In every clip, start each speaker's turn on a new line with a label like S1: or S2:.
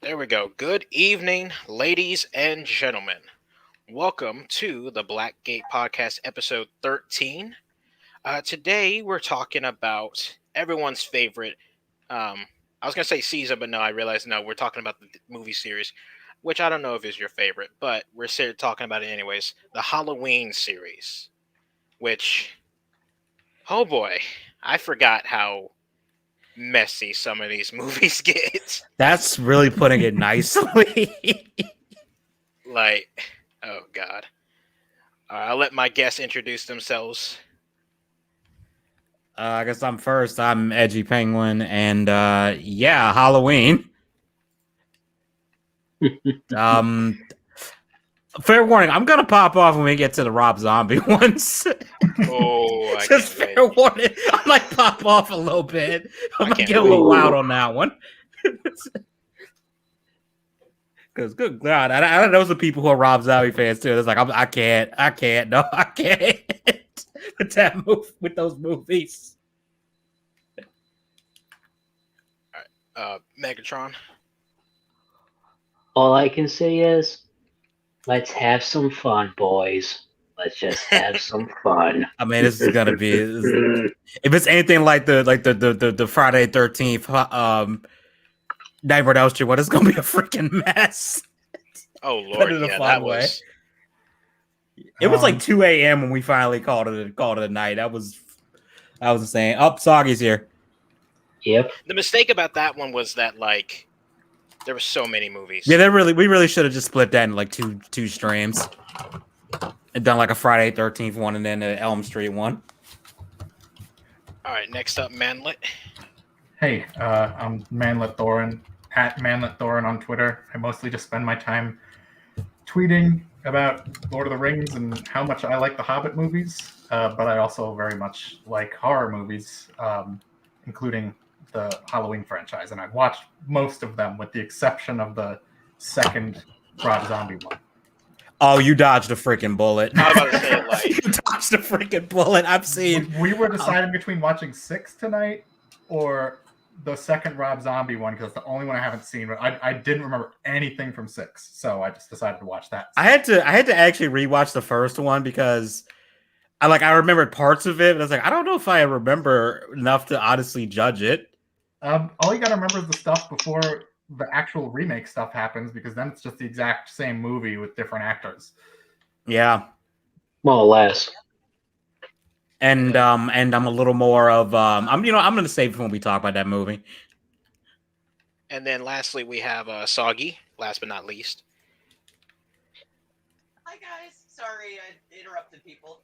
S1: There we go. Good evening, ladies and gentlemen. Welcome to the BlackGate podcast, episode 13. Today, we're talking about everyone's favorite. I was going to say season, but no, I realized no, we're talking about the movie series, which I don't know if is your favorite, but we're talking about it anyways. The Halloween series, which, oh boy, I forgot how messy some of these movies get.
S2: That's really putting it nicely.
S1: Like, oh god. I'll let my guests introduce themselves.
S2: I guess I'm first. I'm Edgy Penguin, and yeah, Halloween. Fair warning, I'm gonna pop off when we get to the Rob Zombie ones.
S1: Oh, I
S2: Just
S1: can't
S2: fair
S1: wait.
S2: warning, I might pop off a little bit. I might
S1: can't
S2: get a little wild on that one. Because good God, I know some people who are Rob Zombie fans too. It's like I can't, no, I can't with that move with those movies.
S1: Megatron.
S3: All I can say is, let's have some fun, boys. Let's just have some fun.
S2: I mean, this is gonna be if it's anything like the Friday 13th Nightmare on Elm Street one, it's gonna be a freaking mess.
S1: Oh Lord,
S2: in a
S1: yeah,
S2: fun
S1: that
S2: way.
S1: was.
S2: It was like 2 a.m. when we finally called it a night. That was insane. Oh, Soggy's here.
S3: Yep.
S1: The mistake about that one was that like there were so many movies.
S2: Yeah, we really should have just split that in like two streams and done like a Friday 13th one and then an Elm Street one.
S1: All right, next up, Manlet.
S4: Hey, I'm Manlet Thorin, at Manlet Thorin on Twitter. I mostly just spend my time tweeting about Lord of the Rings and how much I like the Hobbit movies, but I also very much like horror movies, including the Halloween franchise, and I've watched most of them with the exception of the second Rob Zombie one.
S2: Oh, you dodged a freaking bullet.
S1: I was about to say like
S2: You dodged a freaking bullet. I've seen.
S4: We were deciding between watching 6 tonight or the second Rob Zombie one because it's the only one I haven't seen. But I didn't remember anything from 6, so I just decided to watch that.
S2: I had to actually rewatch the first one because I remembered parts of it, but I was like, I don't know if I remember enough to honestly judge it.
S4: All you gotta remember is the stuff before the actual remake stuff happens, because then it's just the exact same movie with different actors.
S2: Yeah.
S3: More or less.
S2: And I'm a little more of I'm gonna save it for when we talk about that movie.
S1: And then lastly we have Soggy, last but not least.
S5: Hi guys, sorry I interrupted people.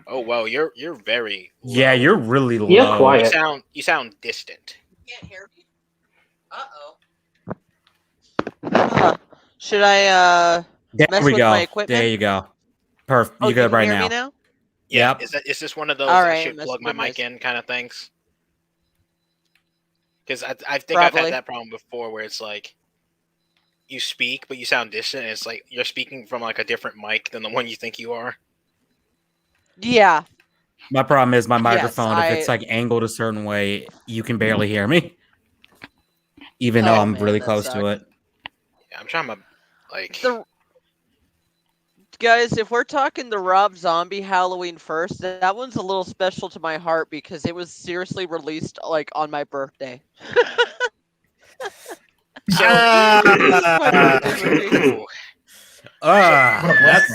S1: Oh well, you're very low.
S2: Yeah, you're really low.
S3: You're quiet.
S1: You sound distant.
S5: Can't hear me. Should I
S2: There
S5: mess
S2: we
S5: with
S2: go.
S5: my equipment?
S2: There you go. Perfect.
S5: Oh,
S2: you good
S5: can
S2: right
S5: hear
S2: now.
S5: me now?
S1: Yeah.
S2: Yep.
S1: Is this one of those
S5: All
S1: I
S5: right,
S1: should
S5: mess
S1: plug my
S5: with
S1: mic
S5: this.
S1: in kind of things? Because I think I've
S5: Probably.
S1: had that problem before where it's like you speak but you sound distant and it's like you're speaking from like a different mic than the one you think you are.
S5: Yeah.
S2: My problem is my
S5: Yes,
S2: microphone. If it's like angled a certain way, you can barely hear me, even though
S5: Oh,
S2: I'm
S5: man,
S2: really
S5: that
S2: close to
S5: sucks.
S2: it.
S1: Yeah, I'm trying to like
S5: Guys, if we're talking the Rob Zombie Halloween first, that one's a little special to my heart because it was seriously released like on my birthday.
S2: Ah,
S5: My birthday movie.
S1: Ooh.
S2: that's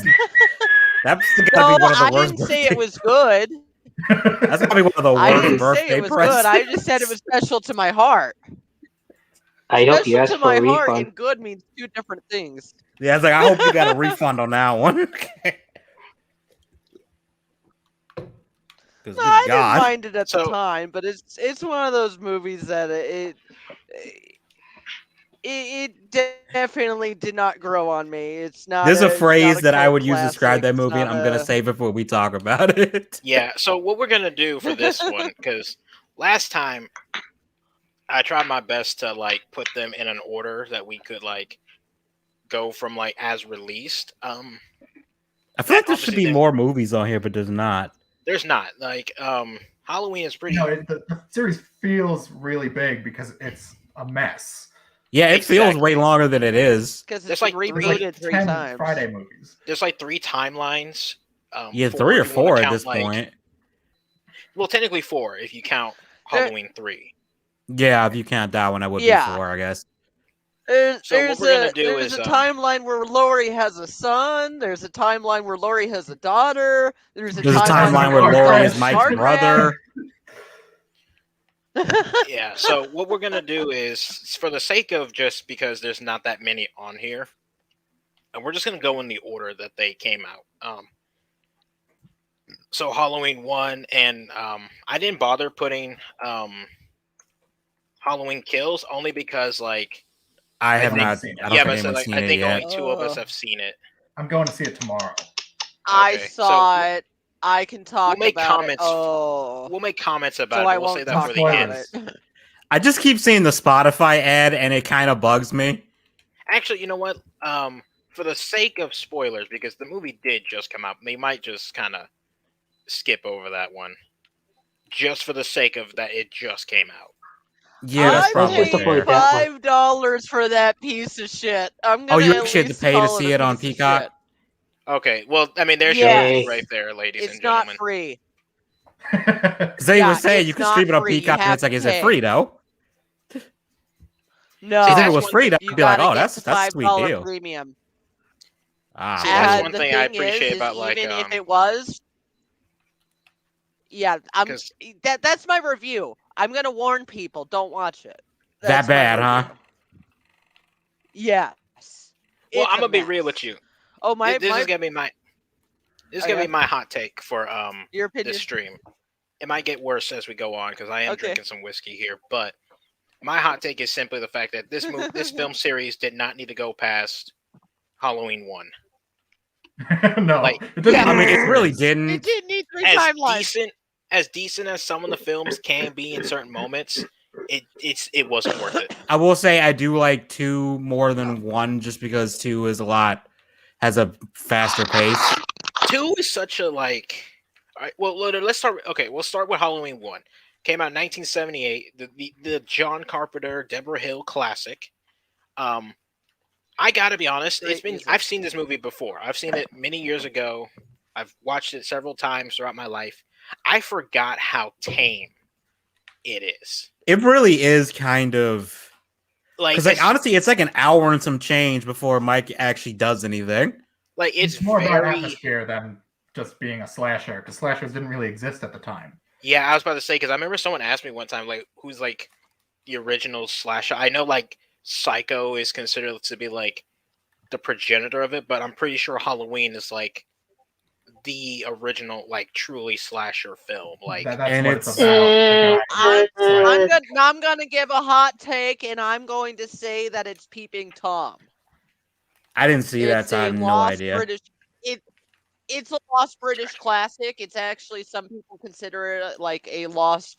S2: gotta
S5: No,
S2: be one of the
S5: I
S2: worst.
S5: didn't say it was good.
S2: That's gotta be one of the
S5: I
S2: worst
S5: didn't say
S2: birthday
S5: it was
S2: presents.
S5: good. I just said it was special to my heart.
S3: I hope you
S5: Special
S3: ask
S5: to
S3: for
S5: my
S3: a
S5: heart
S3: refund.
S5: and good means two different things.
S2: Yeah, it's like I hope you got a refund on that one. Okay.
S5: No, I didn't
S2: God.
S5: mind it at the
S1: So-
S5: time, but it's one of those movies that it definitely did not grow on me. It's not.
S2: There's a
S5: it's
S2: phrase
S5: not
S2: that I
S5: cult
S2: would use to describe
S5: classic.
S2: that
S5: It's
S2: movie, and
S5: not
S2: I'm gonna
S5: a-
S2: save it for when we talk about it.
S1: Yeah, so what we're gonna do for this one, because last time I tried my best to like put them in an order that we could like go from like as released.
S2: I feel like
S1: That
S2: there should
S1: obviously
S2: be
S1: didn't-
S2: more movies on here, but there's not.
S1: There's not like Halloween is pretty.
S4: The series feels really big because it's a mess.
S2: Yeah, it feels
S1: Exactly.
S2: way longer than it is.
S5: Because
S1: There's
S5: it's
S1: like
S5: been
S1: three-
S5: rebooted 3
S4: 10
S5: times.
S4: Friday movies.
S1: There's like 3 timelines.
S2: Yeah,
S1: 4
S2: 3 or
S1: if you wanna
S2: 4 at
S1: count,
S2: this
S1: like-
S2: point.
S1: Well, technically 4 if you count Halloween 3.
S2: Yeah, if you count that one, I would
S5: Yeah.
S2: be 4, I guess.
S1: So what we're gonna do
S5: there's
S1: is,
S5: a timeline where Laurie has a son. There's a timeline where Laurie has a daughter. There's a
S2: There's a timeline
S5: where
S2: where Laurie
S5: has
S2: is
S5: a
S2: Mike's
S5: Shark
S2: brother.
S1: Yeah, so what we're gonna do is, for the sake of just because there's not that many on here, and we're just gonna go in the order that they came out. So Halloween 1, and I didn't bother putting Halloween Kills only because like
S2: I have
S4: haven't
S2: not.
S4: seen it.
S2: I
S1: yeah,
S2: don't
S1: but
S2: think
S1: so,
S2: anyone's
S1: like,
S2: seen
S1: I
S2: it
S1: think
S2: yet.
S1: only 2 of us
S5: Ugh.
S1: have seen it.
S4: I'm going to see it tomorrow.
S5: I
S1: Okay,
S5: saw it. I can talk
S1: make
S5: about
S1: comments.
S5: it. Oh,
S1: We'll make comments about
S5: so
S1: it.
S5: I
S1: But we'll
S5: won't
S1: say that
S5: talk
S1: for the
S5: about
S1: end.
S5: it.
S2: I just keep seeing the Spotify ad, and it kind of bugs me.
S1: Actually, you know what? For the sake of spoilers, because the movie did just come out, they might just kind of skip over that one, just for the sake of that it just came out.
S2: Yeah, that's
S5: I
S2: probably
S3: Let's just
S5: paid
S3: avoid
S2: fair.
S3: that one.
S5: $5 for that piece of shit. I'm
S2: Oh,
S5: gonna
S2: you
S5: at
S2: actually had to
S5: least
S2: pay to
S5: call
S2: see
S5: a
S2: it on
S5: piece of
S2: Peacock?
S5: shit.
S1: Okay, well, I mean, there's
S5: Yes.
S1: your movie right there, ladies
S5: It's
S1: and
S5: not
S1: gentlemen.
S5: free.
S2: Because they
S5: Yeah,
S2: were saying
S5: it's
S2: you can
S5: not
S2: stream it on
S5: free. You
S2: Peacock, and
S5: have
S2: it's like,
S5: to
S2: is it
S5: pay.
S2: free though?
S5: No,
S2: See, if it
S1: that's
S2: was
S1: one
S2: free,
S1: thing-
S2: I'd
S5: you
S2: be like,
S5: gotta
S2: oh,
S5: get
S2: that's
S5: the
S2: a sweet
S5: $5
S2: deal.
S5: premium.
S2: Ah,
S1: See, that's
S5: And
S1: one
S5: the
S1: thing I
S5: thing
S1: appreciate
S5: is
S1: about, like,
S5: even if it was, yeah,
S1: 'cause-
S5: that's my review. I'm gonna warn people: don't watch it.
S2: that
S5: That's my
S2: bad, huh?
S5: review. Yes.
S1: Well,
S5: It's
S1: I'm
S5: a
S1: gonna be real
S5: mess.
S1: with you.
S5: Oh my,
S1: This
S5: my
S1: is gonna be my
S5: Okay.
S1: hot take for
S5: your opinion.
S1: this stream. It might get worse as we go on because I am
S5: Okay.
S1: drinking some whiskey here, but my hot take is simply the fact that this film series did not need to go past Halloween 1.
S4: No,
S1: Like-
S4: it didn't
S5: Yeah.
S2: I mean, it really
S5: It
S2: didn't.
S5: didn't need 3
S1: As
S5: timelines.
S1: decent as some of the films can be in certain moments, it wasn't worth it.
S2: I will say I do like 2 more than 1, just because 2 has a faster pace.
S1: 2 is such a like. All right, well, let's start. Okay, we'll start with Halloween 1. Came out in 1978. The John Carpenter, Deborah Hill classic. I gotta be honest.
S5: Great music.
S1: I've seen this movie before. I've seen it many years ago. I've watched it several times throughout my life. I forgot how tame it is.
S2: It really is kind of
S1: Like,
S2: because, like,
S1: it's-
S2: honestly, it's like an hour and some change before Mike actually does anything.
S1: like it's
S4: more about
S1: very.
S4: atmosphere than just being a slasher, because slashers didn't really exist at the time.
S1: Yeah, I was about to say because I remember someone asked me one time, like, who's like the original slasher. I know like Psycho is considered to be like the progenitor of it, but I'm pretty sure Halloween is like the original, like, truly slasher film. Like,
S4: That's
S2: and
S4: what
S2: it's-
S4: it's about.
S5: I'm gonna give a hot take, and I'm going to say that it's Peeping Tom.
S2: I didn't see that,
S5: It's
S2: so I
S5: a
S2: have no
S5: lost
S2: idea.
S5: British. It's a lost British classic. It's actually, some people consider it like a lost.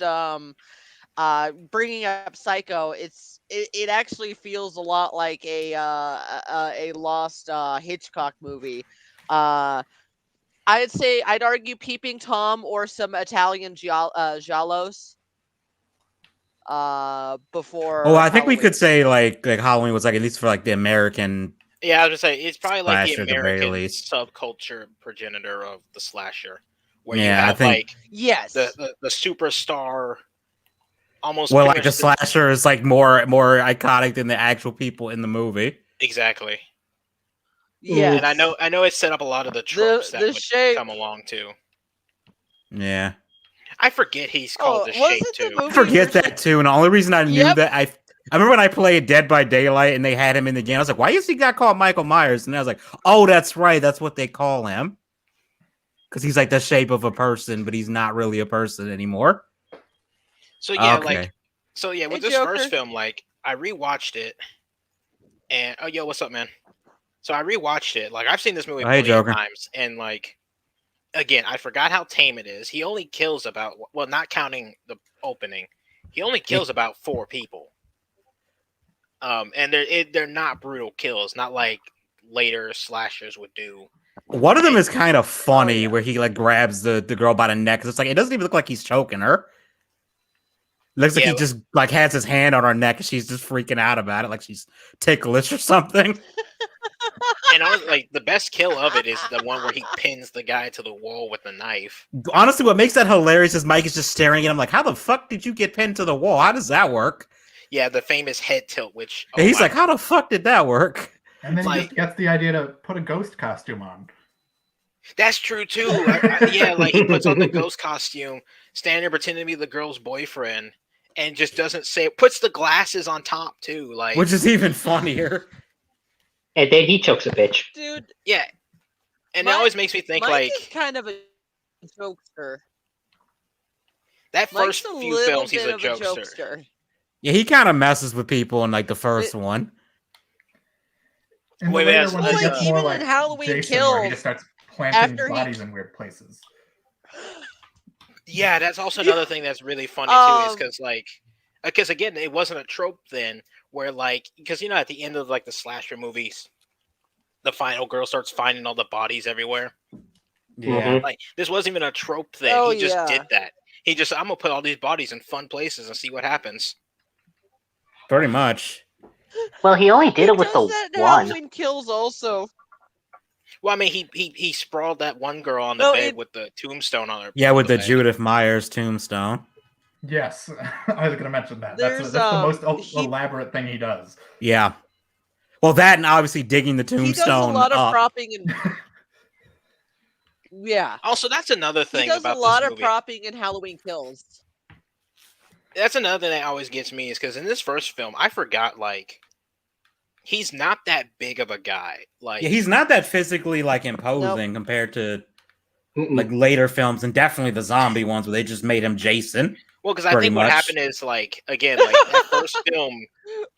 S5: Bringing up Psycho, it actually feels a lot like a lost Hitchcock movie. I'd argue Peeping Tom or some Italian giallos. Before.
S2: Oh, I think we
S5: Halloween.
S2: could say like Halloween was like, at least for like the American.
S1: yeah, I was gonna say it's probably like the
S2: Slasher at the very
S1: American
S2: least.
S1: subculture progenitor of the slasher, where you
S2: Yeah, I
S1: have
S2: think-
S1: like
S5: Yes.
S1: the superstar, almost
S2: Well,
S1: pretty
S2: like the
S1: much
S2: slasher is like more iconic than the actual people in the movie.
S1: exactly.
S5: Yes.
S1: And I know it set up a lot of the tropes that
S5: the
S1: would
S5: shape.
S1: come along too.
S2: Yeah,
S1: I forget he's called the
S5: was
S1: shape
S5: it the
S1: too.
S5: movie
S2: I forget
S5: originally-
S2: that too. And the only reason I knew
S5: Yep.
S2: that I remember when I played Dead by Daylight and they had him in the game. I was like, why is he got called Michael Myers? And I was like, oh, that's right, that's what they call him, because he's like the shape of a person, but he's not really a person anymore.
S1: So yeah,
S2: Okay.
S1: like so yeah, with
S5: Hey,
S1: this
S5: Joker.
S1: first film, like I rewatched it, and oh yo, what's up, man? So I rewatched it. Like I've seen this movie
S2: Oh, hey,
S1: plenty of
S2: Joker.
S1: times, and like again, I forgot how tame it is. He only kills about, well, not counting the opening, he only kills about 4 people. And they're not brutal kills, not like later slashers would do.
S2: One of them is kind of funny,
S5: yeah.
S2: where he like grabs the girl by the neck. 'Cause it's like, it doesn't even look like he's choking her. Looks like
S1: Yeah.
S2: he just like has his hand on her neck and she's just freaking out about it, like she's ticklish or something.
S1: And I was like, the best kill of it is the one where he pins the guy to the wall with the knife.
S2: Honestly, what makes that hilarious is Mike is just staring at him like, how the fuck did you get pinned to the wall? How does that work?
S1: Yeah, the famous head tilt, which
S2: And he's like, how the fuck did that work?
S4: And then he
S1: Like-
S4: just gets the idea to put a ghost costume on.
S1: that's true too. Yeah, like he puts on the ghost costume, standing there pretending to be the girl's boyfriend, and just doesn't say. Puts the glasses on top too, like
S2: Which is even funnier.
S3: And then he chokes a bitch.
S5: Dude,
S1: yeah. And it
S5: Mike-
S1: always makes me think
S5: Mike
S1: like
S5: is kind of a jokester.
S1: that
S5: Mike's
S1: first
S5: a
S1: few
S5: little
S1: films, he's
S5: bit
S1: a
S5: of
S1: jokester.
S2: Yeah, he kind of messes with people in like the first one.
S4: In
S1: Wait,
S4: the later
S1: that's-
S4: ones,
S1: like,
S4: he gets more
S5: even in
S4: like
S5: Halloween
S4: Jason, where he
S5: Kills,
S4: just starts planting
S5: after he-
S4: bodies in weird places.
S1: Yeah, that's also another thing that's really funny too, is because again, it wasn't a trope then, where like because at the end of like the slasher movies, the final girl starts finding all the bodies everywhere.
S2: Yeah.
S1: Like this wasn't even a trope then.
S5: Oh,
S1: He just
S5: yeah.
S1: did that. I'm gonna put all these bodies in fun places and see what happens.
S2: Pretty much.
S3: Well, he only did
S5: He
S3: it with
S5: does
S3: the
S5: that in
S3: one.
S5: Halloween Kills also.
S1: Well, I mean, he sprawled that one girl on the
S5: No,
S1: bed
S5: it-
S1: with the tombstone on her.
S2: Yeah, with the
S1: bed.
S2: Judith Myers tombstone.
S4: Yes, I was going to mention that. That's
S5: There's,
S4: the most
S5: he-
S4: elaborate thing he does.
S2: Yeah. Well, that and obviously digging the
S5: He does a
S2: tombstone
S5: lot of
S2: up.
S5: propping and yeah.
S1: Also, that's another
S5: He
S1: thing
S5: does
S1: about
S5: a lot
S1: this
S5: of
S1: movie.
S5: propping in Halloween Kills.
S1: That's another thing that always gets me is because in this first film, I forgot like he's not that big of a guy. Like
S2: Yeah, he's not that physically like imposing compared to like later films and definitely the zombie ones where they just made him Jason.
S1: well, because I
S2: pretty
S1: think what
S2: much.
S1: happened is like again, like that first film,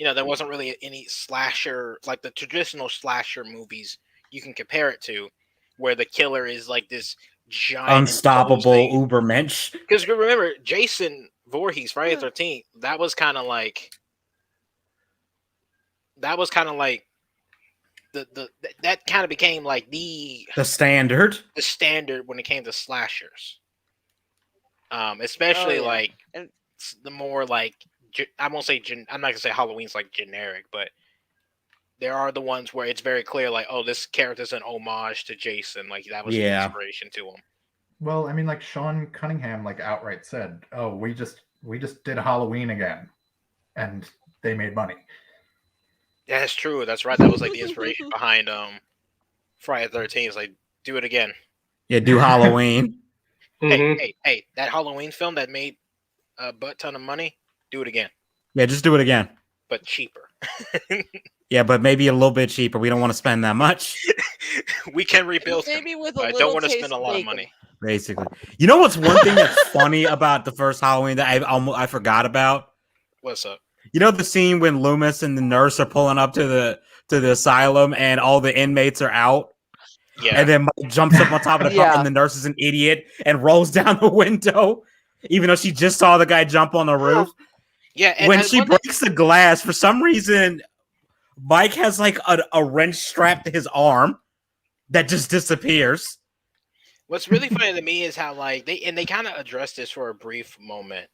S1: there wasn't really any slasher like the traditional slasher movies you can compare it to, where the killer is like this giant
S2: Unstoppable Ubermensch.
S1: Because remember, Jason Voorhees, Friday the 13th, that was kind of like that kind of became like the
S2: standard.
S1: the standard when it came to slashers. Especially
S5: Oh, yeah.
S1: like
S5: And-
S1: the more like I won't say I'm not gonna say Halloween's like generic, but there are the ones where it's very clear, like, oh, this character's an homage to Jason, like that was the
S2: Yeah.
S1: inspiration to him.
S4: Well, I mean, like Sean Cunningham, like outright said, "Oh, we just did Halloween again, and they made money."
S1: Yeah, that's true. That's right. That was like the inspiration behind Friday the 13th. It's like, do it again.
S2: Yeah, do Halloween.
S3: Mhm.
S1: Hey, that Halloween film that made a butt ton of money, do it again,
S2: Yeah, just do it again.
S1: but cheaper.
S2: Yeah, but maybe a little bit cheaper. We don't want to spend that much.
S1: We can rebuild him.
S5: Maybe with a
S1: but I
S5: little
S1: don't want to
S5: taste
S1: spend a
S5: of
S1: lot of
S5: bacon.
S1: money.
S2: Basically, you know what's one thing that's funny about the first Halloween that I forgot about?
S1: What's up?
S2: You know the scene when Loomis and the nurse are pulling up to the asylum and all the inmates are out,
S1: Yeah.
S2: and then Mike jumps up on top of the car
S5: Yeah.
S2: and the nurse is an idiot and rolls down the window, even though she just saw the guy jump on the roof.
S1: Yeah. And
S2: When
S1: and
S2: she
S1: one thing-
S2: breaks the glass, for some reason, Mike has like a wrench strapped to his arm that just disappears.
S1: what's really funny to me is how like they kind of addressed this for a brief moment.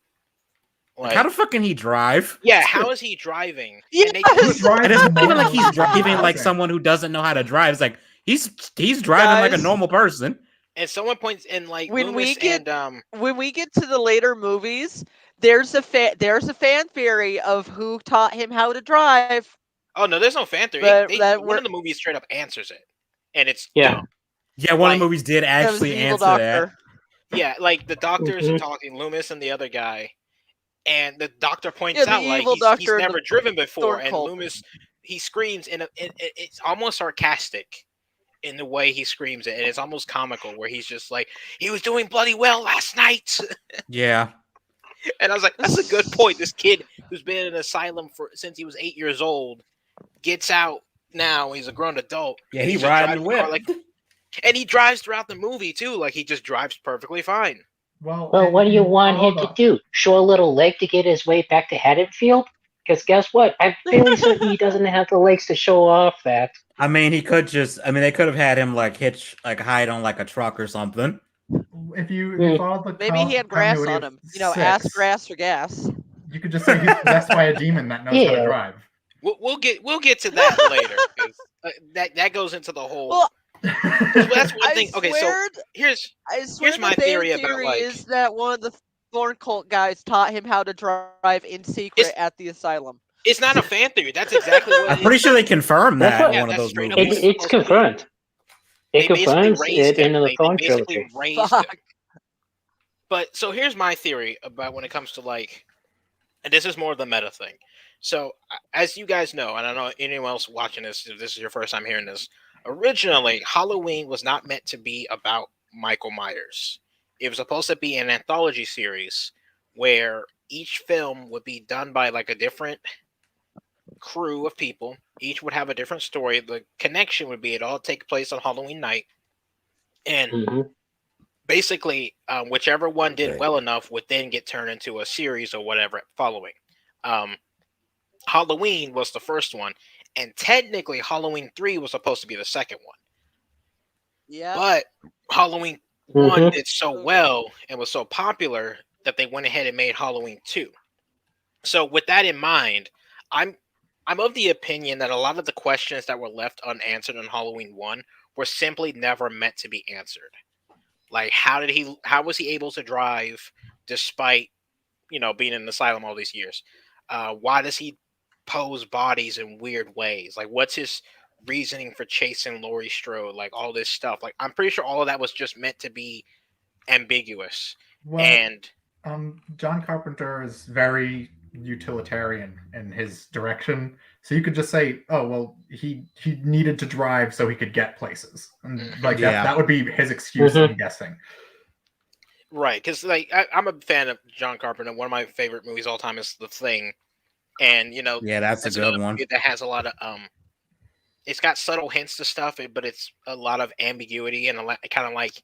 S1: Like,
S2: How the fuck can he drive?
S1: yeah, how is he driving?
S5: Yes!
S1: And they,
S2: And it's not even like he's driving like
S4: Housing.
S2: someone who doesn't know how to drive. It's like he's driving like a
S5: Guys.
S2: normal person.
S1: and someone points in like
S5: When
S1: Loomis
S5: we get-
S1: and
S5: When we get to the later movies, there's a fan theory of who taught him how to drive.
S1: oh no, there's no fan theory.
S5: But that
S1: One
S5: we're-
S1: of the movies straight up answers it, and it's
S3: Yeah.
S1: dumb.
S2: Yeah, one of
S1: Like-
S2: the movies did
S5: That was
S2: actually
S5: the evil
S2: answer that.
S5: doctor.
S1: Yeah, like the doctors are
S3: Mhm.
S1: talking, Loomis and the other guy, and the doctor points
S5: Yeah, the
S1: out like
S5: evil
S1: he's
S5: doctor and
S1: never
S5: the
S1: driven before,
S5: Thor
S1: and
S5: cult.
S1: Loomis he screams and it's almost sarcastic in the way he screams it, and it's almost comical where he's just like he was doing bloody well last night,
S2: Yeah.
S1: and I was like, that's a good point. This kid who's been in an asylum since he was 8 years old gets out now. He's a grown adult.
S2: Yeah,
S1: and
S2: he
S1: he's just
S2: riding the
S1: driving
S2: whip.
S1: car, and he drives throughout the movie too. Like he just drives perfectly fine.
S4: Well,
S3: What do you
S4: and
S3: want
S4: all
S3: him to
S4: the-
S3: do? Show a little leg to get his way back to Haddonfield? Because guess what? I'm fairly certain he doesn't have the legs to show off that.
S2: I mean, they could have had him like hide on like a truck or something.
S4: If you
S3: Mm.
S4: followed the
S5: Maybe he had grass
S4: continuity
S5: on
S4: of
S5: him. Ass,
S4: six,
S5: grass, or gas.
S4: You could just say he's possessed by a demon that knows how to
S3: Yeah.
S4: drive.
S1: We'll get to that later. 'Cause, that goes into the whole.
S5: Well,
S1: that's one
S5: I
S1: thing. Okay, so
S5: swear,
S1: here's
S5: I swear
S1: here's
S5: the
S1: my
S5: fan
S1: theory about, like-
S5: is that one of the Thorn cult guys taught him how to drive in secret at the asylum.
S1: it's not a fan theory. That's exactly what
S2: I'm
S1: it
S2: pretty
S1: is.
S2: sure they confirmed
S3: That's
S2: that
S3: what-
S2: in one of
S1: that's
S2: those
S1: straight up
S2: movies.
S1: what
S3: It's confirmed. It
S1: They basically
S3: confirms
S1: raised
S3: it in
S1: him.
S3: the
S1: They
S3: Thorn
S1: basically
S3: trilogy.
S1: raised him.
S5: Fuck.
S1: But so here's my theory about when it comes to, like, and this is more of the meta thing. So as you guys know, and I don't know anyone else watching this, if this is your first time hearing this, originally Halloween was not meant to be about Michael Myers. It was supposed to be an anthology series where each film would be done by, like, a different crew of people. Each would have a different story. The connection would be it all take place on Halloween night, and
S3: hmm
S1: basically whichever one did
S2: Okay.
S1: well enough would then get turned into a series or whatever following. Halloween was the first one, and technically Halloween 3 was supposed to be the second one,
S5: Yeah.
S1: but Halloween 1
S3: Mhm.
S1: did so well and was so popular that they went ahead and made Halloween 2. So with that in mind, I'm of the opinion that a lot of the questions that were left unanswered in Halloween 1 were simply never meant to be answered. Like, how was he able to drive despite, being in an asylum all these years? Why does he pose bodies in weird ways? Like, what's his reasoning for chasing Laurie Strode? Like, all this stuff. Like, I'm pretty sure all of that was just meant to be ambiguous.
S4: Well,
S1: And
S4: John Carpenter is very utilitarian in his direction, so you could just say, "Oh, well, he needed to drive so he could get places," and like
S2: Yeah.
S4: that would be his excuse. I'm guessing.
S1: right, because, like, I'm a fan of John Carpenter. One of my favorite movies of all time is The Thing, and
S2: Yeah, that's a
S1: another
S2: good one.
S1: movie that has a lot of it's got subtle hints to stuff, but it's a lot of ambiguity and it kind of, like,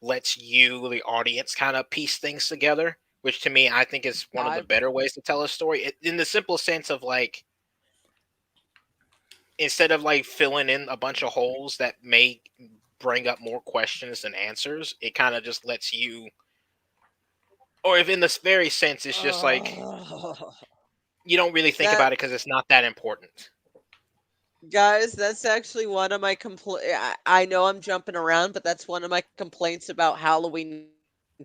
S1: lets you, the audience, kind of piece things together, which to me I think is one of the better ways to tell a story. In the simple sense of, like, instead of, like, filling in a bunch of holes that may bring up more questions than answers, it kind of just lets you, or if in this very sense, it's just like you don't really think about it because it's not that important.
S5: Guys, that's actually one of my I know I'm jumping around, but that's one of my complaints about Halloween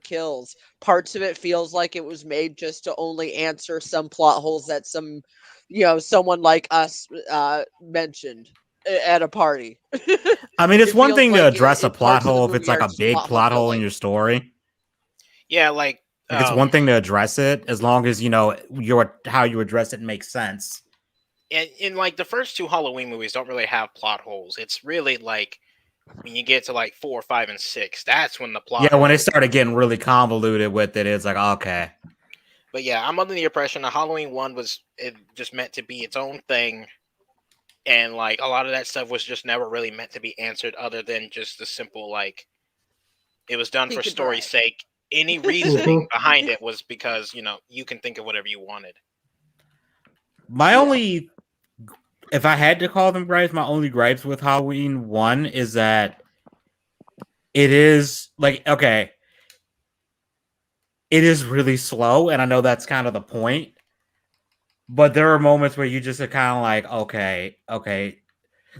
S5: Kills. Parts of it feels like it was made just to only answer some plot holes that someone like us mentioned at a party.
S2: I mean, it's
S5: It
S2: one
S5: feels
S2: thing to
S5: like
S2: address a
S5: parts
S2: plot
S5: of the
S2: hole if
S5: movie
S2: it's like
S5: are
S2: a
S5: just
S2: big plot hole in
S5: filling.
S2: your story.
S1: Yeah, like,
S2: Like, it's one thing to address it as long as how you address it makes sense.
S1: and in, like, the first two Halloween movies don't really have plot holes. It's really, like, when you get to, like, 4, 5, and 6, that's when the plot.
S2: Yeah, when it started getting really convoluted with it, it's like, okay.
S1: But yeah, I'm under the impression that Halloween 1 was just meant to be its own thing, and, like, a lot of that stuff was just never really meant to be answered, other than just the simple, like, it was done
S5: He
S1: for
S5: could
S1: story's
S5: drive.
S1: sake. Any reasoning behind it was because you can think of whatever you wanted.
S2: My only, if I had to call them gripes, my only gripes with Halloween 1 is that it is, like, okay, it is really slow, and I know that's kind of the point, but there are moments where you just are kind of like, okay.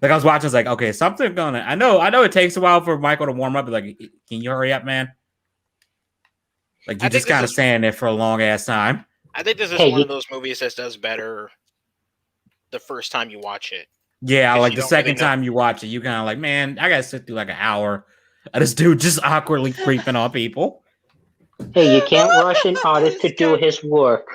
S2: Like, I was watching, it's like, okay, something's gonna, I know it takes a while for Michael to warm up, but, like, can you hurry up, man? Like,
S1: I
S2: you
S1: think
S2: just
S1: this
S2: kind of
S1: is-
S2: standing there for a long ass time.
S1: I think this is
S3: Hey,
S1: one
S3: you-
S1: of those movies that does better the first time you watch it.
S2: Yeah,
S1: 'Cause
S2: like
S1: you
S2: the
S1: don't really
S2: second
S1: know.
S2: time you watch it, you kind of like, man, I gotta sit through like an hour of this dude just awkwardly creeping on people.
S3: Hey, you can't rush an artist to do his work.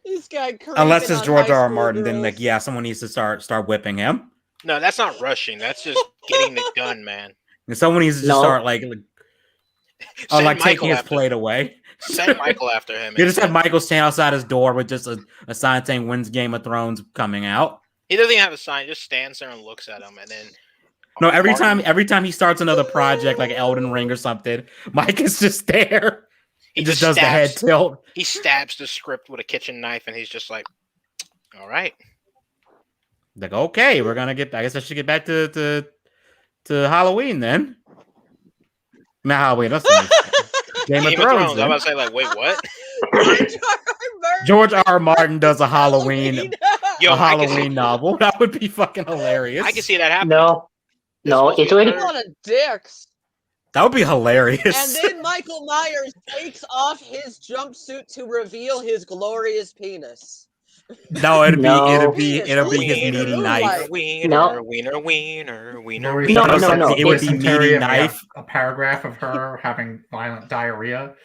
S5: This guy
S2: Unless it's
S5: creeping on
S2: George
S5: high
S2: R. R.
S5: school
S2: Martin, then, like,
S5: girls.
S2: yeah, someone needs to start whipping him.
S1: No, that's not rushing. That's just getting the gun, man.
S2: And someone needs to just
S3: No.
S2: start
S1: Send
S2: like taking
S1: Michael
S2: his
S1: after
S2: plate
S1: him.
S2: away.
S1: Send Michael after him.
S2: You just have
S1: instead.
S2: Michael stand outside his door with just a sign saying "When's Game of Thrones coming out."
S1: He doesn't even have a sign. Just stands there and looks at him, and then
S2: No, every
S1: Martin-
S2: time he starts another project like Elden Ring or something, Mike is just there.
S1: he
S2: He just does the head
S1: stabs-
S2: tilt.
S1: He stabs the script with a kitchen knife, and he's just like, "All right."
S2: Like, okay, we're gonna get. I guess I should get back to Halloween then. Not Halloween. That's the next Game of Thrones.
S1: I
S2: then.
S1: was about to say, like, wait, what?
S2: George R. Martin does a Halloween
S1: Yo,
S2: a
S1: I can see,
S2: Halloween novel. That would be fucking hilarious.
S1: I can see that happening.
S3: No,
S1: This
S3: no,
S1: supposed to
S3: it's
S1: be a
S3: already
S1: third.
S5: A lot of dicks.
S2: That would be hilarious.
S5: And then Michael Myers takes off his jumpsuit to reveal his glorious penis.
S2: No, it'd be
S5: Penis,
S2: his
S5: in the
S2: meaty
S5: moonlight.
S2: knife.
S1: Wiener,
S3: No.
S1: wiener, wiener, wiener,
S4: Lori
S1: wiener.
S3: No,
S4: sent
S3: no,
S4: us
S3: no,
S4: a
S2: it would be
S4: dysentery
S2: meaty
S4: and we have
S2: knife.
S4: a paragraph of her having violent diarrhea.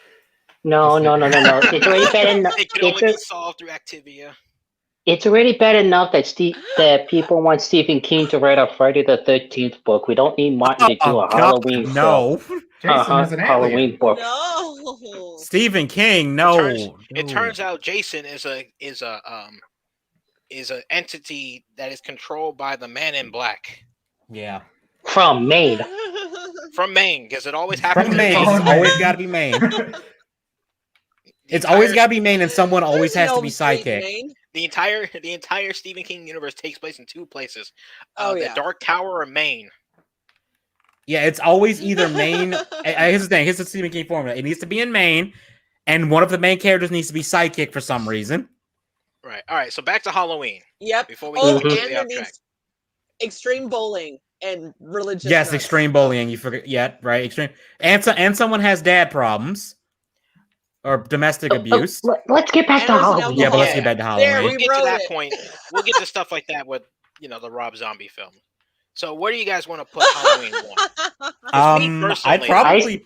S3: no,
S4: Just
S3: no,
S4: like-
S3: no, no, no. It's already bad enough.
S1: It can only be solved through Activia.
S3: It's already bad enough that people want Stephen King to write a Friday the 13th book. We don't need Martin to do
S2: Oh
S3: a
S2: God,
S3: Halloween film.
S2: no.
S4: Jason is an
S3: Halloween
S4: alien.
S3: book.
S5: No.
S2: Stephen King,
S1: It
S2: no.
S1: turns out Jason is an entity that is controlled by the Man in Black
S2: Yeah.
S3: From Maine.
S1: from Maine, because it always happens.
S2: From
S1: in
S2: Maine.
S4: Oh,
S2: It's
S4: Maine.
S2: always got to be Maine.
S1: The
S2: It's always
S1: entire-
S2: got to be Maine, and someone always
S5: There's
S2: has to
S5: no
S2: be
S5: state
S2: sidekick.
S5: name.
S1: the entire Stephen King universe takes place in two places:
S5: Oh,
S1: the
S5: yeah.
S1: Dark Tower of Maine.
S2: Yeah, it's always either Maine. Here's the thing. Here's the Stephen King formula. It needs to be in Maine, and one of the main characters needs to be sidekick for some reason.
S1: Right. All right. So back to Halloween.
S5: Yep.
S1: Before we
S5: Oh,
S1: get
S5: and
S1: completely
S5: there
S1: off track.
S5: needs extreme bowling and religious.
S2: Yes,
S5: nuts.
S2: extreme bullying. You forget. Yeah, right. Extreme. And someone has dad problems or domestic abuse.
S3: Let's get back
S5: And
S3: to
S5: there's an
S3: Halloween.
S2: Yeah, but let's
S1: Yeah.
S2: get back to
S5: There,
S2: Halloween.
S1: We'll get to
S5: wrote
S1: that
S5: it.
S1: point. We'll get to stuff like that with the Rob Zombie film. So where do you guys want to put Halloween one?
S2: I'd
S1: personally,
S2: probably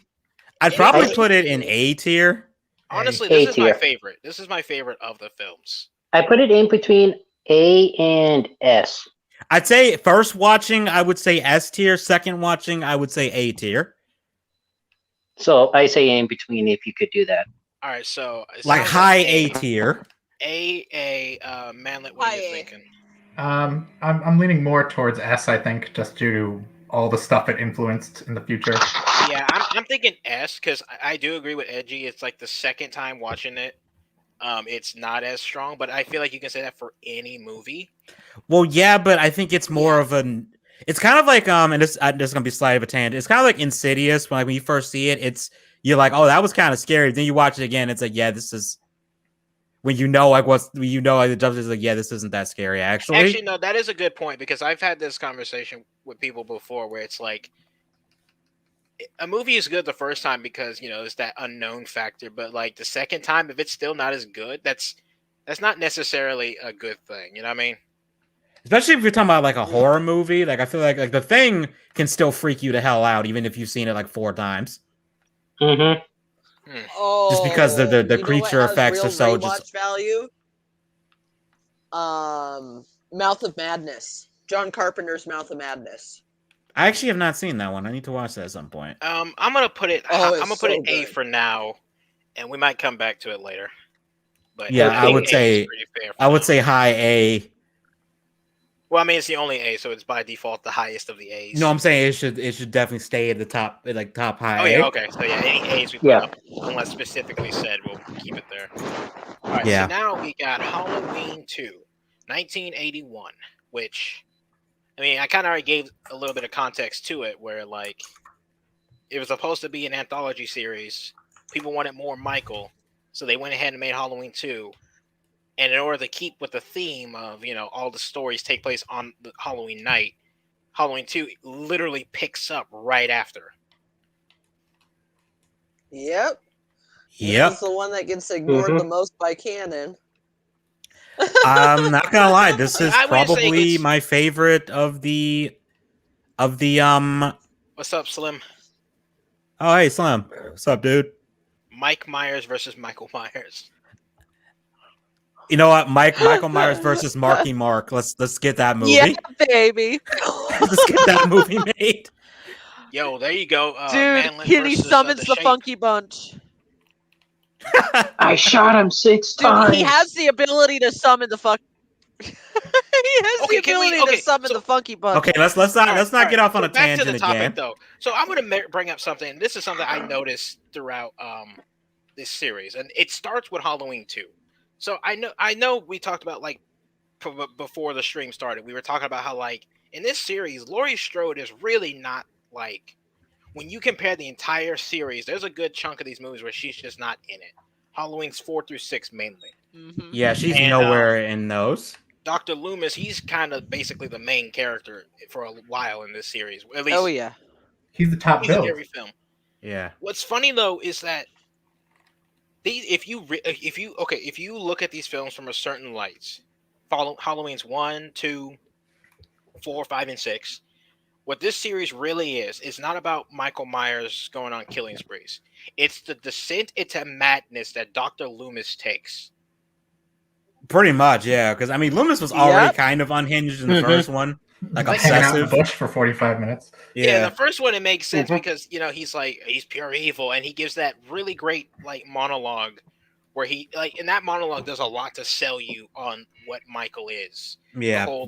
S5: I-
S2: put it in A tier.
S1: Honestly,
S3: A
S1: this is my
S3: tier.
S1: favorite. This is my favorite of the films.
S3: I put it in between A and S.
S2: I'd say first watching, I would say S tier. Second watching, I would say A tier.
S3: So I say in between if you could do that.
S1: All right, so it
S2: Like
S1: sounds
S2: high A tier.
S1: Manlet. What are you
S5: High A.
S1: thinking?
S4: I'm leaning more towards S, I think, just due to all the stuff it influenced in the future.
S1: Yeah, I'm thinking S because I do agree with Edgy. It's like the second time watching it. It's not as strong, but I feel like you can say that for any movie.
S2: Well, yeah, but I think it's more of an. It's kind of like and this is gonna be slight of a tangent. It's kind of like Insidious. When you first see it, you're like, oh, that was kind of scary. Then you watch it again, it's like, yeah, this is. When you know like the jump is like, yeah, this isn't that scary actually.
S1: Actually, no, that is a good point because I've had this conversation with people before where it's like a movie is good the first time because there's that unknown factor, but like the second time, if it's still not as good, that's not necessarily a good thing. You know what I mean?
S2: Especially if you're talking about like a horror movie, like I feel like The Thing can still freak you the hell out even if you've seen it like 4 times.
S3: Mm-hmm.
S5: Oh,
S2: Just because the
S5: you know what
S2: creature
S5: has
S2: effects
S5: real
S2: are so
S5: rewatch
S2: just.
S5: value. Mouth of Madness. John Carpenter's Mouth of Madness.
S2: I actually have not seen that one. I need to watch that at some point.
S1: I'm gonna put it.
S5: Oh,
S1: I'm gonna
S5: it's
S1: put
S5: so
S1: it A
S5: good.
S1: for now, and we might come back to it later. But
S2: Yeah,
S1: I
S2: I
S1: think
S2: would
S1: A is
S2: say-
S1: pretty fair for
S2: I would
S1: now.
S2: say high A.
S1: Well, I mean, it's the only A, so it's by default the highest of the A's.
S2: No, I'm saying it should definitely stay at the top, like top high.
S1: Oh
S2: A.
S1: yeah, okay. So yeah, any A's we put
S3: Yeah.
S1: up, unless specifically said, we'll keep it there. All right.
S2: Yeah.
S1: So now we got Halloween 2, 1981, which, I mean, I kind of already gave a little bit of context to it, where like it was supposed to be an anthology series. People wanted more Michael, so they went ahead and made Halloween 2. And in order to keep with the theme of all the stories take place on the Halloween night, Halloween 2 literally picks up right after.
S5: Yep.
S2: Yep.
S5: This is the one that gets ignored
S3: Mhm.
S5: the most by canon.
S2: I'm not gonna lie. This is
S1: I wouldn't say
S2: probably
S1: it's-
S2: my favorite of the.
S1: What's up, Slim?
S2: Oh, hey, Slim. What's up, dude?
S1: Mike Myers versus Michael Myers.
S2: You know what, Michael Myers versus Marky Mark. Let's get that movie.
S5: Yeah, baby.
S2: Let's get that movie made.
S1: Yo, there you go.
S5: Dude,
S1: Manlet
S5: Kenny
S1: versus,
S5: summons the
S1: Shape.
S5: Funky Bunch.
S3: I shot him 6
S5: Dude,
S3: times.
S5: he has the ability to summon the fuck. He has
S1: Okay,
S5: the
S1: can we-
S5: ability
S1: okay,
S5: to summon
S1: so-
S5: the Funky Bunch.
S2: Okay, let's not
S1: All right,
S2: get off on
S1: so
S2: a
S1: back to
S2: tangent
S1: the topic,
S2: again.
S1: though. So I'm going to bring up something. This is something I noticed throughout this series, and it starts with Halloween 2. So I know we talked about like before the stream started. We were talking about how like in this series, Laurie Strode is really not like when you compare the entire series. There's a good chunk of these movies where she's just not in it. Halloween's 4 through 6 mainly.
S5: Mhm.
S2: Yeah, she's
S1: And,
S2: nowhere in those.
S1: Dr. Loomis, he's kind of basically the main character for a while in this series. At least
S5: Oh yeah.
S4: He's the top
S1: he's in
S4: build.
S1: every film.
S2: Yeah.
S1: What's funny though is that if you look at these films from a certain light, follow Halloween's 1, 2, 4, 5, and 6. What this series really is not about Michael Myers going on killing sprees. It's the descent into madness that Dr. Loomis takes.
S2: Pretty much, yeah. Because I mean, Loomis was already
S5: Yep.
S2: kind of unhinged in the
S3: Mhm.
S2: first one, like
S1: Like,
S4: Hanging out in the
S2: obsessive.
S4: bush for 45 minutes.
S1: Yeah, in
S2: Yeah.
S1: the first one it makes sense
S3: Mhm.
S1: because he's pure evil, and he gives that really great monologue where he in that monologue does a lot to sell you on what Michael is. The
S2: Yeah.
S1: whole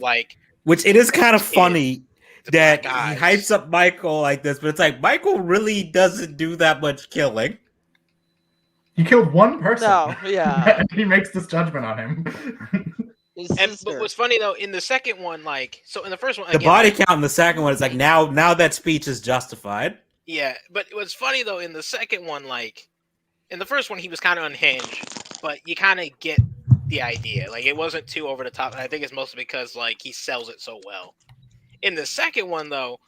S2: Which it is kind of
S1: kid,
S2: funny
S1: the
S2: that
S1: black
S2: he
S1: eyes.
S2: hypes up Michael like this, but it's like Michael really doesn't do that much killing.
S4: He killed one person.
S5: No, yeah.
S4: He makes this judgment on him.
S5: His
S1: But
S5: sister.
S1: what's funny though, in the second one, so in the first one,
S2: The
S1: again,
S2: body count in the second one is like now that speech is justified.
S1: yeah. But what's funny though, in the second one, in the first one, he was kind of unhinged, but you kind of get the idea. Like, it wasn't too over the top, and I think it's mostly because he sells it so well. In the second one, though,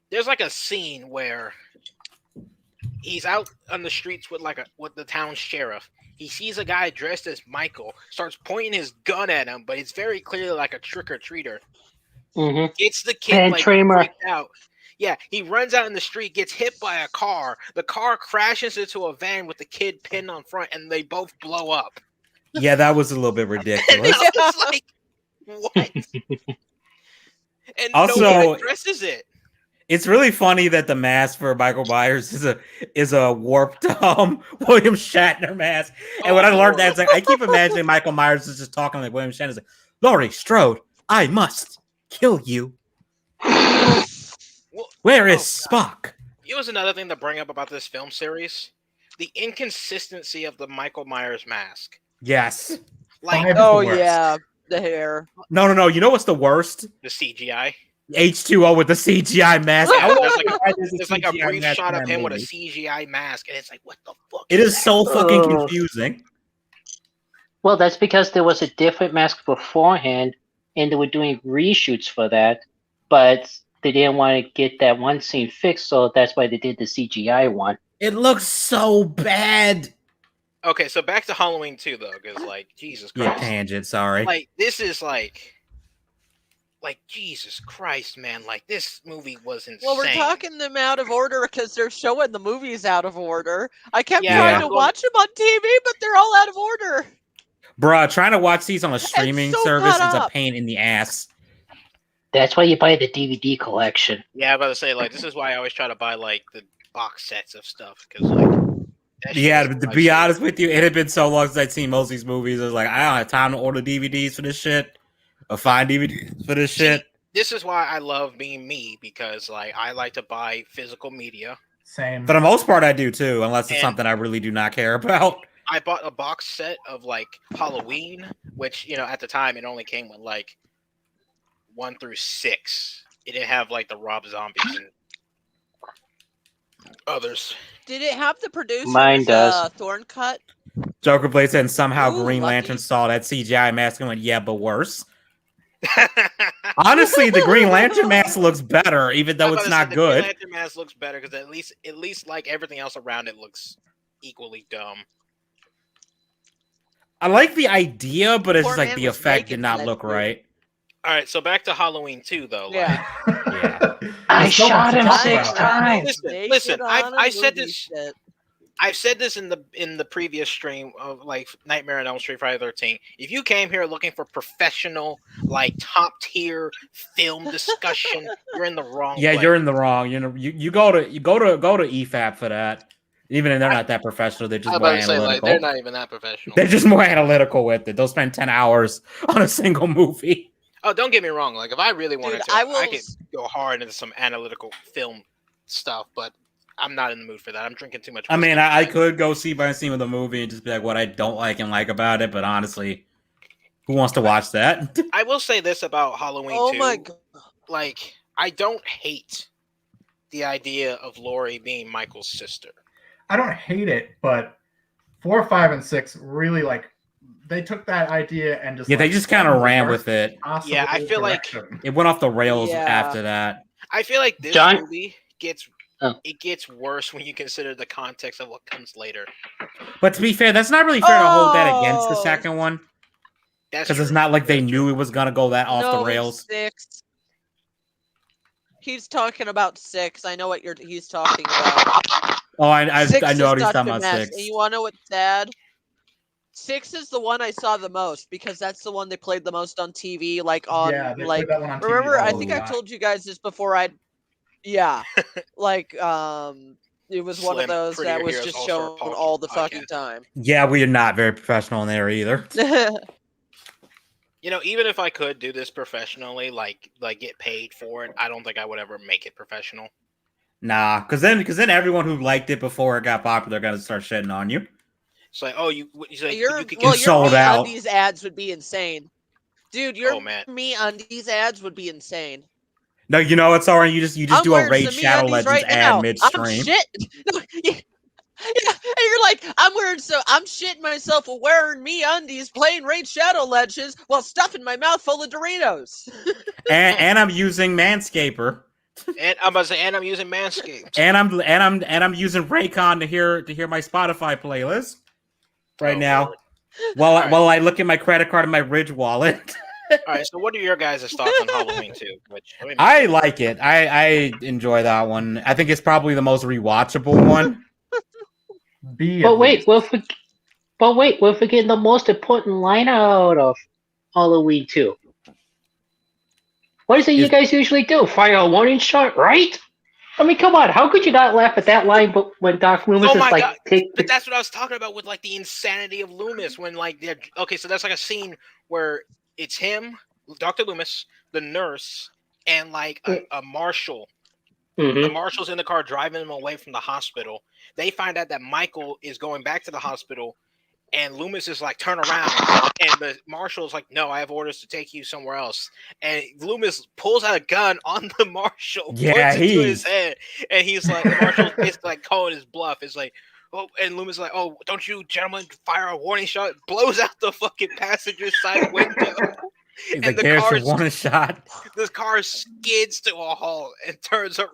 S1: there's a scene where he's out on the streets with with the town sheriff. He sees a guy dressed as Michael, starts pointing his gun at him, but it's very clearly like a trick or treater.
S3: Mhm.
S1: Gets the kid
S3: And Tramer.
S1: freaked out. Yeah, he runs out in the street, gets hit by a car. The car crashes into a van with the kid pinned on front, and they both blow up.
S2: Yeah, that was a little bit
S1: And
S2: ridiculous.
S1: I was like, what? And
S2: Also-
S1: nobody addresses it.
S2: It's really funny that the mask for Michael Myers is a warped William Shatner mask. And when I learned that, it's like I keep imagining Michael Myers is just talking like William Shatner. It's like, Laurie Strode, I must kill you.
S1: Well,
S2: Where is Spock?
S1: it was another thing to bring up about this film series: the inconsistency of the Michael Myers mask.
S2: Yes.
S1: Like
S4: Five is
S5: Oh
S4: the worst.
S5: yeah, the hair.
S2: No. You know what's the worst?
S1: the CGI.
S2: H2O with the CGI mask. I
S1: There's
S2: was
S1: like
S2: why there's
S1: There's a
S2: CGI
S1: brief
S2: mask
S1: shot
S2: in
S1: of
S2: that
S1: him with a
S2: movie.
S1: CGI mask, and it's like, what the fuck?
S2: It is so fucking
S3: Ugh.
S2: confusing.
S3: Well, that's because there was a different mask beforehand, and they were doing reshoots for that, but they didn't want to get that one scene fixed, so that's why they did the CGI one.
S2: It looks so bad.
S1: Okay, so back to Halloween 2 though, because Jesus
S2: Yeah,
S1: Christ,
S2: tangent, sorry.
S1: this is Jesus Christ, man! This movie was insane.
S5: Well, we're talking them out of order because they're showing the movies out of order. I kept
S1: Yeah,
S5: trying
S2: I'm
S5: to
S1: going-
S5: watch them on TV, but they're all out of order.
S2: Bruh, trying to watch these on a streaming
S5: so
S2: service
S5: cut
S2: is a
S5: up.
S2: pain in the ass.
S3: That's why you buy the DVD collection.
S1: Yeah, I'm about to say this is why I always try to buy the box sets of stuff because
S2: Yeah, to be honest with you, it had been so long since I'd seen most of these movies. I was like, I don't have time to order DVDs for this shit or find DVDs for this shit.
S1: This is why I love being me because I like to buy physical media.
S4: Same.
S2: For the most part, I do too, unless it's
S1: And-
S2: something I really do not care about.
S1: I bought a box set of Halloween, which at the time it only came with 1 through 6. It didn't have the Rob Zombies and others.
S5: Did it have the producer's
S3: Mine does.
S5: Thorn cut?
S2: Joker played said, and somehow
S5: Ooh,
S2: Green
S5: lucky.
S2: Lantern saw that CGI mask and went, yeah, but worse. Honestly, the Green Lantern mask looks better, even though it's not
S1: The
S2: good.
S1: Green Lantern mask looks better because at least everything else around it looks equally dumb.
S2: I like the idea, but it's
S5: Poor
S2: just like
S5: man
S2: the
S5: was
S2: effect
S5: naked
S2: did
S5: in
S2: not
S5: that
S2: look
S5: movie.
S2: right.
S1: All right, so back to Halloween 2 though.
S5: Yeah.
S2: Yeah.
S3: I
S4: There's so
S3: shot
S4: much to
S3: him
S4: talk
S3: 6
S4: about.
S3: times.
S1: Listen, I said
S5: movie
S1: this-
S5: set.
S1: I've said this in the previous stream of Nightmare on Elm Street Friday 13. If you came here looking for professional, top tier film discussion, you're in the wrong
S2: Yeah,
S1: place.
S2: you're in the wrong. You go to EFAP for that. Even if they're not that professional, they're
S1: I
S2: just
S1: was
S2: more
S1: about to say
S2: analytical.
S1: they're not even that professional.
S2: They're just more analytical with it. They'll spend 10 hours on a single movie.
S1: Oh, don't get me wrong. If I really wanted
S5: Dude,
S1: to,
S5: I
S1: I
S5: will
S1: could go hard into some analytical film stuff, but I'm not in the mood for that. I'm drinking too much.
S2: I mean,
S1: whiskey
S2: I
S1: tonight.
S2: could go scene by scene with the movie and just be like what I don't like and like about it, but honestly, who wants to watch that?
S1: I will say this about Halloween
S5: Oh
S1: 2.
S5: my god.
S1: I don't hate the idea of Laurie being Michael's sister.
S4: I don't hate it, but 4, 5, and 6 really they took that idea and just
S2: they just kind of ran with it.
S1: Yeah, I feel like
S2: it went off the rails
S5: Yeah.
S2: after that.
S1: I feel like this
S3: John?
S1: movie gets worse when you consider the context of what comes later.
S2: But to be fair, that's not really fair to hold that against the
S5: Oh.
S2: second one.
S1: That's
S2: Because it's
S1: true.
S2: not like they
S1: That's
S2: knew
S1: true.
S2: it was gonna go that off
S5: No,
S2: the rails.
S5: 6. He's talking about 6. I know what he's talking about.
S2: Oh, I
S5: 6
S2: know what
S5: is
S2: he's
S5: such
S2: talking
S5: a
S2: about.
S5: mess.
S2: 6.
S5: And you want to know what's sad? 6 is the one I saw the most because that's the one they played the most on TV. Like on
S4: Yeah, they
S5: like
S4: played that one on TV
S5: remember
S4: a
S5: I think I
S4: lot.
S5: told you guys this before. Like it was one of
S1: Slim,
S5: those
S1: Prettier
S5: that was
S1: Heroes
S5: just
S1: All-Star
S5: shown all the
S1: podcast.
S5: fucking time.
S2: Yeah, we are not very professional in there either.
S1: You know, even if I could do this professionally, like get paid for it, I don't think I would ever make it professional.
S2: Nah, because then everyone who liked it before it got popular got to start shitting on you.
S1: It's like, oh, you could
S5: your
S1: get
S2: sold
S5: Me
S2: out.
S5: Undies ads would be insane. Dude, your
S1: Oh, man.
S5: Me Undies ads would be insane.
S2: No, you know what, Sauron? You just
S5: I'm
S2: do a
S5: wearing
S2: Raid
S5: some
S2: Shadow
S5: MeUndies
S2: Legends
S5: right
S2: ad
S5: now.
S2: midstream.
S5: I'm shit. Yeah, and you're like, I'm shitting myself for wearing MeUndies, playing Raid Shadow Legends while stuffing my mouth full of Doritos.
S2: and I'm using Manscaper.
S1: And I'm about to say, and I'm using Manscaped.
S2: And I'm using Raycon to hear my Spotify playlist right now.
S1: Lord.
S2: While I look at my credit card and my Ridge wallet.
S1: All right, so what are your guys' thoughts on Halloween 2?
S2: I like it. I enjoy that one. I think it's probably the most rewatchable one.
S3: But wait, we're forgetting the most important line out of Halloween 2. What is it you guys usually do? Fire a warning shot, right? I mean, come on. How could you not laugh at that line? But when Doc Loomis
S1: Oh
S3: is
S1: my
S3: like,
S1: God.
S3: take
S1: But that's what I was talking about with like the insanity of Loomis when like they're okay. So that's like a scene where it's him, Dr. Loomis, the nurse, and like a marshal.
S3: Mhm.
S1: The marshal's in the car driving him away from the hospital. They find out that Michael is going back to the hospital, and Loomis is like, turn around. And the marshal's like, no, I have orders to take you somewhere else. And Loomis pulls out a gun on the marshal,
S2: Yeah,
S1: points it to his head, and he's like, the marshal's basically like calling his bluff. It's like, oh, and Loomis is like, oh, don't you gentlemen fire a warning shot? Blows out the fucking passenger side window.
S2: He's
S1: And
S2: like,
S1: the
S2: there's
S1: car's-
S2: your one shot.
S1: This car skids to a halt and turns around.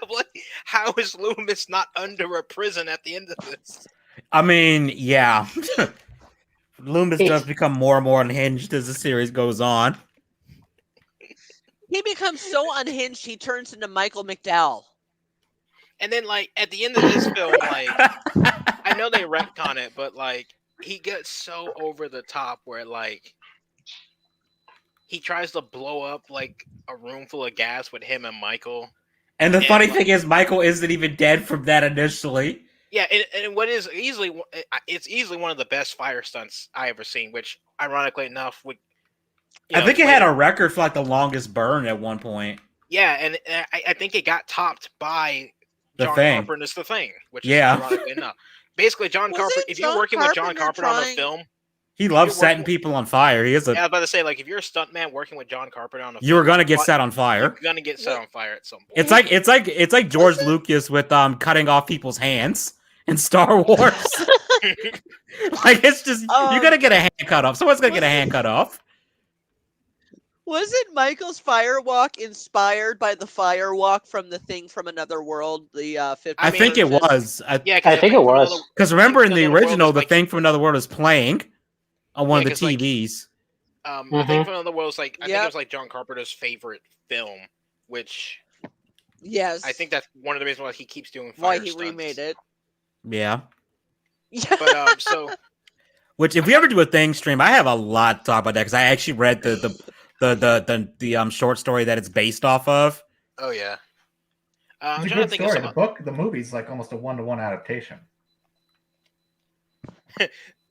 S1: I'm like, how is Loomis not under a prison at the end of this?
S2: I mean, yeah. Loomis does become more and more unhinged as the series goes on.
S5: He becomes so unhinged, he turns into Michael McDowell.
S1: And then, like, at the end of this film, like, I know they retcon it, but, like, he gets so over the top where, like, he tries to blow up, like, a room full of gas with him and Michael.
S2: And the funny thing is, Michael isn't even dead from that initially.
S1: Yeah, and what is easily, it's easily one of the best fire stunts I ever seen, which, ironically enough, would.
S2: I think it had a record for, like, the longest burn at one point.
S1: Yeah, and I think it got topped by
S2: The
S1: John
S2: Thing.
S1: Carpenter's The Thing, which
S2: Yeah.
S1: is ironically enough. Basically, John
S5: Wasn't
S1: Carpenter, if you're
S5: John
S1: working with John
S5: Carpenter
S1: Carpenter on a
S5: trying-
S1: film,
S2: He loves
S1: You're
S2: setting
S1: working-
S2: people on fire. He is a.
S1: yeah, I was about to say, like, if you're a stuntman working with John Carpenter on a
S2: You were
S1: film,
S2: gonna get
S1: but
S2: set on fire.
S1: You're gonna get set on fire at some point.
S2: It's like George Lucas with cutting off people's hands in Star Wars. Like it's just you're gonna get a hand cut off. Someone's gonna get a hand cut off.
S5: Wasn't Michael's firewalk inspired by the firewalk from the Thing from Another World? The 50s.
S2: I think it was.
S1: Yeah,
S3: I think it was.
S2: Because remember in the
S1: Another World
S2: original,
S1: was
S2: the
S1: like-
S2: Thing from Another World is playing on one
S1: Yeah,
S2: of the
S1: 'cause, like,
S2: TVs.
S1: I think from Another World was like I think
S5: Yep.
S1: it was like John Carpenter's favorite film, which
S5: Yes.
S1: I think that's one of the reasons why he keeps doing fire
S5: why he
S1: stunts.
S5: remade it.
S2: Yeah.
S5: Yeah.
S1: But so
S2: Which, if we ever do a Thing stream, I have a lot to talk about that because I actually read the short story that it's based off of.
S1: oh yeah, I'm
S4: It's a
S1: trying to
S4: good
S1: think of
S4: story.
S1: some.
S4: The book, the movie's like almost a 1-to-1 adaptation.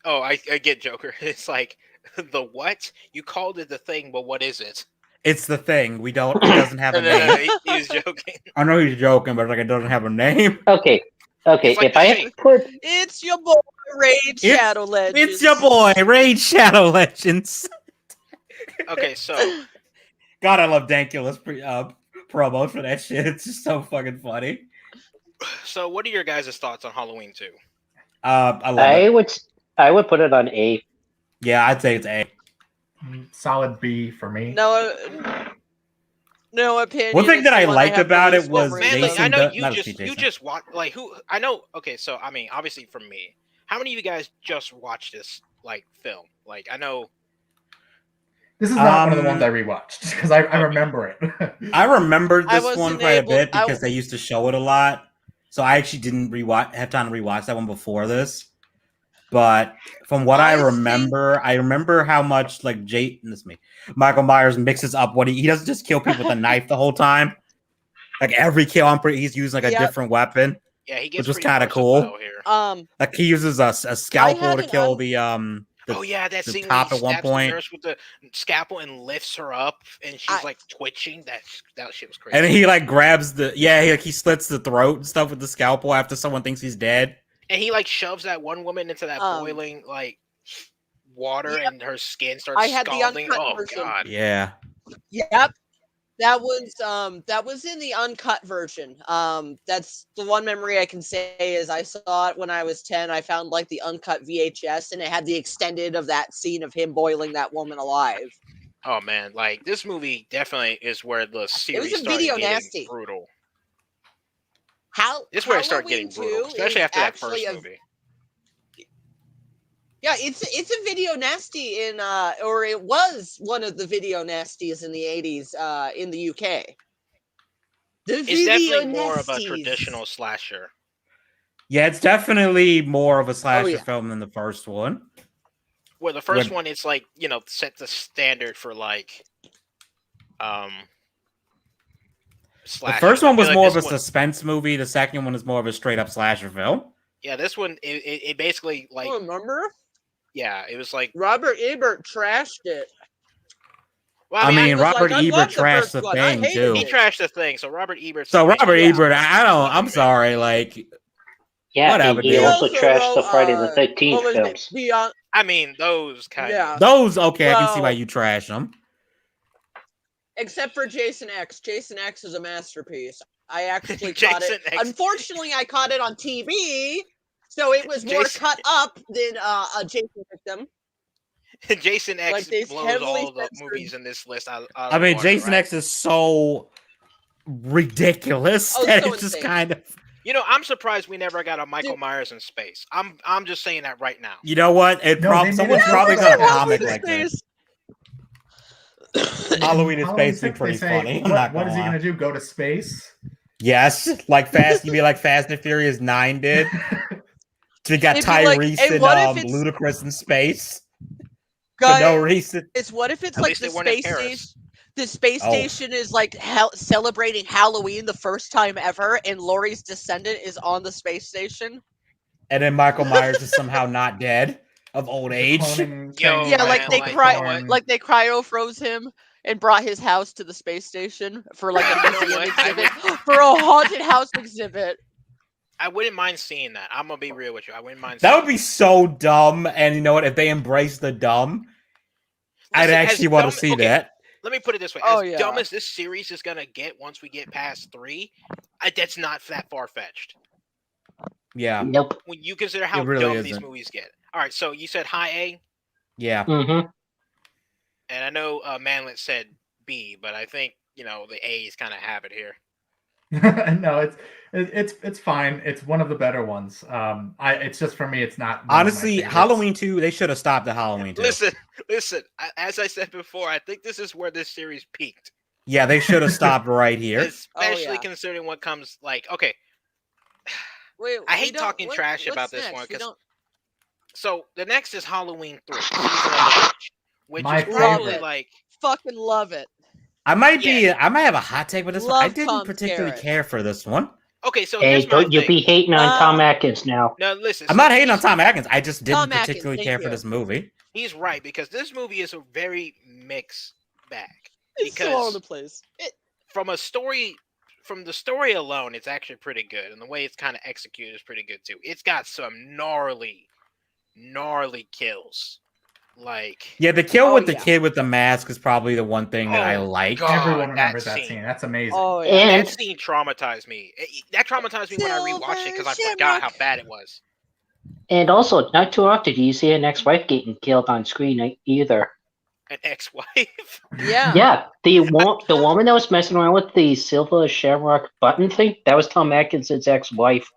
S1: Oh, I get Joker. It's like the what? You called it the Thing, but what is it?
S2: It's the Thing. It doesn't have a
S1: No,
S2: name.
S1: he was joking.
S2: I know he's joking, but like it doesn't have a name.
S3: Okay.
S1: It's like
S3: If I
S1: the
S3: had to put,
S5: It's your boy Raid Shadow Legends.
S2: It's your boy, Raid Shadow Legends.
S1: Okay, so
S2: God, I love Dankula's promo for that shit. It's just so fucking funny.
S1: what are your guys' thoughts on Halloween 2?
S2: I love it.
S3: I would put it on A.
S2: Yeah, I'd say it's A.
S4: Solid B for me.
S5: No opinion.
S2: One thing
S5: it's
S2: that
S5: the
S2: I
S5: one
S2: liked
S5: have the
S2: about it
S5: least
S2: was
S5: memory,
S1: Man,
S5: so-
S1: like, I
S2: Jason
S1: know
S2: does-
S1: you
S2: not
S1: just
S2: Jason.
S1: you just watch like who I know. Okay, so I mean, obviously from me, how many of you guys just watched this like film? Like I know.
S4: This is not one of the ones I rewatched because I remember it.
S2: I remembered
S5: I
S2: this one
S5: wasn't
S2: quite a
S5: able-
S2: bit
S5: I-
S2: because they used to show it a lot. So I actually didn't have time to rewatch that one before this. But from what I remember, I remember how much like Michael Myers mixes up what he doesn't just kill people with a knife the whole time. Like every kill, he's using like a
S5: Yep.
S2: different weapon.
S1: Yeah, he gets
S2: Which was
S1: pretty
S2: kinda
S1: versatile
S2: cool.
S1: here.
S2: Like he uses a scalpel
S5: had
S2: to
S5: an
S2: kill the
S1: Oh yeah, that
S2: the
S1: scene
S2: top
S1: when
S2: at
S1: he
S2: one
S1: stabs the
S2: point.
S1: nurse with the scalpel and lifts her up, and she's
S5: I-
S1: like twitching. That shit was crazy.
S2: and he like grabs he slits the throat and stuff with the scalpel after someone thinks he's dead.
S1: And he like shoves that one woman into that boiling like water,
S5: Yep.
S1: and her skin starts
S5: I had the
S1: scalding.
S5: uncut
S1: Oh
S5: version.
S1: god.
S2: Yeah.
S5: Yep. That was in the uncut version. That's the one memory I can say is I saw it when I was 10. I found like the uncut VHS and it had the extended of that scene of him boiling that woman alive.
S1: Oh man, like this movie definitely is where the series
S5: a
S1: started
S5: video
S1: getting
S5: nasty.
S1: brutal.
S5: How
S1: This is where it started getting
S5: Halloween
S1: brutal,
S5: 2
S1: especially
S5: is
S1: after that first
S5: actually
S1: movie.
S5: Yeah, it's a video nasty in or it was one of the video nasties in the 80s in the UK. The
S1: It's
S5: video
S1: definitely more of a
S5: nasties.
S1: traditional slasher.
S2: Yeah, it's definitely more of a slasher
S5: yeah.
S2: film than the first one.
S1: Where the first one, it's like, set the standard for like
S2: The
S1: slasher.
S2: first
S1: I
S2: one
S1: feel
S2: was
S1: like
S2: more of
S1: this
S2: a
S1: one-
S2: suspense movie. The second one is more of a straight up slasher film.
S1: Yeah, this one it basically like
S5: Remember?
S1: yeah, it was like
S5: Robert Ebert trashed it.
S1: well,
S2: I mean,
S5: was like,
S2: Robert
S5: I
S2: Ebert
S5: loved the
S2: trashed
S5: first
S2: the
S5: one. I
S2: thing
S5: hated
S2: too.
S1: he
S5: it.
S1: trashed the thing. So Robert Ebert.
S2: So Robert
S5: Yeah.
S2: Ebert, I'm sorry, like
S3: Yeah,
S2: Whatever,
S3: and he
S2: dude.
S3: also
S5: also
S3: trashed the
S5: wrote,
S3: Friday the 13th
S5: what was it?
S3: films.
S5: Beyond.
S1: I mean, those kind
S5: Yeah.
S1: of.
S2: those okay. I can see why
S5: Well-
S2: you trash them.
S5: Except for Jason X. Jason X is a masterpiece. I actually caught
S1: Jason
S5: it.
S1: X.
S5: Unfortunately, I caught it on TV, so it was more
S1: Jason-
S5: cut up than a Jason victim.
S1: Jason X
S5: Like, they
S1: blows
S5: heavily
S1: all the
S5: censored-
S1: movies in this list.
S2: I mean, Jason X is so ridiculous
S5: Oh,
S2: that
S5: so
S2: it's just
S5: insane.
S2: kind of.
S1: I'm surprised we never got a Michael
S5: Dude.
S1: Myers in space. I'm just saying that right now.
S2: You know what?
S4: No, they made
S2: Someone's
S4: it
S2: probably
S4: Halloween
S2: got a comic
S5: in
S2: like this.
S5: space.
S2: Halloween is
S4: Halloween
S2: basically
S4: 6,
S2: pretty
S4: they say,
S2: funny. I'm
S4: What,
S2: not
S4: what
S2: gonna
S4: is he
S2: lie.
S4: going to do? Go to space?
S2: Yes, like you mean like Fast and Furious 9 did? So you got
S5: It'd be like,
S2: Tyrese
S5: hey,
S2: and
S5: what if it's-
S2: Ludacris in space for
S5: Guys,
S2: no reason.
S5: what if it's
S1: At
S5: like
S1: least
S5: the
S1: they weren't in
S5: space
S1: Paris.
S5: station? The space
S2: Oh.
S5: station is like celebrating Halloween the first time ever, and Laurie's descendant is on the space station.
S2: And then Michael Myers is somehow not dead of old age.
S4: Cloning
S1: Yo,
S4: thing
S5: Yeah,
S1: man,
S5: like they
S1: like,
S5: cry,
S1: you know what?
S5: like they cryo froze him and brought his house to the space station for like a
S1: You know
S5: museum
S1: what?
S5: exhibit, for a haunted house exhibit.
S1: I wouldn't mind seeing that. I'm gonna be real with you. I wouldn't mind.
S2: That
S1: seeing
S2: would be so dumb. And you know what? If they embrace the dumb, I'd
S1: Listen, as
S2: actually want to
S1: dumb-
S2: see
S1: okay,
S2: that.
S1: Let me put it this way:
S5: Oh,
S1: as
S5: yeah.
S1: dumb as this series is gonna get once we get past 3, that's not that far fetched.
S2: Yeah,
S3: Nope.
S1: When you consider how
S2: It really
S1: dumb these
S2: isn't.
S1: movies get. All right, so you said high A,
S2: yeah.
S3: Mm-hmm.
S1: and I know Manlet said B, but I think the A's kind of have it here.
S4: No, it's fine. It's one of the better ones. It's just for me, it's not. one of my
S2: Honestly,
S4: favorites.
S2: Halloween 2, they should have stopped at Halloween 2.
S1: Listen. As I said before, I think this is where this series peaked,
S2: Yeah, they should have stopped right here.
S1: especially
S5: yeah.
S1: considering what comes. Like, okay,
S5: Wait,
S1: I
S5: we
S1: hate
S5: don't-
S1: talking
S5: what-
S1: trash
S5: what's
S1: about this
S5: next?
S1: one,
S5: We
S1: 'cause-
S5: don't-
S1: so the next is Halloween 3, Season of the Witch, which
S4: My
S1: is probably
S5: favorite.
S1: like.
S5: fucking love it.
S2: I might have a hot take with this one. I
S5: Love
S2: didn't
S5: Tom
S2: particularly
S5: Skerritt.
S2: care for this one.
S1: Okay, so
S3: Hey,
S1: here's my
S3: don't you
S1: thing.
S3: be hating on Tom Atkins now.
S1: No, listen.
S2: I'm
S1: so
S2: not hating on
S1: he's-
S2: Tom Atkins. I just didn't
S5: Tom Atkins,
S2: particularly
S5: thank
S2: care for
S5: you.
S2: this movie.
S1: He's right, because this movie is a very mixed bag.
S5: It's so all over
S1: Because
S5: the place.
S1: from the story alone, it's actually pretty good, and the way it's kind of executed is pretty good too. It's got some gnarly kills. Like,
S2: Yeah, the kill
S5: Oh,
S2: with the
S5: yeah.
S2: kid with the mask is probably the one thing that I
S1: Oh,
S2: like.
S1: God.
S4: Everyone
S1: that
S4: remembers that
S1: scene.
S4: scene. That's amazing.
S5: Oh yeah.
S3: And
S1: that scene traumatized me. That traumatized me when I rewatched it because I
S5: Silver
S1: forgot how
S5: Shamrock.
S1: bad it was.
S3: And also, not too often do you see an ex-wife getting killed on screen either.
S1: An ex-wife.
S5: Yeah.
S3: Yeah, the woman that was messing around with the silver shamrock button thing, that was Tom Atkinson's ex-wife.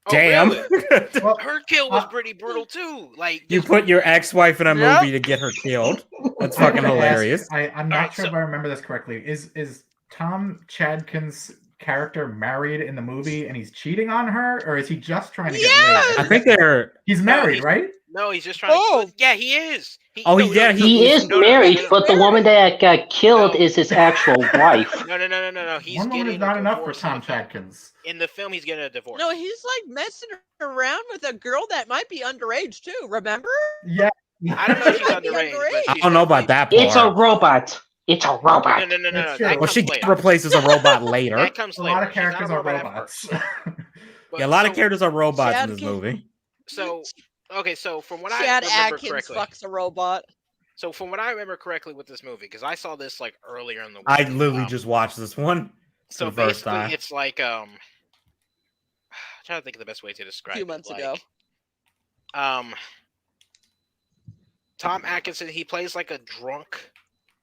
S1: Oh,
S2: Damn.
S1: really?
S4: Well,
S1: Her kill was pretty brutal too. Like
S2: You
S1: just-
S2: put your ex-wife in a
S5: Yep.
S2: movie to get her killed. That's
S4: I
S2: fucking
S4: gotta ask,
S2: hilarious.
S4: I'm not
S1: Alright,
S4: sure
S1: so-
S4: if I remember this correctly. Is Tom Chadkin's character married in the movie and he's cheating on her, or is he just trying to get
S5: Yes!
S4: laid?
S2: I think they're.
S4: He's
S1: No,
S4: married,
S1: he's-
S4: right?
S1: no, he's just trying
S5: Oh.
S1: to. Yeah, he is.
S2: Oh, yeah,
S3: He is
S1: no, no,
S3: married,
S1: no, no,
S3: but the woman that got killed
S1: No.
S3: is his actual wife.
S1: No. He's
S4: One woman
S1: getting
S4: is not
S1: a
S4: enough for
S1: divorce
S4: Tom
S1: in the film.
S4: Chadkins.
S1: In the film, he's getting a divorce.
S5: No, he's like messing around with a girl that might be underage too. Remember?
S4: Yeah.
S1: I don't know if she's
S5: Might be
S1: underage.
S5: underage.
S1: But
S2: I don't know about that part.
S3: It's a robot. It's a robot.
S1: No.
S4: That's
S1: That
S4: true.
S2: Well,
S1: comes
S2: she
S1: later.
S2: replaces a robot later.
S1: That comes
S4: A
S1: later.
S4: lot of
S1: She's not
S4: characters
S1: a
S4: are
S1: robot at
S4: robots.
S1: first. But
S2: Yeah, a lot of
S1: so-
S2: characters are robots in this
S5: Chad
S2: movie.
S1: So okay, so from what I
S5: Chad
S1: remember
S5: Atkins
S1: correctly,
S5: fucks a robot.
S1: so from what I remember correctly with this movie, because I saw this like earlier in the week.
S2: I literally just watched this one.
S1: so
S2: the first
S1: basically
S2: time.
S1: it's like I'm trying to think of the best way to
S5: A
S1: describe
S5: few
S1: it.
S5: months
S1: like,
S5: ago.
S1: Tom Atkinson, he plays like a drunk,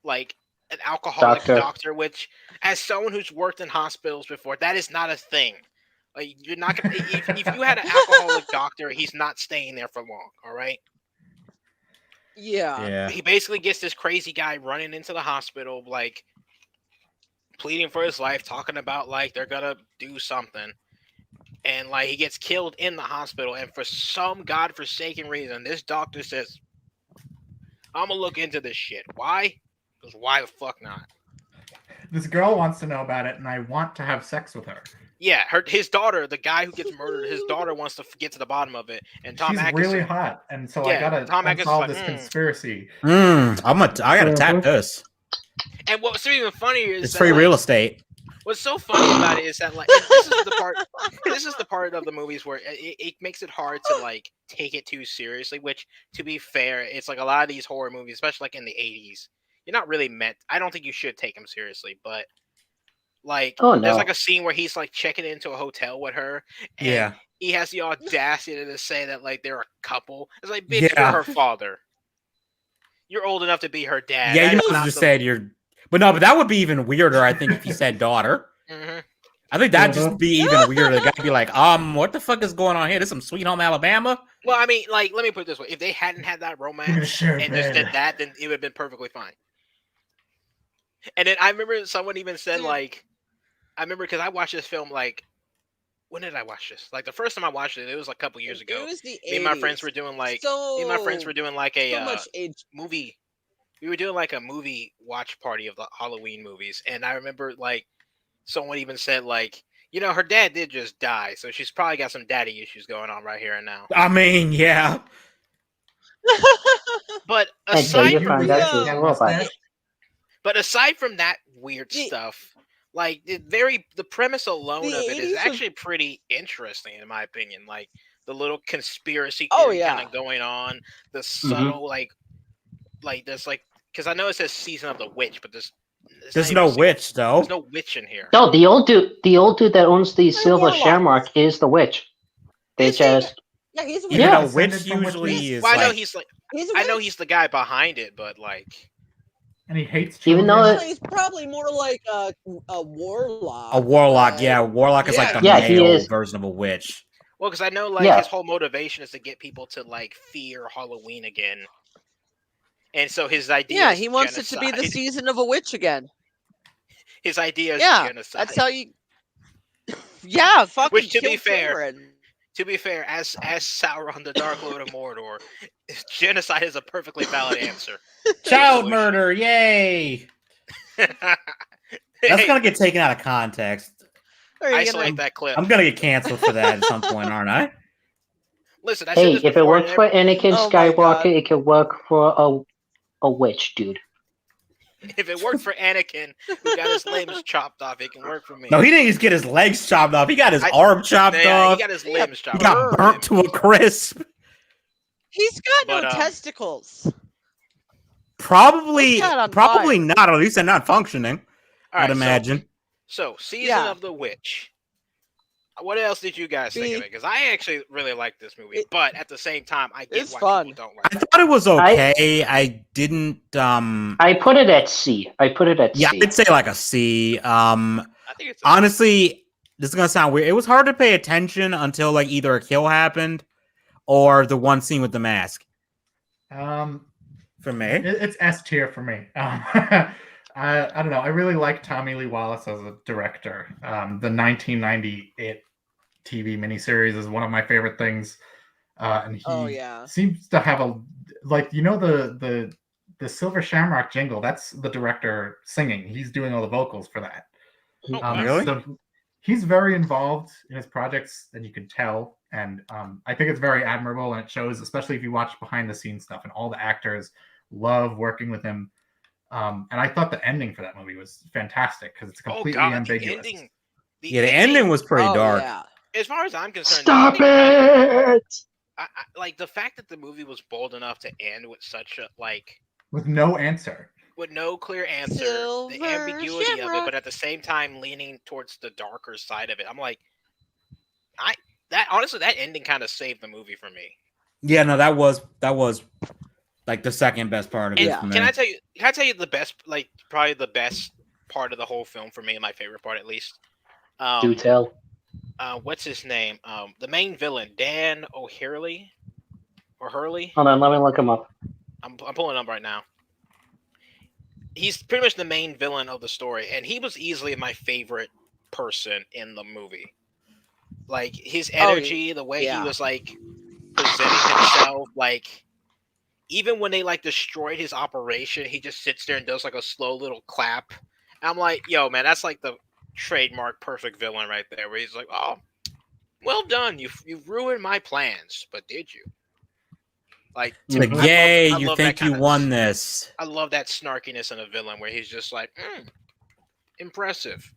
S1: like an alcoholic doctor, which as someone who's worked in hospitals before, that is not a thing. Like you're not gonna if you had an alcoholic doctor, he's not staying there for long, all right?
S5: Yeah.
S2: Yeah.
S1: He basically gets this crazy guy running into the hospital, like pleading for his life, talking about like they're gonna do something. And like he gets killed in the hospital, and for some godforsaken reason, this doctor says, I'm gonna look into this shit. Why? Because why the fuck not?
S4: This girl wants to know about it, and I want to have sex with her.
S1: Yeah, his daughter, the guy who gets murdered, his daughter wants to get to the bottom of it, and Tom
S4: She's
S1: Atkinson.
S4: really hot, and so
S1: Yeah,
S4: I gotta
S1: Tom Atkinson's
S4: solve
S1: like,
S4: this
S1: "Mm."
S4: conspiracy.
S2: I gotta tap this.
S1: And what's even funnier is
S2: It's
S1: that,
S2: free
S1: like,
S2: real estate.
S1: what's so funny about it is that like and this is the part. This is the part of the movies where it makes it hard to like take it too seriously. Which, to be fair, it's like a lot of these horror movies, especially like in the '80s, you're not really meant. I don't think you should take them seriously, but. Like,
S3: Oh,
S1: there's
S3: no.
S1: like a scene where he's like checking into a hotel with her, and
S2: Yeah.
S1: he has the audacity to say that like they're a couple. It's like, bitch,
S2: Yeah.
S1: you're her father. You're old enough to be her dad.
S2: Yeah, you
S1: That is
S2: must
S1: not
S2: have just
S1: the-
S2: said you're. But no, but that would be even weirder, I think, if he said daughter.
S1: Mhm.
S2: I think that'd just be even weirder. The guy would be like, what the fuck is going on here? This some Sweet Home Alabama?
S1: Well, I mean, like, let me put it this way: if they hadn't had that
S4: We're gonna
S1: romance
S4: share
S1: and
S4: a
S1: just did
S4: bed.
S1: that, then it would have been perfectly fine. And then I remember someone even said,
S5: Dude.
S1: like, I remember because I watched this film like, when did I watch this? Like the first time I watched it, it was like a couple years
S5: It
S1: ago.
S5: was the
S1: Me and my friends
S5: 80s.
S1: were doing like,
S5: so,
S1: me and my friends were doing like a
S5: so much age.
S1: movie. We were doing like a movie watch party of the Halloween movies, and I remember like someone even said like, you know, her dad did just die, so she's probably got some daddy issues going on right here and now.
S2: I mean, yeah.
S1: But
S3: Until
S1: aside
S3: you
S1: from
S3: find
S5: Yeah.
S3: out she's a robot.
S1: But aside from that weird
S5: The-
S1: stuff, like the premise alone
S5: The
S1: of it
S5: 80s
S1: is
S5: was-
S1: actually pretty interesting in my opinion. Like the little conspiracy
S5: Oh,
S1: theory
S5: yeah.
S1: kind of going on, the subtle like there's like because I know it says season of the witch, but there's
S2: There's
S1: not
S2: no
S1: even
S2: witch, though.
S1: There's no witch in here.
S3: No, the old dude that owns the silver
S5: warlock.
S3: shamrock is the witch. They
S5: Is he?
S3: just
S5: Yeah, he's a
S2: Even
S3: Yeah.
S2: though witch
S4: Descended from
S2: usually
S4: witches.
S2: is
S1: Well, I know
S2: like,
S1: he's like
S5: he's a
S1: I know
S5: witch.
S1: he's the guy behind it, but like
S4: And he hates
S3: Even
S4: children.
S3: though
S5: Well, he's probably more like a warlock.
S2: a warlock.
S5: but-
S2: Yeah, warlock is like the
S3: Yeah, he
S2: male
S3: is.
S2: version of a witch.
S1: well, because I know like
S3: Yeah.
S1: his whole motivation is to get people to like fear Halloween again. And so his idea
S5: Yeah,
S1: is
S5: he wants it to be the
S1: genocide.
S5: season of a witch again.
S1: His idea is
S5: Yeah,
S1: genocide.
S5: that's how you. Yeah, fucking.
S1: Which, to be
S5: kill
S1: fair,
S5: children.
S1: To be fair, as Sauron, the Dark Lord of Mordor, genocide is a perfectly valid answer.
S2: Child
S1: Solution.
S2: murder, yay! That's gonna get taken out of context.
S5: Are you gonna-
S1: isolate that clip.
S2: I'm gonna get canceled for that at some point, aren't I?
S1: Listen, I said
S3: hey,
S1: this
S3: if it
S1: before,
S3: works for Anakin
S5: Oh my God.
S3: Skywalker, it could work for a witch, dude.
S1: if it worked for Anakin, who got his limbs chopped off, it can work for me.
S2: No, he didn't just get his legs chopped off. He got his
S1: I-
S2: arm chopped
S1: Yeah, he
S2: off.
S1: got his
S5: Yeah,
S1: limbs
S2: He
S1: chopped
S2: got
S1: off.
S2: burnt to a crisp.
S5: He's got
S1: But,
S5: no testicles.
S2: Probably,
S5: What's that on
S2: probably
S5: fire?
S2: not. Or at least they're not functioning.
S1: All right,
S2: I'd imagine.
S1: So season
S5: Yeah.
S1: of the witch. What else did you guys think of
S5: B.
S1: it? Because I actually really like this movie, but at the same time, I get
S5: It's
S1: why
S5: fun.
S1: people don't
S2: I
S1: like it.
S2: thought it was okay. I didn't.
S3: I put it at C.
S2: Yeah,
S3: C.
S2: I'd say like a C.
S1: I think it's
S2: Honestly, this is gonna sound weird. It was hard to pay attention until like either a kill happened or the one scene with the mask. For me,
S4: It's S tier for me. I don't know. I really like Tommy Lee Wallace as a director. The 1990 It TV miniseries is one of my favorite things, and he seems to have the Silver Shamrock jingle. That's the director singing. He's doing all the vocals for that.
S2: really?
S4: So he's very involved in his projects, and you can tell. And I think it's very admirable, and it shows, especially if you watch behind the scenes stuff. And all the actors love working with him. And I thought the ending for that movie was fantastic because it's completely ambiguous.
S2: The ending was pretty dark.
S5: Yeah.
S1: As far as I'm concerned,
S3: Stop it!
S1: Like the fact that the movie was bold enough to end with such a
S4: with no answer,
S1: with no clear answer, the ambiguity of it, but at the same time leaning towards the darker side of it. I'm like, honestly, that ending kind of saved the movie for me.
S2: Yeah, no, that was like the second best part of it.
S5: Yeah.
S2: For me.
S1: Can I tell you the best, like probably the best part of the whole film for me, and my favorite part at least?
S3: Do tell.
S1: What's his name? The main villain, Dan O'Hurley or Hurley.
S3: Hold on, let me look him up.
S1: I'm pulling up right now. He's pretty much the main villain of the story, and he was easily my favorite person in the movie. Like his energy, the way he was like presenting himself, like even when they like destroyed his operation, he just sits there and does like a slow little clap. And I'm like, yo, man, that's like the trademark perfect villain right there, where he's like, oh, well done, you've ruined my plans, but did you? Like
S2: yay,
S1: I
S2: you
S1: love
S2: think you won this.
S1: I love that snarkiness in a villain where he's just like, impressive.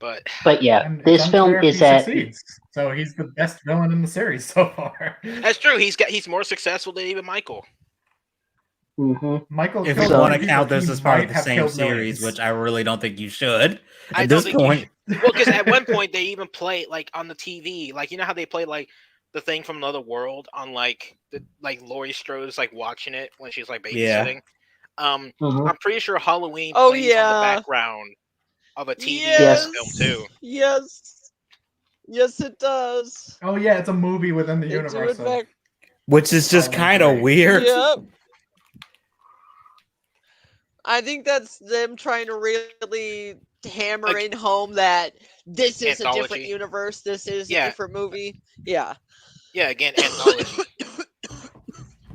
S1: But
S3: yeah,
S4: and
S3: this film is at.
S4: Succeeds. So he's the best villain in the series so far.
S1: That's true. He's more successful than even Michael.
S3: Mm-hmm.
S4: Michael,
S2: if you want to count this as part of the same series, which I really don't think you should at this point.
S1: Well, because at one point they even play like on the TV, like you know how they play like the thing from Another World on like Laurie Strode's like watching it when she's like babysitting. I'm pretty sure Halloween plays on the background of a TV film too.
S5: Yes, it does.
S4: Oh yeah, it's a movie within the universe.
S2: Which is just kind of weird.
S5: Yep. I think that's them trying to really hammer in home that this is a different universe. This is a different movie. Yeah.
S1: Yeah, again, anthology.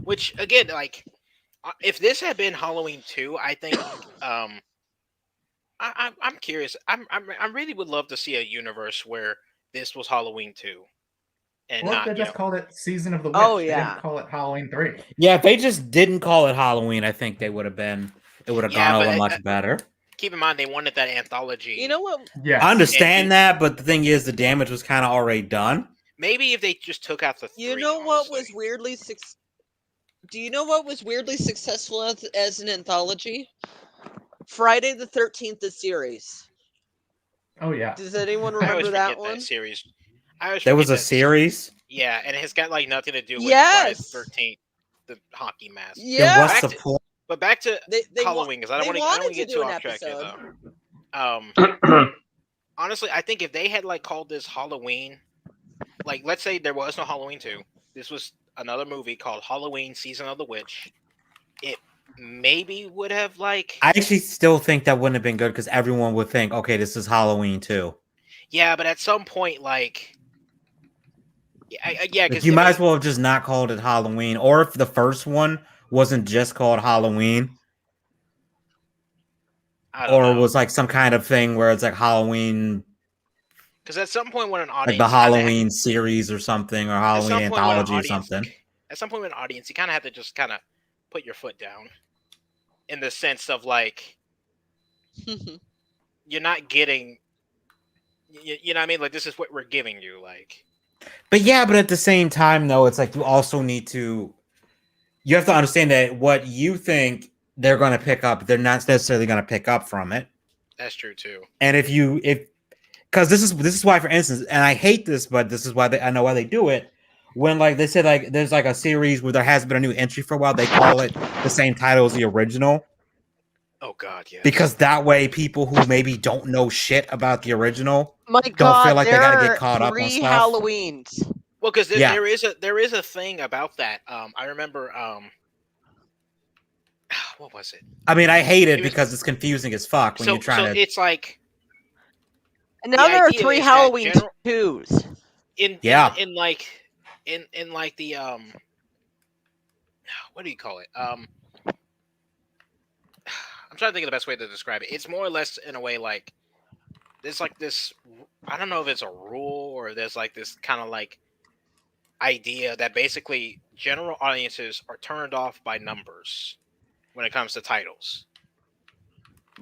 S1: Which, again, like, if this had been Halloween 2, I think, I'm curious. I really would love to see a universe where this was Halloween 2. And
S4: they just called it Season of the Witch.
S5: Oh,
S4: They didn't call it Halloween 3.
S2: Yeah, if they just didn't call it Halloween, I think they would have been. It would have gone a much better.
S1: Keep in mind, they wanted that anthology.
S5: You know what?
S4: Yeah,
S2: I understand that, but the thing is, the damage was kind of already done.
S1: Maybe if they just took out the 3,
S5: you know what was weirdly Do you know what was weirdly successful as an anthology? Friday the 13th, the series.
S4: Oh yeah.
S5: Does anyone remember that one?
S1: That series.
S2: There was a series.
S1: Yeah, and it has got like nothing to do with Friday the 13th, the hockey mask.
S2: Yeah. What's the point?
S1: But back to Halloween, because I don't want to get too off track here, though. Honestly, I think if they had like called this Halloween, like let's say there was no Halloween 2, this was another movie called Halloween Season of the Witch, it maybe would have like.
S2: I actually still think that wouldn't have been good because everyone would think, okay, this is Halloween 2.
S1: Yeah, but at some point, like. Yeah, because
S2: you might as well have just not called it Halloween, or if the first one wasn't just called Halloween, or it was like some kind of thing where it's like Halloween.
S1: Because at some point when an audience,
S2: like the Halloween series or something, or Halloween anthology or something.
S1: At some point with an audience, you kind of have to just kind of put your foot down, in the sense of like, you're not getting, you know what I mean? Like this is what we're giving you, like.
S2: But yeah, but at the same time, though, it's like you also need to. You have to understand that what you think they're going to pick up, they're not necessarily going to pick up from it.
S1: That's true too.
S2: And if because this is why, for instance, and I hate this, but this is why I know why they do it. When like they said like there's like a series where there has been a new entry for a while, they call it the same title as the original.
S1: Oh God, yes.
S2: Because that way, people who maybe don't know shit about the original
S5: My
S2: don't
S5: God,
S2: feel like they
S5: there
S2: gotta get
S5: are
S2: caught up on
S5: 3
S2: stuff.
S5: Halloweens.
S1: Well, because
S2: Yeah.
S1: there is a thing about that. I remember. What was it?
S2: I mean, I hate it
S1: It was-
S2: because it's confusing as fuck when
S1: So
S2: you're trying to.
S1: it's like
S5: And now
S1: The
S5: there are
S1: idea
S5: 3
S1: is that
S5: Halloween
S1: general-
S5: 2s.
S2: Yeah.
S1: in like the what do you call it? I'm trying to think of the best way to describe it. It's more or less in a way like there's like this. I don't know if it's a rule or there's like this kind of like idea that basically general audiences are turned off by numbers when it comes to titles.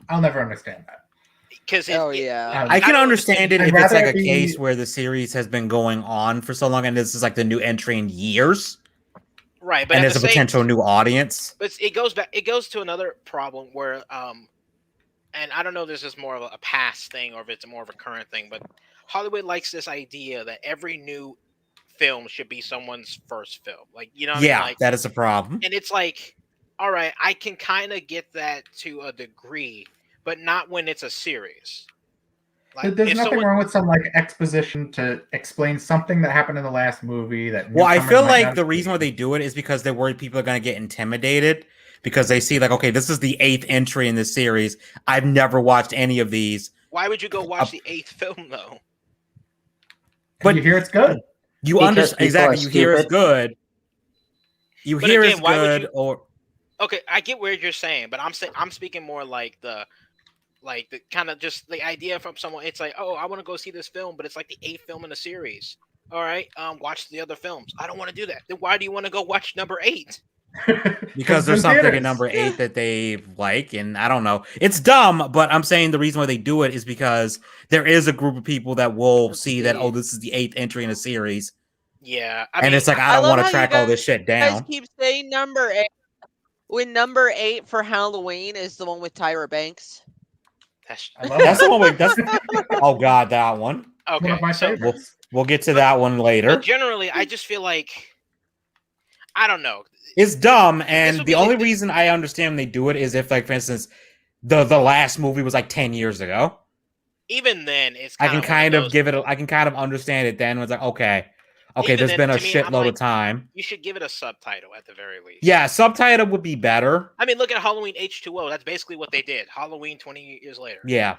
S4: I'll never understand that.
S1: Because
S5: yeah.
S2: I can
S1: don't
S2: understand it
S4: I'd
S2: if it's like
S4: rather
S2: a
S4: be-
S2: case where the series has been going on for so long and this is like the new entry in years,
S1: right, but
S2: and
S1: at
S2: there's
S1: the
S2: a
S1: same,
S2: potential new audience.
S1: but it goes back. It goes to another problem where and I don't know if this is more of a past thing or if it's more of a current thing, but Hollywood likes this idea that every new film should be someone's first film. Like, you know what I
S2: Yeah,
S1: mean? Like,
S2: that is a problem.
S1: and it's like, all right, I can kind of get that to a degree, but not when it's a series. Like,
S4: There's
S1: if
S4: nothing
S1: someone-
S4: wrong with some like exposition to explain something that happened in the last movie. That
S2: Well, I
S4: newcomers
S2: feel
S4: might
S2: like
S4: not
S2: the
S4: have
S2: reason why
S4: seen.
S2: they do it is because they're worried people are going to get intimidated because they see like, okay, this is the 8th entry in this series. I've never watched any of these.
S1: Why would you go watch the 8th film though?
S2: But
S4: you hear it's good.
S2: You
S3: Because
S2: understand
S3: people
S2: exactly.
S3: are
S2: You hear it's
S3: stupid.
S2: good. You
S1: But
S2: hear
S1: again,
S2: it's
S1: why would
S2: good,
S1: you-
S2: or
S1: Okay, I get where you're saying, but I'm speaking more like the kind of just the idea from someone. It's like, oh, I want to go see this film, but it's like the 8th film in the series. All right, watch the other films. I don't want to do that. Then why do you want to go watch number 8?
S2: because there's
S4: it's in
S2: something in
S4: theaters.
S2: number 8 that they like, and I don't know. It's dumb, but I'm saying the reason why they do it is because there is a group of people that will see that, oh, this is the 8th entry in a series,
S1: Yeah, I
S2: and
S1: mean,
S2: it's like I
S5: I
S2: don't
S5: love
S2: want
S5: how
S2: to
S5: you
S2: track all this shit
S5: You guys
S2: down.
S5: keep saying number 8. When number 8 for Halloween is the one with Tyra Banks.
S1: that's
S4: I love
S2: That's
S4: that.
S2: the one. That's oh god, that one.
S1: okay.
S4: One of my
S1: so,
S4: favorites.
S2: We'll get to that one later.
S1: but generally, I just feel like I don't know.
S2: It's dumb, and
S1: would
S2: the
S1: be
S2: only
S1: like-
S2: reason I understand when they do it is if, like, for instance, the last movie was like 10 years ago.
S1: Even then, it's
S2: I
S1: kind
S2: can
S1: of
S2: kind
S1: one
S2: of
S1: those-
S2: give it. I can kind of understand it. Then it's like, okay,
S1: Even
S2: there's
S1: then,
S2: been a
S1: to me, I'm
S2: shitload
S1: like-
S2: of time.
S1: You should give it a subtitle at the very least.
S2: Yeah, subtitle would be better.
S1: I mean, look at Halloween H2O. That's basically what they did. Halloween 20 years later.
S2: Yeah,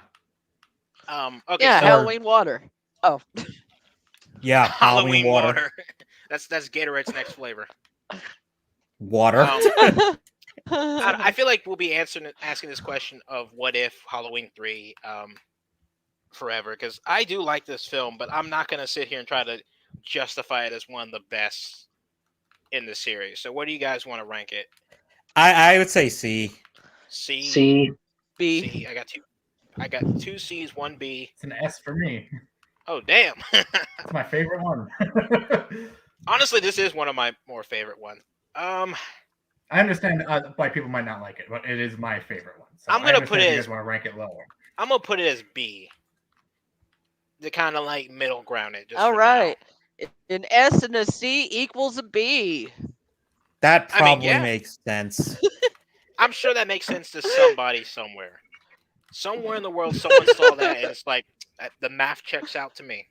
S1: Okay.
S5: Yeah,
S1: so
S5: Halloween water. Oh.
S2: yeah.
S1: Halloween
S2: water.
S1: water. that's Gatorade's next flavor.
S2: Water.
S1: I feel like we'll be asking this question of what if Halloween 3 forever, because I do like this film, but I'm not gonna sit here and try to justify it as one of the best in the series. So what do you guys want to rank it?
S2: I would say C.
S1: C.
S3: See,
S5: B.
S1: C. I got 2 C's, 1 B.
S4: It's an S for me.
S1: Oh damn!
S4: It's my favorite one.
S1: Honestly, this is one of my more favorite ones.
S4: I understand why people might not like it, but it is my favorite one. So
S1: I'm
S4: I
S1: gonna
S4: understand
S1: put
S4: if
S1: it
S4: you
S1: as-
S4: guys want to rank it lower.
S1: I'm gonna put it as B. The kind of like middle ground it. Just
S5: All
S1: for
S5: right.
S1: now.
S5: An S and a C equals a B.
S2: That
S1: I mean,
S2: probably
S1: yeah.
S2: makes sense.
S1: I'm sure that makes sense to somebody somewhere. Somewhere in the world, someone saw that and it's like the math checks out to me.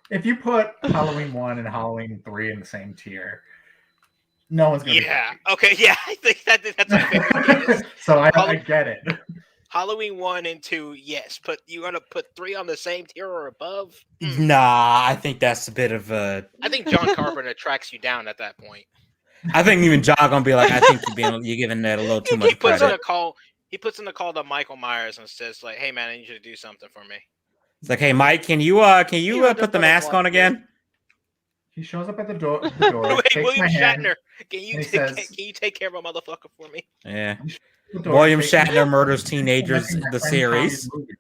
S4: If you put Halloween 1 and Halloween 3 in the same tier, no one's gonna
S1: Yeah.
S4: be
S1: Okay. Yeah. I think that's a fair guess.
S4: So I
S1: Halloween-
S4: get it.
S1: Halloween 1 and 2, yes, but you gonna put 3 on the same tier or above?
S2: Nah, I think that's a bit of a.
S1: I think John Carpenter tracks you down at that point.
S2: I think even John gonna be like, I think you're giving that a little too
S1: He
S2: much
S1: puts in
S2: credit.
S1: a call. He puts in a call to Michael Myers and says like, "Hey man, I need you to do something for me."
S2: It's like, hey Mike, can you
S5: had
S2: put
S5: to
S2: the
S5: put a
S2: mask on
S5: block
S2: again?
S4: He shows up at the door,
S1: Wait,
S4: takes
S1: William
S4: my hand.
S1: Shatner, can you
S4: and he says-
S1: can you take care of a motherfucker for me?
S2: Yeah.
S4: the door,
S2: William
S4: takes my
S2: Shatner
S4: hand,
S2: murders
S4: and
S2: teenagers.
S4: that's my
S2: The
S4: friend
S2: series.
S4: Tommy's movie.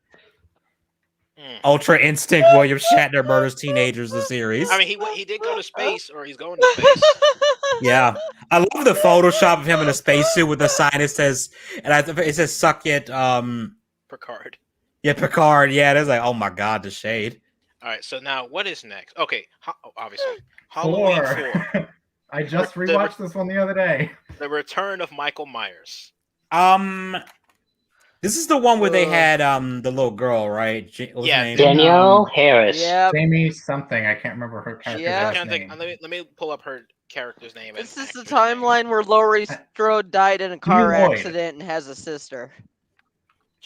S2: Ultra Instinct. William Shatner murders teenagers. The series.
S1: I mean, he did go to space, or he's going to space.
S2: Yeah, I love the Photoshop of him in a spacesuit with a sign that says, and it says "Suck it."
S1: Picard.
S2: Yeah, Picard. Yeah, there's like, oh my god, the shade.
S1: All right, so now what is next? Okay, obviously Halloween 4.
S4: I just
S1: The
S4: rewatched this one the other day.
S1: The return of Michael Myers.
S2: This is the one where they had the little girl, right? What's
S1: Yeah,
S2: her name?
S3: Danielle Harris.
S5: Yep.
S4: Jamie something. I can't remember her character's
S5: Yeah.
S1: I'm
S4: last
S1: trying to
S4: name.
S1: think. Let me pull up her character's name. and
S5: This is the
S1: actor's name.
S5: timeline where Laurie Strode died in a car
S4: Lloyd.
S5: accident and has a sister.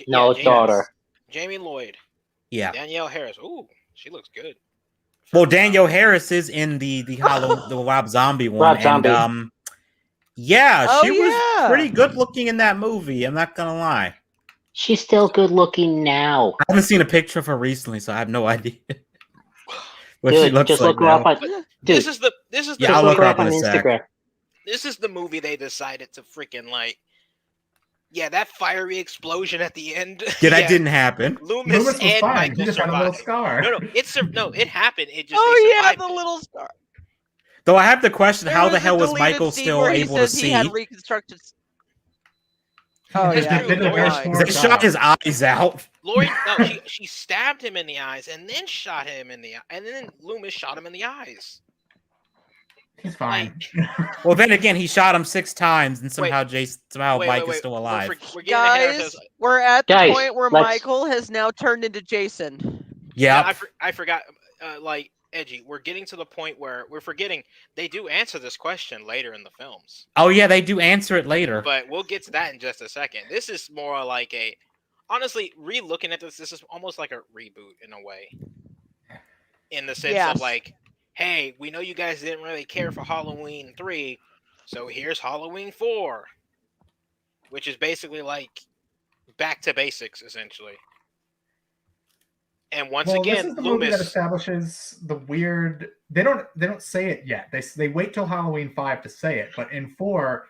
S3: No,
S1: Jamie,
S3: daughter.
S1: Jamie Lloyd.
S2: Yeah.
S1: Danielle Harris. Ooh, she looks good.
S2: Well, Danielle Harris is in the Rob Zombie one.
S3: Rob Zombie.
S2: And yeah,
S5: Oh,
S2: she was
S5: yeah.
S2: pretty good looking in that movie. I'm not gonna lie.
S3: She's still good looking now.
S2: I haven't seen a picture of her recently, so I have no idea what she
S3: Dude,
S2: looks
S3: just
S2: like
S3: look her
S2: now.
S3: up on. Dude,
S1: This is the
S2: Yeah,
S3: just
S2: I'll
S3: look
S2: look
S3: her
S2: her
S3: up
S2: up
S3: on
S2: in a sec.
S3: Instagram.
S1: This is the movie they decided to freaking like. Yeah, that fiery explosion at the end.
S2: Yeah, that didn't happen.
S1: Loomis
S4: Loomis was
S1: and
S4: fine.
S1: Michael
S4: He just had a little
S1: survived.
S4: scar.
S1: No, it happened. It just
S5: Oh
S1: they
S5: yeah,
S1: survived
S5: the
S1: it.
S5: little star.
S2: Though I have the question:
S5: There
S2: how the
S5: was a
S2: hell was
S5: deleted
S2: Michael
S5: scene
S2: still
S5: where he
S2: able to
S5: says
S2: see?
S5: He had reconstructed. Oh
S1: Because
S5: yeah,
S1: they did a very
S5: fine.
S1: smart
S2: They shot his eyes out.
S1: Lori, no, she stabbed him in the eyes and then shot him in the eye, and then Loomis shot him in the eyes.
S4: He's fine.
S2: Well, then again, he shot him 6 times, and
S1: Wait.
S2: somehow Mike is still alive.
S1: We're getting ahead of
S5: Guys,
S1: ourselves.
S5: we're at the
S3: Guys,
S5: point where
S3: let's-
S5: Michael has now turned into Jason.
S2: Yeah,
S1: I forgot. Like Edgy, we're getting to the point where we're forgetting they do answer this question later in the films,
S2: oh yeah, they do answer it later.
S1: but we'll get to that in just a second. This is more like a, honestly, re-looking at this is almost like a reboot in a way, in the sense
S5: Yes.
S1: of like, hey, we know you guys didn't really care for Halloween 3, so here's Halloween 4, which is basically like back to basics essentially. And once
S4: Well,
S1: again,
S4: this is the movie that
S1: Loomis.
S4: establishes the weird. They don't say it yet. They wait till Halloween 5 to say it. But in 4,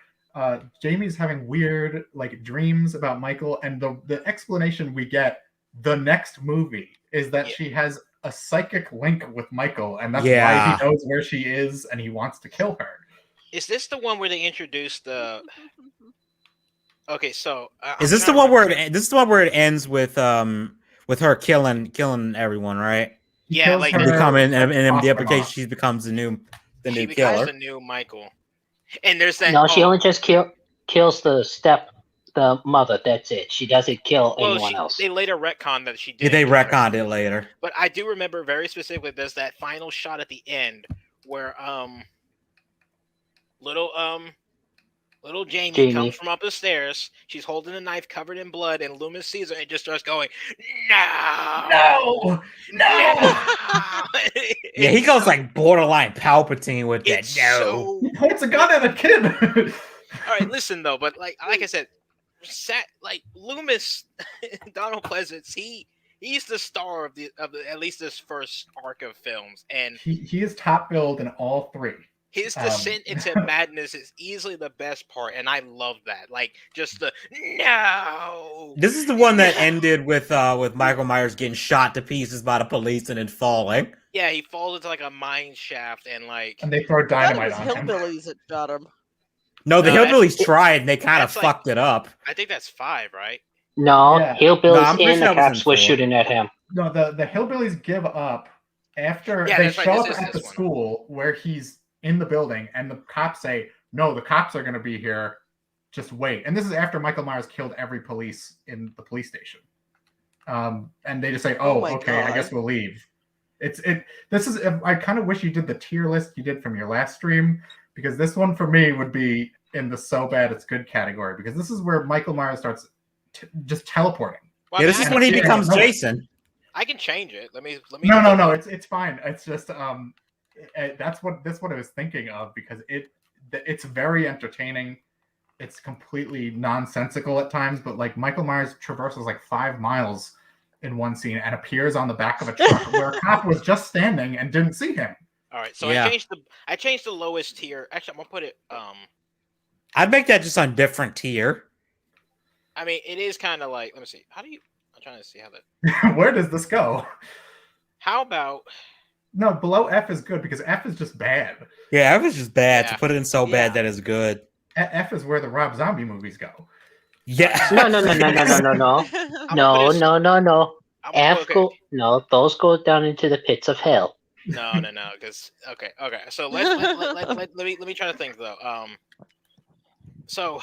S4: Jamie's having weird like dreams about Michael, and the explanation we get the next movie is that she has a psychic link with Michael, and that's why he knows where she is and he wants to kill her.
S1: Is this the one where they introduced the? Okay, so
S2: Is this the one where this is the one where it ends with her killing everyone, right?
S4: He
S1: Yeah,
S4: kills
S1: like-
S4: her
S2: Becoming and in
S4: off
S2: the
S4: and
S2: application,
S4: off.
S2: she becomes the new
S1: she becomes
S2: killer.
S1: the new Michael? And there's that.
S3: No, she only just kills the mother. That's it. She doesn't kill
S1: well,
S3: anyone else.
S1: they later retconned that she did.
S2: Yeah, they retconned it later.
S1: But I do remember very specifically. There's that final shot at the end where little Jamie comes from up the stairs. She's holding a knife covered in blood, and Loomis sees her and just starts going, "No, no!"
S2: Yeah, he goes like borderline Palpatine with that.
S1: It's
S2: No.
S4: He points a gun at a kid.
S1: All right, listen though, but like I said, like Loomis, Donald Pleasance, he's the star of the at least this first arc of films, and
S4: he is top billed in all 3.
S1: his descent into madness is easily the best part, and I love that. Like just the no.
S2: This is the one that ended with Michael Myers getting shot to pieces by the police and then falling.
S1: Yeah, he falls into like a mine shaft and like.
S4: And they throw
S5: That
S4: dynamite
S5: was
S4: on him.
S5: hillbillies that shot him.
S2: No, the
S1: No,
S2: hillbillies tried and they kind of
S1: that's like-
S2: fucked it up.
S1: I think that's 5, right?
S3: No,
S4: Yeah.
S3: hillbillies
S2: No, I'm pretty
S3: and
S2: sure
S3: the
S2: that was
S3: cops
S2: in
S3: were
S2: 4.
S3: shooting at him.
S4: No, the hillbillies give up after
S1: Yeah,
S4: they
S1: that's right,
S4: show
S1: this
S4: up
S1: is
S4: at the
S1: this one.
S4: school where he's in the building, and the cops say, "No, the cops are going to be here. Just wait." And this is after Michael Myers killed every police in the police station. And they just say,
S5: Oh
S4: "Oh,
S5: my
S4: okay, I
S5: God.
S4: guess we'll leave." This is. I kind of wish you did the tier list you did from your last stream, because this one for me would be in the so bad it's good category, because this is where Michael Myers starts just teleporting.
S1: Well,
S2: Yeah,
S1: I
S2: this
S1: mean,
S2: is
S1: I
S2: when he
S1: can change
S2: becomes
S1: it.
S2: Jason.
S1: I can change it. Let me.
S4: No. It's fine. It's just that's what I was thinking of, because it's very entertaining. It's completely nonsensical at times, but like Michael Myers traverses like 5 miles in one scene and appears on the back of a truck where a cop was just standing and didn't see him.
S1: All right, so
S2: Yeah.
S1: I changed the lowest tier. Actually, I'm gonna put it.
S2: I'd make that just on different tier.
S1: I mean, it is kind of like. Let me see. How do you? I'm trying to see how that.
S4: Where does this go?
S1: How about?
S4: No, below F is good, because F is just bad.
S2: Yeah, it was just bad
S1: Yeah.
S2: to put it in so
S5: Yeah.
S2: bad that it's good.
S4: F is where the Rob Zombie movies go.
S2: Yeah.
S3: No.
S1: I'm gonna put it-
S3: No. No, those go down into the pits of hell.
S1: No, because okay. So let me try to think though. So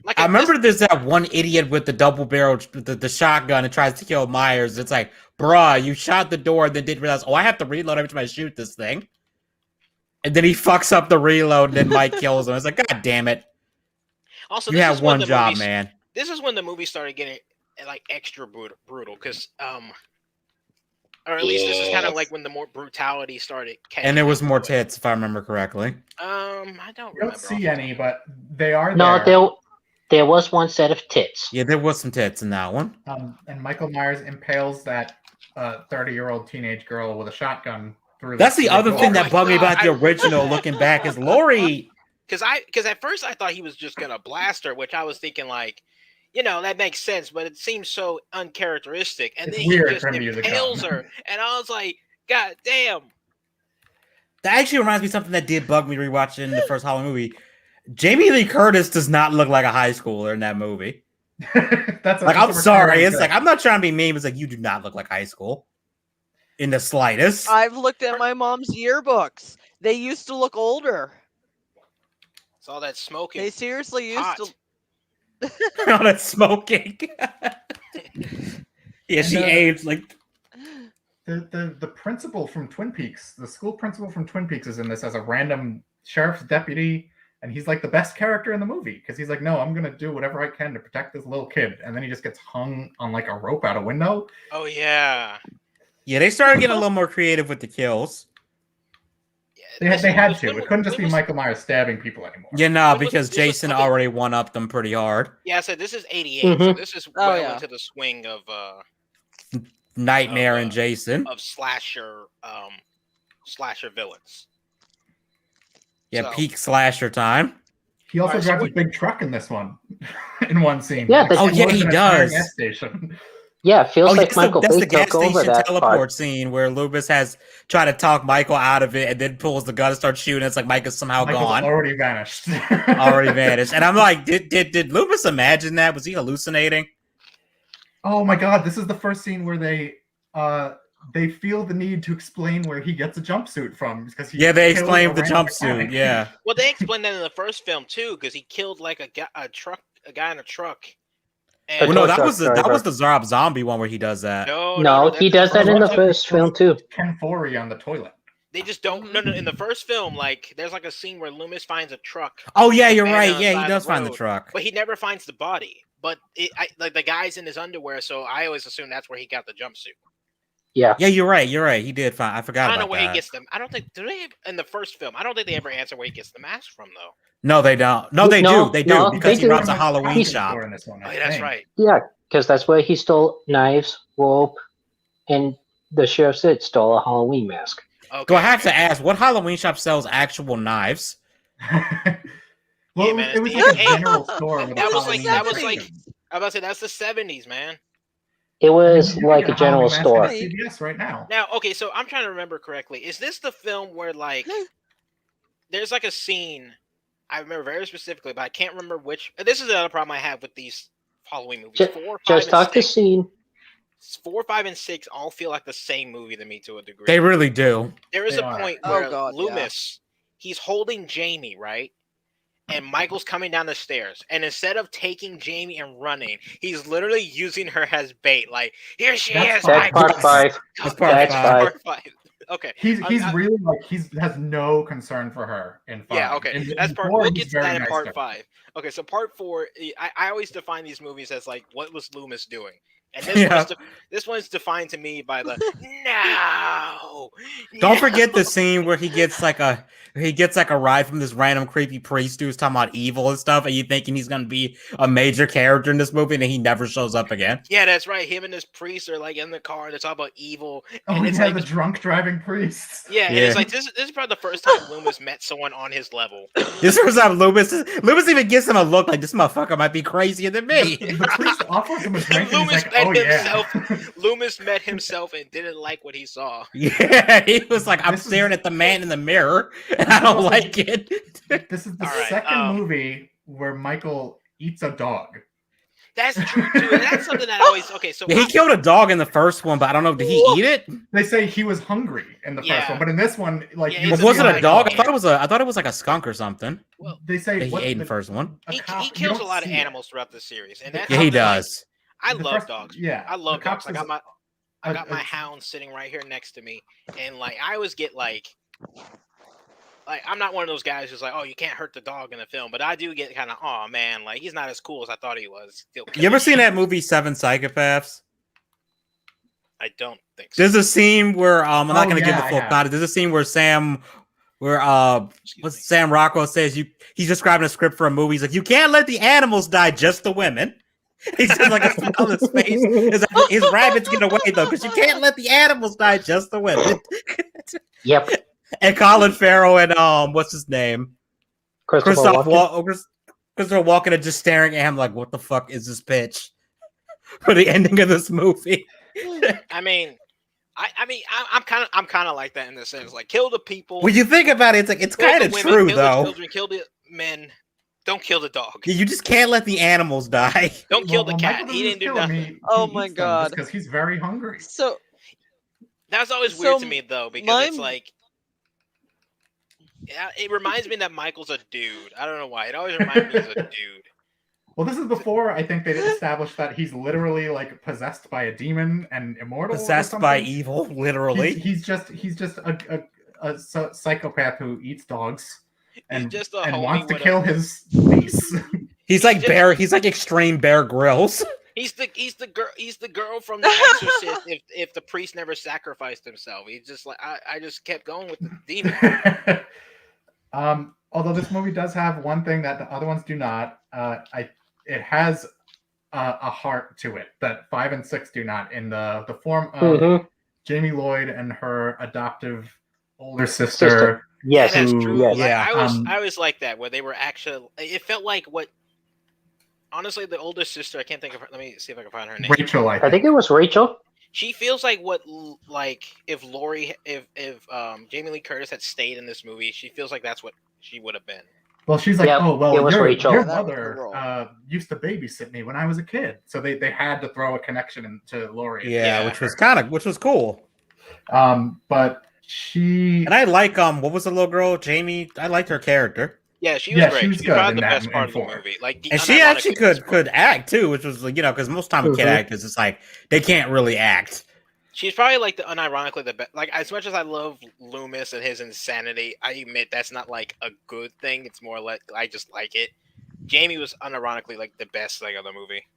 S1: like
S2: I remember there's that one idiot with the double barrel, the shotgun, and tries to kill Myers. It's like, bruh, you shot the door and then didn't realize, I have to reload every time I shoot this thing. And then he fucks up the reload, and then Mike kills him. It's like, God damn it.
S1: Also,
S2: you have one job, man.
S1: This is when the movie started getting like extra brutal, because or at least this is kind of like when the more brutality started.
S2: And there was more tits, if I remember correctly.
S1: I don't remember.
S4: You don't see any, but they are
S3: there. No, there was one set of tits.
S2: Yeah, there was some tits in that one.
S4: And Michael Myers impales that 30-year-old teenage girl with a shotgun through.
S2: That's the other thing that bugged me about the original. Looking back, is Laurie.
S1: Because at first I thought he was just gonna blast her, which I was thinking like, that makes sense, but it seems so uncharacteristic. And then he just impales her, and I was like, God damn.
S2: That actually reminds me of something that did bug me rewatching the first Halloween movie. Jamie Lee Curtis does not look like a high schooler in that movie. I'm sorry. It's like, I'm not trying to be mean, but it's like, you do not look like high school in the slightest.
S5: I've looked at my mom's yearbooks. They used to look older.
S1: It's all that smoking.
S5: They seriously used to.
S2: All that smoking. Yeah, she aged like.
S4: The principal from Twin Peaks, the school principal from Twin Peaks, is in this as a random sheriff's deputy. And he's like the best character in the movie because he's like, no, I'm going to do whatever I can to protect this little kid. And then he just gets hung on like a rope out a window.
S1: Oh, yeah.
S2: Yeah, they started getting a little more creative with the kills.
S4: Yeah, they had to. It couldn't just be Michael Myers stabbing people anymore.
S2: Yeah, no, because Jason already one-upped them pretty hard.
S1: Yeah, so this is 88. So this is well into the swing of
S2: Nightmare and Jason.
S1: Of slasher villains.
S2: Yeah, peak slasher time.
S4: He also drives a big truck in this one, in one scene.
S3: Yeah,
S2: he does.
S4: Gas station.
S3: Yeah, it feels like Michael
S2: that's
S3: Bay
S2: the gas
S3: took over
S2: station
S3: that
S2: teleport
S3: part.
S2: scene where Loomis has tried to talk Michael out of it and then pulls the gun and starts shooting. It's like Michael's somehow gone.
S4: Already vanished.
S2: Already vanished. And I'm like, did Loomis imagine that? Was he hallucinating?
S4: Oh my god, this is the first scene where they feel the need to explain where he gets a jumpsuit from because
S2: they explained the jumpsuit. Yeah.
S1: Well, they explained that in the first film too, because he killed like a guy in a truck.
S2: And that was the Rob Zombie one where he does that.
S3: No, he does that in the first film too.
S4: Ken Foree on the toilet.
S1: They just don't. No. In the first film, like there's like a scene where Loomis finds a truck.
S2: Oh yeah, you're right. Yeah, he does find the truck,
S1: but he never finds the body. But like the guy's in his underwear, so I always assume that's where he got the jumpsuit.
S3: Yeah.
S2: Yeah, you're right. He did find. I forgot.
S1: I don't
S2: about
S1: know where
S2: that.
S1: he gets them. I don't think in the first film. I don't think they ever answer where he gets the mask from, though.
S2: No, they don't. No, they do. They do because he runs a Halloween shop.
S1: That's right.
S3: Yeah, because that's where he stole knives, rope, and the sheriff stole a Halloween mask.
S2: Okay. So I have to ask, what Halloween shop sells actual knives?
S4: Well, man, it was like a general store.
S1: That was like I was about to say that's the 70s, man.
S3: It was like a general store.
S4: CVS right now.
S1: Now, okay, so I'm trying to remember correctly. Is this the film where like there's like a scene I remember very specifically, but I can't remember which. This is another problem I have with these Halloween movies. 4, 5,
S3: just talk the scene.
S1: 4, 5, and 6 all feel like the same movie to me to a degree.
S2: They really do.
S1: There is a point where Loomis, he's holding Jamie, right? And Michael's coming down the stairs. And instead of taking Jamie and running, he's literally using her as bait. Like, here she is.
S3: That's part 5.
S2: That's part
S1: 5. Okay.
S4: He's really like, has no concern for her in 5.
S1: Yeah, okay. That's part. We'll get to that in part 5. Okay, so part 4, I always define these movies as like, what was Loomis doing? And this one's defined to me by the no.
S2: Don't forget the scene where he gets like a ride from this random creepy priest who's talking about evil and stuff, and you thinking he's gonna be a major character in this movie, and then he never shows up again.
S1: Yeah, that's right. Him and this priest are like in the car, and they're talking about evil.
S4: And it's like the drunk driving priest.
S1: Yeah, and it's like this is probably the first time Loomis met someone on his level.
S2: This is time Loomis even gives him a look like this motherfucker might be crazier than me.
S4: The priest offers him a drink.
S1: Loomis met himself and didn't like what he saw.
S2: Yeah, he was like, I'm staring at the man in the mirror, and I don't like it.
S4: This is the second movie where Michael eats a dog.
S1: That's true too. And that's something that always So
S2: Yeah, he killed a dog in the first one, but I don't know. Did he eat it?
S4: They say he was hungry in the first one, but in this one, like,
S1: Yeah,
S4: you
S1: it's
S2: Was it
S1: a
S2: a dog?
S1: dog.
S2: I thought it was like a skunk or something.
S1: Well,
S4: they say
S2: That he ate in the first one.
S1: he
S4: you
S1: kills a
S4: don't
S1: lot of
S4: see it.
S1: animals throughout the series, and that's
S2: Yeah, he
S1: something, like,
S2: does.
S1: I
S4: The
S1: love
S4: first-
S1: dogs.
S4: yeah,
S1: I love
S4: the
S1: dogs.
S4: cops
S1: I got my
S4: is-
S1: hound sitting right here next to me, and like I always get like I'm not one of those guys who's like, oh, you can't hurt the dog in the film, but I do get kind of, oh man, like he's not as cool as I thought he was. Still
S2: You ever
S1: killing
S2: seen that movie Seven Psychopaths?
S1: I don't think so.
S2: There's a scene where I'm not
S4: Oh,
S2: going to give
S4: yeah,
S2: the
S4: I
S2: full
S4: have.
S2: context. There's a scene where
S1: Excuse
S2: what
S1: me.
S2: Sam Rockwell says he's describing a script for a movie. He's like, you can't let the animals die, just the women. He says like a smile on his face. Is like, his rabbits get away though, because you can't let the animals die, just the women.
S3: Yep.
S2: And Colin Farrell and what's his name?
S3: Christopher Walken.
S2: Christopher Walken are just staring at him like, what the fuck is this pitch for the ending of this movie?
S1: I mean, I'm kind of like that in the sense, like kill the people.
S2: When you think about it, it's
S1: kill
S2: kind
S1: the
S2: of
S1: women,
S2: true
S1: kill
S2: though.
S1: The children, kill the men. Don't kill the dog.
S2: You just can't let the animals die.
S1: Don't kill the cat.
S4: Michael
S1: He didn't do
S4: doesn't kill
S1: nothing.
S4: him.
S5: Oh my God.
S4: Because he's very hungry.
S5: So
S1: That was always
S5: So
S1: weird to me though, because it's
S5: my-
S1: like, yeah, it reminds me that Michael's a dude. I don't know why. It always reminds me he's a dude.
S4: Well, this is before I think they established that he's literally like possessed by a demon and immortal. or
S2: Possessed by
S4: something.
S2: evil, literally.
S4: He's just a psychopath who eats dogs and
S1: just a
S4: and
S1: homie
S4: wants to
S1: with a-
S4: kill his niece.
S2: He's like He's like extreme Bear Grylls.
S1: He's the girl from The Exorcist. If the priest never sacrificed himself, he's just like I just kept going with the demon.
S4: Although this movie does have one thing that the other ones do not. It has a heart to it that 5 and 6 do not, in the form of
S3: Mhm.
S4: Jamie Lloyd and her adoptive older sister.
S3: Sister. Yes.
S1: That's
S4: who-
S1: true.
S3: yes.
S1: Like,
S2: Yeah,
S1: I was like that where they were actually. It felt like what. Honestly, the older sister, I can't think of her. Let me see if I can find her name.
S4: Rachel,
S3: I think it was Rachel.
S1: She feels like if Jamie Lee Curtis had stayed in this movie, she feels like that's what she would have been.
S4: Well, she's like,
S3: Yep,
S4: oh, well,
S3: it was Rachel.
S4: your
S5: Yeah, that was the
S4: mother
S5: role.
S4: used to babysit me when I was a kid, so they had to throw a connection into Laurie.
S2: Yeah,
S1: Yeah.
S2: which was cool.
S4: But she
S2: And I like what was the little girl, Jamie? I liked her character.
S1: Yeah, she was
S4: Yeah,
S1: great.
S4: she was
S1: She's
S4: good
S1: probably
S4: in
S1: the
S4: that
S1: best
S4: in
S1: part of the
S4: 4.
S1: movie. Like,
S2: And she actually
S1: unironically, the best part.
S2: could act too, which was because most time with kid
S3: Mhm.
S2: actors, it's like they can't really act.
S1: She's probably like unironically the best. Like, as much as I love Loomis and his insanity, I admit that's not like a good thing. It's more like I just like it. Jamie was unironically like the best thing of the movie.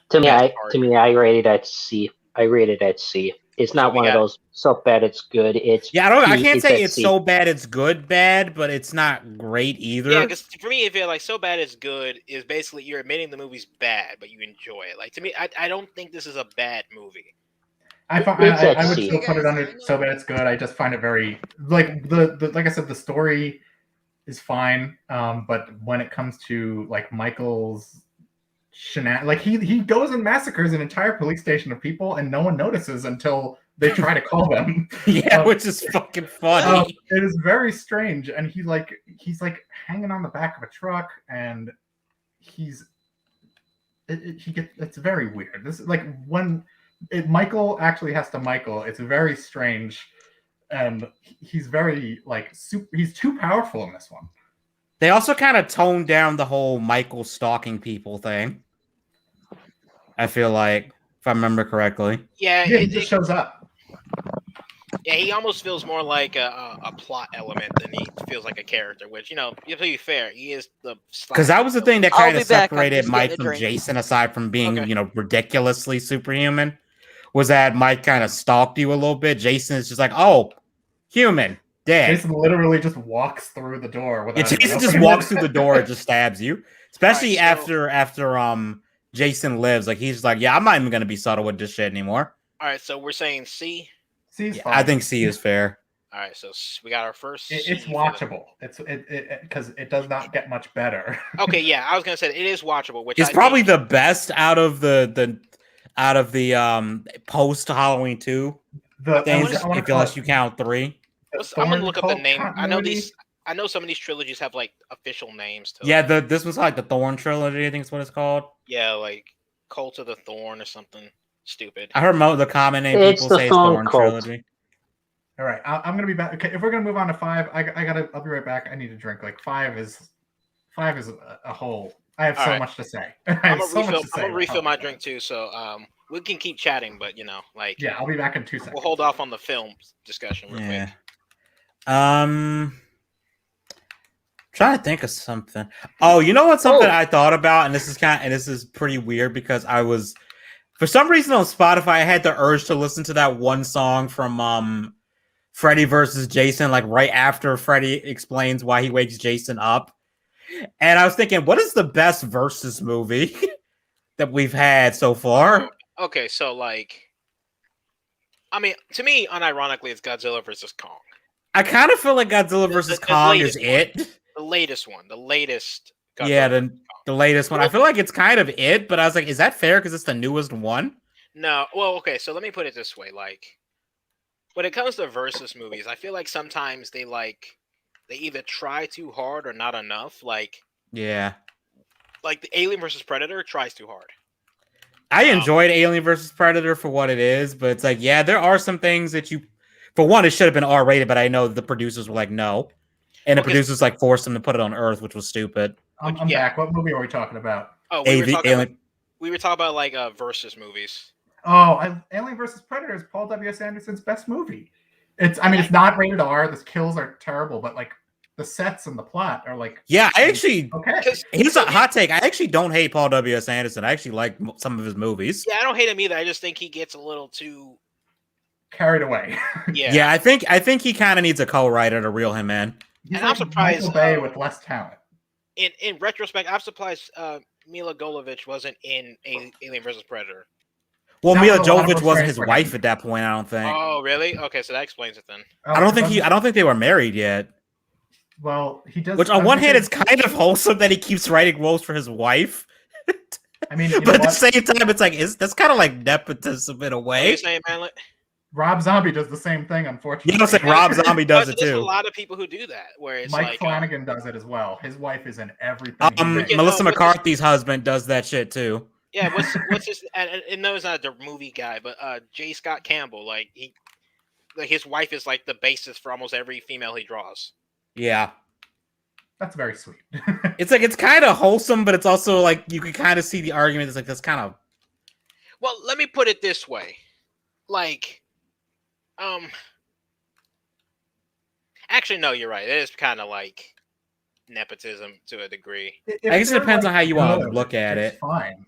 S3: To me,
S1: Best
S3: I
S1: part.
S3: rated at C. I rated at C. It's not
S1: we
S3: one of
S1: got-
S3: those so bad it's good. It's
S2: Yeah, I
S3: C,
S2: can't say
S3: at
S2: it's
S3: C.
S2: so bad it's good bad, but it's not great either.
S1: Yeah, because for me, if you're like so bad it's good, is basically you're admitting the movie's bad, but you enjoy it. Like to me, I don't think this is a bad movie.
S4: I
S3: It's at
S4: would
S3: C.
S4: still put it under so bad it's good. I just find it very like the like I said, the story is fine. But when it comes to like Michael's like he goes and massacres an entire police station of people and no one notices until they try to call them.
S2: Yeah, which is fucking funny.
S4: It is very strange, and he's like hanging on the back of a truck, and it's very weird. This is like when Michael actually has to Michael. It's very strange, and he's very like he's too powerful in this one.
S2: They also kind of toned down the whole Michael stalking people thing. I feel like, if I remember correctly.
S1: Yeah,
S4: Yeah, he just shows up.
S1: yeah, he almost feels more like a plot element than he feels like a character. Which, to be fair, he is the.
S2: Because that was the thing that
S5: I'll
S2: kind
S5: be
S2: of
S5: back, I'm
S2: separated
S5: just
S2: Mike
S5: getting a
S2: from
S5: drink.
S2: Jason, aside from being,
S1: Okay.
S2: Ridiculously superhuman, was that Mike kind of stalked you a little bit. Jason is just like, oh, human, dead.
S4: Jason literally just walks through the door
S2: Yeah,
S4: without. even
S2: Jason just
S4: opening
S2: walks
S4: it.
S2: through the door and just stabs you. Especially
S1: Alright, so-
S2: after Jason lives. Like he's like, yeah, I'm not even gonna be subtle with this shit anymore.
S1: All right, so we're saying C.
S4: See, it's
S2: Yeah,
S4: fine.
S2: I think C is fair.
S1: All right, so we got our first.
S4: It's
S1: C for the-
S4: watchable. It's because it does not get much better.
S1: Okay, yeah, I was gonna say it is watchable, which
S2: It's
S1: I
S2: probably
S1: think-
S2: the best out of the post Halloween 2 things,
S4: I wanna call
S2: unless
S4: it
S2: you count 3.
S4: the
S1: I'm gonna
S4: Thorn
S1: look up the
S4: cult
S1: name.
S4: continuity.
S1: I know some of these trilogies have like official names to
S2: Yeah,
S1: them.
S2: this was like the Thorn trilogy, I think is what it's called.
S1: Yeah, like Cult of the Thorn or something stupid.
S2: I heard the common name
S3: It's
S2: people
S3: the
S2: say is
S3: Thorn
S2: Thorn
S3: Cult.
S2: Trilogy.
S4: All right, I'm gonna be back. Okay, if we're gonna move on to 5, I'll be right back. I need a drink. Like 5 is a whole. I have
S1: All
S4: so
S1: right.
S4: much to say. I have so much to say.
S1: I'm gonna refill
S4: about
S1: my
S4: five.
S1: drink too, so we can keep chatting, but
S4: Yeah, I'll be back in 2 seconds.
S1: we'll hold off on the film discussion real quick.
S2: Trying to think of something. Oh, you know what? Something I thought about, and this is pretty weird because I was, for some reason on Spotify, I had the urge to listen to that one song from Freddy versus Jason, like right after Freddy explains why he wakes Jason up. And I was thinking, what is the best versus movie that we've had so far?
S1: Okay, so I mean, to me, unironically, it's Godzilla versus Kong.
S2: I kind of feel like Godzilla versus Kong is it.
S1: The latest one. The latest. Godzilla
S2: Yeah,
S1: versus
S2: the latest one. I feel like it's kind of it, but I was like, is that fair? Because it's the newest one?
S1: No. Well, okay, so let me put it this way. When it comes to versus movies, I feel like sometimes they either try too hard or not enough.
S2: Yeah.
S1: Like the Alien versus Predator tries too hard.
S2: I enjoyed Alien versus Predator for what it is, but it's like, yeah, there are some things that for one, it should have been R-rated, but I know the producers were like, no. And the producers forced them to put it on Earth, which was stupid.
S4: I'm back. What movie are we talking about?
S1: Oh, we were talking about versus movies.
S4: Oh, Alien vs. Predator is Paul W.S. Anderson's best movie. It's not rated R. The kills are terrible, but the sets and the plot are
S2: yeah, I actually
S4: okay.
S2: Here's a hot take. I actually don't hate Paul W.S. Anderson. I actually like some of his movies.
S1: Yeah, I don't hate him either. I just think he gets a little too
S4: carried away.
S2: Yeah, I think he kind of needs a co-writer to reel him in.
S1: And I'm surprised
S4: Michael Bay with less talent.
S1: In retrospect, I'm surprised Mila Jovovich wasn't in Alien vs. Predator.
S2: Well, Mila Jovovich wasn't his wife at that point, I don't think.
S1: Oh, really? Okay, so that explains it then.
S2: I don't think they were married yet.
S4: Well, he does.
S2: Which on one hand, it's kind of wholesome that he keeps writing roles for his wife.
S4: I mean,
S2: but at the same time, it's that's kind of like nepotism in a way.
S1: What are you saying, Manlet?
S4: Rob Zombie does the same thing, unfortunately.
S2: You know, saying Rob Zombie does it too.
S1: There's a lot of people who do that. Where it's
S4: Mike Flanagan does it as well. His wife is in everything.
S2: Melissa McCarthy's husband does that shit too.
S1: Yeah, what's his? And no, he's not the movie guy, but J. Scott Campbell. His wife is the basis for almost every female he draws.
S2: Yeah,
S4: that's very sweet.
S1: It's
S2: kind of wholesome, but it's also you can kind of see the argument. It's that's kind of.
S1: Well, let me put it this way, Actually, no, you're right. It is kind of nepotism to a degree.
S2: I guess it depends on how you want to look at it.
S4: Fine.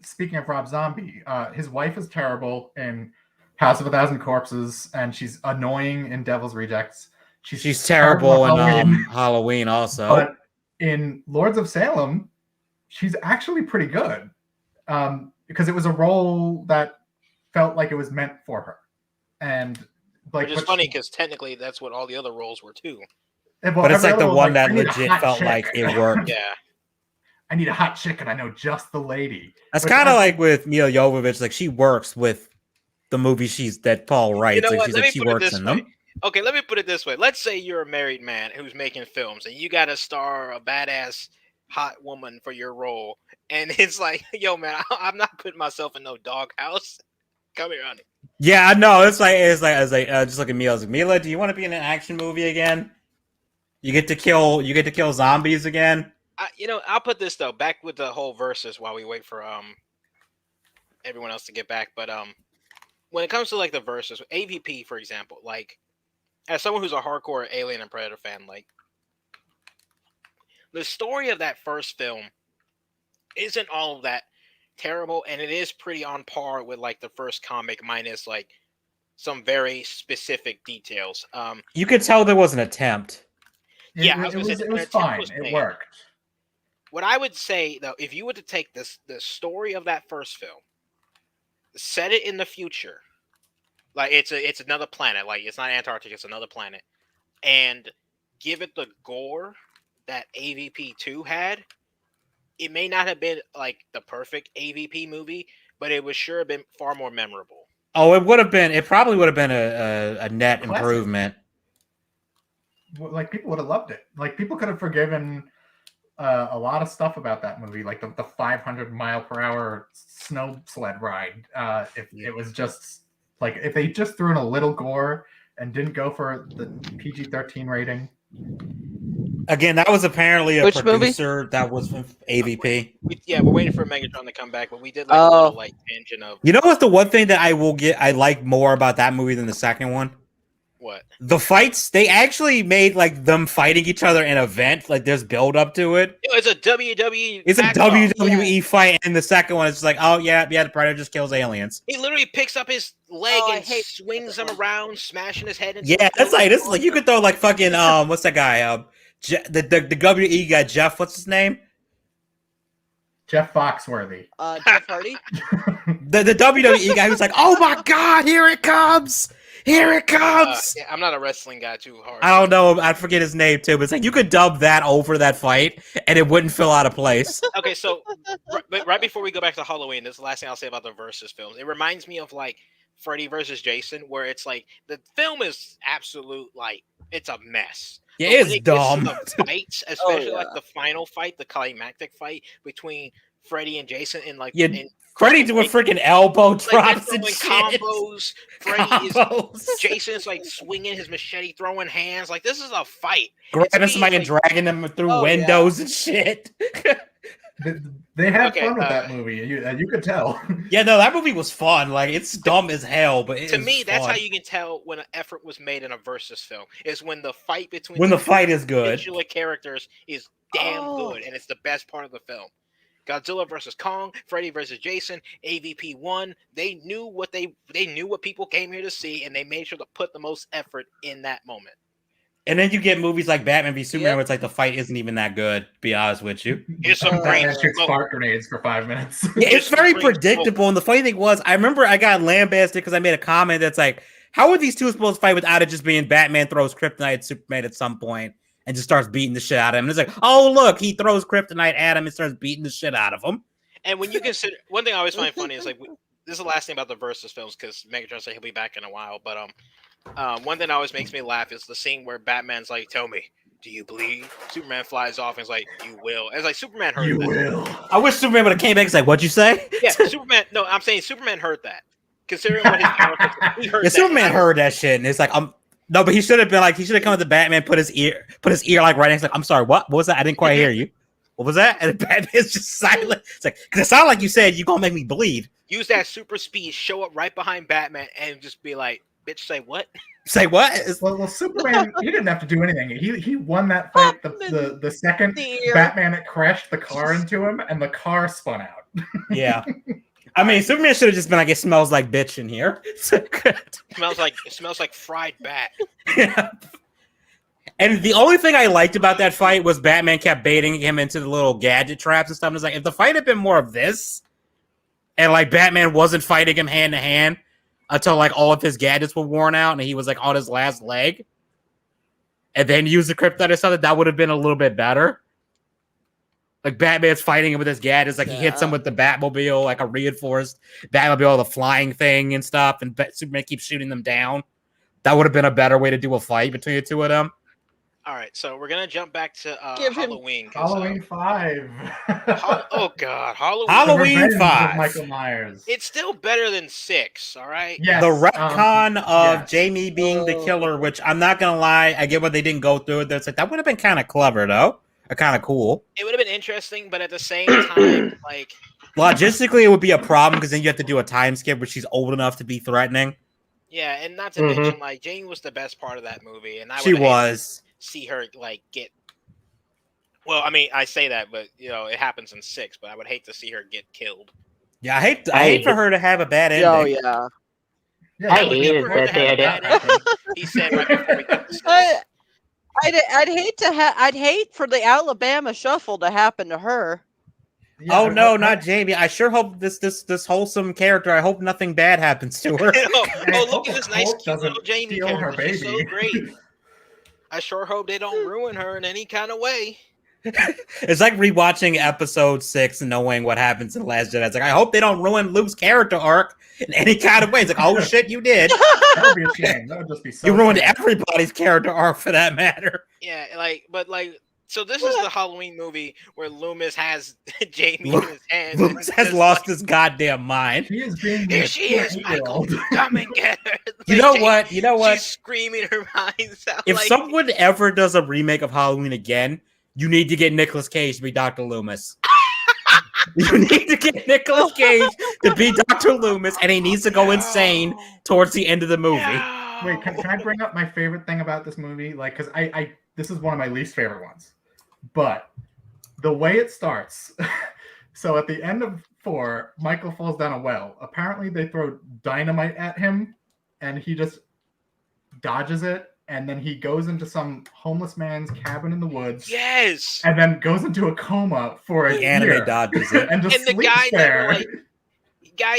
S4: Speaking of Rob Zombie, his wife is terrible in House of a Thousand Corpses, and she's annoying in Devil's Rejects.
S2: She's terrible in Halloween also.
S4: But in Lords of Salem, she's actually pretty good. Because it was a role that felt like it was meant for her. And
S1: which is funny because technically that's what all the other roles were too.
S2: But it's the one that legit felt like it worked.
S1: Yeah.
S4: I need a hot chick and I know just the lady.
S2: That's kind of like with Mila Jovovich. She works with the movie that Paul writes. She works in them.
S1: Okay, let me put it this way. Let's say you're a married man who's making films and you got to star a badass hot woman for your role. And it's yo, man, I'm not putting myself in no doghouse. Come here, honey.
S2: Yeah, I know. It's just look at Mila. I was like, Mila, do you want to be in an action movie again? You get to kill zombies again.
S1: I'll put this though back with the whole versus while we wait for everyone else to get back. But when it comes to the versus AVP, for example, as someone who's a hardcore Alien and Predator fan, the story of that first film isn't all of that terrible, and it is pretty on par with the first comic minus some very specific details.
S2: You could tell there was an attempt.
S1: It
S4: was fine. It worked.
S1: What I would say though, if you were to take the story of that first film, set it in the future, it's another planet, it's not Antarctica, it's another planet, and give it the gore that AVP 2 had, it may not have been the perfect AVP movie, but it would sure have been far more memorable.
S2: Oh, it would have been. It probably would have been a net improvement.
S4: People would have loved it. People could have forgiven a lot of stuff about that movie, like the 500-mile-per-hour snow sled ride. If it was just like if they just threw in a little gore and didn't go for the PG-13 rating.
S2: Again, that was apparently a
S5: Which movie?
S2: producer that was with AVP.
S1: We're waiting for Megatron to come back, but we did like a little like tangent of
S2: You know what's the one thing that I like more about that movie than the second one?
S1: what?
S2: The fights, they actually made like them fighting each other in an event, like there's build up to it.
S1: It's a WWE.
S2: It's a
S1: act off.
S2: WWE fight, and the second one is just like, oh yeah, the Predator just kills aliens.
S1: He literally picks up his leg
S5: Oh, I
S1: and
S5: hate
S1: swings him around, smashing his head into
S2: Yeah,
S1: the
S2: this is like you could throw like fucking what's that guy? The WWE guy, Jeff, what's his name?
S4: Jeff Foxworthy.
S5: Jeff Hardy.
S2: The WWE guy who's like, oh my god, here it comes! Here it comes!
S1: I'm not a wrestling guy too hard.
S2: I don't know, I forget his name too, but it's like you could dub that over that fight and it wouldn't feel out of place.
S1: Okay, so right before we go back to Halloween, this is the last thing I'll say about the versus films. It reminds me of like Freddy versus Jason, where it's like the film is absolute like it's a mess.
S2: Yeah,
S1: But when
S2: it's
S1: it gets to
S2: dumb.
S1: the fights, especially
S5: yeah.
S1: like the final fight, the climactic fight between Freddy and Jason, and like
S2: Yeah,
S1: and
S2: Freddy doing freaking elbow
S1: like they're
S2: drops and
S1: throwing
S2: shit.
S1: combos. Freddy
S2: Combos.
S1: is Jason's like swinging his machete, throwing hands. Like this is a fight.
S2: Grabbing somebody and dragging them through
S5: Oh, yeah.
S2: windows and shit.
S4: They had
S1: Okay,
S4: fun with that movie. You could tell.
S2: Yeah, no, that movie was fun. Like, it's dumb as hell, but
S1: To me, that's how you can tell when an effort was made in a versus film. Is when the fight between
S2: when the fight is good.
S1: titular characters is damn
S5: Oh.
S1: good, and it's the best part of the film. Godzilla versus Kong, Freddy versus Jason, AVP won. They knew what they knew what people came here to see, and they made sure to put the most effort in that moment.
S2: And then you get movies like Batman v Superman,
S5: Yep.
S2: where it's like the fight isn't even that good. To be honest with you,
S1: Here's some
S5: Batman
S1: green
S4: Batman shoots
S1: smoke.
S4: spark grenades for 5 minutes.
S2: yeah, it's very
S1: Great
S2: predictable. And the funny thing was, I remember I got lambasted because I made a comment that's like, "How are these two supposed to fight without it just being Batman throws kryptonite at Superman at some point and just starts beating the shit out of him?" And it's like, "Oh look, he throws kryptonite at him and starts beating the shit out of him."
S1: And when you consider one thing I always find funny is like this is the last thing about the versus films because Megatron said he'll be back in a while. But one thing that always makes me laugh is the scene where Batman's like, "Tell me, do you bleed?" Superman flies off and is like, "You will." It's like Superman heard
S4: You
S1: that.
S4: will.
S2: I wish Superman would have came back and said, "What'd you say?"
S1: Yeah, Superman. No, I'm saying Superman heard that. Considering what his power, he heard
S2: Yeah,
S1: that.
S2: Superman heard that shit, and it's like, no, but he should have been like, he should have come to Batman, put his ear like right next, like, "I'm sorry, what was that? I didn't quite hear you. What was that?" And Batman's just silent. It's like, because it sounded like you said you gonna make me bleed.
S1: Use that super speed, show up right behind Batman, and just be like, "Bitch, say what?"
S2: Say what?
S4: Well, Superman, he didn't have to do anything. He won that fight the second Batman had crashed the car into him, and the car spun out.
S2: Yeah. I mean, Superman should have just been like, "It smells like bitch in here."
S1: It smells like fried bat.
S2: Yeah. And the only thing I liked about that fight was Batman kept baiting him into the little gadget traps and stuff. And it's like, if the fight had been more of this, and like Batman wasn't fighting him hand to hand until like all of his gadgets were worn out and he was like on his last leg, and then use the kryptonite or something, that would have been a little bit better. Like Batman's fighting him with his gadgets, like he hits him with the Batmobile, like a reinforced Batmobile, the flying thing and stuff, and Superman keeps shooting them down. That would have been a better way to do a fight between the two of them.
S1: All right, so we're gonna jump back to
S5: Give him-
S1: Halloween. 'cause,
S4: Halloween 5.
S1: oh God, Halloween.
S2: Halloween
S4: The Revenge of
S2: 5.
S4: Michael Myers.
S1: It's still better than 6. All right.
S4: Yes,
S2: The retcon of
S4: yes.
S2: Jamie being the killer, which I'm not gonna lie, I get what they didn't go through it. It's like that would have been kind of clever though, or kind of cool.
S1: It would have been interesting, but at the same time, like
S2: Logistically, it would be a problem because then you have to do a time skip where she's old enough to be threatening.
S1: yeah, and not to mention, like Jane was the best part of that movie, and I
S2: She
S1: would hate
S2: was.
S1: to see her like get. Well, I mean, I say that, but you know, it happens in 6. But I would hate to see her get killed.
S2: Yeah, I hate for her to have a bad ending.
S5: Oh yeah.
S4: Yeah,
S3: I
S4: that would be
S3: hated
S4: great.
S3: that they had
S1: Bad
S3: it.
S1: ending. He said right before we got this.
S5: I'd hate for the Alabama shuffle to happen to her.
S4: Yeah,
S2: Oh no,
S4: but-
S2: not Jamie. I sure hope this wholesome character. I hope nothing bad happens to her.
S1: oh, look at this nice,
S4: Hope
S1: cute
S4: doesn't
S1: little Jamie
S4: steal her
S1: character. She's so
S4: baby.
S1: great. I sure hope they don't ruin her in any kind of way.
S2: It's like rewatching episode 6 and knowing what happens in the Last Jedi. It's like, I hope they don't ruin Luke's character arc in any kind of way. It's like, oh shit, you did.
S4: That would be a shame. That would just be so
S2: You ruined
S4: sad.
S2: everybody's character arc for that matter.
S1: Yeah, like, but like So this is the Halloween movie where Loomis has Jamie
S2: Lo-
S1: in his hands.
S2: Loomis
S1: and
S2: has
S1: just
S2: lost
S1: like,
S2: his goddamn mind.
S4: He is being
S1: Here she is, Michael. Come and get her.
S2: You
S1: Like,
S2: know
S1: Jamie-
S2: what? You know what?
S1: She's screaming her minds out.
S2: If
S1: like,
S2: someone ever does a remake of Halloween again, you need to get Nicolas Cage to be Dr. Loomis. You need to get Nicolas Cage to be Dr. Loomis, and he needs to go insane towards the end of the movie.
S1: No.
S4: Wait, can I bring up my favorite thing about this movie? Like, because I this is one of my least favorite ones. But the way it starts, so at the end of 4, Michael falls down a well. Apparently, they throw dynamite at him, and he just dodges it, and then he goes into some homeless man's cabin in the woods.
S1: Yes.
S4: And then goes into a coma for a
S2: The
S4: year.
S2: anime dodges it.
S4: And just
S1: And the
S4: sleeps
S1: guy
S4: there.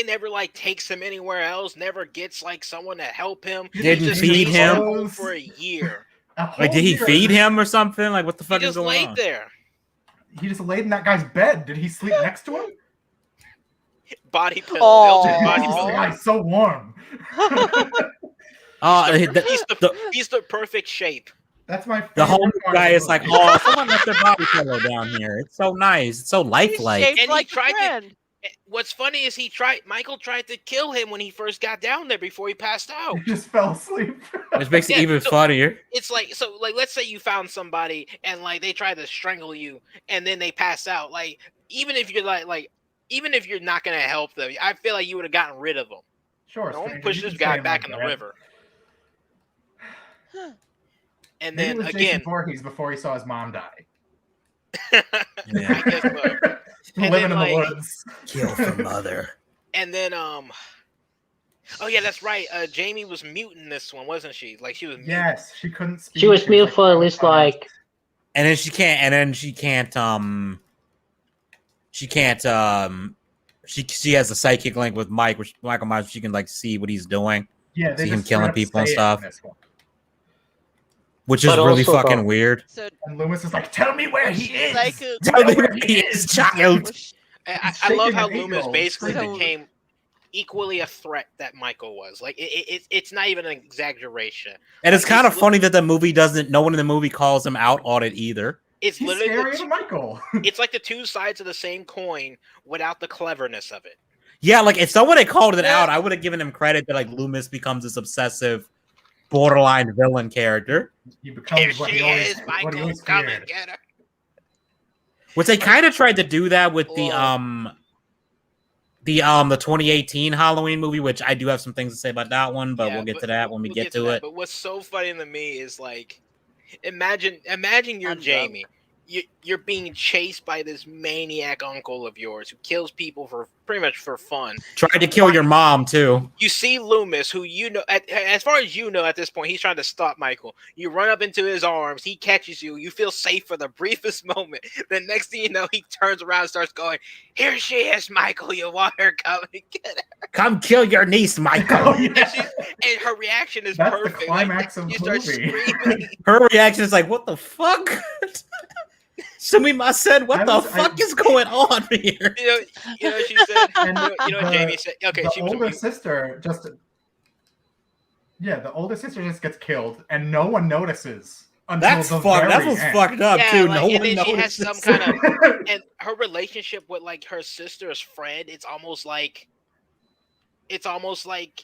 S1: never like takes him anywhere else. Never gets like someone to help him.
S2: Didn't
S1: He just
S2: feed
S1: stays
S2: him.
S1: home for a year.
S2: Like, did he feed him or something? Like, what the
S1: He
S2: fuck is
S1: just
S2: going
S1: laid
S2: on?
S1: there,
S4: He just laid in that guy's bed. Did he sleep next to him?
S1: body pillow.
S5: Aw.
S1: They'll do body
S4: This
S1: pillow.
S4: guy's so warm.
S1: He's the perfect shape.
S4: That's my favorite
S2: the homeless
S4: part
S2: guy
S4: of the
S2: is like,
S4: movie.
S2: oh, someone left their body pillow down here. It's so nice. It's so
S5: He's
S2: lifelike.
S5: shaped
S1: And he
S5: like a
S1: tried to-
S5: friend.
S1: What's funny is Michael tried to kill him when he first got down there before he passed out.
S4: He just fell asleep.
S2: Which makes it
S1: Yeah,
S2: even
S1: so-
S2: funnier.
S1: It's like, so like, let's say you found somebody and like they try to strangle you and then they pass out. Like, even if you're even if you're not gonna help them, I feel like you would have gotten rid of them.
S4: Sure.
S1: Don't
S4: stranger,
S1: push
S4: you
S1: this
S4: can
S1: guy
S4: stay
S1: back in
S4: my
S1: the
S4: bed.
S1: river. And
S4: Maybe
S1: then
S4: it was Jason
S1: again,
S4: Voorhees before he saw his mom die.
S2: Yeah.
S1: I guess so. And
S4: Living
S1: then,
S4: in the
S1: like-
S4: woods.
S2: Kill the mother.
S1: And then oh yeah, that's right. Jamie was mute in this one, wasn't she? Like she was mute.
S4: Yes, she couldn't speak.
S3: She was mute for at least
S4: paralyzed.
S3: like
S2: And then she can't. She has a psychic link with Michael Myers. She can like see what he's doing,
S4: Yeah, they
S2: see him
S4: just
S2: killing
S4: straight up
S2: people and
S4: say it in
S2: stuff.
S4: this one.
S2: which is
S3: But
S2: really
S3: also,
S2: fucking
S3: though-
S2: weird.
S5: So
S4: And Loomis is like, "Tell me where he is."
S5: Psycho-
S2: Tell me where he is, child.
S1: I
S4: He's
S1: love
S4: shaking
S1: how
S4: an
S1: Loomis
S4: eagle,
S1: basically
S5: screaming.
S1: became equally a threat that Michael was. Like it's not even an exaggeration.
S2: And it's
S1: Like,
S2: kind of
S1: it's
S2: funny that the movie doesn't. No one in the movie calls him out on it either.
S1: It's
S4: He's
S1: literally
S4: scarier than Michael.
S1: it's like the two sides of the same coin without the cleverness of it.
S2: Yeah, like if someone had called it
S1: Yeah.
S2: out, I would have given him credit that like Loomis becomes this obsessive, borderline villain character,
S4: He
S1: Here
S4: becomes what
S1: she
S4: he always,
S1: is,
S4: what
S1: Michael.
S4: he always
S1: Come
S4: feared.
S1: and get her.
S2: which they kind of tried to do that with the
S1: Whoa.
S2: 2018 Halloween movie, which I do have some things to say about that one, but
S1: Yeah,
S2: we'll get to that when we
S1: we'll
S2: get to
S1: that.
S2: it.
S1: But what's so funny to me is like, imagine you're
S5: I'm
S1: Jamie. You're being chased by this maniac uncle of yours who kills people for pretty much for fun.
S2: Tried to kill your mom too.
S1: You see Loomis, who you know, as far as you know at this point, he's trying to stop Michael. You run up into his arms, he catches you, you feel safe for the briefest moment. The next thing you know, he turns around and starts going, "Here she is, Michael, you want her, come and get her."
S2: Come kill your niece, Michael.
S4: Oh, yeah.
S1: And her reaction is
S4: That's the
S1: perfect.
S4: climax of
S1: you
S4: the
S1: start
S4: movie.
S1: screaming.
S2: Her reaction is like, "What the fuck?" Sumima said, "What the
S4: I
S2: fuck is going on here?"
S1: You know what she said?
S4: And
S1: You know what
S4: the-
S1: Jamie said? Okay,
S4: the
S1: she was
S4: older
S1: mute.
S4: sister just. Yeah, the older sister just gets killed, and no one notices until
S2: That's
S4: the
S2: fucked. That
S4: very
S2: was
S4: end.
S2: fucked up
S1: Yeah,
S2: too.
S1: like,
S2: No
S1: and
S2: one
S1: then she has
S2: noticed.
S1: some kind of and her relationship with like her sister's friend. It's almost like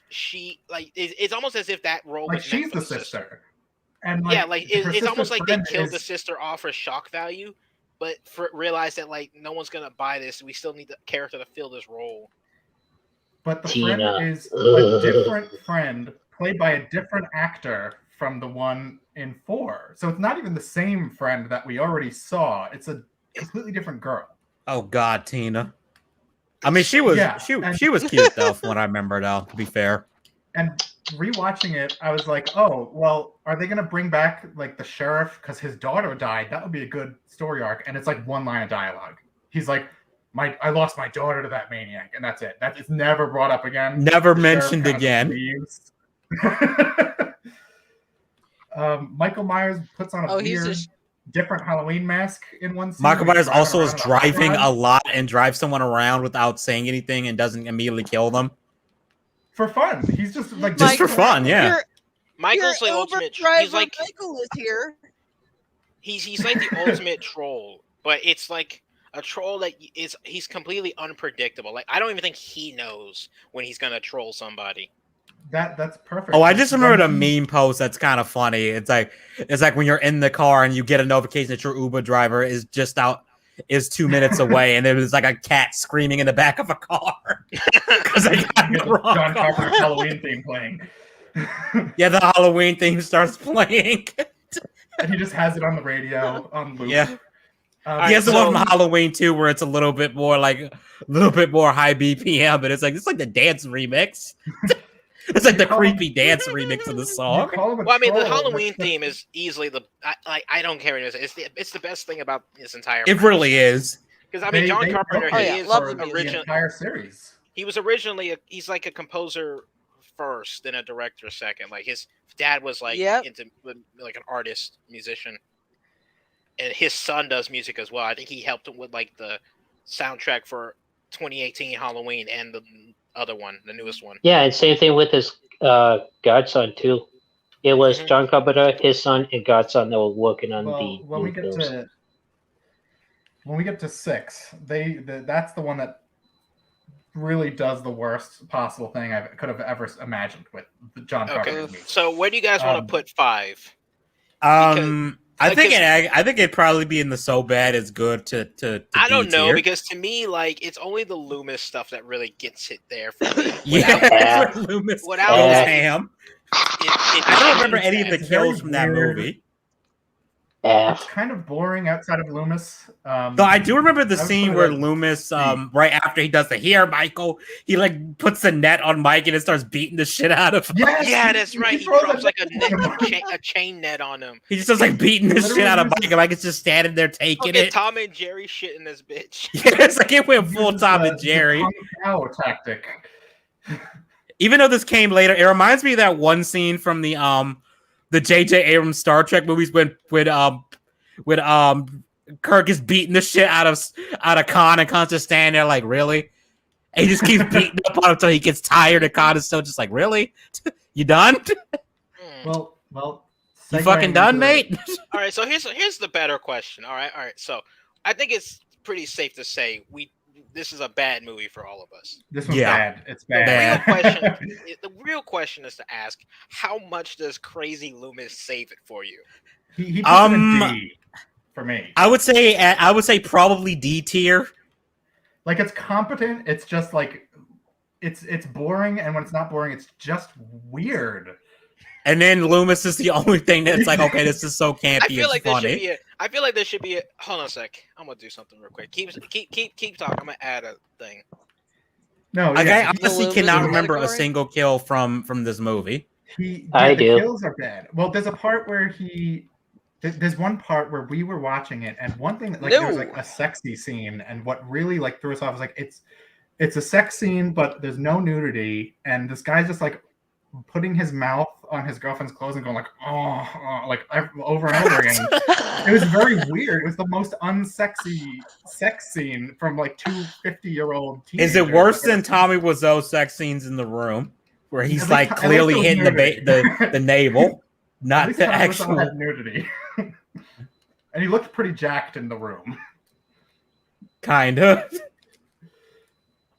S1: she like it's almost as if that role
S4: like
S1: was meant
S4: she's
S1: for
S4: the
S1: sister.
S4: sister. And
S1: Yeah, like
S4: her
S1: it's almost
S4: sister's
S1: like they
S4: friend
S1: killed the
S4: is-
S1: sister off for shock value, but realize that like no one's gonna buy this. We still need the character to fill this role.
S4: But the
S3: Tina.
S4: friend is a different friend played by a different actor from the one in 4. So it's not even the same friend that we already saw. It's a completely different girl.
S2: Oh God, Tina. I mean, she was
S4: Yeah,
S2: she
S4: and-
S2: she was cute though, from what I remember. Though, to be fair,
S4: And rewatching it, I was like, oh, well, are they going to bring back like the sheriff because his daughter died? That would be a good story arc. And it's like one line of dialogue. He's like, I lost my daughter to that maniac, and that's it. That is never brought up again.
S2: never
S4: The
S2: mentioned
S4: sheriff kind of
S2: again.
S4: leaves. Michael Myers puts on a
S5: Oh, he's
S4: weird,
S5: just
S4: different Halloween mask in one scene.
S2: Michael
S4: where he's
S2: Myers also is
S4: driving around in
S2: driving
S4: hot
S2: a
S4: rod.
S2: lot and drives someone around without saying anything and doesn't immediately kill them.
S4: For fun. He's just like
S2: Just for
S5: Michael,
S2: fun, yeah.
S1: Michael's
S5: your
S1: the
S5: Uber
S1: ultimate.
S5: driver
S1: He's like
S5: Michael is here.
S1: He's like the ultimate troll, but it's like a troll that he's completely unpredictable. Like I don't even think he knows when he's gonna troll somebody.
S4: That's perfect.
S2: Oh, I just remembered a
S4: When he-
S2: meme post that's kind of funny. It's like when you're in the car and you get a notification that your Uber driver is 2 minutes away, and there's like a cat screaming in the back of a car because I got
S4: you
S2: the
S4: get
S2: wrong
S4: John
S2: car.
S4: Carpenter's Halloween theme playing.
S2: Yeah, the Halloween theme starts playing.
S4: And he just has it on the radio on loop.
S2: Yeah.
S1: Alright,
S2: He has the
S1: so-
S2: one from Halloween too, where it's a little bit more high BPM, but it's like the dance remix. It's like the creepy dance remix of the song.
S1: Well, I mean, the Halloween theme is easily I don't care what it is. It's the best thing about this entire.
S2: It really is.
S1: Because I mean, John Carpenter, he is
S5: love the
S1: original.
S4: entire series.
S1: He was originally he's like a composer first, then a director second. Like his dad was like into like an artist, musician, and his son does music as well. I think he helped him with like the soundtrack for 2018 Halloween and the other one, the newest one.
S3: Yeah, and same thing with his godson too. It was John Carpenter, his son, and godson that were working on the
S4: when we get
S3: films.
S4: to 6, that's the one that really does the worst possible thing I could have ever imagined with the John Carpenter movie.
S1: So where do you guys want to put 5?
S2: I think it'd probably be in the so bad it's good to
S1: I don't know
S2: tier.
S1: because to me, like it's only the Loomis stuff that really gets it there for me.
S2: Yeah, Loomis
S1: without
S2: goes
S1: that,
S2: ham.
S1: I
S2: I don't remember any of the
S4: It's very
S2: kills from that
S4: weird.
S2: movie.
S4: It's kind of boring outside of Loomis.
S2: So I do remember the
S4: I would
S2: scene
S4: put it
S2: where
S4: at
S2: Loomis, right after he does the "Here, Michael," he like puts the net on Mike and it starts beating the shit out of him.
S4: Yes,
S1: yeah, that's right. He
S4: throws
S1: drops like
S4: net
S1: a chain net on him.
S2: He just starts like beating the
S4: Literally
S2: shit out of
S4: uses-
S2: Mike, and Mike is just standing there taking
S1: Okay,
S2: it.
S1: Tom and Jerry shit in this bitch.
S2: Yeah, it's like it went full Tom and Jerry.
S4: Cow tactic.
S2: Even though this came later, it reminds me of that one scene from the J.J. Abrams Star Trek movies when Kirk is beating the shit out of Khan, and Khan's just standing there like, really? And he just keeps beating up on him until he gets tired, and Khan is still just like, really? You done?
S4: Well.
S2: You fucking done, mate?
S1: All right, so here's the better question. All right. So I think it's pretty safe to say this is a bad movie for all of us.
S4: This one's bad. It's
S1: The
S4: bad.
S1: real question is to ask: how much does Crazy Loomis save it for you?
S4: He puts it in D for me.
S2: I would say probably D tier.
S4: Like it's competent. It's just like it's boring, and when it's not boring, it's just weird.
S2: And then Loomis is the only thing that's like, okay, this is so campy.
S1: I feel like
S2: it's funny.
S1: there should be a. Hold on a sec. I'm gonna do something real quick. Keep talking. I'm gonna add a thing.
S4: No,
S2: Like,
S4: yeah,
S2: I honestly
S5: Loomis
S2: cannot
S5: category?
S2: remember a single kill from this movie.
S3: I
S4: the
S3: do.
S4: kills are bad. Well, there's a part where there's one part where we were watching it, and one thing like there was like a sexy scene, and what really like threw us off was like it's a sex scene, but there's no nudity, and this guy's just like putting his mouth on his girlfriend's clothes and going like like over and over again. It was very weird. It was the most unsexy sex scene from like two 50-year-old teenagers.
S2: Is it worse than Tommy Wiseau's sex scenes in The Room, where he's
S4: At
S2: like
S4: least-
S2: clearly
S4: at least
S2: hitting
S4: it was nudity.
S2: the navel,
S4: At
S2: not
S4: least
S2: the
S4: Tommy Wiseau
S2: actual?
S4: had nudity. And he looked pretty jacked in The Room.
S2: Kind of.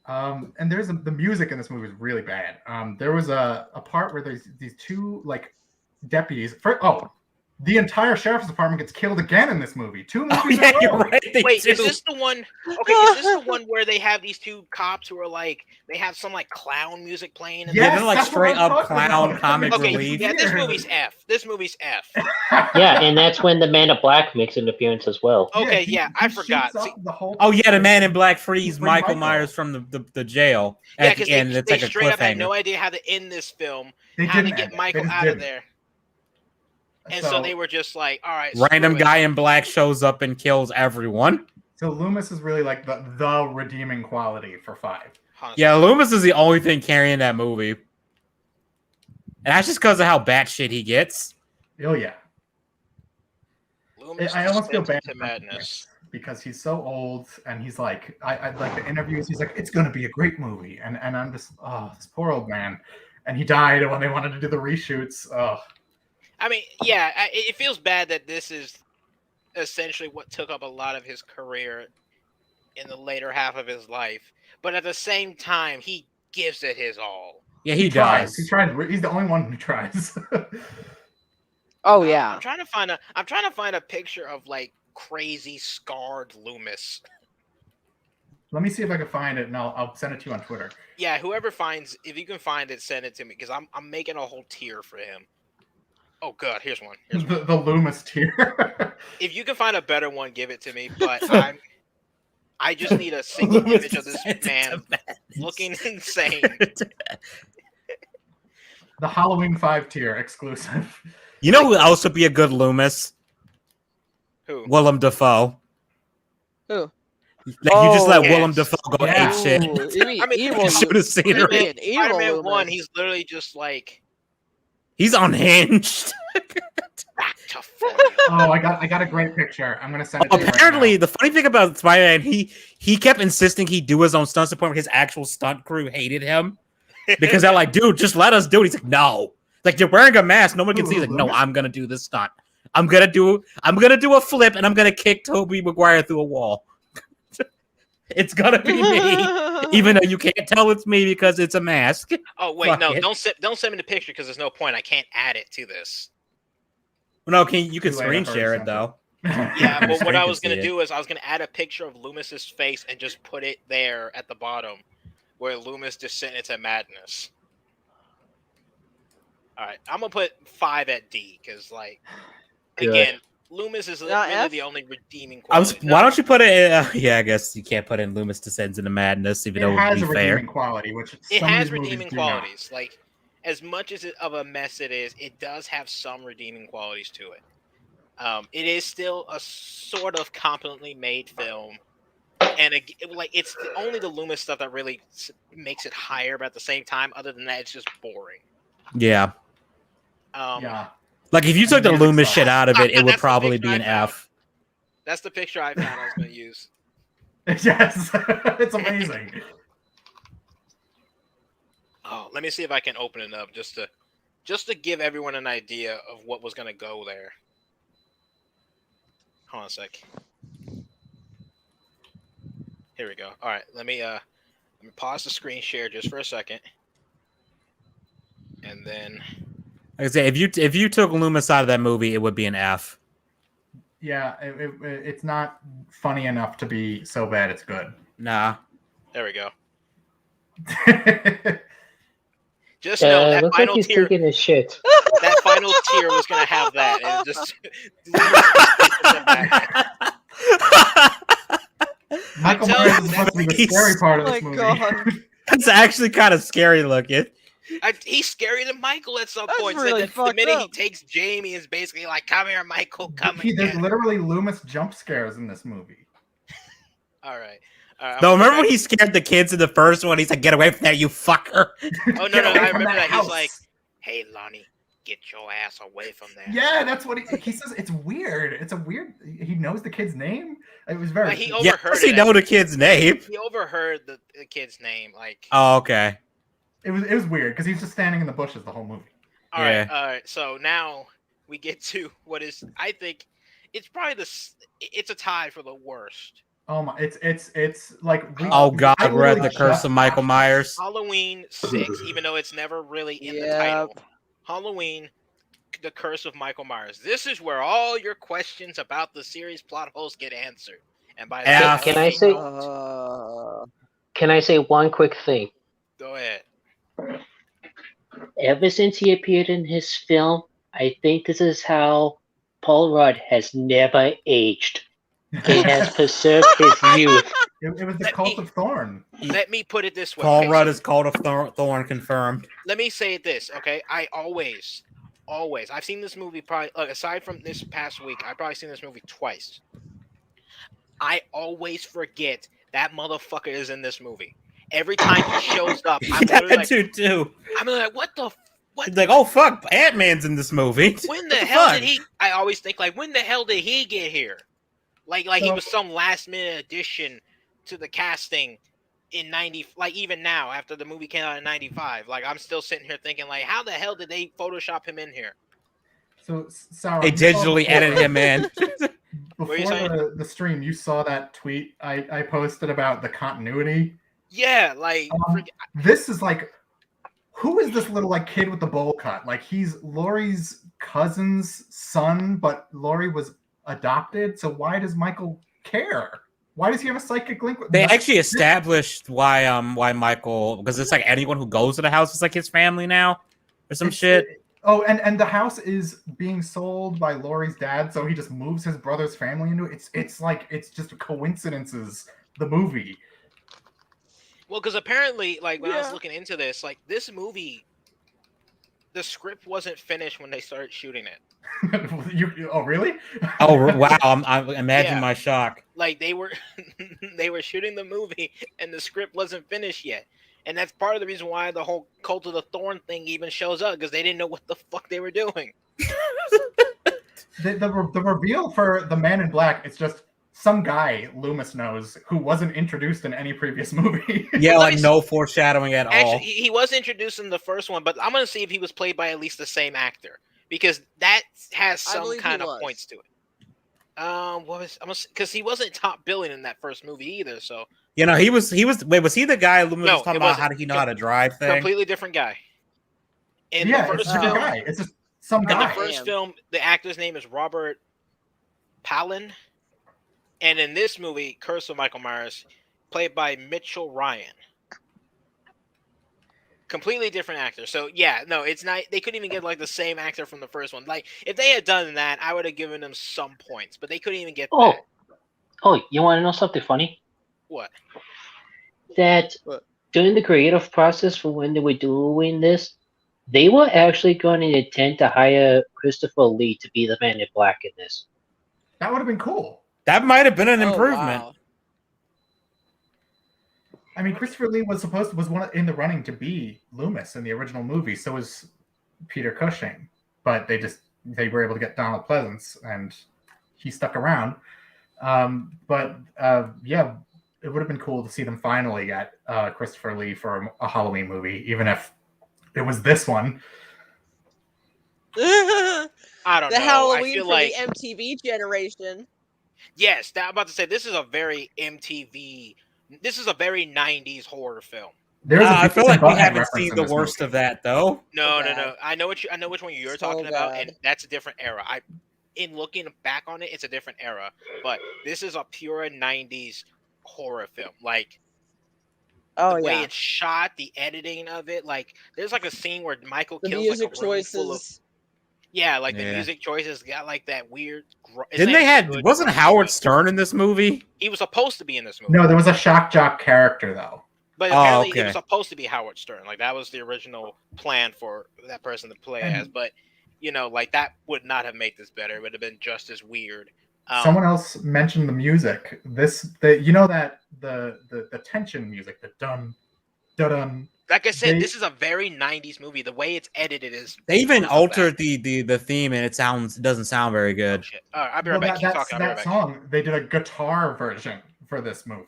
S4: And there's the music in this movie is really bad. There was a part where there's these two like deputies. The entire sheriff's department gets killed again in this movie. 2 movies.
S2: Oh
S4: in a
S2: yeah,
S4: row.
S2: you're right. They
S1: Wait,
S2: do.
S1: is this the one? Okay, is this the one where they have these two cops who are like they have some like clown music playing? And
S2: Yeah,
S4: Yes,
S2: they're like
S4: that's what
S2: straight
S4: I'm
S2: up
S4: talking
S2: clown
S4: about.
S2: comic
S1: Okay,
S2: relief.
S1: yeah, this
S4: Weird.
S1: movie's F. This movie's F.
S3: Yeah, and that's when the Man in Black makes an appearance as well.
S1: Okay,
S4: he-
S1: yeah,
S4: he
S1: I forgot.
S4: shoots
S1: See,
S4: up the whole
S2: Oh yeah, the Man in Black frees
S4: Free
S2: Michael
S4: Michael.
S2: Myers from the jail
S1: yeah,
S2: at
S1: because
S2: the end.
S1: they
S2: It's like a
S1: straight up had
S2: cliffhanger.
S1: no idea how to end this film,
S4: They
S1: how to
S4: didn't
S1: get
S4: end it.
S1: Michael
S4: They just
S1: out of
S4: didn't.
S1: there, and so they were just like, all right,
S2: Random
S1: screw it.
S2: guy in black shows up and kills everyone.
S4: So Loomis is really like the redeeming quality for 5.
S2: Yeah, Loomis is the only thing carrying that movie. And that's just because of how batshit he gets.
S4: Oh yeah.
S1: Loomis
S4: I almost feel
S1: descends
S4: bad
S1: into
S4: for him
S1: madness.
S4: because he's so old, and he's like, I like the interviews. He's like, it's going to be a great movie, and I'm just, this poor old man, and he died when they wanted to do the reshoots. Oh,
S1: I mean, yeah, it feels bad that this is essentially what took up a lot of his career in the later half of his life. But at the same time, he gives it his all.
S2: Yeah,
S4: He
S2: he
S4: tries.
S2: does.
S4: He tries. He's the only one who tries.
S5: Oh yeah.
S1: I'm trying to find a picture of like crazy scarred Loomis.
S4: Let me see if I can find it, and I'll send it to you on Twitter.
S1: Yeah, whoever finds, if you can find it, send it to me because I'm making a whole tier for him. Oh god, here's one.
S4: The Loomis tier.
S1: If you can find a better one, give it to me. But I just need a single
S2: Loomis
S1: image of this
S2: descends
S1: man
S2: into madness.
S1: looking insane.
S4: The Halloween 5 tier exclusive.
S2: You know who else would be a good Loomis?
S1: Who?
S2: Willem Dafoe.
S5: Who?
S2: Like, you just let
S1: yes.
S2: Willem Dafoe go
S4: Yeah.
S2: ape shit.
S5: Ooh, you mean
S1: I mean,
S5: evil?
S2: You should have seen her.
S5: Spider-Man, evil
S1: Spider-Man 1,
S5: Loomis.
S1: he's literally just like
S2: He's unhinged.
S1: back to 40.
S4: Oh, I got a great picture. I'm gonna send it to you right
S2: Apparently,
S4: now.
S2: the funny thing about Spider-Man, he kept insisting he do his own stunts to the point where his actual stunt crew hated him because they're like, "Dude, just let us do it." He's like, "No, like you're wearing a mask, no one can see." He's like, "No, I'm gonna do this stunt. I'm gonna do a flip and I'm gonna kick Tobey Maguire through a wall. It's gonna be me, even though you can't tell it's me because it's a mask."
S1: Oh wait,
S2: Fuck
S1: no,
S2: it.
S1: don't send me the picture because there's no point. I can't add it to this.
S2: No, you can
S4: Too late,
S2: screen
S4: I've already
S2: share it
S4: sent
S2: though.
S1: Yeah, but what
S2: Screen
S1: I
S2: can
S1: was gonna
S2: see it.
S1: do is I was gonna add a picture of Loomis's face and just put it there at the bottom, where Loomis descended into madness. All right, I'm gonna put 5 at D because, like,
S3: Good.
S1: again, Loomis is
S5: Now,
S1: really
S5: F?
S1: the only redeeming
S2: I was,
S1: quality.
S2: why don't you put it? Yeah, I guess you can't put in Loomis descends into madness, even
S4: It
S2: though it
S4: has
S2: would
S4: a
S2: be fair.
S4: redeeming quality, which
S1: It
S4: some of
S1: has
S4: these movies
S1: redeeming
S4: do not.
S1: qualities. Like, as much as of a mess it is, it does have some redeeming qualities to it. It is still a sort of competently made film, and like it's only the Loomis stuff that really makes it higher. But at the same time, other than that, it's just boring.
S2: Yeah,
S4: Yeah.
S2: like if you took the
S4: music
S2: Loomis
S4: sucks.
S2: shit out of it, it would
S1: That's the
S2: probably
S1: picture
S2: be
S1: I
S2: an
S1: found.
S2: F.
S1: That's the picture I found I was going to use.
S4: Yes, it's amazing.
S1: Oh, let me see if I can open it up just to give everyone an idea of what was going to go there. Hold on a sec. Here we go. All right, let me pause the screen share just for a second, and then
S2: Like I say, if you took Loomis out of that movie, it would be an F.
S4: Yeah, it's not funny enough to be so bad it's good.
S2: Nah.
S1: there we go. Just know that
S3: Looks like
S1: final
S3: he's
S1: tier.
S3: taking his shit.
S1: That final tier was going to have that. And it just
S4: Michael
S1: telling
S4: Myers
S1: you,
S4: is supposed to be the
S2: he's-
S4: scary part of
S5: Oh
S4: this
S5: my
S4: movie.
S5: God.
S2: That's actually kind of scary looking.
S1: He's scarier than Michael at some
S5: That's
S1: point.
S5: really
S1: the
S5: fucked
S1: minute he
S5: up.
S1: takes Jamie, is basically like, "Come here, Michael, come
S4: There's
S1: again."
S4: literally Loomis jump scares in this movie.
S1: All right.
S2: No, remember when he scared the kids in the first one? He's like, "Get away from that, you fucker!"
S1: Oh
S4: Get
S1: no,
S4: away
S1: I
S4: from
S1: remember that.
S4: house.
S1: He's like, "Hey, Lonnie, get your ass away from there."
S4: Yeah, that's what he says. It's weird. It's a weird. He knows the kid's name. It was very.
S1: He
S2: Yeah,
S1: overheard
S2: does he
S1: it.
S2: know the kid's name?
S1: He overheard the kid's name. Like,
S2: Oh, okay.
S4: It was weird because he's just standing in the bushes the whole movie.
S1: all right,
S2: yeah.
S1: all right. So now we get to what is, I think, it's probably it's a tie for the worst.
S4: Oh my! It's like.
S2: Oh God,
S4: I
S2: we're at
S4: literally
S2: the Curse
S4: just
S2: of Michael
S4: watched
S2: Myers.
S1: Halloween 6, even though it's never really in the
S5: Yep.
S1: title. Halloween, the Curse of Michael Myers. This is where all your questions about the series plot holes get answered. And by that,
S3: Can I say- Can I say one quick thing?
S1: Go ahead.
S3: Ever since he appeared in his film, I think this is how Paul Rudd has never aged. He has preserved his youth.
S4: It was the Cult of Thorn.
S1: Let me put it this way.
S2: Paul
S1: okay?
S2: Rudd
S1: So
S2: is called a Thorn confirmed.
S1: let me say it this, okay? I always, I've seen this movie probably, aside from this past week, I've probably seen this movie twice. I always forget that motherfucker is in this movie. Every time he shows up, I'm
S2: Yeah,
S1: literally like,
S2: too.
S1: I'm like, what the, what?
S2: He's like, "Oh fuck, Ant-Man's in this movie."
S1: When
S2: What
S1: the
S2: the
S1: hell
S2: fuck?
S1: did he? I always think like, when the hell did he get here? Like he
S4: So-
S1: was some last minute addition to the casting in 90. Like even now, after the movie came out in 95, like I'm still sitting here thinking like, how the hell did they Photoshop him in here?
S4: So, Sauron,
S2: They
S4: you saw
S2: digitally
S4: before-
S2: edit him in.
S1: What are you
S4: Before
S1: saying?
S4: the stream, you saw that tweet I posted about the continuity.
S1: Yeah, like
S4: This is like, who is this little like kid with the bowl cut? Like he's Laurie's cousin's son, but Laurie was adopted. So why does Michael care? Why does he have a psychic link with
S2: They actually established why Michael, because it's like anyone who goes to the house is like his family now or some shit.
S4: Oh, and the house is being sold by Laurie's dad, so he just moves his brother's family into it. It's like it's just coincidences. The movie.
S1: well, because apparently, like when I was
S5: Yeah.
S1: looking into this, like this movie, the script wasn't finished when they started shooting it.
S4: Oh really?
S2: Oh wow! I'm imagine
S1: Yeah.
S2: my shock.
S1: Like they were they were shooting the movie and the script wasn't finished yet. And that's part of the reason why the whole Cult of the Thorn thing even shows up, because they didn't know what the fuck they were doing.
S4: The reveal for the Man in Black, it's just some guy Loomis knows who wasn't introduced in any previous movie.
S2: Yeah,
S1: Let
S2: like
S1: me
S2: no foreshadowing at all.
S1: Actually, he was introduced in the first one, but I'm gonna see if he was played by at least the same actor, because that has
S5: I
S1: some
S5: believe
S1: kind
S5: he
S1: of
S5: was.
S1: points to it. Because he wasn't top billing in that first movie either, so
S2: You know, he was. Wait, was he the guy Loomis
S1: No,
S2: was talking
S1: it
S2: about?
S1: wasn't.
S2: How did he know how to drive? Thing.
S1: completely different guy. In
S4: Yeah,
S1: the
S4: it's
S1: first
S4: a different
S1: film,
S4: guy. It's just some
S1: in the
S4: guy.
S1: first
S5: Damn.
S1: film, the actor's name is Robert Palin, and in this movie, Curse of Michael Myers, played by Mitchell Ryan. Completely different actor. So yeah, no, it's not. They couldn't even get like the same actor from the first one. Like if they had done that, I would have given them some points, but they couldn't even get
S3: Oh,
S1: that.
S3: you want to know something funny?
S1: What?
S3: That
S5: What?
S3: during the creative process for when they were doing this, they were actually going to intend to hire Christopher Lee to be the Man in Black in this.
S4: That would have been cool.
S2: That might have been an
S5: Oh,
S2: improvement.
S5: wow.
S4: I mean, Christopher Lee was one in the running to be Loomis in the original movie. So was Peter Cushing, but they were able to get Donald Pleasance, and he stuck around. Yeah, it would have been cool to see them finally get Christopher Lee for a Halloween movie, even if it was this one.
S1: I don't
S5: The
S1: know.
S5: Halloween
S1: I feel
S5: for
S1: like
S5: the MTV generation.
S1: yes, I'm about to say this is a very MTV. This is a very '90s horror film.
S4: There's a
S2: I feel like we
S4: Butthead
S2: haven't
S4: reference
S2: seen
S4: in
S2: the
S4: this
S2: worst
S4: movie.
S2: of that though.
S1: No,
S5: So
S1: no, no.
S5: bad.
S1: I know which one you're
S5: So
S1: talking about,
S5: bad.
S1: and that's a different era. In looking back on it, it's a different era. But this is a pure '90s horror film. Like
S5: Oh
S1: the way
S5: yeah.
S1: it's shot, the editing of it. Like there's like a scene where Michael
S5: The
S1: kills
S5: music
S1: like a room full of
S5: choices.
S1: yeah, like the
S2: Yeah.
S1: music choices got like that weird. It's
S2: Didn't
S1: not
S2: they
S1: even
S2: have?
S1: good
S2: Wasn't
S1: grunge,
S2: Howard
S1: but
S2: Stern in this movie?
S1: He was supposed to be in this movie.
S4: No, there was a shock jock character though.
S1: But
S2: Oh,
S1: apparently he
S2: okay.
S1: was supposed to be Howard Stern. Like that was the original plan for that person to play
S4: And-
S1: as. But like that would not have made this better. It would have been just as weird.
S4: Someone else mentioned the music. The tension music, the dun dun.
S1: Like I said,
S4: they-
S1: this is a very '90s movie. The way it's edited is.
S2: They even
S1: proof of
S2: altered
S1: that.
S2: the theme, and it doesn't sound very
S1: Oh,
S2: good.
S1: shit. All right, I'll be right back. Keep talking. I'll be right
S4: That
S1: back.
S4: song, they did a guitar version for this movie.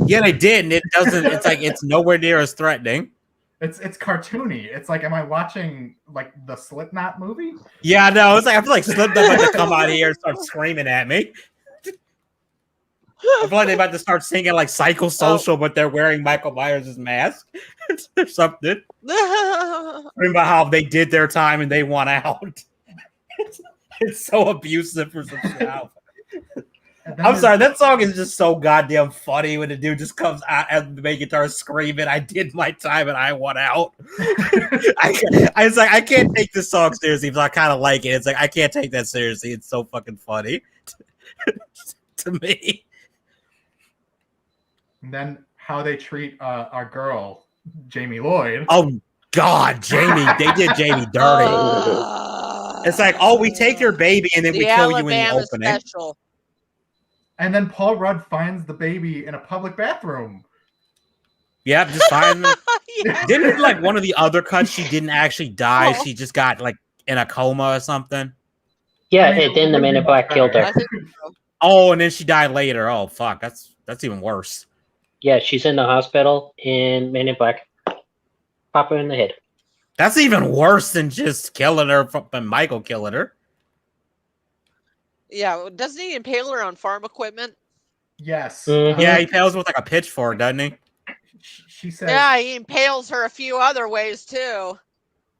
S2: Yeah, they did, and it doesn't. It's like it's nowhere near as threatening.
S4: It's cartoony. It's like, am I watching like the Slipknot movie?
S2: Yeah, no, it's like I feel like Slipknot's about to come out here and start screaming at me. I feel like they're about to start singing like psychosocial, but they're wearing Michael Myers' mask or something. Talking about how they did their time and they want out. It's so abusive for some shit.
S4: And then
S2: I'm
S4: there's-
S2: sorry, that song is just so goddamn funny when the dude just comes out and the main guitar screaming, "I did my time and I want out." I can't take this song seriously, but I kind of like it. It's like I can't take that seriously. It's so fucking funny to me.
S4: And then how they treat our girl, Jamie Lloyd.
S2: Oh God, Jamie, they did Jamie dirty. It's like, oh, we take your baby and then
S5: the
S2: we kill you in the
S5: Alabama
S2: opening.
S5: special.
S4: And then Paul Rudd finds the baby in a public bathroom.
S2: Yep, just fine.
S5: Yeah.
S2: Didn't like one of the other cuts she didn't actually die.
S5: Oh.
S2: She just got like in a coma or something.
S3: Yeah,
S4: I mean,
S3: and then the
S4: it
S3: Man in
S4: would've
S3: Black
S4: been
S3: killed
S4: better.
S3: her.
S5: I think
S2: Oh, and then she died later. Oh fuck, that's even worse.
S3: Yeah, she's in the hospital, and Man in Black pop her in the head.
S2: That's even worse than just killing her from Michael killing her.
S5: Yeah, doesn't he impale her on farm equipment?
S4: Yes.
S3: Mhm.
S2: Yeah, he pales with like a pitchfork, doesn't he?
S4: She says.
S5: Yeah, he impales her a few other ways too.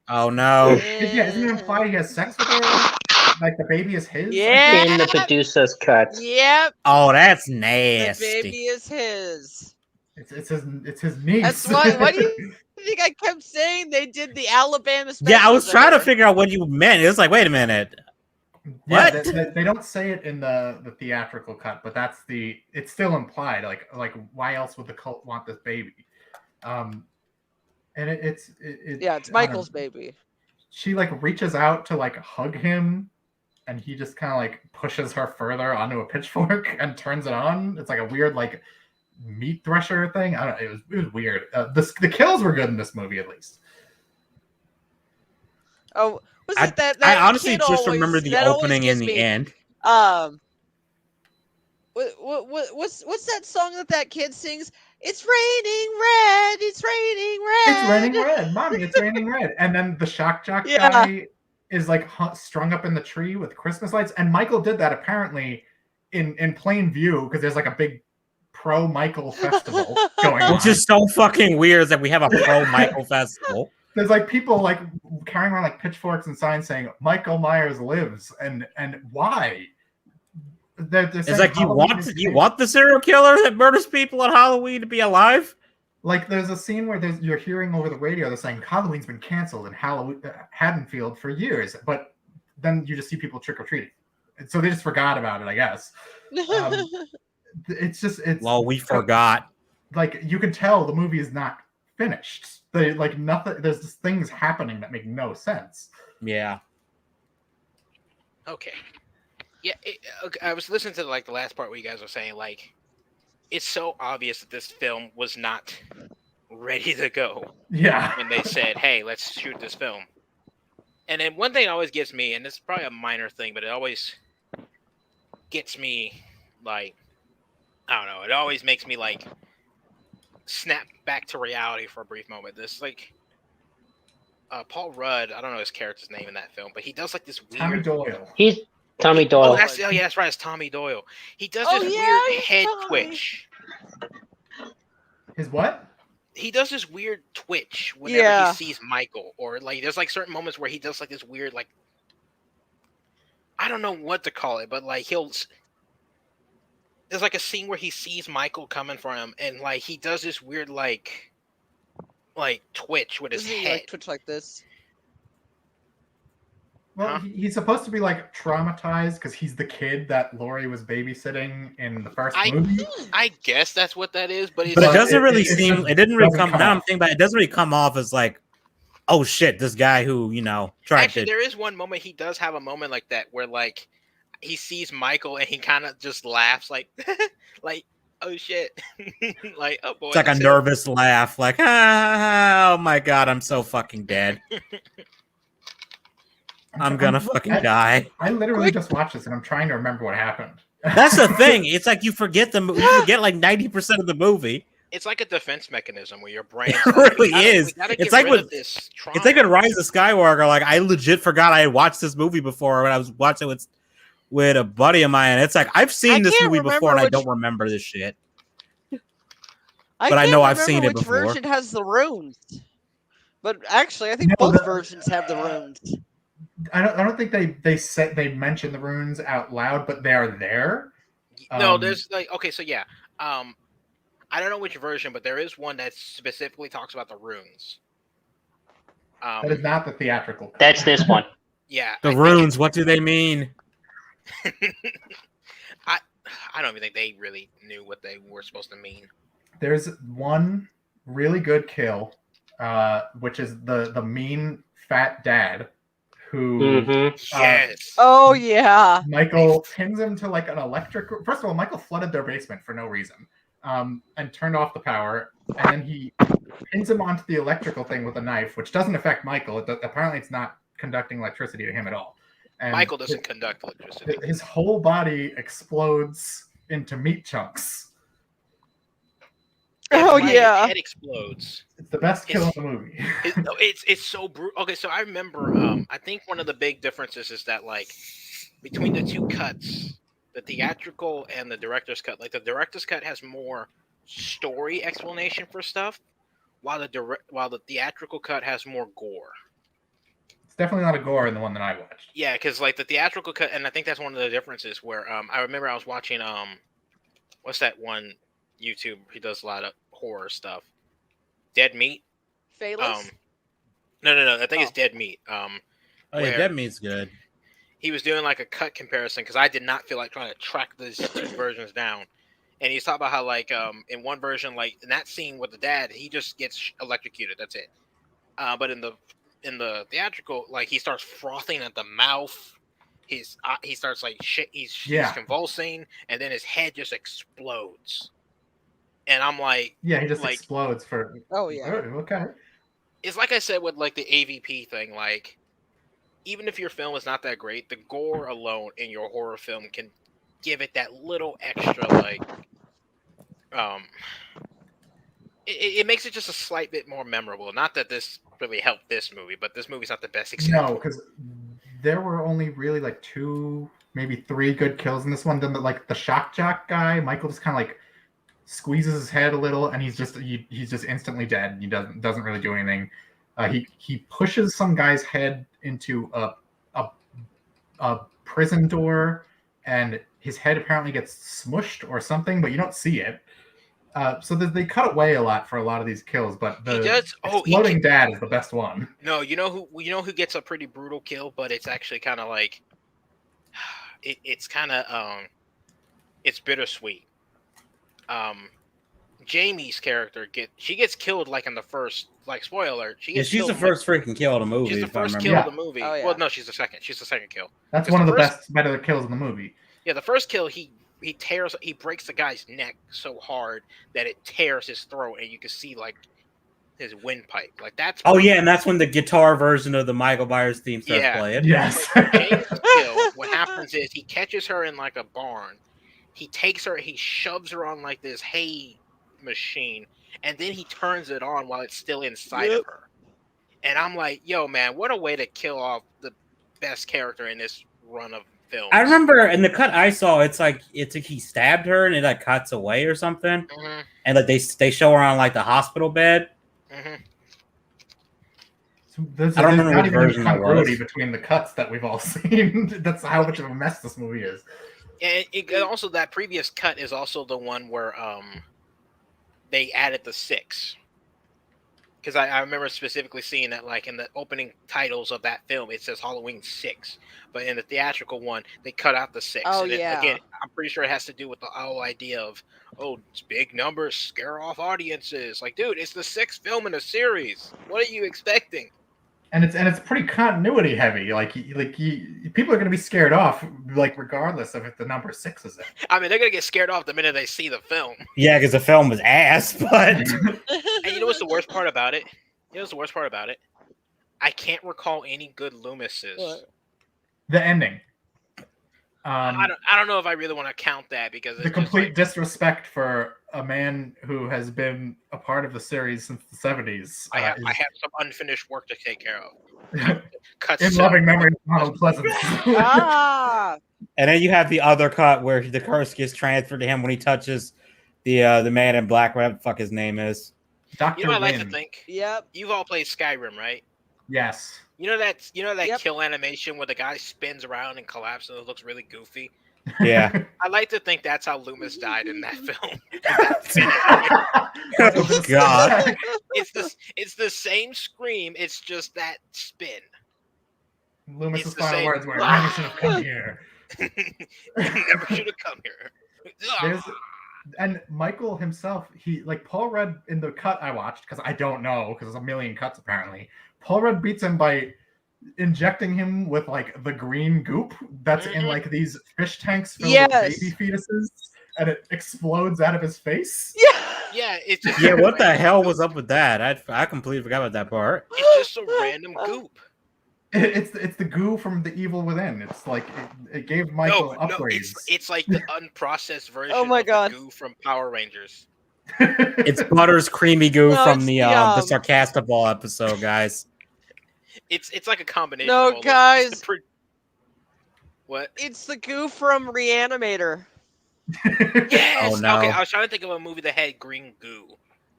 S2: Oh no.
S4: Yeah, isn't it implied he has sex with her? Like the baby is his?
S5: Yeah.
S3: In the producer's cut.
S5: Yep,
S2: Oh, that's
S5: the
S2: nasty.
S5: baby is his.
S4: It's his niece.
S5: That's what do you think I kept saying? They did the Alabama special.
S2: Yeah, I was trying to figure out what you meant. It's like, wait a minute.
S4: Yeah,
S2: What?
S4: they don't say it in the theatrical cut, but it's still implied. Like why else would the cult want this baby? And it's
S5: it's Michael's baby.
S4: She like reaches out to like hug him, and he just kind of like pushes her further onto a pitchfork and turns it on. It's like a weird like meat thresher thing. I don't. It was weird. The kills were good in this movie, at least.
S5: Oh, was
S2: I,
S5: it that
S2: I honestly
S5: kid
S2: just
S5: always,
S2: remember the
S5: that always
S2: opening and
S5: gives
S2: the
S5: me,
S2: end.
S5: What's that song that kid sings? It's raining red. It's raining red.
S4: It's raining red, mommy. It's raining red. And then the shock jock
S5: Yeah.
S4: guy is like strung up in the tree with Christmas lights. And Michael did that apparently in plain view because there's like a big pro Michael festival going on.
S2: Which is so fucking weird that we have a pro Michael festival.
S4: There's like people like carrying around like pitchforks and signs saying Michael Myers lives, and why? They're
S2: It's
S4: saying
S2: like you
S4: Halloween
S2: want the serial killer that murders people on Halloween to be alive?
S4: Like there's a scene where you're hearing over the radio they're saying Halloween's been canceled in Haddonfield for years, but then you just see people trick or treating, so they just forgot about it, I guess. It's
S2: Well, we forgot.
S4: Like you can tell the movie is not finished. They like nothing. There's just things happening that make no sense.
S2: Yeah.
S1: Okay. Yeah, okay, I was listening to like the last part where you guys were saying like it's so obvious that this film was not ready to go
S4: Yeah.
S1: when they said, "Hey, let's shoot this film." And then one thing that always gets me, and it's probably a minor thing, but it always gets me like I don't know. It always makes me like snap back to reality for a brief moment. This like Paul Rudd, I don't know his character's name in that film, but he does like this weird.
S4: Tommy Doyle.
S3: He's Tommy Doyle.
S1: Oh, that's right. It's Tommy Doyle. He does this weird
S5: he's
S1: head
S5: Tommy.
S1: twitch.
S4: His what?
S1: He does this weird twitch whenever he sees Michael, or like there's like certain moments where he does like this weird like I don't know what to call it, but like there's like a scene where he sees Michael coming for him, and like he does this weird like twitch with his
S5: Doesn't he
S1: head.
S5: like twitch like this?
S4: Well,
S1: Huh?
S4: he's supposed to be like traumatized because he's the kid that Laurie was babysitting in the first movie.
S1: I guess that's what that is, but it's
S2: But it
S1: like,
S2: doesn't really
S4: it
S2: seem. It didn't really
S4: doesn't
S2: come.
S4: come
S2: Now I'm
S4: off.
S2: thinking about it. It doesn't really come off as like, oh shit, this guy who tried
S1: actually
S2: to.
S1: there is one moment he does have a moment like that where like he sees Michael and he kind of just laughs like like oh shit like oh boy
S2: It's like a
S1: that's it.
S2: nervous laugh, like oh my god, I'm so fucking dead. I'm gonna fucking die.
S4: I literally just watched this and I'm trying to remember what happened.
S2: That's the thing. It's like you forget you forget like 90% of the movie.
S1: It's like a defense mechanism where your brain
S2: It really is. It's like
S1: with
S2: with
S1: this
S2: it's like in Rise of Skywalker. Like I legit forgot I had watched this movie before when I was watching with a buddy of mine. It's like I've seen this
S5: can't
S2: movie before and I
S5: remember
S2: don't remember this shit.
S5: But
S2: I
S5: can't
S2: know I've
S5: remember
S2: seen it
S5: which
S2: before.
S5: version has the runes. But actually, I think
S4: No,
S5: both
S4: the-
S5: versions have the runes.
S4: I don't think they mention the runes out loud, but they are there.
S1: no there's like okay so yeah I don't know which version but there is one that specifically talks about the runes.
S4: That is not the theatrical cut.
S3: That's this one.
S1: Yeah
S2: The
S1: I think
S2: runes, what do they mean?
S1: I don't even think they really knew what they were supposed to mean.
S4: There's one really good kill, which is the mean fat dad who
S3: Mm-hmm.
S1: Yes.
S5: Oh yeah.
S4: Michael pins him to like an electric. First of all, Michael flooded their basement for no reason, and turned off the power, and then he pins him onto the electrical thing with a knife, which doesn't affect Michael. Apparently, it's not conducting electricity to him at all. And
S1: Michael doesn't conduct electricity.
S4: His whole body explodes into meat chunks.
S5: Oh
S1: His
S5: yeah.
S1: head explodes.
S4: It's the best kill in the movie.
S1: It's so brutal. Okay, so I remember. I think one of the big differences is that like between the two cuts, the theatrical and the director's cut, like the director's cut has more story explanation for stuff, while the theatrical cut has more gore.
S4: It's definitely not a gore in the one that I watched.
S1: Yeah, because like the theatrical cut, and I think that's one of the differences. Where I remember I was watching what's that one YouTube? He does a lot of horror stuff. Dead Meat.
S5: Phaelus?
S1: No. I think
S5: Oh.
S1: it's Dead Meat.
S2: Oh
S1: where
S2: yeah, Dead Meat's good.
S1: he was doing like a cut comparison because I did not feel like trying to track these two versions down. And he's talking about how like in one version, like in that scene with the dad, he just gets electrocuted. That's it. But in the theatrical, like he starts frothing at the mouth. He starts like shit. He's convulsing, and then his head just explodes. And I'm like,
S4: Yeah, he just
S1: like,
S4: explodes for.
S5: Oh, yeah.
S4: Okay.
S1: it's like I said with like the AVP thing. Like, even if your film is not that great, the gore alone in your horror film can give it that little extra like it makes it just a slight bit more memorable. Not that this really helped this movie, but this movie's not the best example.
S4: No, because there were only really like 2, maybe 3 good kills in this one. Then like the shock jock guy, Michael just kind of like squeezes his head a little, and he's just instantly dead. He doesn't really do anything. He pushes some guy's head into a prison door, and his head apparently gets smushed or something, but you don't see it. So they cut away a lot for a lot of these kills, but the exploding dad is the best one.
S1: No, you know who gets a pretty brutal kill, but it's actually kind of like it's kind of it's bittersweet. Jamie's character gets killed like in the first, like, spoiler alert.
S2: She's the first freaking kill of the movie.
S1: She's the first kill of the movie.
S5: Oh, yeah.
S1: Well, no, she's the second. She's the second kill.
S4: That's one of the better kills in the movie.
S1: Yeah, the first kill, he breaks the guy's neck so hard that it tears his throat, and you can see like his windpipe. Like that's.
S2: Oh yeah, and that's when the guitar version of the Michael Myers theme starts playing.
S4: Yes.
S1: James' kill, what happens is he catches her in like a barn. He takes her, he shoves her on like this hay machine, and then he turns it on while it's still inside of her. And I'm like, yo, man, what a way to kill off the best character in this run of films.
S2: I remember in the cut I saw, it's like he stabbed her and it like cuts away or something, and like they show her on like the hospital bed.
S4: So there's
S2: I don't remember
S4: not
S2: what
S4: even
S2: version that was.
S4: continuity between the cuts that we've all seen. That's how much of a mess this movie is.
S1: And also that previous cut is also the one where they added the 6. Because I remember specifically seeing that, like, in the opening titles of that film, it says Halloween 6. But in the theatrical one, they cut out the 6.
S5: Oh,
S1: and
S5: yeah.
S1: Again, I'm pretty sure it has to do with the whole idea of, it's big numbers scare off audiences. Like, dude, it's the 6th film in a series. What are you expecting?
S4: And it's pretty continuity heavy. People are going to be scared off, like, regardless of if the number 6 is in.
S1: I mean, they're going to get scared off the minute they see the film.
S2: Yeah, because the film was ass, but...
S1: And you know what's the worst part about it? I can't recall any good Loomises.
S5: What?
S4: The ending.
S1: I don't know if I really want to count that, because it's
S4: the complete
S1: just
S4: disrespect for a man who has been a part of the series since the 70s.
S1: I have some unfinished work to take care of.
S4: In loving memory of Donald Pleasance.
S5: Ah!
S2: And then you have the other cut where the curse gets transferred to him when he touches the man in black, whatever the fuck his name is.
S4: Dr.
S1: You know what I like to
S4: Wynn.
S1: think?
S5: Yep.
S1: You've all played Skyrim, right?
S4: Yes.
S1: You know that
S5: Yep.
S1: kill animation where the guy spins around and collapses and it looks really goofy?
S2: Yeah.
S1: I like to think that's how Loomis died in that film.
S2: Oh, God.
S1: It's the same scream, it's just that spin.
S4: Loomis's
S1: It's the
S4: final
S1: same.
S4: words were, "I never should have come here."
S1: Never should have come here.
S4: And Michael himself, Paul Rudd in the cut I watched, because I don't know, because there's a million cuts apparently. Paul Rudd beats him by injecting him with like the green goop that's in like these fish tanks filled with baby fetuses, and it explodes out of his face.
S1: Yeah, it's just
S2: Yeah, what the hell was up with that? I completely forgot about that part.
S1: It's just a random goop.
S4: It's the goo from the Evil Within. It's like it gave Michael upgrades.
S1: It's like the unprocessed version
S5: Oh my
S1: of
S5: God.
S1: the goo from Power Rangers.
S2: It's Butter's creamy goo
S5: No,
S2: from
S5: it's
S2: the
S5: yum.
S2: Sarcastaball episode, guys.
S1: It's like a combination.
S5: No,
S1: of all those.
S5: guys.
S1: What?
S5: It's the goof from Reanimator.
S1: Yes.
S2: Oh, no.
S1: Okay, I was trying to think of a movie that had green goo.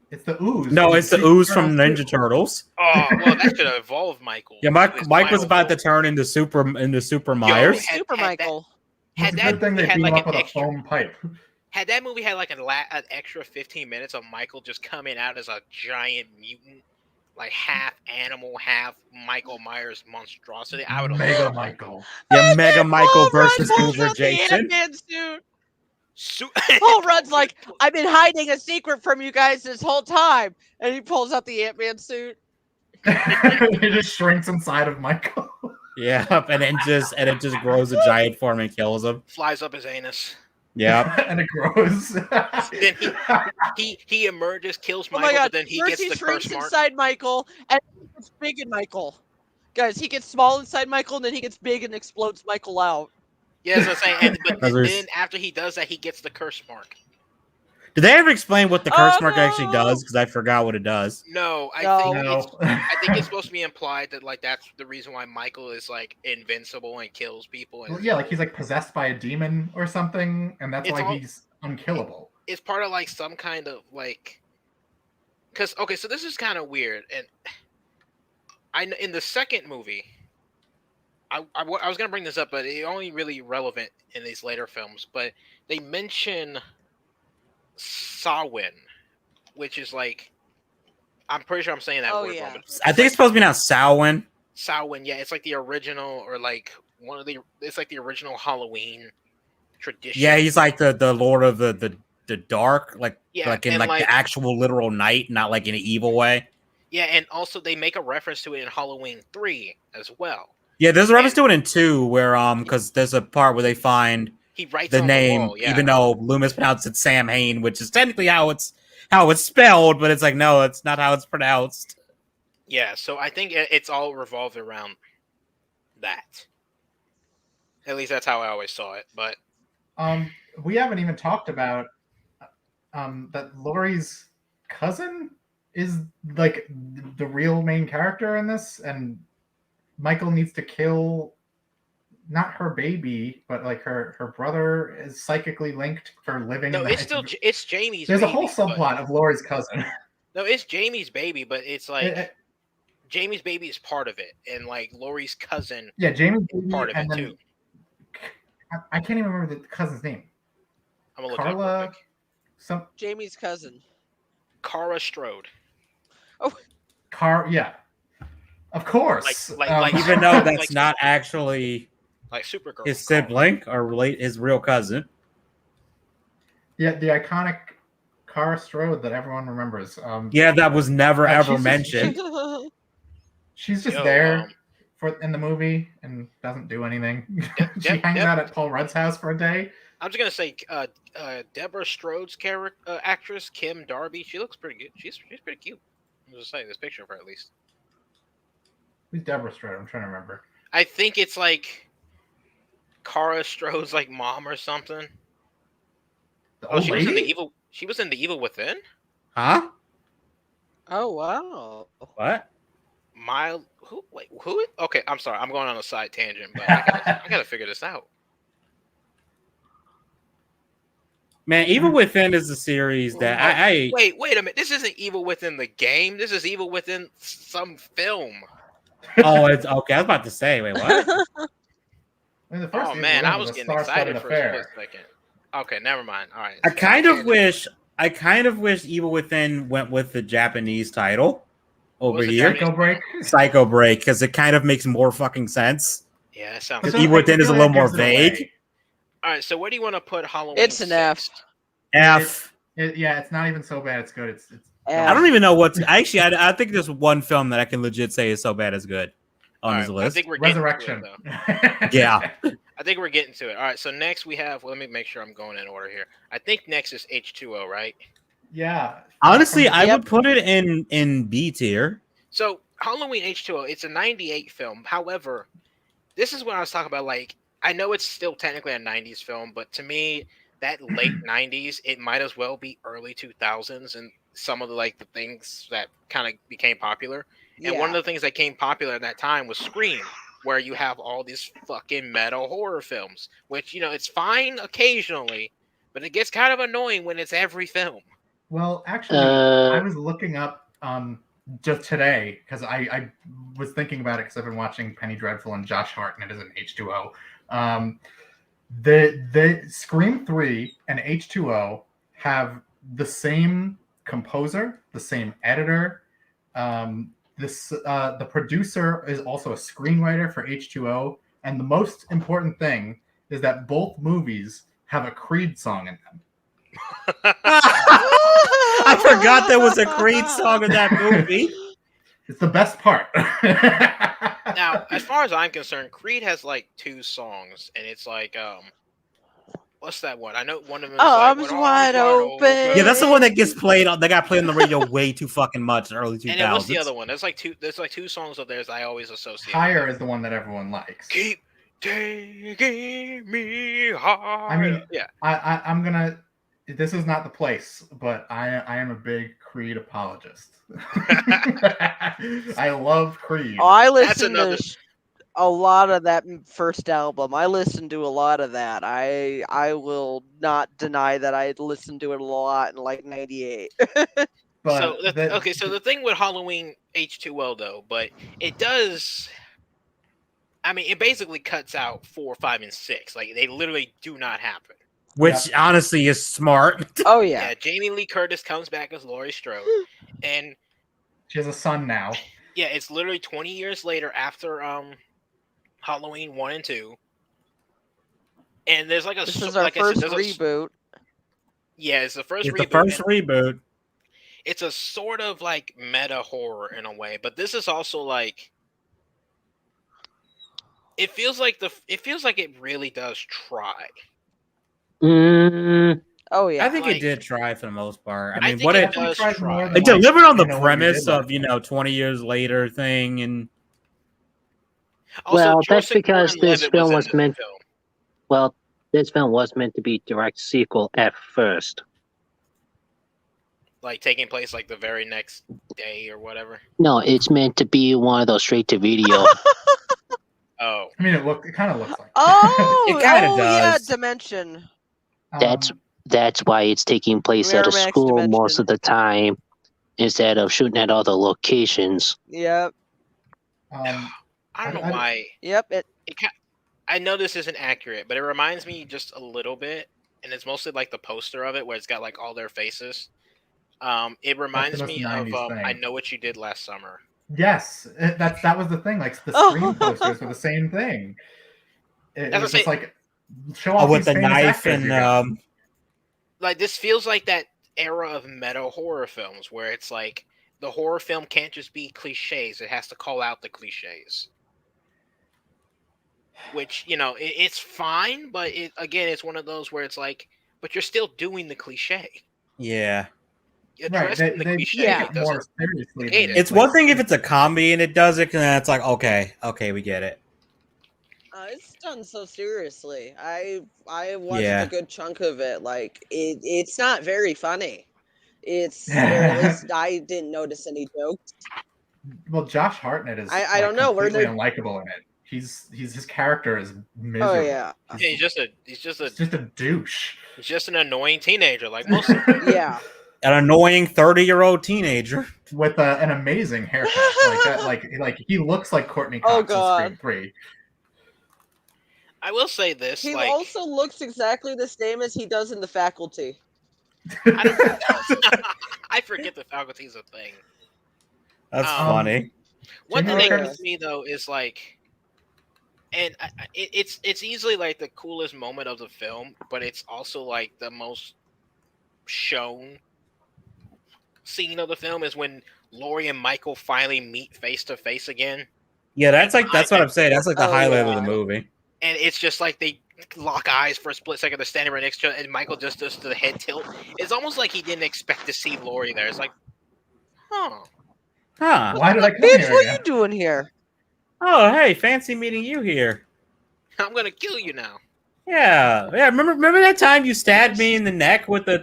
S4: It's the ooze.
S2: No,
S4: from
S2: it's the
S4: Ninja
S2: ooze from
S4: Turtles
S2: Ninja
S4: 2.
S2: Turtles.
S1: Oh, well, that should have evolved Michael.
S2: Yeah,
S1: to
S2: Mike,
S1: his
S2: Mike was
S1: final
S2: about to
S1: form.
S2: turn into Super
S1: Yo,
S2: Myers.
S1: had-
S5: Super
S1: had that-
S5: Michael.
S1: Had
S4: It's a
S1: that
S4: good thing
S1: movie
S4: they
S1: had
S4: beat him
S1: like
S4: up
S1: an
S4: with a
S1: extra,
S4: foam pipe.
S1: had that movie had like an extra 15 minutes of Michael just coming out as a giant mutant, like half animal, half Michael Myers monstrosity, I would have
S4: Mega
S1: loved it.
S4: Michael.
S2: Yeah, Mega Michael
S5: Paul
S2: versus
S5: Rudd pulls
S2: Hoover
S5: out the
S2: Jason.
S5: Ant-Man suit.
S1: Su-
S5: Paul Rudd's like, I've been hiding a secret from you guys this whole time, and he pulls out the Ant-Man suit.
S4: He just shrinks inside of Michael.
S2: Yeah, and it just grows a giant form and kills him.
S1: flies up his anus.
S2: Yeah.
S4: And it grows.
S1: Then he emerges, kills
S5: Oh
S1: Michael,
S5: my god!
S1: but then he
S5: First
S1: gets
S5: he
S1: the
S5: shrinks
S1: curse mark.
S5: inside Michael, and he gets big in Michael. Guys, he gets small inside Michael, and then he gets big and explodes Michael out.
S1: Yeah, that's what I'm saying. But
S2: Those are-
S1: then after he does that, he gets the curse mark.
S2: Did they ever explain what the curse
S5: Oh,
S2: mark actually
S5: no.
S2: does? Because I forgot what it does.
S1: No, I
S5: No.
S1: think
S4: No.
S1: it's supposed to be implied that like that's the reason why Michael is like invincible and kills people. And
S4: Well, yeah, like he's like possessed by a demon or something, and that's
S1: It's
S4: why
S1: all-
S4: he's unkillable.
S1: it's part of like some kind of like, because okay, so this is kind of weird, and in the second movie, I was gonna bring this up, but it's only really relevant in these later films. But they mention Sauron, which is like, I'm pretty sure I'm saying that
S5: Oh,
S1: word
S5: yeah.
S1: wrong. But
S2: I think it's supposed to be now Samhain.
S1: Samhain, yeah, it's like the original, or like it's like the original Halloween tradition.
S2: Yeah, he's like the Lord of the dark, like
S1: Yeah,
S2: like in
S1: and,
S2: like
S1: like-
S2: the actual literal night, not like in an evil way.
S1: Yeah, and also they make a reference to it in Halloween 3 as well.
S2: Yeah, there's a reference to it in 2 where because there's a part where they find
S1: He writes
S2: the
S1: on
S2: name,
S1: the wall, yeah.
S2: even though Loomis pronounced it Sam Hain, which is technically how it's spelled, but it's like no, it's not how it's pronounced.
S1: Yeah, so I think it's all revolved around that. At least that's how I always saw it. But
S4: We haven't even talked about that Laurie's cousin is like the real main character in this, and Michael needs to kill not her baby, but like her brother is psychically linked for living.
S1: no,
S4: in
S1: it's still it's Jamie's.
S4: There's
S1: baby,
S4: a whole subplot of Laurie's cousin.
S1: No, it's Jamie's baby, but it's like
S4: It-
S1: Jamie's baby is part of it, and like Laurie's cousin
S4: yeah, Jamie's
S1: is part of
S4: and
S1: it
S4: then
S1: too.
S4: I can't even remember the cousin's name.
S1: I'm gonna look it up real
S4: Carla,
S1: quick.
S4: some
S5: Jamie's cousin.
S1: Cara Strode.
S4: yeah, of course.
S1: Like
S2: Even though that's
S1: like-
S2: not actually
S1: Like Supergirl.
S2: his
S1: Cara.
S2: sibling or his real cousin.
S4: yeah, the iconic Cara Strode that everyone remembers.
S2: Yeah, that was never
S4: Yeah,
S2: ever
S4: she's-
S2: mentioned.
S4: She's just
S1: Yo,
S4: there in the movie and doesn't do anything. She
S1: Deb-
S4: hangs
S1: Deb-
S4: out at Paul Rudd's house for a day.
S1: I'm just gonna say, Deborah Strode's character, actress Kim Darby. She looks pretty good. She's pretty cute. I'm just saying this picture of her at least.
S4: Who's Deborah Strode? I'm trying to remember.
S1: I think it's like Cara Strode's like mom or something.
S4: The
S1: Oh,
S4: old
S1: she was in the
S4: lady?
S1: evil. She was in the Evil Within.
S2: Huh?
S5: Oh wow!
S2: What?
S1: Who? Wait, who? Okay, I'm sorry. I'm going on a side tangent, but I gotta figure this out.
S2: Man, Evil Within is a series that I
S1: Wait a minute. This isn't Evil Within the game. This is Evil Within some film.
S2: oh, it's okay. I was about to say, wait, what?
S4: I mean, the first
S1: Oh
S4: Evil
S1: man,
S4: Within
S1: I was
S4: a
S1: getting
S4: star-studded
S1: excited for a
S4: affair.
S1: split second. Okay, never mind. All right.
S2: I kind of wish Evil Within went with the Japanese title over
S1: was the
S2: here,
S1: Japanese-
S4: Psycho Break.
S2: Psycho Break, because it kind of makes more fucking sense.
S1: Yeah, that sounds.
S2: Because
S4: So
S1: good.
S2: Evil
S4: I
S2: Within
S4: feel
S2: is a
S4: like
S2: little
S4: that
S2: more
S4: gives it away.
S2: vague.
S1: All right. So where do you want to put Halloween?
S5: It's an F.
S1: 6?
S2: F.
S4: Yeah, it's not even so bad. It's good. It's
S2: I don't even know what's actually. I think there's one film that I can legit say is so bad it's good on
S1: All
S2: this
S1: right,
S2: list.
S1: I think we're getting
S4: Resurrection.
S1: To it, though.
S2: Yeah.
S1: I think we're getting to it. All right. So next we have. Well, let me make sure I'm going in order here. I think next is H2O, right?
S4: Yeah.
S2: Honestly, I
S5: Yep.
S2: would put it in B tier.
S1: So Halloween H2O, it's a '98 film. However, this is what I was talking about. Like, I know it's still technically a '90s film, but to me, that late '90s, it might as well be early 2000s, and some of the things that kind of became popular. And one of the things that became popular at that time was Scream. where you have all these fucking meta horror films, which it's fine occasionally, but it gets kind of annoying when it's every film.
S4: Well, actually, I was looking up just today because I was thinking about it because I've been watching Penny Dreadful and Josh Hartnett as an H2O. The Scream 3 and H2O have the same composer, the same editor. The producer is also a screenwriter for H2O, and the most important thing is that both movies have a Creed song in them.
S2: I forgot there was a Creed song in that movie.
S4: It's the best part.
S1: Now, as far as I'm concerned, Creed has like 2 songs, and it's like what's that one? I know one of them is
S5: Arms
S1: like,
S5: wide open.
S2: Yeah, that's the one that gets played. That got played on the radio way too fucking much in the early 2000s.
S1: And then what's the other one? There's like two songs of theirs I always associate.
S4: Higher is the one that everyone likes.
S1: Keep taking me higher.
S4: I mean,
S1: yeah.
S4: I'm gonna. This is not the place, but I am a big Creed apologist. I love Creed.
S5: Oh, I
S1: That's
S5: listened
S1: another-
S5: to a lot of that first album. I listened to a lot of that. I will not deny that I listened to it a lot in like '98.
S4: But
S1: So the thing with Halloween H2O though, but it does. I mean, it basically cuts out 4, 5, and 6. Like they literally do not happen.
S2: Which honestly is smart.
S5: Oh yeah.
S1: Yeah, Jamie Lee Curtis comes back as Laurie Strode, and
S4: she has a son now.
S1: yeah, it's literally 20 years later after Halloween 1 and 2, and there's like a
S5: This is our first reboot.
S1: Yeah, it's the first
S2: It's
S1: reboot.
S2: the first reboot.
S1: It's a sort of like meta horror in a way, but this is also like it feels like it really does try.
S5: Oh yeah.
S2: I think
S1: like-
S2: it did try for the most part.
S1: I
S2: I mean,
S1: think
S2: what
S1: it
S2: it
S1: does
S4: tries
S1: try.
S4: more than
S2: it delivered on the
S4: You Know What You
S2: premise
S4: Did
S2: of 20 years later thing, and
S1: Also,
S3: Well, that's
S1: Joseph
S3: because this
S1: Gordon-Levitt
S3: film
S1: in
S3: was
S1: this
S3: meant-
S1: film.
S3: Well, this film was meant to be direct sequel at first.
S1: Like taking place like the very next day or whatever.
S3: No, it's meant to be one of those straight to video.
S1: Oh,
S4: I mean, it kind of looks like.
S5: Oh,
S2: It kinda
S5: yeah,
S2: does.
S5: Dimension.
S3: That's why it's taking place at a
S5: Miramax
S3: school
S5: Dimension.
S3: most of the time instead of shooting at other locations.
S5: Yep.
S1: I don't know
S4: I-
S1: why.
S5: Yep.
S1: I know this isn't accurate, but it reminds me just a little bit, and it's mostly like the poster of it where it's got like all their faces. It reminds
S4: most
S1: me of
S4: 90s thing.
S1: I Know What You Did Last Summer.
S4: Yes, that was the thing. Like the
S5: Oh.
S4: Scream posters were the same thing. It
S1: That's
S4: was
S1: what
S4: just
S1: I'm
S4: like show off
S2: with
S4: these
S2: the
S4: famous
S2: knife
S4: actors
S2: and
S4: you got.
S1: Like this feels like that era of meta horror films where it's like the horror film can't just be cliches; it has to call out the cliches. Which it's fine, but it's one of those where it's like, but you're still doing the cliche.
S2: yeah.
S4: Right,
S1: Addressing the
S4: they
S1: cliche.
S4: take
S5: Yeah.
S4: it more seriously.
S1: hate
S4: than
S1: it.
S2: It's one thing if it's a comedy and it does it, and then it's like, okay, we get it.
S5: It's done so seriously. I watched
S2: Yeah.
S5: a good chunk of it. Like it's not very funny. It's or at least I didn't notice any jokes.
S4: Well, Josh Hartnett is.
S5: I don't know, where
S4: completely
S5: they're-
S4: unlikable in it. His character is miserable.
S5: Oh yeah.
S1: Yeah, he's just
S4: He's just a douche.
S1: an annoying teenager like most of them.
S5: Yeah.
S2: An annoying 30-year-old teenager.
S4: With an amazing haircut, like he looks like Courtney Cox
S5: Oh,
S4: in
S5: God.
S4: Scream 3.
S1: I will say this,
S5: He
S1: like
S5: also looks exactly the same as he does in The Faculty.
S1: I don't I forget the faculty's a thing.
S2: That's
S1: Um,
S2: funny.
S1: One
S4: Jamie
S1: thing
S5: Lee
S1: with
S5: Curtis-
S1: me though is like, and it's easily like the coolest moment of the film, but it's also like the most shown scene of the film is when Laurie and Michael finally meet face to face again,
S2: Yeah, that's what I'm saying. That's like the
S5: Oh,
S2: highlight of
S5: yeah.
S2: the movie.
S1: and it's just like they lock eyes for a split second. They're standing right next to each other, and Michael just does the head tilt. It's almost like he didn't expect to see Laurie there. It's like, huh.
S2: Huh.
S4: Why did I come
S5: Bitch,
S4: here
S5: what
S4: again?
S5: you doing here?
S2: Oh, hey, fancy meeting you here.
S1: I'm gonna kill you now.
S2: Yeah. Remember that time you stabbed me in the neck with the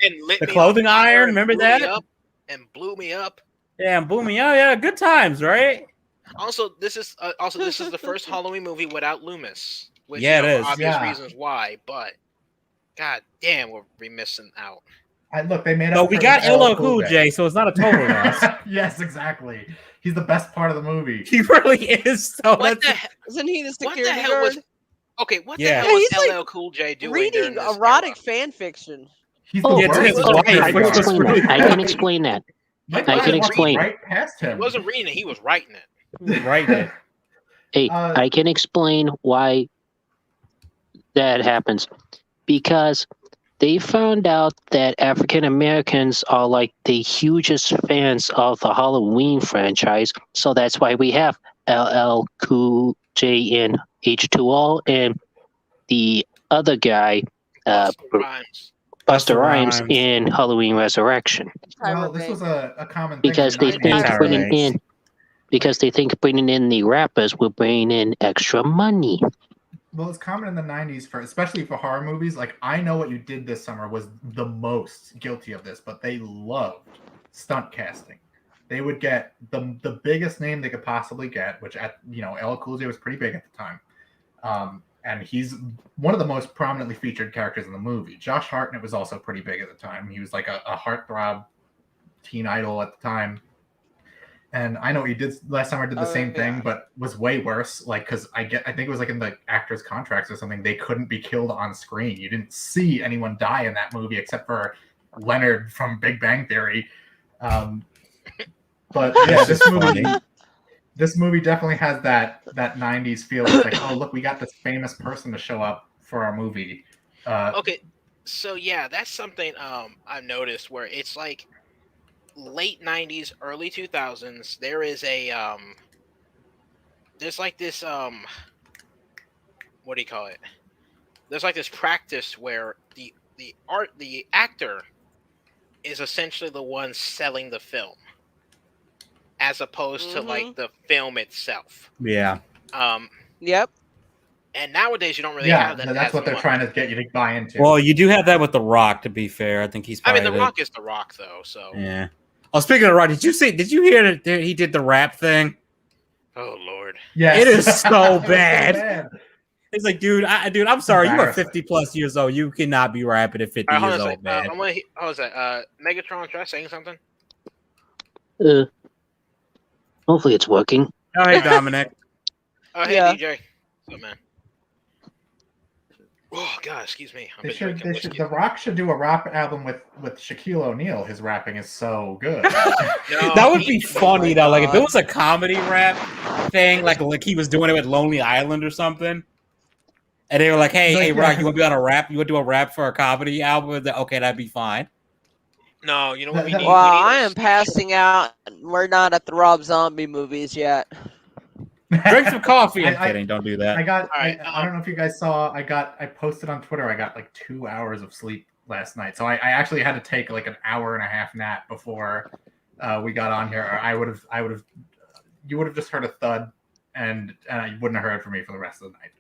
S1: And lit
S2: The
S1: me
S2: clothing
S1: on fire
S2: iron,
S1: and
S2: remember
S1: blew me
S2: that?
S1: up and blew me up.
S2: yeah, booming. Oh yeah, good times, right?
S1: Also, this is the first Halloween movie without Loomis. Which,
S2: Yeah, it
S1: for
S2: is.
S1: obvious
S4: Yeah.
S1: reasons why, but god damn, we're missing out.
S4: Look, they made up.
S2: No, we
S4: for
S2: got
S4: the
S2: LL Cool J, so it's not a total loss.
S4: Yes, exactly. He's the best part of the movie.
S2: He really is. So
S1: What the
S2: that's
S1: he-
S5: Isn't he the
S1: what
S5: security
S1: the hell
S5: guard?
S1: was? Okay, what
S2: Yeah.
S1: the hell was
S5: He's, like,
S1: LL Cool J doing during
S5: Reading
S1: this
S5: erotic
S1: era?
S5: fan fiction.
S4: He's the
S3: Oh,
S2: Yeah, to
S4: worst.
S2: his
S1: I
S2: wife,
S3: I can
S2: which was
S3: explain
S2: really
S3: that. I
S2: good.
S3: can explain that.
S4: Mike
S3: I
S4: Myers
S3: can
S4: walked
S3: explain.
S4: right past
S1: He
S4: him.
S1: wasn't reading it; he was writing it.
S2: Right.
S3: Hey, I can explain why that happens. Because they found out that African Americans are like the hugest fans of the Halloween franchise, so that's why we have LL Cool J in H2O and the other guy,
S1: Busta Rhymes.
S3: Buster
S2: Busta
S3: Rhymes,
S2: Rhymes.
S3: in Halloween Resurrection,
S4: Well, this was a common thing
S3: because
S4: in
S3: they
S4: the 90s.
S3: think
S2: Tyra
S3: bringing
S2: Banks.
S3: in bringing in the rappers will bring in extra money.
S4: Well, it's common in the 90s especially for horror movies. Like, I Know What You Did This Summer was the most guilty of this, but they loved stunt casting. They would get the biggest name they could possibly get, which LL Cool J was pretty big at the time. And he's one of the most prominently featured characters in the movie. Josh Hartnett was also pretty big at the time. He was like a heartthrob teen idol at the time. And I Know What You Did Last Summer did the same thing, but was way worse. Like, because I think it was like in the actors' contracts or something, they couldn't be killed on screen. You didn't see anyone die in that movie except for Leonard from Big Bang Theory. But yeah, this movie definitely has that 90s feel. It's like, oh, look, we got this famous person to show up for our movie.
S1: Okay, so yeah, that's something I've noticed where it's like late 90s, early 2000s. There is a there's like this what do you call it? There's like this practice where the actor is essentially the one selling the film, as opposed to like the film itself.
S2: Yeah.
S5: Yep.
S1: And nowadays you don't really have that.
S4: That's what they're trying to get you to buy into.
S2: Well, you do have that with The Rock, to be fair. I think he's
S1: I
S2: probably
S1: mean, The Rock is The Rock, though. So
S2: Yeah. Oh, speaking of Rock, did you hear that he did the rap thing?
S1: oh lord,
S4: yeah,
S2: It is so
S4: It's so
S2: bad. It's like, dude, I'm sorry. You are
S4: Embarrassing.
S2: 50 plus years old. You cannot be rapping at 50
S1: all right,
S2: years
S1: hold on a
S2: old,
S1: sec.
S2: man.
S1: I'm gonna. How was that? Megatron, try saying something.
S3: Hopefully it's working.
S2: Oh, hey, Dominic.
S1: Oh, hey,
S5: Yeah.
S1: DJ. What's up, man? Oh God, excuse me. I've
S4: They
S1: been
S4: should,
S1: drinking whiskey.
S4: The Rock should do a rap album with Shaquille O'Neal. His rapping is so good.
S1: No,
S2: That would
S1: he-
S2: be funny, though. Like, if it
S5: God.
S2: was a comedy rap thing, like he was doing it with Lonely Island or something, and they were like, hey,
S4: Like,
S2: hey,
S4: yeah,
S2: Rock, you want to be on a rap? You want to do a rap for a comedy album? Okay, that'd be fine.
S1: No, you know what we
S4: That-
S1: need?
S4: Well,
S5: Well,
S1: we need
S5: I
S1: a
S5: am
S1: special-
S5: passing out. We're not at the Rob Zombie movies yet.
S2: Drink some coffee. I'm
S4: I-
S2: kidding. Don't do that.
S4: I don't know if you guys saw. I posted on Twitter. I got like 2 hours of sleep last night, so I actually had to take like an hour and a half nap before we got on here. Or you would have just heard a thud, and you wouldn't have heard from me for the rest of the night.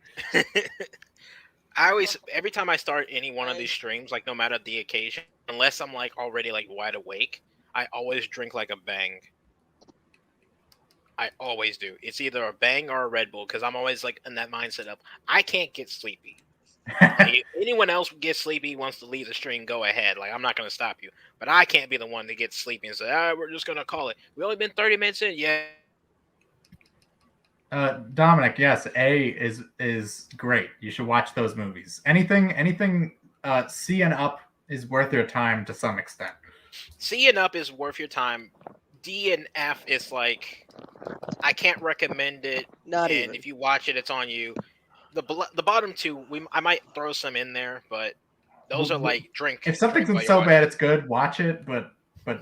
S1: every time I start any one of these streams, like no matter the occasion, unless I'm like already like wide awake, I always drink like a Bang. I always do. It's either a Bang or a Red Bull because I'm always like in that mindset of I can't get sleepy. Like, if anyone else gets sleepy, wants to leave the stream, go ahead. Like I'm not gonna stop you, but I can't be the one to get sleepy and say, we're just gonna call it. We only been 30 minutes in, yeah.
S4: Dominic, yes, A is great. You should watch those movies. Anything C and up is worth your time to some extent.
S1: C and up is worth your time. D and F is like I can't recommend it.
S5: Not
S1: and
S5: even.
S1: if you watch it, it's on you. The bottom two, I might throw some in there, but those are like drink.
S4: If something's
S1: drink while
S4: so
S1: you're
S4: bad it's good, watch it, but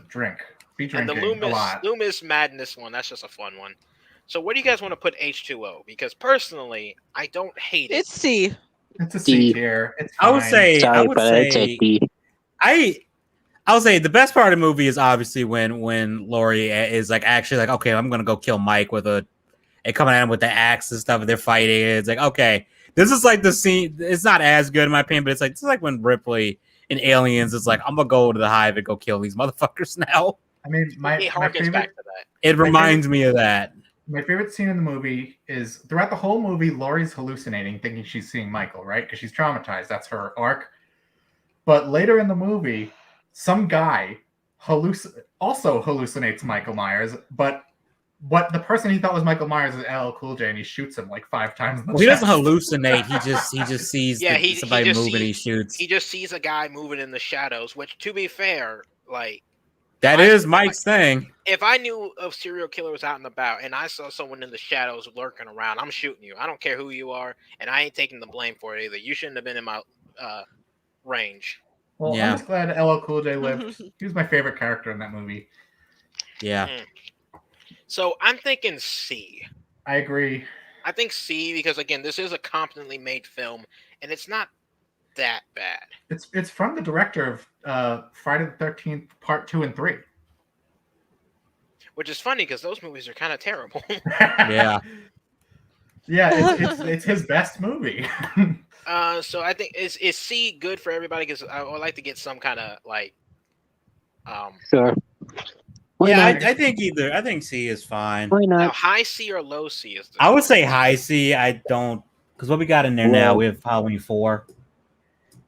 S4: drink. Be
S1: and
S4: drinking
S1: the
S4: a lot.
S1: Loomis Madness one, that's just a fun one. So where do you guys want to put H2O? Because personally, I don't hate it.
S5: It's C.
S4: It's a C
S3: D.
S4: tier. It's
S2: I would
S4: fine.
S2: say,
S3: Sorry, but it's a D.
S2: I would say the best part of the movie is obviously when Laurie is like actually like, okay, I'm gonna go kill Mike with and coming at him with the axe and stuff, and they're fighting. It's like, okay, this is like the scene. It's not as good in my opinion, but it's like when Ripley in Aliens is like, I'm gonna go to the hive and go kill these motherfuckers now.
S4: I mean, my
S1: It harkens
S4: favorite.
S1: back to that.
S2: It reminds me of that.
S4: My favorite scene in the movie is throughout the whole movie, Laurie's hallucinating, thinking she's seeing Michael, right? Because she's traumatized. That's her arc. But later in the movie, some guy also hallucinates Michael Myers, but what the person he thought was Michael Myers is LL Cool J, and he shoots him like 5 times in the
S2: Well, he doesn't
S4: chest.
S2: hallucinate. He just sees somebody moving. He shoots.
S1: He just sees a guy moving in the shadows. Which, to be fair, like
S2: that is Mike's thing.
S1: If I knew a serial killer was out and about, and I saw someone in the shadows lurking around, I'm shooting you. I don't care who you are, and I ain't taking the blame for it either. You shouldn't have been in my range.
S4: Well,
S2: Yeah.
S4: I'm just glad LL Cool J lived. He was my favorite character in that movie.
S2: Yeah.
S1: So I'm thinking C.
S4: I agree.
S1: I think C because, again, this is a competently made film, and it's not that bad.
S4: It's from the director of Friday the 13th Part 2 and 3.
S1: Which is funny because those movies are kind of terrible.
S2: Yeah.
S4: Yeah, it's his best movie.
S1: So I think is C good for everybody? Because I would like to get some kind of like.
S3: Sure. Why
S2: Yeah,
S3: not?
S2: I think either. I think C is fine.
S3: Why
S1: Now,
S3: not?
S1: high C or low C is.
S2: I would say high C. I don't because what we got in there now, we have Halloween 4.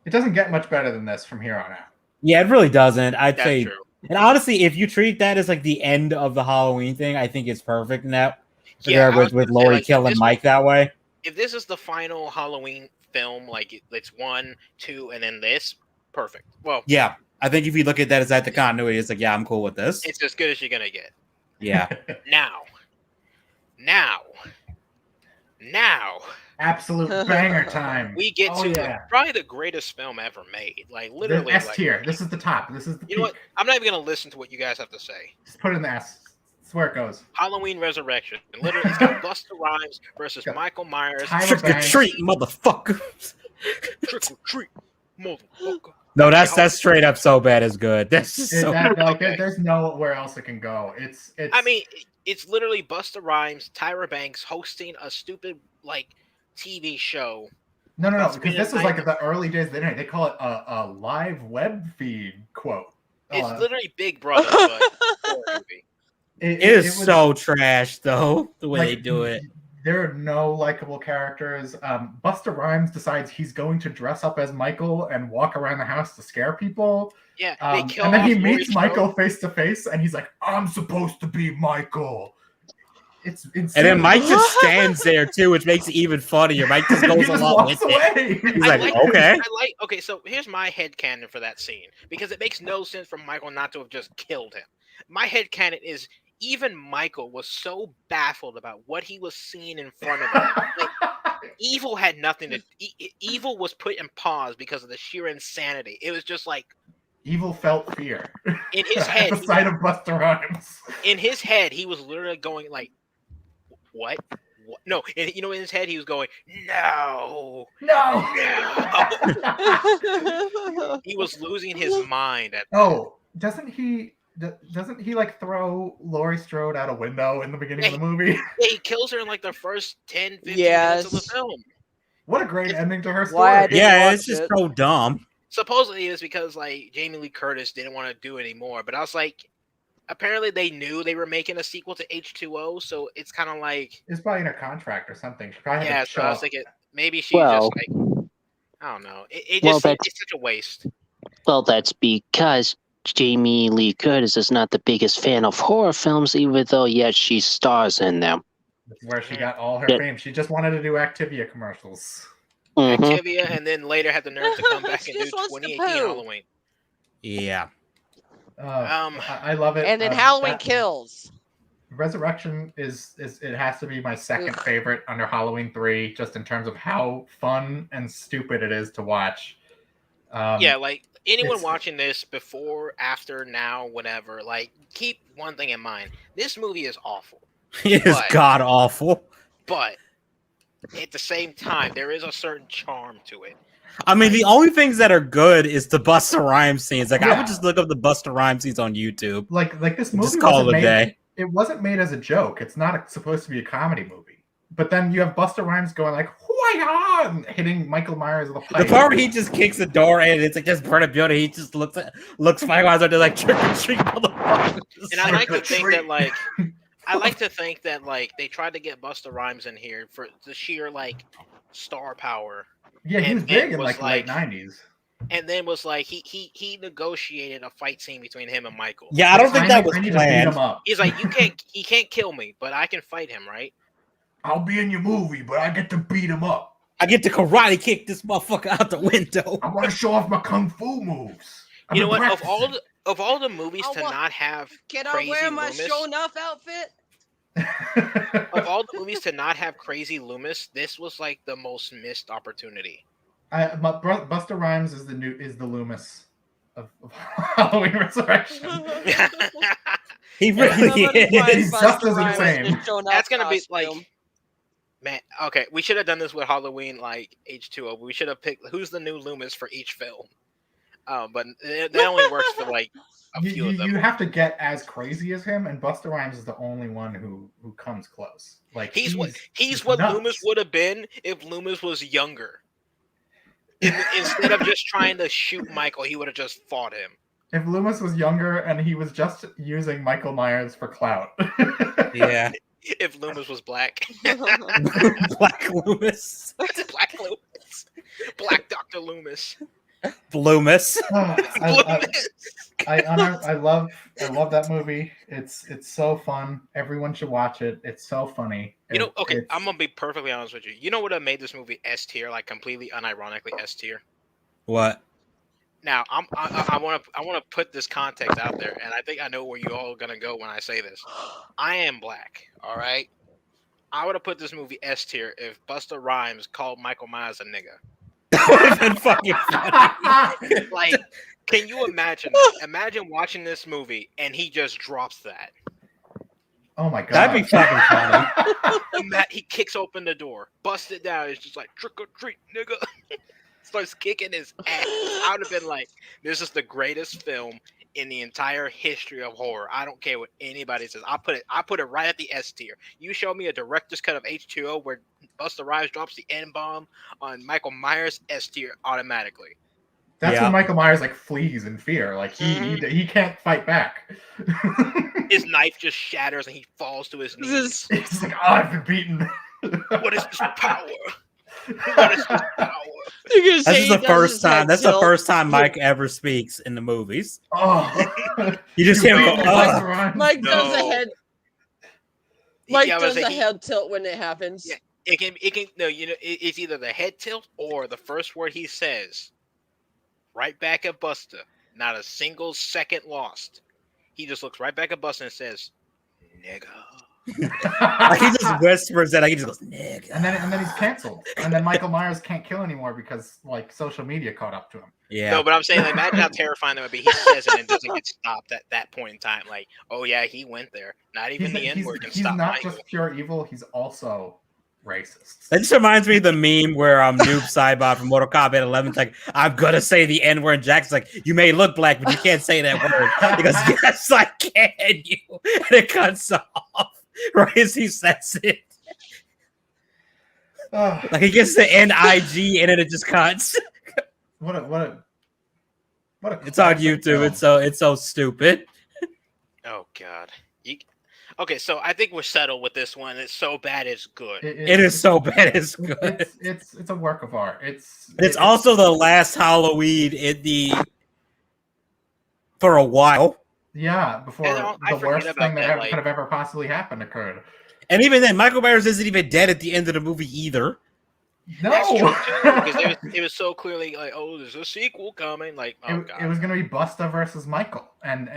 S4: It doesn't get much better than this from here on out.
S2: Yeah, it really doesn't. I'd
S1: That's
S2: say,
S1: true.
S2: and honestly, if you treat that as like the end of the Halloween thing, I think it's perfect in that.
S1: Yeah, I was
S2: with
S1: gonna say,
S2: Laurie
S1: like,
S2: killing Mike that way.
S1: If this is the final Halloween film, like it's 1, 2, and then this, perfect. Well,
S2: Yeah, I think if you look at that as at the continuity, it's like, yeah, I'm cool with this.
S1: it's as good as you're gonna get.
S2: Yeah.
S1: Now,
S4: Absolute banger time.
S1: we get
S4: Oh,
S1: to
S4: yeah.
S1: probably the greatest film ever made. Like
S4: The
S1: literally,
S4: S
S1: like,
S4: tier. This is the top. This is the
S1: you know
S4: peak.
S1: what? I'm not even gonna listen to what you guys have to say.
S4: Just put it in the S. That's where it goes.
S1: Halloween Resurrection. And literally, it's got Busta Rhymes versus
S4: Got
S1: Michael Myers.
S4: Tyler
S2: Trick or
S4: Banks.
S2: treat, motherfucker.
S1: Trick or treat, motherfucker.
S2: No, that's straight up so bad is good. That's just so.
S4: There's nowhere else it can go. It's.
S1: I mean, it's literally Busta Rhymes, Tyra Banks hosting a stupid like TV show.
S4: No,
S1: That's
S4: because
S1: been
S4: this was
S1: a
S4: like the early days of the internet. They call it a live web feed quote.
S1: It's literally Big Brother, but horror movie.
S2: It is so trash though the way they do it.
S4: There are no likable characters. Busta Rhymes decides he's going to dress up as Michael and walk around the house to scare people.
S1: Yeah, they kill
S4: and then he
S1: off
S4: meets
S1: Laurie
S4: Michael face to face, and he's like, "I'm supposed to be Michael." It's insane.
S2: And then Mike just stands there too, which makes it even funnier. Mike just goes
S4: He just
S2: along with
S4: walks
S2: it.
S4: away.
S2: He's like, okay.
S1: Okay, so here's my headcanon for that scene because it makes no sense for Michael not to have just killed him. My headcanon is even Michael was so baffled about what he was seeing in front of him. Like, evil had nothing to. Evil was put in pause because of the sheer insanity. It was just like
S4: Evil felt fear
S1: in his head.
S4: at the sight of Busta Rhymes.
S1: In his head, he was literally going like, "What? What? No!" And, in his head, he was going, "No,
S4: No.
S1: no." He was losing his mind.
S4: Doesn't he like throw Laurie Strode out a window in the beginning of the movie?
S1: Yeah, he kills her in like the first 10, 15
S5: Yes.
S1: minutes of the film.
S4: What a great ending to her story.
S5: Why I didn't
S2: Yeah,
S5: watch
S2: it's just
S5: it.
S2: so dumb.
S1: Supposedly, it's because like Jamie Lee Curtis didn't want to do it anymore. But I was like, apparently they knew they were making a sequel to H2O, so it's kind of like,
S4: It's probably in a contract or something. She probably had
S1: yeah.
S4: to
S1: So
S4: show
S1: I was
S4: up.
S1: thinking maybe she
S3: Well-
S1: just like, I don't know. It
S3: Well,
S1: just
S3: that's-
S1: it's such a waste.
S3: Well, that's because Jamie Lee Curtis is not the biggest fan of horror films, even though, yes, she stars in them.
S4: That's where she got all her
S3: Yeah.
S4: fame. She just wanted to do Activia commercials.
S3: Mhm.
S1: Activia, and then later had the nerve to come back
S5: She
S1: and do
S5: just wants to
S1: 2018
S5: poo.
S1: Halloween.
S2: Yeah.
S4: I love it.
S5: And then Halloween
S4: that-
S5: Kills.
S4: Resurrection is it has to be my second favorite under Halloween 3, just in terms of how fun and stupid it is to watch.
S1: Yeah, like anyone
S4: it's-
S1: watching this before, after, now, whatever, like keep one thing in mind. This movie is awful,
S2: It is
S1: But-
S2: god awful.
S1: but at the same time, there is a certain charm to it.
S2: I mean, the only things that are good is the Busta Rhymes scenes. Like, I
S4: Yeah.
S2: would just look up the Busta Rhymes scenes on YouTube.
S4: Like this movie
S2: Just call it
S4: wasn't
S2: a
S4: made.
S2: day.
S4: It wasn't made as a joke. It's not supposed to be a comedy movie. But then you have Busta Rhymes going like, "Hoo-ya!" and hitting Michael Myers with a pipe.
S2: The part where he just kicks the door in, it's like just burn a building. He just looks Michael Myers are like trick or treat, motherfucker.
S1: And I like to think that like I like to think that like they tried to get Busta Rhymes in here for the sheer like star power,
S4: Yeah, he
S1: and
S4: was
S1: then
S4: big in
S1: was
S4: like the late '90s.
S1: and then was like he negotiated a fight scene between him and Michael.
S2: Yeah, I don't think that was
S4: I need to beat
S2: planned.
S4: him up.
S1: He's like, he can't kill me, but I can fight him, right?
S4: I'll be in your movie, but I get to beat him up.
S2: I get to karate kick this motherfucker out the window.
S4: I want to show off my kung fu moves.
S1: You know what? Of all the movies
S5: Oh,
S1: to
S5: what?
S1: not have
S5: Can I
S1: crazy
S5: wear my
S1: Loomis,
S5: show enough outfit?
S1: of all the movies to not have crazy Loomis, this was like the most missed opportunity.
S4: Busta Rhymes is the Loomis of Halloween Resurrection.
S2: He really is.
S4: He's just as insane.
S1: That's gonna be like, man. Okay, we should have done this with Halloween like H2O. We should have picked who's the new Loomis for each film. But that only works for like a few of them.
S4: You have to get as crazy as him, and Busta Rhymes is the only one who comes close. Like
S1: He's what
S4: nuts.
S1: Loomis would have been if Loomis was younger. Instead of just trying to shoot Michael, he would have just fought him.
S4: If Loomis was younger and he was just using Michael Myers for clout.
S2: Yeah.
S1: If Loomis was black.
S2: Black Loomis.
S1: Black Loomis. Black Dr. Loomis.
S2: Loomis.
S4: I love that movie. It's so fun. Everyone should watch it. It's so funny.
S1: You know, okay, I'm gonna be perfectly honest with you. You know what have made this movie S tier, like completely unironically S tier?
S2: What?
S1: Now, I want to put this context out there, and I think I know where you all are gonna go when I say this. I am black, all right. I would have put this movie S tier if Busta Rhymes called Michael Myers a nigga.
S2: That would have been fucking funny.
S1: Like, can you imagine that? Imagine watching this movie and he just drops that.
S4: Oh my god,
S2: that'd be fucking funny.
S1: And that he kicks open the door, busts it down. It's just like trick or treat, nigga. Starts kicking his ass. I would have been like, "This is the greatest film in the entire history of horror." I don't care what anybody says. I put it right at the S tier. You show me a director's cut of H2O where Busta Rhymes drops the N bomb on Michael Myers, S tier automatically.
S4: That's when Michael Myers like flees in fear. Like he can't fight back.
S1: His knife just shatters and he falls to his knees.
S4: He's like, "Oh, I've been beaten."
S1: What is this power? What is this power?
S2: This is the first time. That's the first time Mike ever speaks in the movies.
S4: Oh,
S2: you just hear him go.
S5: Mike does a head. Mike does a
S1: like,
S5: head tilt when it happens.
S1: Yeah, it can. No, you know, it's either the head tilt or the first word he says. Right back at Busta. Not a single second lost. He just looks right back at Busta and says, "Nigga."
S2: Like he just whispers that. Like he just goes, "Nigga."
S4: And then he's canceled. And then Michael Myers can't kill anymore because like social media caught up to him.
S2: Yeah.
S1: No, but I'm saying, like, imagine how terrifying that would be. He says it and doesn't get stopped at that point in time. Like, oh yeah, he went there. Not even the N word can stop.
S4: He's not
S1: Michael.
S4: just pure evil. He's also racist.
S2: That just reminds me of the meme where Noob Saibot from Mortal Kombat 11 is like, "I'm gonna say the N word." And Jack's like, "You may look black, but you can't say that word." He goes, "Yes, I can." You, and it cuts off right as he says it. Like he gets the NIG and then it just cuts.
S4: What a
S2: It's on YouTube.
S4: Film.
S2: It's so stupid.
S1: Oh God. Okay, so I think we're settled with this one. It's so bad it's good.
S2: It is so bad it's good.
S4: It's a work of art.
S2: It's also the last Halloween for a while.
S4: Yeah, before the worst thing that could have ever possibly happened occurred.
S2: And even then, Michael Myers isn't even dead at the end of the movie either.
S4: No,
S1: that's true too, because it was so clearly like, oh, there's a sequel coming. Like, oh God,
S4: it was gonna be Busta versus Michael, and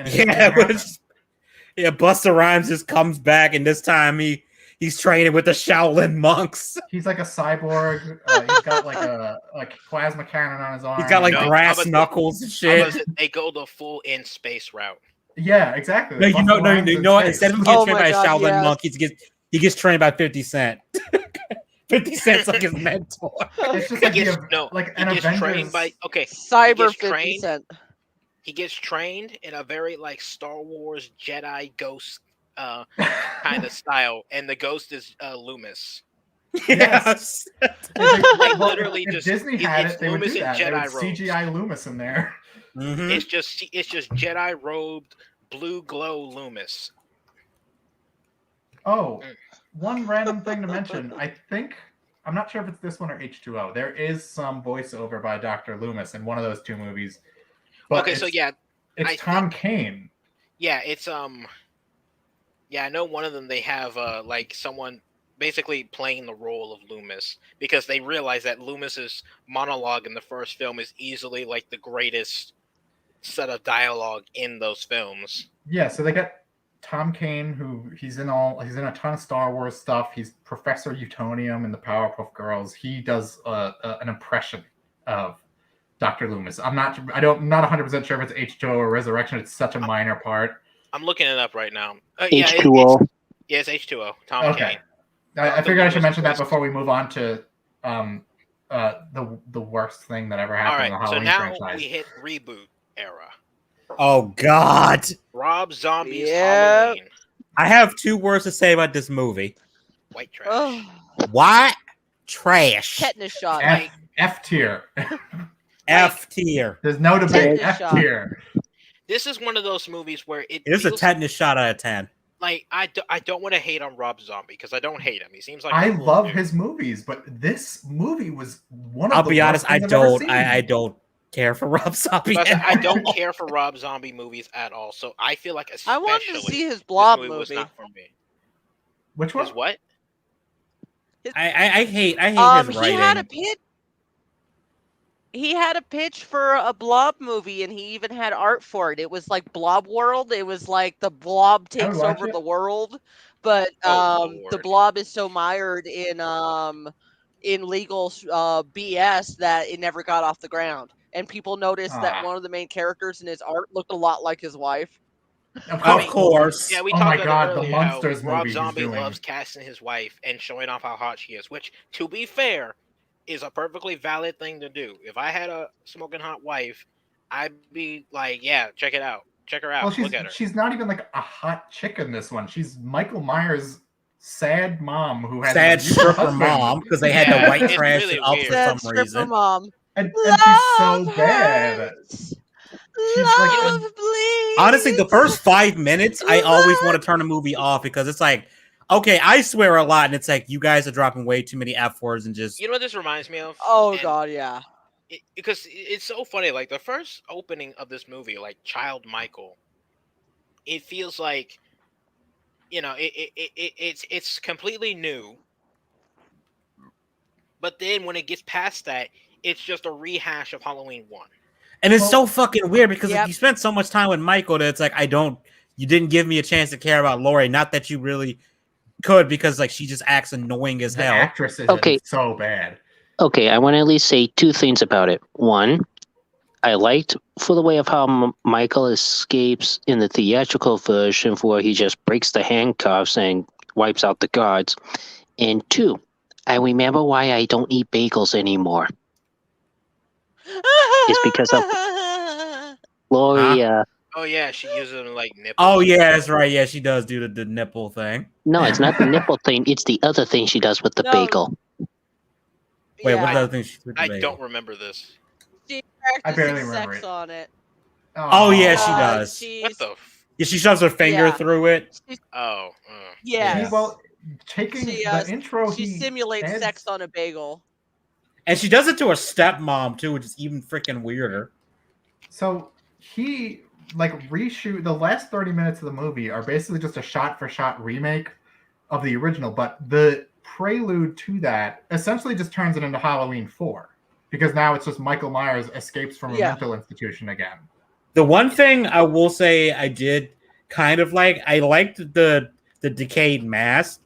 S2: Busta Rhymes just comes back, and this time he's training with the Shaolin monks.
S4: He's like a cyborg. He's got like a plasma cannon on his arm.
S2: He's got like brass knuckles and shit.
S1: They go the full in space route.
S4: Yeah, exactly.
S2: No, you know what? Instead of him getting trained by a Shaolin monk, he gets trained by 50 Cent. 50 Cent's like his mentor.
S4: It's just like an Avengers.
S1: Trained by
S5: Cyber 50 Cent.
S1: He gets trained in a very like Star Wars Jedi ghost kind of style, and the ghost is Loomis.
S2: Yes.
S1: Like literally, just
S4: Disney had it. They would
S1: Loomis
S4: do that.
S1: Jedi
S4: They would CGI Loomis in there.
S2: Mm-hmm.
S1: It's just Jedi robed blue glow Loomis.
S4: Oh, one random thing to mention. I'm not sure if it's this one or H2O. There is some voiceover by Dr. Loomis in one of those two movies. But
S1: Okay, so yeah,
S4: it's
S1: I
S4: Tom Kane.
S1: yeah, it's yeah, I know one of them they have like someone basically playing the role of Loomis because they realize that Loomis's monologue in the first film is easily like the greatest set of dialogue in those films.
S4: Yeah, so they got Tom Kane, who he's in a ton of Star Wars stuff. He's Professor Utonium in the Powerpuff Girls. He does an impression of Dr. Loomis. I'm not 100% sure if it's H2O or Resurrection. It's such a minor part.
S1: I'm looking it up right now.
S3: H2O.
S1: Yeah, it's H2O. Tom
S4: Okay.
S1: Kane.
S4: I figured I should mention that before we move on to the worst thing that ever
S1: All
S4: happened in the
S1: right, so
S4: Halloween
S1: now
S4: franchise.
S1: we hit reboot era.
S2: Oh God!
S1: Rob Zombie's
S5: Yep.
S1: Halloween.
S2: I have two words to say about this movie.
S1: White trash.
S5: Oh,
S2: What? Trash.
S5: tetanus shot.
S4: F tier.
S2: F tier.
S4: There's no debate.
S5: Tetanus
S4: F
S5: shot.
S4: tier.
S1: This is one of those movies where it
S2: It is a
S1: feels
S2: tetanus shot out of 10.
S1: like I don't want to hate on Rob Zombie because I don't hate him. He seems like
S4: I
S1: a cool
S4: love
S1: dude.
S4: his movies, but this movie was one of
S2: I'll
S4: the
S2: be honest,
S4: worst
S2: I
S4: things I've ever
S2: don't.
S4: seen.
S2: I don't care for Rob Zombie.
S1: Plus,
S2: at
S1: I
S2: all.
S1: don't care for Rob Zombie movies at all, so I feel like especially
S5: I wanted to see his
S1: this
S5: Blob
S1: movie was
S5: movie.
S1: not for me.
S4: Which one?
S1: His what?
S2: I hate his
S5: He
S2: writing.
S5: had a pitch. He had a pitch for a Blob movie, and he even had art for it. It was like Blob World. It was like the Blob takes
S4: watch
S5: over
S4: it.
S5: the world, but
S1: Oh,
S5: the
S1: Lord.
S5: Blob is so mired in legal BS that it never got off the ground. And people noticed that
S4: Ah.
S5: one of the main characters in his art looked a lot like his wife.
S2: Of course.
S1: Yeah, we
S4: Oh
S1: talked
S4: my
S1: about
S4: God,
S1: it
S4: the
S1: earlier,
S4: Monsters
S1: how Rob
S4: movie he's
S1: Zombie
S4: doing.
S1: loves casting his wife and showing off how hot she is, which, to be fair, is a perfectly valid thing to do. If I had a smoking hot wife, I'd be like, yeah, check it out. Check her out.
S4: Well,
S1: Look at her.
S4: she's not even like a hot chick in this one. She's Michael Myers' sad mom who has
S2: Sad
S4: an abusive
S2: stripper
S4: husband.
S2: mom because they had
S1: Yeah,
S2: the white
S1: it's
S2: trash
S1: really
S2: up
S1: weird.
S2: for
S5: Said
S2: some
S5: stripper
S2: reason.
S5: mom.
S4: And she's so
S5: Love
S4: bad.
S5: hurts.
S4: She's like
S5: Love bleeds.
S2: Honestly, the first 5 minutes, I always want to turn a movie off because it's like, okay, I swear a lot, and it's like you guys are dropping way too many F words and just.
S1: You know what this reminds me of?
S5: Oh
S1: And
S5: God, yeah.
S1: because it's so funny. Like the first opening of this movie, like Child Michael, it feels like, it's completely new. But then when it gets past that, it's just a rehash of Halloween 1.
S2: And it's so fucking weird because
S5: Yep.
S2: you spent so much time with Michael that it's like you didn't give me a chance to care about Laurie. Not that you really could because like she just acts annoying as
S4: the
S2: hell.
S4: actress is
S3: Okay.
S4: so bad.
S3: Okay, I want to at least say two things about it. One, I liked for the way of how Michael escapes in the theatrical version, where he just breaks the handcuffs and wipes out the guards. And two, I remember why I don't eat bagels anymore. It's because of Laurie.
S1: Oh yeah, she uses them like nipples.
S2: Oh yeah, that's right. Yeah, she does do the nipple thing.
S3: No, it's not the nipple thing. It's the other thing she does with the
S5: No.
S3: bagel.
S2: Wait,
S5: Yeah.
S2: what's the other thing she's
S1: I don't remember this.
S5: She
S4: I barely
S5: practices
S4: remember
S5: sex
S4: it.
S5: on it.
S2: Oh, yeah, she does.
S5: She's,
S1: What the?
S2: Yeah, she shoves her finger
S5: Yeah.
S2: through it.
S1: Oh.
S5: yes.
S4: Well, taking
S5: She,
S4: the intro,
S5: she
S4: he
S5: simulates
S4: adds-
S5: sex on a bagel.
S2: And she does it to her stepmom too, which is even freaking weirder.
S4: So he reshoot the last 30 minutes of the movie are basically just a shot-for-shot remake of the original, but the prelude to that essentially just turns it into Halloween 4 because now it's just Michael Myers escapes from a
S5: Yeah.
S4: mental institution again.
S2: The one thing I will say I did kind of like, I liked the decayed mask.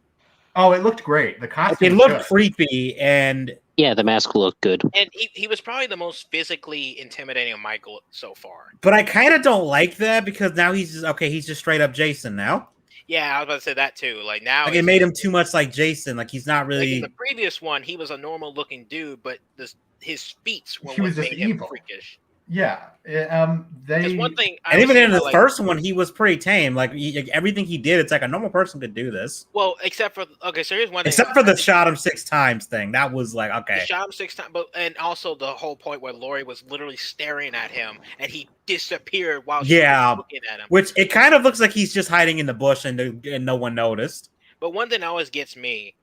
S4: Oh, it looked great. The costume
S2: It
S4: was
S2: looked
S4: good.
S2: creepy, and
S3: Yeah, the mask looked good.
S1: And he was probably the most physically intimidating of Michael so far.
S2: but I kind of don't like that because now he's just straight up Jason now.
S1: Yeah, I was about to say that too. Like now,
S2: Like it made him too much like Jason. Like he's not
S1: Like in
S2: really.
S1: the previous one, he was a normal looking dude, but his feats were
S4: He
S1: what
S4: was just
S1: made him
S4: evil.
S1: freakish.
S4: Yeah.
S1: Because one thing, I
S2: And
S1: was
S2: even in
S1: thinking
S2: the
S1: about, like,
S2: first one, he was pretty tame. Like everything he did, it's like a normal person could do this.
S1: well, except for so here's one thing.
S2: Except for the shot him 6 times thing. That was like,
S1: He
S2: okay.
S1: shot him 6 times, and also the whole point where Laurie was literally staring at him and he disappeared while she
S2: Yeah.
S1: was looking at him.
S2: Which it kind of looks like he's just hiding in the bush and no one noticed.
S1: But one thing that always gets me,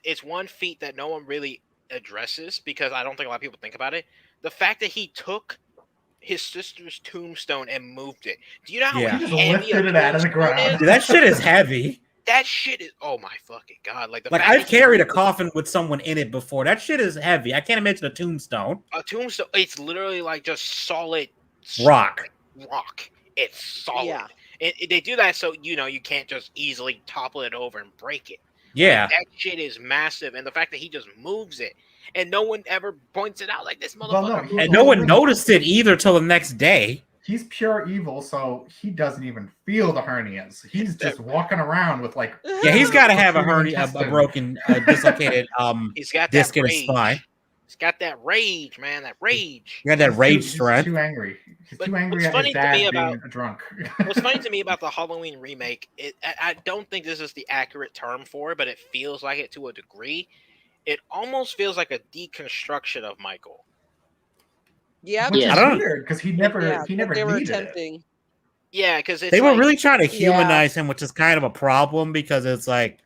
S1: it's one feat that no one really addresses because I don't think a lot of people think about it. The fact that he took his sister's tombstone and moved it. Do you know how
S2: Yeah.
S4: He just
S1: heavy a
S4: lifted it out of the
S1: tombstone
S4: ground.
S1: is?
S2: Dude, that shit is heavy.
S1: That shit is, oh my fucking god! Like the
S2: Like
S1: fact
S2: I've
S1: that he
S2: carried a
S1: moved
S2: coffin with someone in it before. That shit is heavy. I can't imagine a tombstone.
S1: a tombstone. It's literally like just solid
S2: Rock.
S1: rock. It's solid.
S5: Yeah.
S1: They do that so you can't just easily topple it over and break it.
S2: Yeah.
S1: Like, that shit is massive, and the fact that he just moves it and no one ever points it out like this motherfucker.
S4: Well, no,
S1: moved
S4: he-
S2: And
S1: it.
S2: no one noticed it either till the next day.
S4: He's pure evil, so he doesn't even feel the hernias. He's just walking around with like
S2: Yeah, he's got to have a
S4: Protruding
S2: hernia, a
S4: intestine.
S2: broken, dislocated
S1: He's got
S2: disc
S1: that
S2: in his
S1: rage.
S2: spine.
S1: He's got that rage, man. That rage.
S2: You got that rage
S4: he's
S2: strength.
S4: too angry. He's
S1: But
S4: too angry
S1: what's
S4: at
S1: funny
S4: his
S1: to
S4: dad
S1: me
S4: being
S1: about-
S4: a drunk.
S1: What's funny to me about the Halloween remake, I don't think this is the accurate term for it, but it feels like it to a degree. It almost feels like a deconstruction of Michael.
S5: Yeah,
S4: Which
S3: Yeah.
S4: is
S2: I don't-
S4: weird because he never
S5: that they were
S4: needed it.
S5: attempting.
S1: Yeah, because
S2: They were really trying to
S5: Yeah.
S2: humanize him, which is kind of a problem because it's like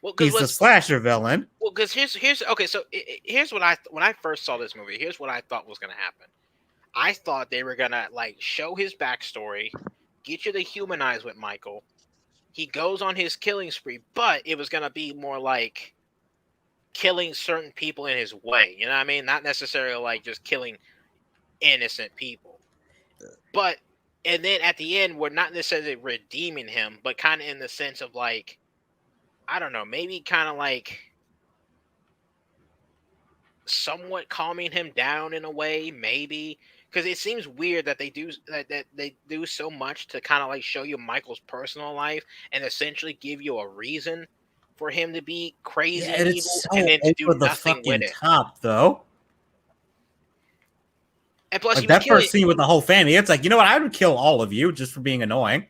S1: well,
S2: he's the slasher villain.
S1: Well, because here's okay. So here's what when I first saw this movie. Here's what I thought was gonna happen. I thought they were gonna like show his backstory, get you to humanize with Michael. He goes on his killing spree, but it was gonna be more like killing certain people in his way. You know what I mean? Not necessarily like just killing innocent people. But and then at the end, we're not necessarily redeeming him, but kind of in the sense of like, I don't know, maybe kind of like somewhat calming him down in a way, maybe, because it seems weird that they do that they do so much to kind of like show you Michael's personal life and essentially give you a reason for him to be crazy
S2: Yeah,
S1: and
S2: and
S1: evil,
S2: it's so
S1: and then to do
S2: over the
S1: nothing with
S2: fucking
S1: it.
S2: top, though.
S1: And plus,
S2: Like
S1: he
S2: that
S1: was killing,
S2: first scene with the whole family, it's like, you know what? I would kill all of you just for being annoying.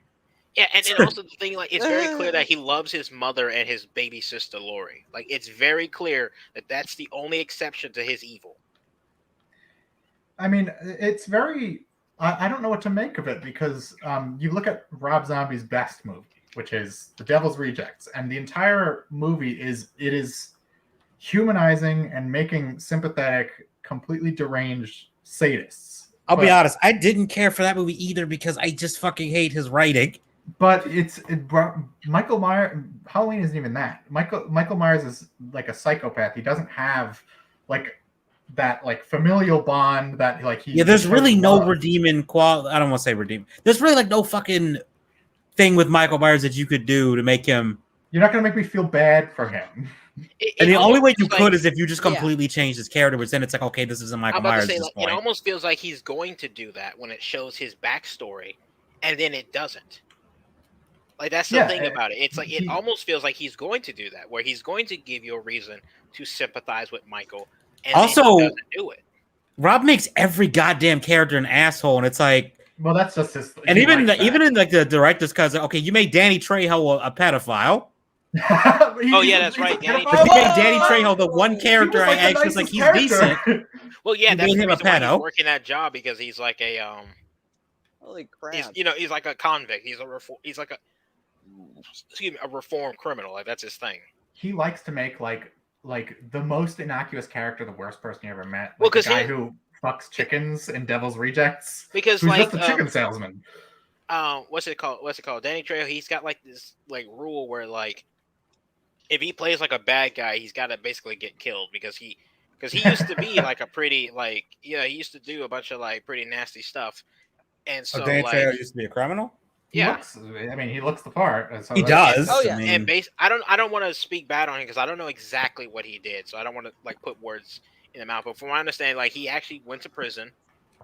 S1: yeah, and also the thing, like, it's very clear that he loves his mother and his baby sister Lori. Like, it's very clear that that's the only exception to his evil.
S4: I mean, it's very. I don't know what to make of it because you look at Rob Zombie's best movie, which is The Devil's Rejects, and the entire movie is humanizing and making sympathetic, completely deranged sadists.
S2: I'll be
S4: But-
S2: honest, I didn't care for that movie either because I just fucking hate his writing.
S4: But Michael Myers. Halloween isn't even that. Michael Myers is like a psychopath. He doesn't have like that like familial bond that like he.
S2: Yeah, there's really no
S4: love.
S2: redeeming I don't want to say redeem. There's really like no fucking thing with Michael Myers that you could do to make him.
S4: You're not gonna make me feel bad for him.
S2: And the only way you
S1: almost feels
S2: could
S1: like-
S2: is if you just completely change his character, which then it's like, okay, this isn't
S1: I'm
S2: Michael
S1: about
S2: Myers
S1: to say,
S2: at this
S1: like,
S2: point.
S1: it almost feels like he's going to do that when it shows his backstory, and then it doesn't. Like, that's the
S4: Yeah,
S1: thing about it. It's like it
S4: he-
S1: almost feels like he's going to do that, where he's going to give you a reason to sympathize with Michael, and
S2: Also-
S1: then he doesn't do it.
S2: Rob makes every goddamn character an asshole, and it's like,
S4: Well, that's just his.
S2: and
S4: he
S2: even
S4: likes that.
S2: even in like the director's cut, okay, you made Danny Trejo a pedophile.
S1: Oh, yeah, that's right, Danny
S2: But you made Danny
S5: Oh!
S2: Trejo the one character I actually was like, he's decent.
S1: Well, yeah,
S2: You
S1: that's
S2: made
S1: the
S2: him a
S1: reason why he's
S2: pedo.
S1: working that job, because he's like a
S5: Holy crap!
S1: he's like a convict. He's like a reformed criminal. Like, that's his thing.
S4: He likes to make like the most innocuous character the worst person you ever met.
S1: Well,
S4: Like the
S1: 'cause
S4: guy
S1: he-
S4: who fucks chickens in Devil's Rejects.
S1: Because
S4: Who's
S1: like
S4: just a chicken salesman.
S1: what's it called? Danny Trejo, he's got like this like rule where like if he plays like a bad guy, he's got to basically get killed because he used to be like a pretty like he used to do a bunch of like pretty nasty stuff, and so
S2: Danny
S1: like
S2: Trejo used to be a criminal.
S4: He looks the part. and so
S2: He
S4: that's-
S2: does.
S5: Oh, yeah.
S2: I mean,
S1: and I don't want to speak bad on him because I don't know exactly what he did, so I don't want to like put words in the mouth. But from what I understand, like he actually went to prison,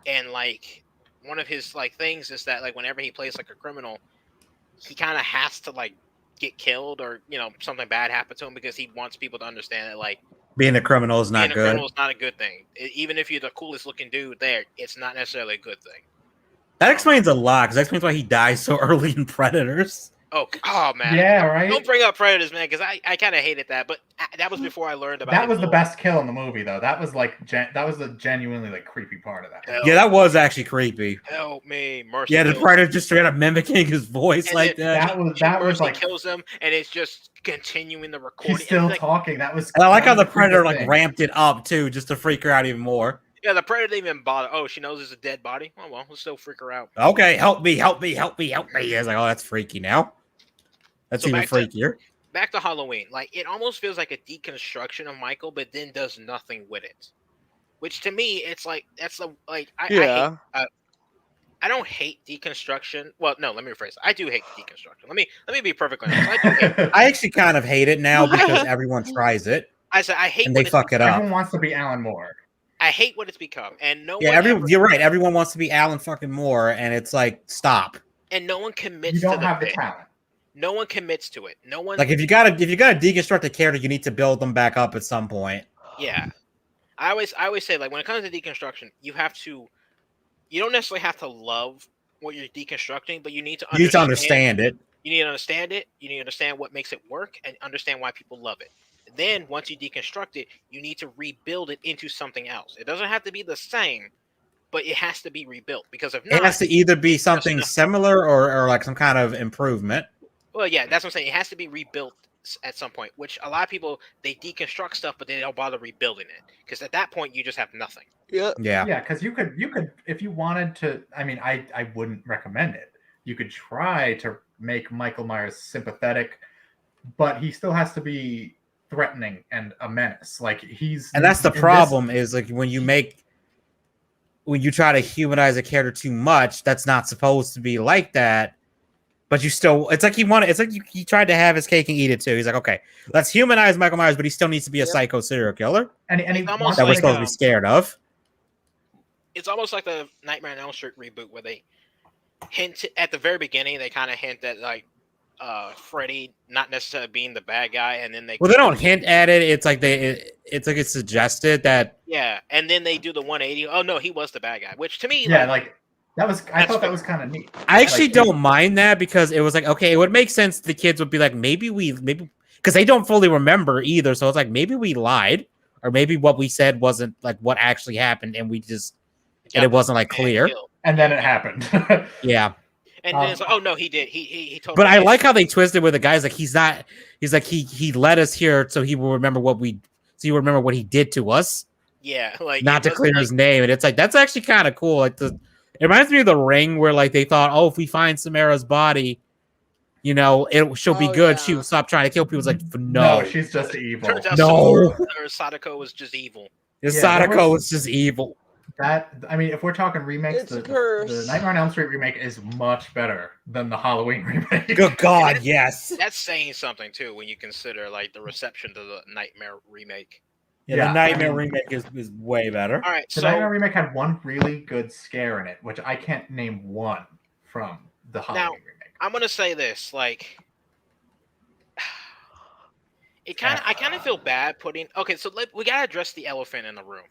S1: and like one of his like things is that like whenever he plays like a criminal, he kind of has to like get killed or something bad happen to him because he wants people to understand that like
S2: being a criminal is not
S1: being a
S2: good.
S1: criminal is not a good thing. Even if you're the coolest looking dude there, it's not necessarily a good thing.
S2: That explains a lot because that explains why he dies so early in Predators.
S1: Oh man.
S4: Yeah, right.
S1: Don't bring up predators, man, because I kind of hated that. But that was before I learned about.
S4: That was the best kill in the movie, though. That was like that was the genuinely like creepy part of that.
S2: Yeah, that was actually creepy.
S1: Help me, Mercy.
S2: Yeah, the predator just straight up mimicking his voice like that.
S4: That was like
S1: kills him, and it's just continuing the recording.
S4: He's still
S1: like,
S4: talking. That was.
S2: And I like how the predator like ramped it up too, just to freak her out even more.
S1: Yeah, the predator didn't even bother. Oh, she knows it's a dead body. Oh well, we'll still freak her out.
S2: Okay, help me. I was like, oh, that's freaky now. That's even freakier.
S1: Back to Halloween. Like, it almost feels like a deconstruction of Michael, but then does nothing with it. Which to me, it's like that's the like I don't hate deconstruction. Well, no, let me rephrase. I do hate deconstruction. Let me be perfectly honest. I do hate it.
S2: I actually kind of hate it now because everyone tries it.
S1: I said I hate
S2: and they fuck it up.
S4: Everyone wants to be Alan Moore.
S1: I hate what it's become, and no
S2: yeah,
S1: one.
S2: You're right. Everyone wants to be Alan fucking Moore, and it's like stop.
S1: And no one commits.
S4: You don't
S1: to
S4: have the talent.
S1: No one commits to it. No one.
S2: Like if you gotta deconstruct a character, you need to build them back up at some point.
S1: Yeah, I always say like when it comes to deconstruction, you don't necessarily have to love what you're deconstructing, but you need to understand it. You need to understand it. You need to understand what makes it work and understand why people love it. Then once you deconstruct it, you need to rebuild it into something else. It doesn't have to be the same, but it has to be rebuilt because if not,
S2: it has to either be something similar or like some kind of improvement.
S1: Well, yeah, that's what I'm saying. It has to be rebuilt at some point, which a lot of people, they deconstruct stuff, but they don't bother rebuilding it. Because at that point, you just have nothing.
S2: Yeah.
S4: Yeah, because you could, if you wanted to, I mean, I wouldn't recommend it. You could try to make Michael Myers sympathetic, but he still has to be threatening and a menace. Like and
S2: that's the problem is like when you try to humanize a character too much, that's not supposed to be like that. But you still, it's like he tried to have his cake and eat it too. He's like, okay, let's humanize Michael Myers, but he still needs to be a psycho serial killer.
S4: And
S2: that we're supposed to be scared of.
S1: It's almost like the Nightmare on Elm Street reboot where they hint at the very beginning, they kind of hint at like Freddy not necessarily being the bad guy, and then they
S2: don't hint at it. It's like it's suggested that
S1: and then they do the 180. Oh no, he was the bad guy, which to me,
S4: I thought that was kind of neat.
S2: I actually don't mind that because it was like, okay, it would make sense. The kids would be like, maybe because they don't fully remember either. So it's like, maybe we lied or maybe what we said wasn't like what actually happened. And we just, and it wasn't like clear.
S4: And then it happened.
S2: Yeah.
S1: And then it's like, oh no, he did. He told.
S2: But I like how they twisted with the guys. Like he's like, he led us here. So he will remember what he did to us.
S1: Yeah. Like
S2: not to clear his name. And it's like, that's actually kind of cool. Like it reminds me of The Ring, where like they thought, oh, if we find Samara's body, she'll be good. Yeah. She'll stop trying to kill people. It's like, no,
S4: she's just evil.
S1: Turns out Sadako was just evil.
S2: Sadako was just evil.
S4: If we're talking remakes, the Nightmare on Elm Street remake is much better than the Halloween remake.
S2: Good God, yes.
S1: That's saying something too when you consider like the reception to the Nightmare remake.
S2: Yeah, the Nightmare remake is way better.
S1: All right,
S4: the Nightmare remake had one really good scare in it, which I can't name one from the Halloween remake.
S1: I'm gonna say this, like, I kind of feel bad putting. Okay, so we gotta address the elephant in the room,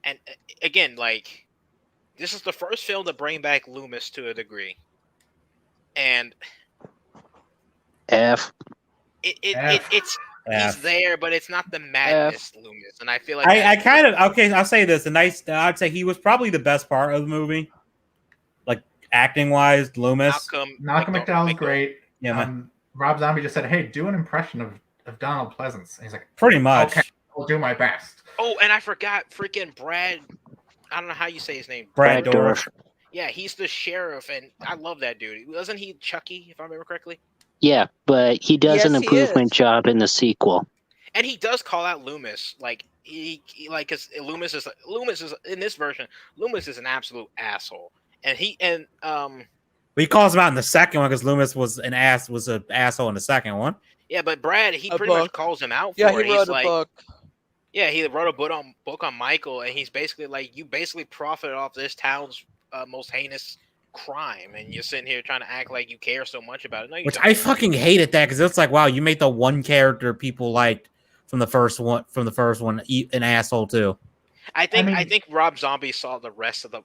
S1: and again, like, this is the first film to bring back Loomis to a degree, and
S3: it's.
S1: He's there, but it's not the madness Loomis, and I feel like
S2: I kind of I'll say this: I'd say he was probably the best part of the movie, like acting wise. Loomis,
S4: Malcolm McDowell's great. Yeah, Rob Zombie just said, "Hey, do an impression of Donald Pleasance." And he's like,
S2: "Pretty much.
S4: Okay, I'll do my best."
S1: Oh, and I forgot freaking Brad. I don't know how you say his name.
S2: Brad Dourif.
S1: Yeah, he's the sheriff, and I love that dude. Wasn't he Chucky, if I remember correctly?
S3: Yeah, but he does an improvement job in the sequel.
S1: And he does call out Loomis, like because Loomis is in this version. Loomis is an absolute asshole, and he
S2: calls him out in the second one because Loomis was an asshole in the second one.
S1: Yeah, but Brad, he pretty much calls him out for it.
S6: He wrote a book.
S1: Yeah, he wrote a book on Michael, and he's basically like, you basically profited off this town's most heinous crime, and you're sitting here trying to act like you care so much about it. No,
S2: Which I fucking hated that because it's like, wow, you made the one character people liked from the first one an asshole too.
S1: I think Rob Zombie saw the rest of the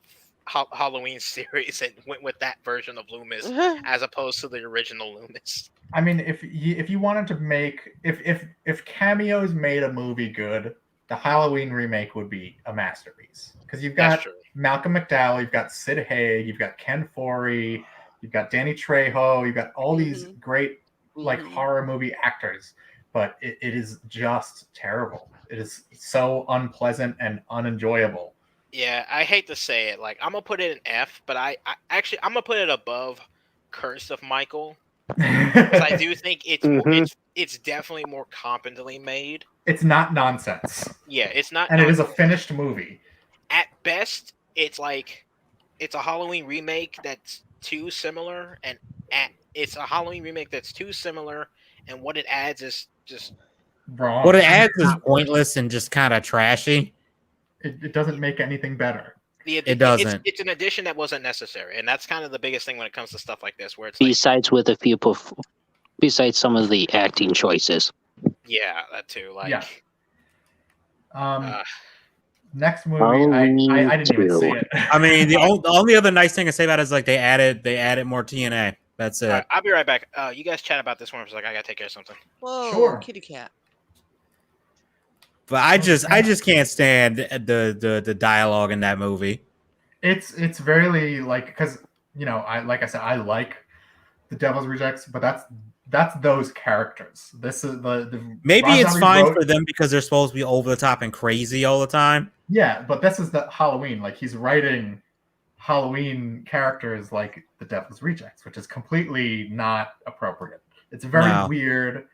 S1: Halloween series and went with that version of Loomis as opposed to the original Loomis.
S4: I mean, if you wanted to make if cameos made a movie good, the Halloween remake would be a masterpiece. Because you've
S1: That's
S4: got
S1: true.
S4: Malcolm McDowell, you've got Sid Haig, you've got Ken Foree, you've got Danny Trejo, you've got all these great like horror movie actors, but it is just terrible. It is so unpleasant and unenjoyable.
S1: Yeah, I hate to say it. Like, I'm gonna put it an F, but I'm gonna put it above Curse of Michael because I do think it's definitely more competently made.
S4: It's not nonsense.
S1: Yeah, it's not.
S4: And it is a finished movie.
S1: At best, it's like it's a Halloween remake that's too similar, and it's a Halloween remake that's too similar, and what it adds is just
S4: Wrong.
S2: What it adds is pointless and just kind of trashy.
S4: It doesn't make anything better.
S2: It doesn't.
S1: It's an addition that wasn't necessary, and that's kind of the biggest thing when it comes to stuff like this, where it's like,
S3: besides some of the acting choices.
S1: yeah, that too. Like,
S4: yeah. Next movie, I didn't even see it.
S2: I mean, the only other nice thing I say about it is like they added more TNA. That's it.
S1: All right, I'll be right back. You guys chat about this one for a second. I gotta take care of something.
S5: Whoa,
S4: Sure.
S5: kitty cat.
S2: But I just can't stand the dialogue in that movie.
S4: It's very like, because I like the Devil's Rejects, but that's those characters. This is the
S2: Maybe
S4: Rob
S2: it's
S4: Zombie
S2: fine
S4: wrote-
S2: for them because they're supposed to be over the top and crazy all the time.
S4: Yeah, but this is the Halloween. Like, he's writing Halloween characters like the Devil's Rejects, which is completely not appropriate. It's very weird.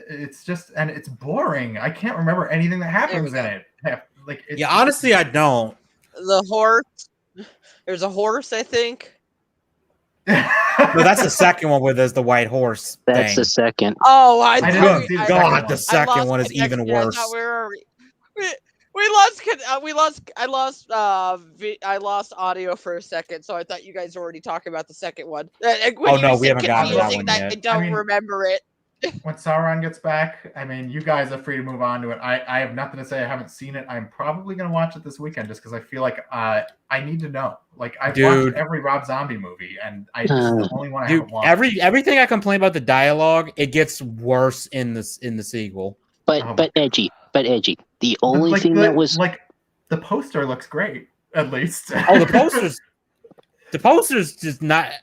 S4: It's just, and it's boring. I can't remember anything that happens in it. Like,
S2: honestly, I don't.
S5: The horse. There's a horse, I think.
S2: No, that's the second one where there's the white horse.
S3: That's the second.
S5: Oh, I
S4: didn't see the second
S2: God,
S4: one.
S2: the second one is even worse.
S5: I lost audio for a second, so I thought you guys were already talking about the second one.
S2: Oh no, we haven't gotten to that one yet.
S5: I don't remember it.
S4: When Sauron gets back, I mean, you guys are free to move on to it. I have nothing to say. I haven't seen it. I'm probably going to watch it this weekend just because I feel like I need to know. Like, I've watched every Rob Zombie movie, and this is the only one I haven't watched.
S2: Everything I complain about the dialogue, it gets worse in the sequel.
S3: But edgy. The only thing that was
S4: like, the poster looks great, at least.
S2: Oh, the poster's just not.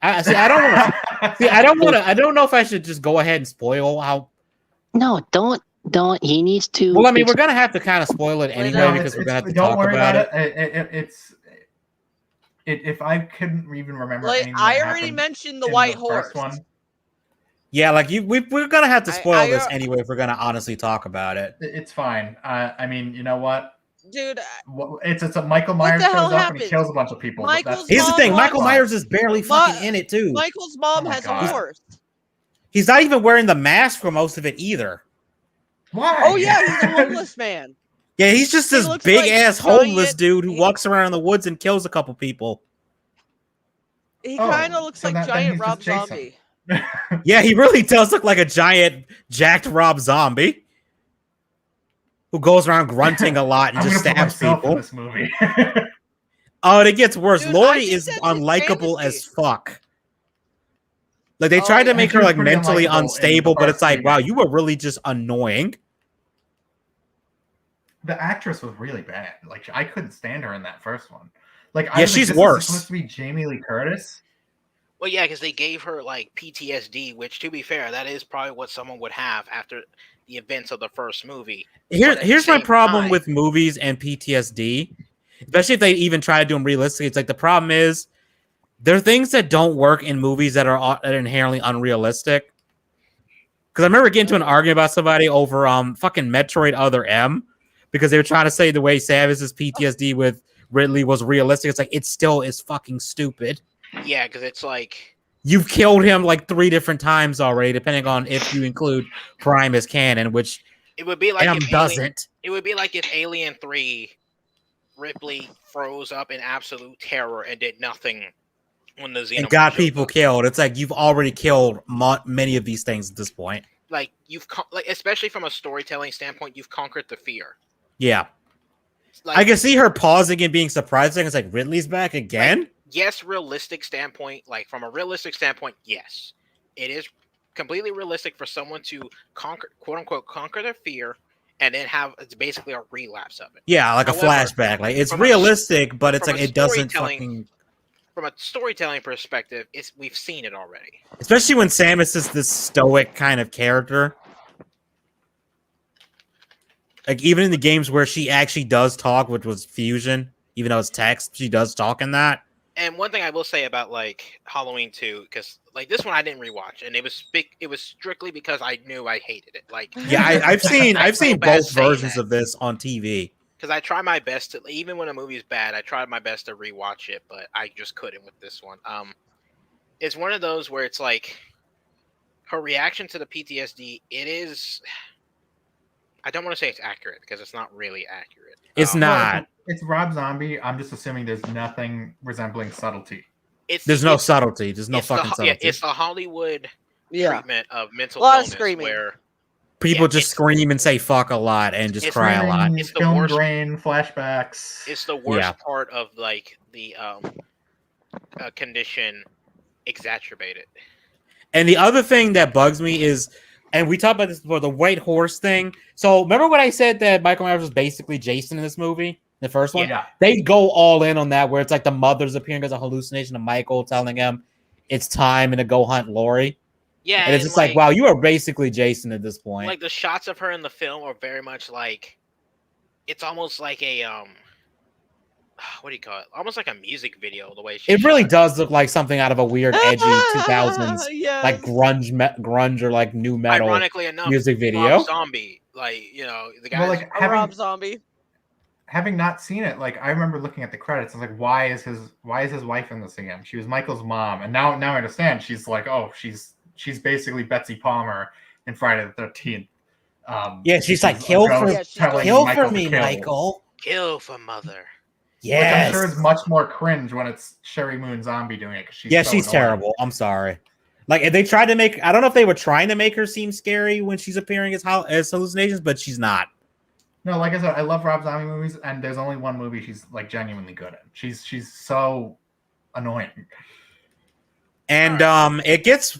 S2: I don't know if I should just go ahead and spoil how.
S3: No, don't. He needs to.
S2: Well, I mean, we're gonna have to kind of spoil it anyway because we're gonna have to talk about it.
S4: It's if I couldn't even remember.
S5: Like, I already mentioned the white horse.
S4: One.
S2: Yeah, like we're gonna have to spoil this anyway if we're gonna honestly talk about it.
S4: It's fine. I mean, you know what?
S5: Dude,
S4: it's a Michael Myers shows up and he kills a bunch of people.
S2: Here's the thing: Michael Myers is barely fucking in it too.
S5: Michael's mom has a horse.
S2: He's not even wearing the mask for most of it either.
S4: Why?
S5: Oh yeah, he's a homeless man.
S2: Yeah, he's just this big ass homeless dude who walks around in the woods and kills a couple people.
S5: He kind of looks like giant Rob Zombie.
S2: Yeah, he really does look like a giant jacked Rob Zombie who goes around grunting a lot and just stabs people.
S4: In this movie.
S2: Oh, it gets worse.
S5: Dude,
S2: Laurie is unlikable as fuck. Like, they tried to make her like mentally unstable, but it's like, wow, you were really just annoying.
S4: The actress was really bad. Like, I couldn't stand her in that first one. Like,
S2: yeah, she's worse.
S4: Supposed to be Jamie Lee Curtis.
S1: Well, yeah, because they gave her like PTSD, which, to be fair, that is probably what someone would have after the events of the first movie.
S2: Here's my problem with movies and PTSD, especially if they even try to do them realistically. It's like the problem is there are things that don't work in movies that are inherently unrealistic. Because I remember getting into an argument about somebody over fucking Metroid Other M because they were trying to say the way Samus's PTSD with Ridley was realistic. It's like it still is fucking stupid.
S1: Yeah, because it's like
S2: you've killed him like 3 different times already, depending on if you include Prime as canon, which
S1: it would be like
S2: M doesn't.
S1: It would be like if Alien 3 Ripley froze up in absolute terror and did nothing when the Xenomorph
S2: and got people killed. It's like you've already killed many of these things at this point.
S1: Like especially from a storytelling standpoint, you've conquered the fear.
S2: Yeah.
S1: like,
S2: I can see her pausing and being surprised. It's like Ridley's back again.
S1: Yes, realistic standpoint, like from a realistic standpoint, yes, it is completely realistic for someone to conquer, quote unquote, conquer their fear, and then have it's basically a relapse of it.
S2: Yeah, like
S1: However,
S2: a flashback. Like it's
S1: from a-
S2: realistic, but it's
S1: from
S2: like
S1: a
S2: it doesn't
S1: storytelling-
S2: fucking.
S1: From a storytelling perspective, we've seen it already.
S2: Especially when Samus is this stoic kind of character. Like even in the games where she actually does talk, which was Fusion, even though it's text, she does talk in that.
S1: And one thing I will say about like Halloween 2, because like this one I didn't rewatch, and it was strictly because I knew I hated it. Like,
S2: Yeah, I've seen
S1: I feel bad
S2: both
S1: saying
S2: versions
S1: that.
S2: of this on TV.
S1: because I try my best to, even when a movie's bad, I tried my best to rewatch it, but I just couldn't with this one. It's one of those where it's like her reaction to the PTSD. It is. I don't want to say it's accurate because it's not really accurate.
S2: It's not.
S4: It's Rob Zombie. I'm just assuming there's nothing resembling subtlety.
S2: There's no subtlety. There's no fucking subtlety.
S1: Yeah, it's the Hollywood treatment of mental
S5: A lot of
S1: illness
S5: screaming.
S1: where
S2: people just scream and say fuck a lot and just cry a lot.
S1: It's the
S4: film
S1: worst.
S4: grain, flashbacks.
S1: It's the worst part of like the condition exacerbated.
S2: And the other thing that bugs me is, and we talked about this before, the white horse thing. So remember when I said that Michael Myers was basically Jason in this movie, the first one?
S4: Yeah.
S2: They go all in on that, where it's like the mother's appearing as a hallucination of Michael, telling him it's time and to go hunt Laurie.
S1: Yeah,
S2: and it's just like, wow, you are basically Jason at this point.
S1: Like the shots of her in the film are very much like, it's almost like a what do you call it? Almost like a music video. The way she
S2: it really
S1: shot.
S2: does look like something out of a weird, edgy 2000s,
S5: Yes.
S2: like grunge or like new metal
S1: Ironically enough,
S2: music video.
S1: Rob Zombie, like the guy.
S4: Well, like
S5: A Rob Zombie.
S4: having not seen it, like I remember looking at the credits. I was like, why is his wife in this again? She was Michael's mom, and now I understand. She's like, oh, she's basically Betsy Palmer in Friday the 13th.
S2: Yeah, she's like, kill for me,
S4: kill.
S2: Michael.
S1: Kill for mother.
S4: Which
S2: Yes.
S4: I'm sure is much more cringe when it's Sherry Moon Zombie doing it. She's
S2: Yeah,
S4: so
S2: she's
S4: annoying.
S2: terrible. I'm sorry. Like they tried to make, I don't know if they were trying to make her seem scary when she's appearing as hallucinations, but she's not.
S4: No, like I said, I love Rob Zombie movies, and there's only one movie she's like genuinely good at. She's so annoying.
S2: And it gets,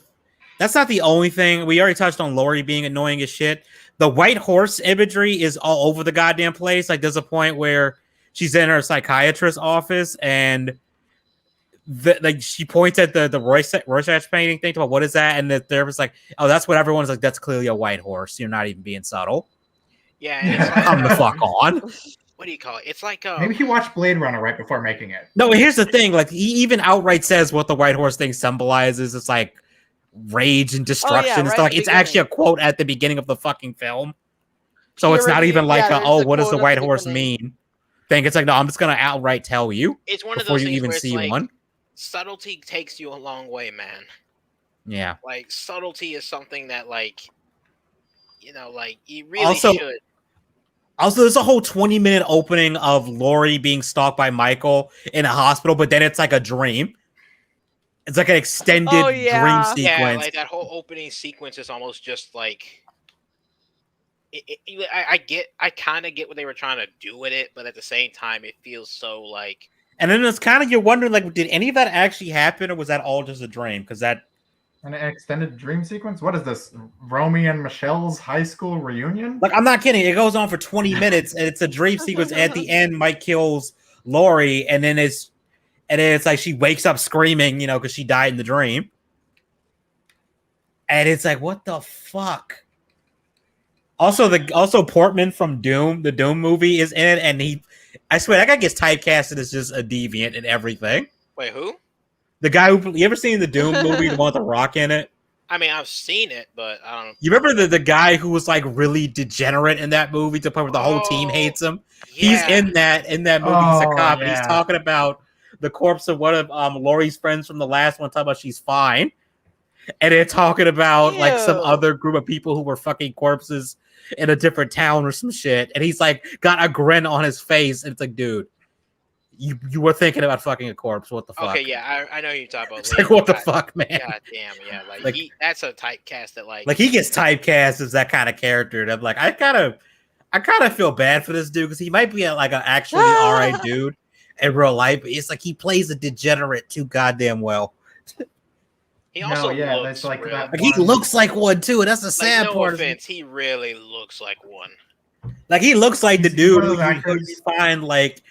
S2: that's not the only thing. We already touched on Laurie being annoying as shit. The white horse imagery is all over the goddamn place. Like there's a point where she's in her psychiatrist's office and like she points at the Rorschach painting thing about what is that, and the therapist's like, oh, that's what everyone's like, that's clearly a white horse. You're not even being subtle.
S1: Yeah, and it's like,
S2: Come the fuck on.
S1: what do you call it? It's like
S4: Maybe he watched Blade Runner right before making it.
S2: No, here's the thing. Like he even outright says what the white horse thing symbolizes. It's like rage and destruction. It's
S5: right
S2: like
S5: at the
S2: it's actually a quote at the beginning of the fucking film. So
S5: He
S2: it's not
S5: already-
S2: even like,
S5: yeah, there's
S2: oh,
S5: a
S2: what does the
S5: quote at
S2: white
S5: the
S2: horse
S5: beginning.
S2: mean? Thing. It's like, no, I'm just gonna outright tell you
S1: it's one of
S2: before
S1: those
S2: you
S1: things
S2: even
S1: where it's
S2: see
S1: like,
S2: one.
S1: subtlety takes you a long way, man.
S2: Yeah.
S1: Like subtlety is something that like like you really
S2: Also-
S1: should.
S2: Also, there's a whole 20-minute opening of Laurie being stalked by Michael in a hospital, but then it's like a dream. It's like an extended
S5: Oh, yeah.
S2: dream sequence.
S1: Yeah, like that whole opening sequence is almost just like I kind of get what they were trying to do with it, but at the same time, it feels so like.
S2: And then it's kind of, you're wondering, like, did any of that actually happen, or was that all just a dream? Because that.
S4: An extended dream sequence? What is this? Romy and Michelle's high school reunion?
S2: Like, I'm not kidding. It goes on for 20 minutes, and it's a dream sequence. At the end, Mike kills Laurie, and then it's like she wakes up screaming, because she died in the dream. And it's like, what the fuck? Also Portman from Doom, the Doom movie, is in it, and I swear that guy gets typecasted as just a deviant in everything.
S1: Wait, who?
S2: The guy who, you ever seen the Doom movie, the one with the Rock in it?
S1: I mean, I've seen it, but I don't.
S2: You remember the guy who was like really degenerate in that movie to the point where the whole team hates him?
S1: Yeah.
S2: He's in that movie. He's a
S4: Oh,
S2: cop. And
S4: yeah.
S2: he's talking about the corpse of one of Laurie's friends from the last one, talking about she's fine. And they're talking about like some
S5: Ew.
S2: other group of people who were fucking corpses in a different town or some shit. And he's like got a grin on his face. And it's like, dude, you were thinking about fucking a corpse. What the fuck?
S1: Okay, yeah, I know who you're talking about.
S2: It's like, what the
S1: God-
S2: fuck, man?
S1: God damn, yeah, that's a typecast that
S2: Like he gets typecast as that kind of character. And I'm like, I kind of feel bad for this dude because he might be like an actually alright dude in real life. But it's like he plays a degenerate too goddamn well.
S1: He also looks
S4: that's like
S1: really,
S4: that.
S2: Like he looks like one too, and that's the sad
S1: no
S2: part.
S1: offense, he really looks like one.
S2: Like he looks like the
S4: He's
S2: dude
S4: one of
S2: who
S4: those
S2: you
S4: actors-
S2: could find. Like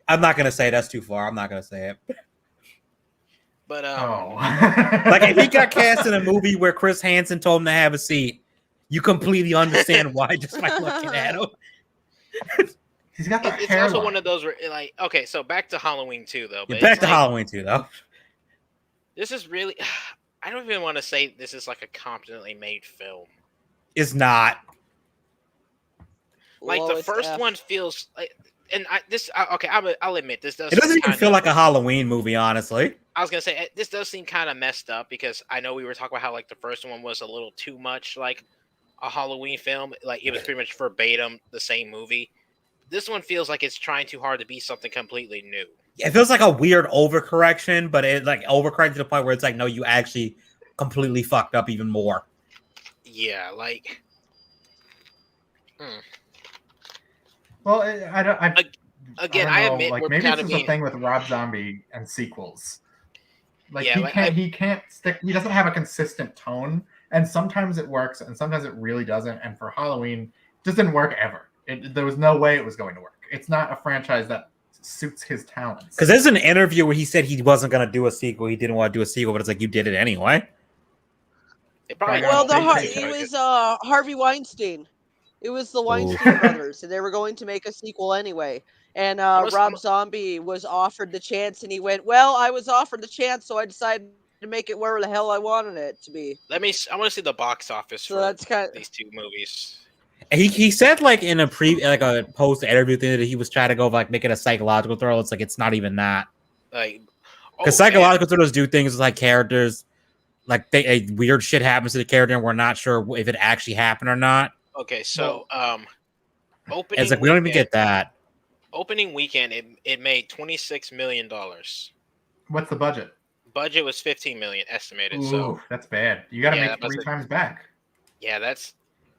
S2: I'm not gonna say that's too far. I'm not gonna say it.
S1: But
S2: Like if he got cast in a movie where Chris Hansen told him to have a seat, you completely understand why just by looking at him.
S4: He's got the
S1: it's
S4: hairline.
S1: also one of those where, like, okay, so back to Halloween 2 though. But
S2: Back
S1: it's
S2: to
S1: like,
S2: Halloween too, though.
S1: This is really. I don't even want to say this is like a competently made film.
S2: It's not.
S1: Like the
S5: Lowest
S1: first
S5: F.
S1: one feels like, and I'll admit this does.
S2: It doesn't even
S1: kind
S2: feel
S1: of,
S2: like a Halloween movie, honestly.
S1: I was gonna say this does seem kind of messed up because I know we were talking about how like the first one was a little too much like a Halloween film. Like it was pretty much verbatim the same movie. This one feels like it's trying too hard to be something completely new.
S2: It feels like a weird overcorrection, but it like overcorrected to the point where it's like, no, you actually completely fucked up even more.
S1: Yeah, like.
S4: Well, I
S1: Again,
S4: don't
S1: I
S4: know,
S1: admit
S4: like
S1: we're
S4: maybe
S1: kind
S4: this
S1: of
S4: is the
S1: being.
S4: thing with Rob Zombie and sequels. Like
S1: Yeah,
S4: he can't stick. He doesn't have a consistent tone, and sometimes it works, and sometimes it really doesn't. And for Halloween, it just didn't work ever. There was no way it was going to work. It's not a franchise that suits his talents.
S2: Because there's an interview where he said he wasn't going to do a sequel. He didn't want to do a sequel, but it's like, you did it anyway.
S1: It probably
S4: Well,
S5: It was Harvey Weinstein. It was the Weinstein brothers, and they were going to make a sequel anyway. And Rob Zombie was offered the chance, and he went, "Well, I was offered the chance, so I decided to make it where the hell I wanted it to be."
S1: I want to see the box office
S5: So
S1: for
S5: that's kind of
S1: these two movies.
S2: He said like in a a post interview thing that he was trying to go like make it a psychological thriller. It's like it's not even that.
S1: Like,
S2: Because psychological thrillers do things like characters, like weird shit happens to the character, and we're not sure if it actually happened or not.
S1: Okay, so opening.
S2: It's like we don't even get that.
S1: Opening weekend, it made $26 million.
S4: What's the budget?
S1: Budget was $15 million estimated.
S4: Ooh,
S1: So
S4: that's bad. You got to
S1: Yeah,
S4: make
S1: that's
S4: 3 times back.
S1: yeah, that's.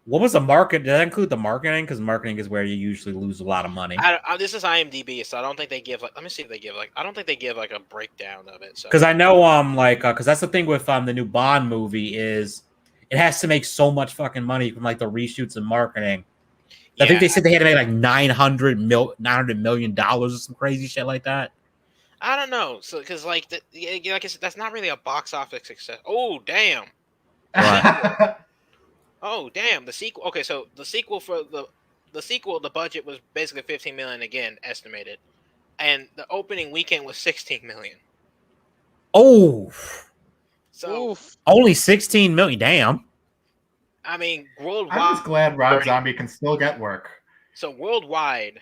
S2: What was the market? Did that include the marketing? Because marketing is where you usually lose a lot of money.
S1: This is IMDb, so I don't think they give like. Let me see if they give like. I don't think they give like a breakdown of it. So
S2: Because I know because that's the thing with the new Bond movie is it has to make so much fucking money from like the reshoots and marketing. I think they said they had to make like $900 million or some crazy shit like that.
S1: I don't know. So because like like I said, that's not really a box office success. Oh damn. Oh damn. The sequel. Okay, so the sequel the budget was basically 15 million again estimated, and the opening weekend was 16 million.
S2: Oh,
S1: So
S5: oof.
S2: only 16 million. Damn.
S1: I mean, worldwide.
S4: I'm just glad Rob Zombie can still get work.
S1: So worldwide,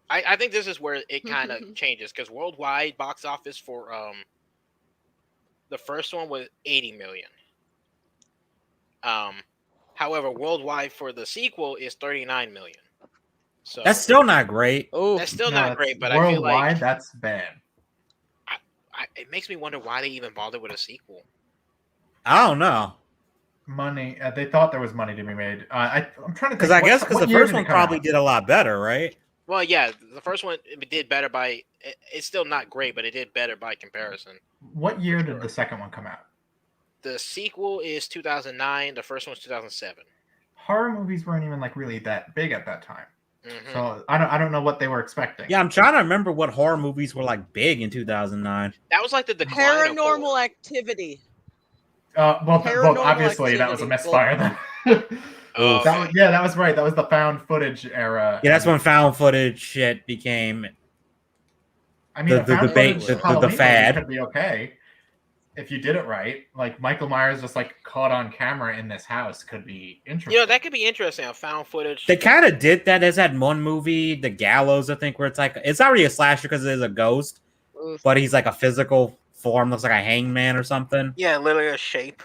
S1: I think this is where it kind of changes because worldwide box office for the first one was 80 million. However, worldwide for the sequel is 39 million. So
S2: That's still not great.
S5: Oof.
S1: that's still
S4: No,
S1: not
S4: it's
S1: great, but I feel
S4: worldwide,
S1: like
S4: that's bad.
S1: it makes me wonder why they even bothered with a sequel.
S2: I don't know.
S4: Money. They thought there was money to be made. I'm trying to
S2: Because
S4: think.
S2: I guess because
S4: what
S2: the
S4: year
S2: first
S4: did it
S2: one
S4: come
S2: probably
S4: out?
S2: did a lot better, right?
S1: Well, yeah, the first one it did better by. It's still not great, but it did better by comparison.
S4: What year
S1: For
S4: did
S1: sure.
S4: the second one come out?
S1: The sequel is 2009. The first one's 2007.
S4: Horror movies weren't even like really that big at that time.
S1: Mhm.
S4: So I don't know what they were expecting.
S2: Yeah, I'm trying to remember what horror movies were like big in 2009.
S1: That was like the decline of
S5: Paranormal
S1: horror.
S5: Activity.
S4: Well, obviously that was a
S5: Activity.
S4: misfire then.
S1: Oh,
S4: That
S1: okay.
S4: was, yeah, that was right. That was the found footage era.
S2: Yeah, that's when found footage shit became.
S4: I mean,
S2: the
S4: a found
S2: debate-
S4: footage
S2: the
S4: Halloween movie
S2: fad.
S4: could be okay if you did it right. Like Michael Myers just like caught on camera in this house could be interesting.
S1: You know, that could be interesting. A found footage.
S2: They kind of did that. There's that one movie, The Gallows, I think, where it's like it's not really a slasher because there's a ghost,
S5: Oof.
S2: but he's like a physical form, looks like a hangman or something.
S1: Yeah, literally a shape.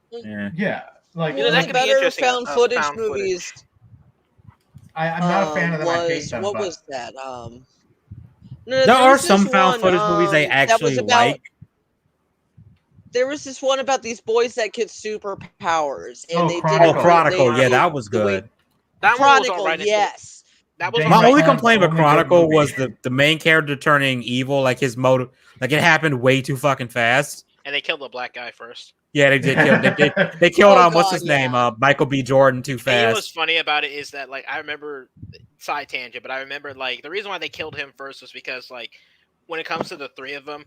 S2: Yeah.
S4: Yeah, like
S1: You know, that
S5: One
S1: could be
S5: better
S1: interesting,
S5: found
S1: footage
S5: movies.
S4: I'm not a fan of them. I hate
S5: Was
S4: them.
S5: what
S4: but
S5: was that?
S2: There are some found footage movies I actually like.
S5: There was this one about these boys that get superpowers, and
S4: Oh,
S5: they
S4: Chronicle.
S5: did.
S2: Oh, Chronicle,
S5: they
S2: yeah,
S5: did
S2: that was
S5: the way-
S2: good.
S1: That one was
S5: Chronicle,
S1: alright.
S5: yes.
S1: That was
S4: Dane
S2: My
S1: alright.
S2: only
S4: Dehan's
S2: complaint with
S4: only good
S2: Chronicle
S4: movie.
S2: was the main character turning evil, like his motive, like it happened way too fucking fast.
S1: And they killed the black guy first.
S2: Yeah, they did kill. They killed
S5: Oh,
S2: what's
S5: God,
S2: his name?
S5: yeah.
S2: Michael B. Jordan too
S1: And you know what's
S2: fast.
S1: funny about it is that like I remember side tangent, but I remember like the reason why they killed him first was because like when it comes to the three of them,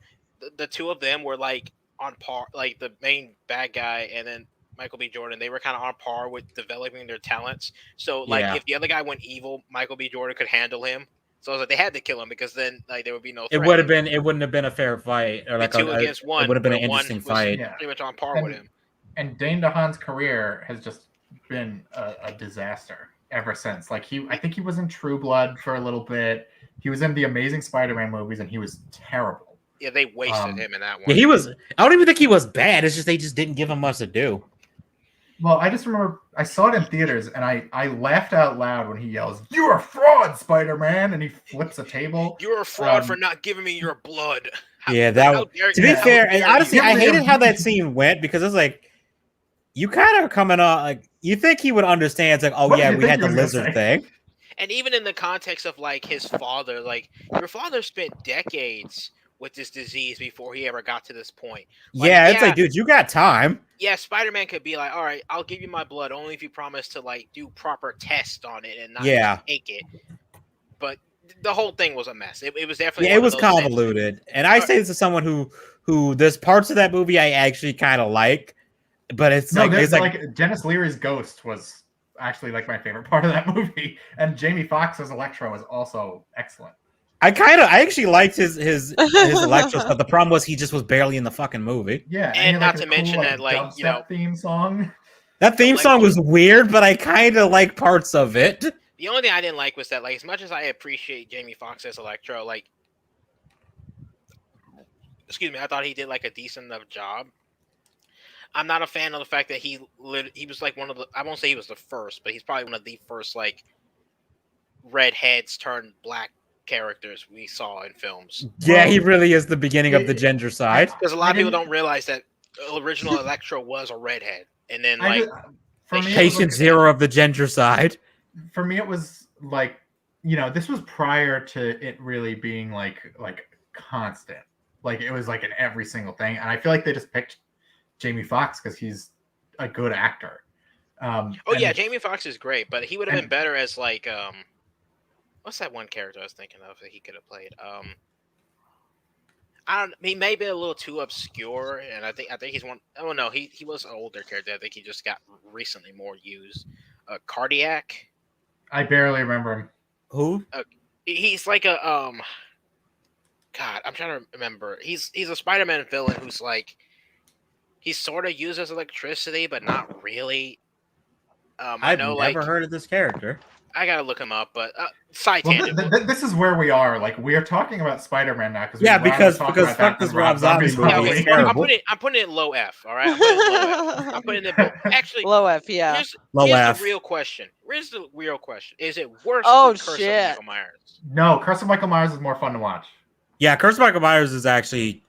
S1: the two of them were like on par, like the main bad guy and then Michael B. Jordan, they were kind of on par with developing their talents. So like
S2: Yeah.
S1: if the other guy went evil, Michael B. Jordan could handle him. So I was like, they had to kill him because then like there would be no
S2: It
S1: threat.
S2: would have been. It wouldn't have been a fair fight, or
S1: The
S2: like
S1: two against one.
S2: It would have been an
S1: where one
S2: interesting
S1: was
S2: fight.
S4: Yeah.
S1: pretty much on par with him.
S4: And Dane DeHaan's career has just been a disaster ever since. Like I think he was in True Blood for a little bit. He was in the Amazing Spider-Man movies, and he was terrible.
S1: Yeah, they wasted him in that one.
S2: Yeah, he was. I don't even think he was bad. It's just they just didn't give him much to do.
S4: Well, I just remember I saw it in theaters, and I laughed out loud when he yells, "You're a fraud, Spider-Man!" and he flips a table.
S1: You're a fraud for not giving me your blood.
S2: Yeah, that.
S1: How dare
S2: To be
S1: you?
S2: fair,
S1: How
S2: and
S1: dare
S2: honestly,
S1: you?
S2: I hated how that scene went because it's like you kind of coming on like you think he would understand. It's like, oh
S4: What
S2: yeah,
S4: did you
S2: we
S4: think
S2: had
S4: he
S2: the
S4: was gonna
S2: lizard
S4: say?
S2: thing.
S1: And even in the context of like his father, like your father spent decades with this disease before he ever got to this point. Like,
S2: Yeah, it's like, dude, you got time.
S1: Yeah, Spider-Man could be like, all right, I'll give you my blood only if you promise to like do proper tests on it and not just take it. But the whole thing was a mess. It was definitely
S2: it was convoluted. And I say this as someone who there's parts of that movie I actually kind of like, but it's like
S4: Dennis Leary's ghost was actually like my favorite part of that movie, and Jamie Foxx's Electro is also excellent.
S2: I actually liked his Electro stuff. The problem was he just was barely in the fucking movie.
S4: Yeah,
S1: and not to mention that like you know
S4: theme song.
S2: That theme song was weird, but I kind of like parts of it.
S1: The only thing I didn't like was that like as much as I appreciate Jamie Foxx as Electro, like excuse me, I thought he did like a decent enough job. I'm not a fan of the fact that he was like one of the, I won't say he was the first, but he's probably one of the first like redheads turned black characters we saw in films.
S2: Yeah, he really is the beginning of the gender side.
S1: Because a lot of people don't realize that original Electro was a redhead, and then like
S2: Patient Zero of the gender side.
S4: For me, it was like, you know, this was prior to it really being like constant. Like it was like in every single thing, and I feel like they just picked Jamie Foxx because he's a good actor.
S1: Jamie Foxx is great, but he would have been better as like what's that one character I was thinking of that he could have played? He may be a little too obscure, and I think he's one. Oh no, he was an older character. I think he just got recently more used. Cardiac.
S4: I barely remember him.
S2: Who?
S1: He's like a God, I'm trying to remember. He's a Spider-Man villain who's like he sort of uses electricity, but not really.
S2: I've never heard of this character.
S1: I gotta look him up, but side tangent.
S4: This is where we are. Like we are talking about Spider-Man now
S2: because fuck this Rob Zombie movie. It's terrible.
S1: I'm putting it low F. All right, I'm putting it actually
S5: low F. Yeah.
S1: Here's the real question. Is it worse than Curse of Michael Myers?
S4: No, Curse of Michael Myers is more fun to watch.
S2: Yeah, Curse of Michael Myers is actually.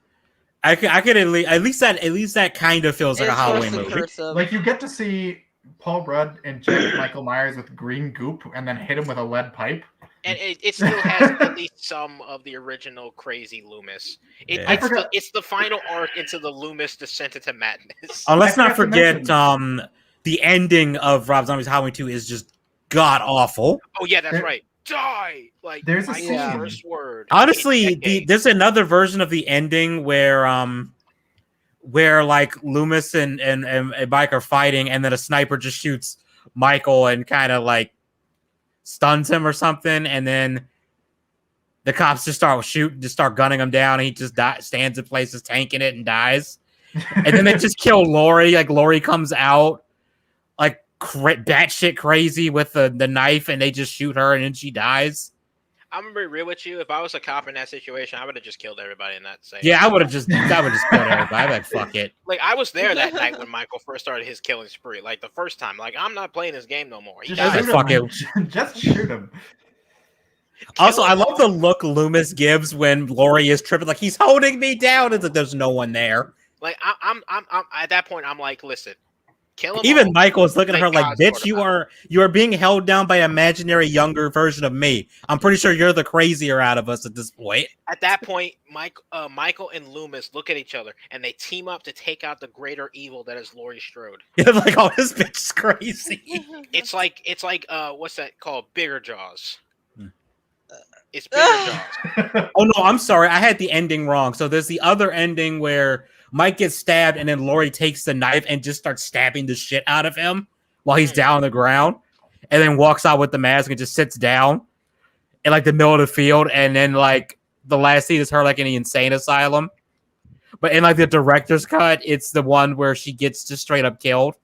S2: I could at least that kind of feels like a Halloween movie.
S4: Like you get to see Paul Rudd inject Michael Myers with green goop and then hit him with a lead pipe.
S1: And it still has at least some of the original crazy Loomis. It's the final arc into the Loomis descent into madness.
S2: Let's not forget the ending of Rob Zombie's Halloween 2 is just god awful.
S1: Oh yeah, that's right. Die! Like
S4: there's a scene.
S1: First word.
S2: Honestly, there's another version of the ending where like Loomis and Mike are fighting, and then a sniper just shoots Michael and kind of like stuns him or something, and then the cops just start gunning him down, and he just stands in place, just tanking it and dies. And then they just kill Laurie. Like Laurie comes out like batshit crazy with the knife, and they just shoot her, and then she dies.
S1: I'm gonna be real with you. If I was a cop in that situation, I would have just killed everybody in that scene.
S2: Yeah, I would have just killed everybody. I'm like, fuck it.
S1: Like I was there that night when Michael first started his killing spree. Like the first time, like I'm not playing this game no more.
S4: Just shoot him.
S2: Also, I love the look Loomis gives when Laurie is tripping. Like he's holding me down. It's like there's no one there.
S1: Like I'm at that point. I'm like, listen, Kill them
S2: Even
S1: all.
S2: Michael is looking at her like,
S1: God
S2: "Bitch,
S1: sort
S2: you are being held down by an imaginary younger version of me. I'm pretty sure you're the crazier out of us at this point."
S1: At that point, Michael and Loomis look at each other and they team up to take out the greater evil that is Laurie Strode.
S2: You're like, "Oh, this bitch is crazy."
S1: It's like what's that called? Bigger Jaws.
S2: Hmm.
S1: It's Bigger Jaws.
S2: Oh no, I'm sorry. I had the ending wrong. So there's the other ending where Mike gets stabbed and then Laurie takes the knife and just starts stabbing the shit out of him while he's down on the ground, and then walks out with the mask and just sits down in like the middle of the field, and then like the last scene is her like in the insane asylum. But in like the director's cut, it's the one where she gets just straight up killed.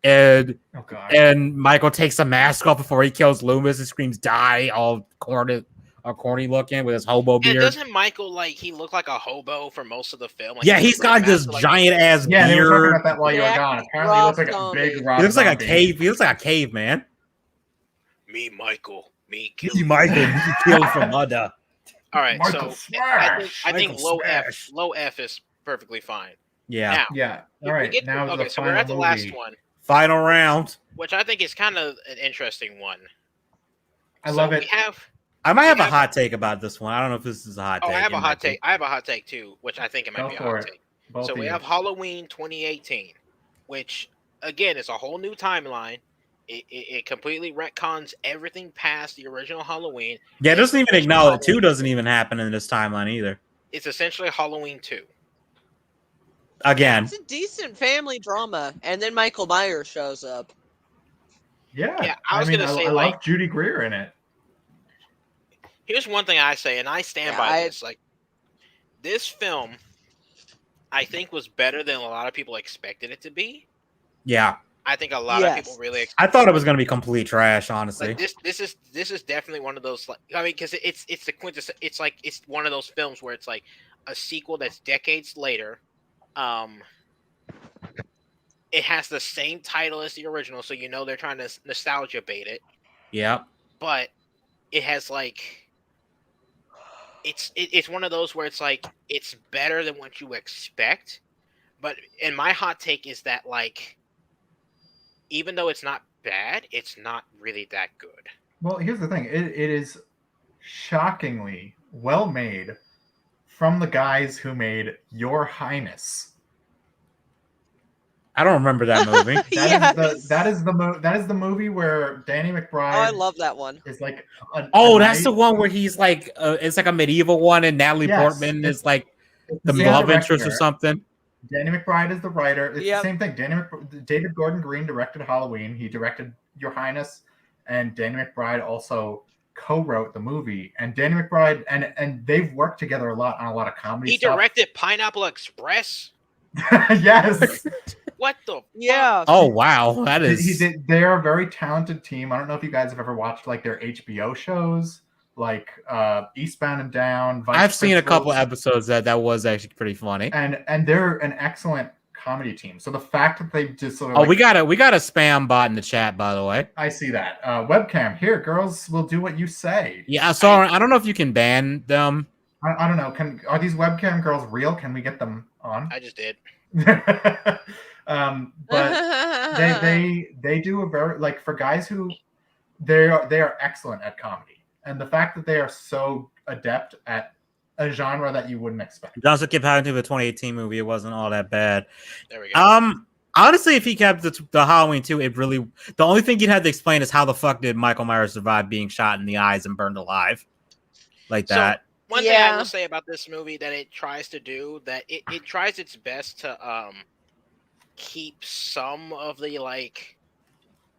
S2: And
S4: Oh god.
S2: and Michael takes the mask off before he kills Loomis and screams "Die!" all corny looking with his hobo
S1: And
S2: beard.
S1: doesn't Michael he look like a hobo for most of the film? Like,
S2: Yeah,
S1: he
S2: he's
S1: wears a
S2: got this
S1: mask, like,
S2: giant ass
S4: Yeah, they were talking
S2: beard.
S4: about that while you were
S5: Yeah,
S4: gone. Apparently, he looks like a
S5: Rob
S4: big
S5: Zombie.
S4: Rob
S2: He looks like a
S4: Zombie.
S2: cave. He looks like a caveman.
S1: Me, Michael. Me,
S2: You,
S1: kill.
S2: Michael, you killed from mother.
S1: All right,
S4: Michael
S1: so I
S4: Smash.
S1: think
S2: Michael
S1: low
S2: Smash.
S1: Low F is perfectly fine.
S2: Yeah.
S1: Now,
S4: Yeah.
S1: we
S4: All right.
S1: get to-
S4: Now
S1: okay,
S4: the
S1: so
S4: final
S1: we're at the
S4: movie.
S1: last one,
S2: Final round.
S1: which I think is kind of an interesting one.
S4: I
S1: So
S4: love
S1: we
S4: it.
S1: have.
S2: I might have a
S1: Yeah.
S2: hot take about this one. I don't know if this is a hot
S1: Oh,
S2: take.
S1: I have
S2: It
S1: a
S2: might
S1: hot
S2: be.
S1: take. I have a hot take too, which I think it might
S4: Go
S1: be a
S4: for
S1: hot
S4: it.
S1: take.
S4: Both
S1: So
S4: of
S1: we
S4: you.
S1: have Halloween 2018, which again is a whole new timeline. It completely retcons everything past the original Halloween.
S2: Yeah, it
S1: It's
S2: doesn't even
S1: essentially
S2: acknowledge
S1: Halloween-
S2: 2 doesn't even happen in this timeline either.
S1: It's essentially Halloween 2.
S2: Again.
S5: It's a decent family drama, and then Michael Myers shows up.
S4: Yeah.
S1: Yeah, I was
S4: mean,
S1: gonna say,
S4: I
S1: like-
S4: love Judy Greer in it.
S1: Here's one thing I say, and I stand
S5: Yeah,
S1: by this. Like, this film, I think, was better than a lot of people expected it to be.
S2: Yeah.
S1: I think a lot of people
S5: Yes.
S1: really
S2: I thought it was going to be complete trash, honestly.
S1: like this is definitely one of those, like, I mean, because it's the quintessence. It's like it's one of those films where it's like a sequel that's decades later. It has the same title as the original, so you know they're trying to nostalgia bait it.
S2: Yeah.
S1: But it has like it's one of those where it's like it's better than what you expect. But and my hot take is that, like, even though it's not bad, it's not really that good.
S4: Well, here's the thing. It is shockingly well made from the guys who made Your Highness.
S2: I don't remember that movie.
S4: That is the movie where Danny McBride
S5: Oh, I love that one.
S4: is like
S2: Oh, that's the one where he's like, it's like a medieval one, and Natalie
S4: Yes,
S2: Portman is like the
S4: same
S2: love interest or
S4: director.
S2: something.
S4: Danny McBride is the writer. It's
S5: Yep.
S4: the same thing. David Gordon Green directed Halloween. He directed Your Highness, and Danny McBride also co-wrote the movie. And Danny McBride and they've worked together a lot on a lot of comedy
S1: He
S4: stuff.
S1: directed Pineapple Express.
S4: Yes.
S1: What the fuck?
S5: Yeah.
S2: Oh wow, that is.
S4: They're a very talented team. I don't know if you guys have ever watched like their HBO shows, like Eastbound and Down. Vice
S2: I've seen a couple
S4: Principals.
S2: episodes that was actually pretty funny.
S4: and they're an excellent comedy team. So the fact that they just sort of
S2: Oh,
S4: like,
S2: we got a spam bot in the chat, by the way.
S4: I see that webcam here. Girls will do what you say.
S2: Yeah, sorry, I don't know if you can ban them.
S4: I don't know. Are these webcam girls real? Can we get them on?
S1: I just did.
S4: But they do a very, like, for guys who they are excellent at comedy, and the fact that they are so adept at a genre that you wouldn't expect.
S2: Johnson kept having to the 2018 movie. It wasn't all that bad.
S1: There we go.
S2: Honestly, if he kept the Halloween 2, the only thing you'd have to explain is how the fuck did Michael Myers survive being shot in the eyes and burned alive like
S1: So,
S2: that.
S1: One thing I
S5: Yeah.
S1: will say about this movie that it tries to do, that it tries its best to keep some of the, like,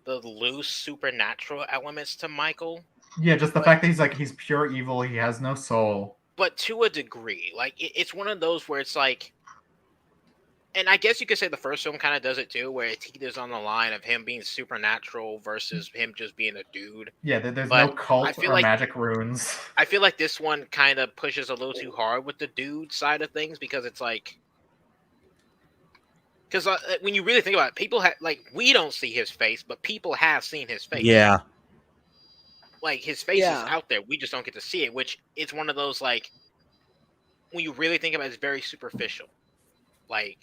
S1: the loose supernatural elements to Michael,
S4: Yeah, just the fact that he's pure evil. He has no soul.
S1: but to a degree. Like, it's one of those where it's like, and I guess you could say the first film kind of does it too, where it teeters on the line of him being supernatural versus him just being a dude.
S4: Yeah, there's
S1: But
S4: no cult
S1: I feel
S4: or
S1: like-
S4: magic runes.
S1: I feel like this one kind of pushes a little too hard with the dude side of things, because it's like, because when you really think about it, people have, like, we don't see his face, but people have seen his face.
S2: Yeah.
S1: Like, his face
S5: Yeah.
S1: is out there. We just don't get to see it, which it's one of those, like, when you really think about it, it's very superficial. Like,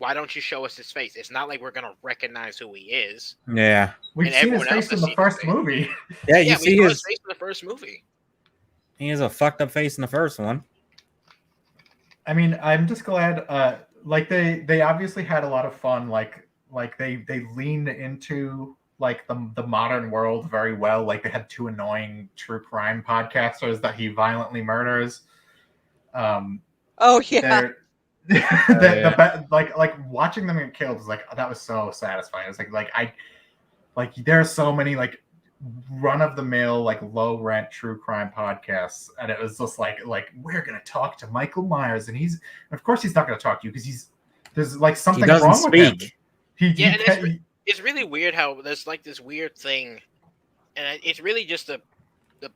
S1: why don't you show us his face? It's not like we're gonna recognize who he is.
S2: Yeah.
S4: We've
S1: And
S4: seen his
S1: everyone else
S4: face in
S1: has
S4: the
S1: seen his
S4: first
S1: face.
S4: movie.
S2: Yeah, you
S1: Yeah, we
S2: see
S1: saw
S2: his
S1: his face in the first movie.
S2: he has a fucked up face in the first one.
S4: I mean, I'm just glad. Like they obviously had a lot of fun. Like they leaned into like the modern world very well. Like they had two annoying true crime podcasters that he violently murders.
S5: Oh yeah.
S4: They're like watching them get killed was like that was so satisfying. It was like there are so many like run of the mill like low rent true crime podcasts, and it was just like we're gonna talk to Michael Myers, and of course he's not gonna talk to you because there's like something
S2: doesn't
S4: wrong with him.
S2: speak.
S1: Yeah, and it's really weird how there's like this weird thing, and it's really just the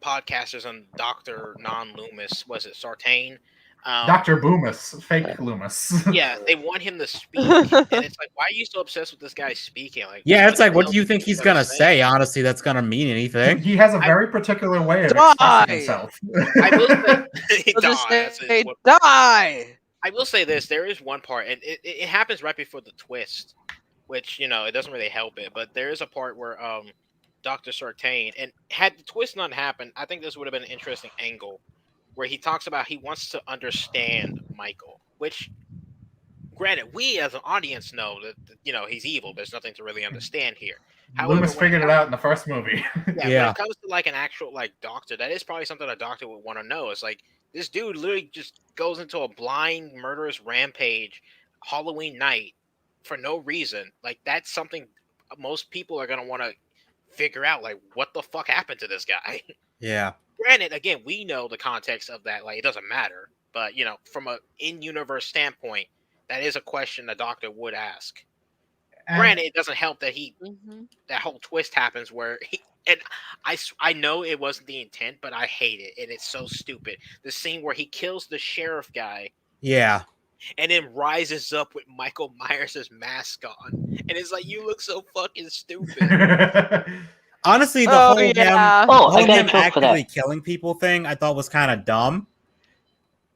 S1: podcasters on Dr. Non-Loomis, was it Sartain?
S4: Dr. Boomis, fake Loomis.
S1: Yeah, they want him to speak, and it's like, why are you so obsessed with this guy speaking? Like,
S2: Yeah, it's like,
S1: the
S2: what
S1: hell
S2: do you think he's gonna say? Honestly, that's gonna mean anything.
S4: He has a very particular way of
S5: Die!
S4: expressing himself.
S1: I will say,
S5: He'll just
S1: That's
S5: say,
S1: what-
S5: die.
S1: I will say this: there is one part, and it happens right before the twist, which it doesn't really help it. But there is a part where Dr. Sartain, and had the twist not happened, I think this would have been an interesting angle, where he talks about he wants to understand Michael, which, granted, we as an audience know that he's evil. There's nothing to really understand here. However,
S4: Loomis figured it out in the first movie.
S1: Yeah, when
S2: Yeah.
S1: it comes to like an actual like doctor, that is probably something a doctor would want to know. It's like this dude literally just goes into a blind murderous rampage Halloween night for no reason. Like that's something most people are gonna want to figure out. Like, what the fuck happened to this guy?
S2: Yeah.
S1: Granted, again, we know the context of that. Like, it doesn't matter. But from a in-universe standpoint, that is a question a doctor would ask.
S4: And
S1: Granted, it doesn't help that
S5: Mhm.
S1: that whole twist happens where and I know it wasn't the intent, but I hate it, and it's so stupid. The scene where he kills the sheriff guy
S2: Yeah.
S1: and then rises up with Michael Myers' mask on, and it's like, you look so fucking stupid.
S2: Honestly, the
S5: Oh,
S2: whole
S5: yeah.
S2: him,
S3: Oh,
S2: the
S3: I
S2: whole
S3: got a
S2: him
S3: joke for that.
S2: actively killing people thing, I thought was kind of dumb.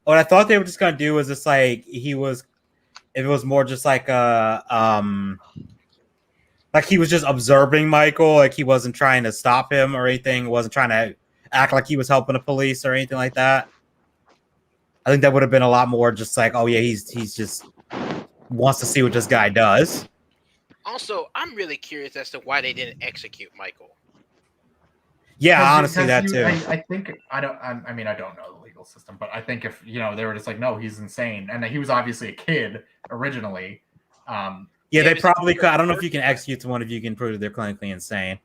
S2: What I thought they were just gonna do was just like if it was more just like like he was just observing Michael, like he wasn't trying to stop him or anything, wasn't trying to act like he was helping the police or anything like that. I think that would have been a lot more just like, oh yeah, he's just wants to see what this guy does.
S1: Also, I'm really curious as to why they didn't execute Michael.
S2: Yeah, honestly, that too.
S4: I think I don't. I mean, I don't know the legal system, but I think if they were just like, no, he's insane, and he was obviously a kid originally.
S2: Yeah, they
S1: but
S2: probably could. I don't know if you can execute someone if you can prove that they're clinically insane.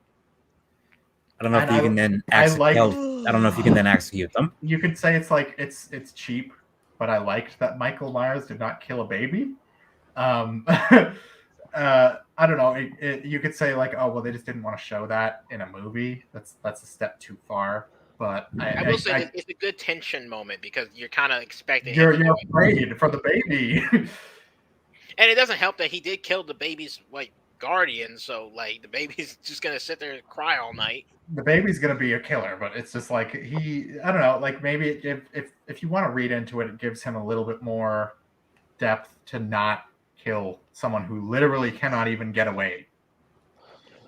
S2: I don't know if
S4: And
S2: you can then
S4: I
S2: execute.
S4: like-
S2: I don't know if you can then execute them.
S4: You could say it's like it's cheap, but I liked that Michael Myers did not kill a baby. I don't know. You could say like, oh well, they just didn't want to show that in a movie. That's a step too far. But
S1: I will say that it's a good tension moment because you're kind of expecting.
S4: you're
S1: him to do it.
S4: afraid for the baby.
S1: And it doesn't help that he did kill the baby's like guardian, so like the baby's just gonna sit there and cry all night.
S4: The baby's gonna be a killer, but it's just like I don't know, like maybe if you want to read into it, it gives him a little bit more depth to not kill someone who literally cannot even get away.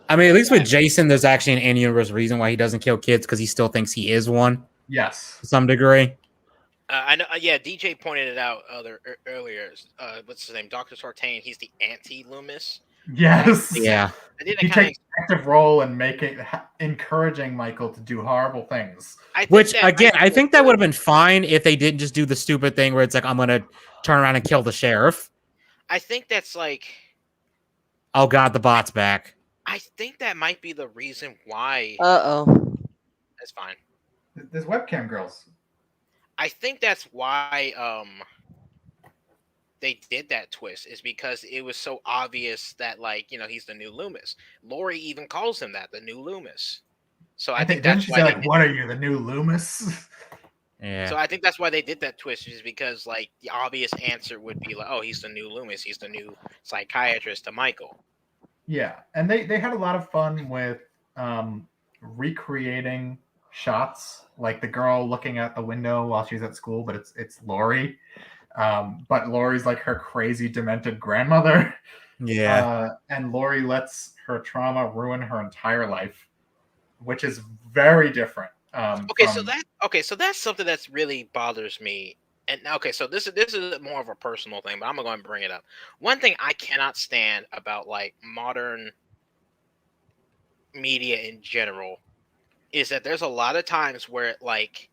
S2: I mean, at least with Jason, there's actually an in-universe reason why he doesn't kill kids because he still thinks he is one
S4: Yes.
S2: to some degree.
S1: I know. Yeah, DJ pointed it out earlier. What's his name? Dr. Sartain. He's the anti-Loomis.
S4: Yes.
S2: Yeah.
S1: I did
S4: He
S1: kind
S4: takes an active role in encouraging Michael to do horrible things.
S2: Which again, I think that would have been fine if they didn't just do the stupid thing where it's like, I'm gonna turn around and kill the sheriff.
S1: I think that's like.
S2: Oh god, the bot's back.
S1: I think that might be the reason why.
S5: Uh-oh.
S1: That's fine.
S4: There's webcam girls.
S1: I think that's why they did that twist is because it was so obvious that like he's the new Loomis. Laurie even calls him that, the new Loomis. So I think
S4: didn't
S1: that's
S4: she
S1: why.
S4: say like, "What are you, the new Loomis?"
S2: Yeah.
S1: So I think that's why they did that twist, is because like the obvious answer would be like, oh, he's the new Loomis, he's the new psychiatrist to Michael.
S4: Yeah, and they had a lot of fun with recreating shots, like the girl looking out the window while she's at school, but it's Laurie. But Laurie's like her crazy, demented grandmother.
S2: Yeah.
S4: And Laurie lets her trauma ruin her entire life, which is very different.
S1: So that's something that's really bothers me. And okay, so this is more of a personal thing, but I'm gonna go and bring it up. One thing I cannot stand about like modern media in general is that there's a lot of times where like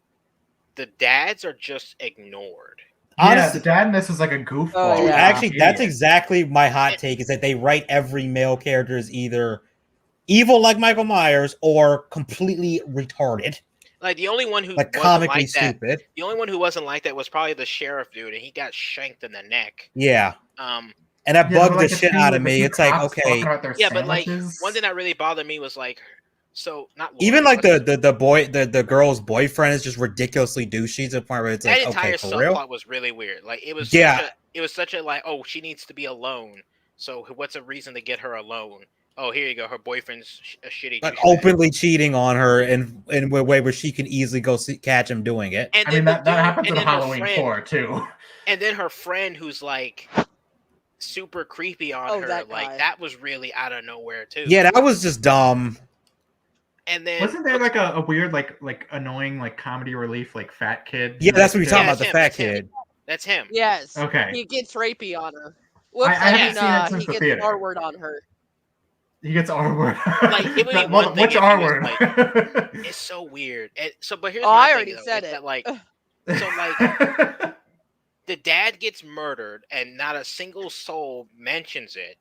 S1: the dads are just ignored.
S2: Honestly,
S4: the dad in this is like a goofball.
S5: Oh,
S2: dude,
S5: yeah.
S2: actually, that's
S4: Idiot.
S2: exactly my hot take. Is that they write every male character as either evil like Michael Myers or completely retarded,
S1: Like the only one who
S2: like
S1: wasn't
S2: comically
S1: like that,
S2: stupid.
S1: the only one who wasn't like that was probably the sheriff dude, and he got shanked in the neck.
S2: Yeah,
S1: Um,
S2: and that
S4: Yeah,
S2: bugged
S4: like
S2: the shit out of me. It's like, okay,
S4: about their
S1: yeah, but like
S4: sandwiches.
S1: one thing that really bothered me was like, so not
S2: even
S1: Lori,
S2: like the girl's boyfriend is just ridiculously douchey to the point where it's
S1: that
S2: like,
S1: entire
S2: okay, for real.
S1: subplot was really weird. Like it was
S2: Yeah.
S1: such a like, oh, she needs to be alone. So what's a reason to get her alone? Oh, here you go. Her boyfriend's a shitty
S2: Like
S1: douchebag.
S2: openly cheating on her in a way where she can easily go catch him doing it.
S1: And
S4: I
S1: then
S4: mean,
S1: the
S4: that
S1: dude-
S4: happens
S1: and
S4: in
S1: then her
S4: Halloween
S1: friend-
S4: 4 too.
S1: And then her friend who's like super creepy on
S5: Oh,
S1: her,
S5: that
S1: like
S5: guy.
S1: that was really out of nowhere too.
S2: Yeah, that was just dumb.
S1: And then
S4: Wasn't there like a weird like annoying like comedy relief like fat kid?
S2: Yeah, that's what you're talking
S1: Yeah,
S2: about, the
S1: it's him,
S2: fat
S1: that's him.
S2: kid.
S1: That's him.
S5: Yes.
S4: Okay.
S5: He gets rapey on her. Whoops,
S4: I haven't seen it since
S5: he
S4: the
S5: gets
S4: theater.
S5: R-word on her.
S4: He gets R word.
S1: Like, it would be one thing
S4: Which
S1: if he
S4: R
S1: was,
S4: word?
S1: It's so weird. But here's
S5: Oh,
S1: my
S5: I
S1: thing,
S5: already
S1: though,
S5: said
S1: is
S5: it.
S1: that, like, so like the dad gets murdered and not a single soul mentions it.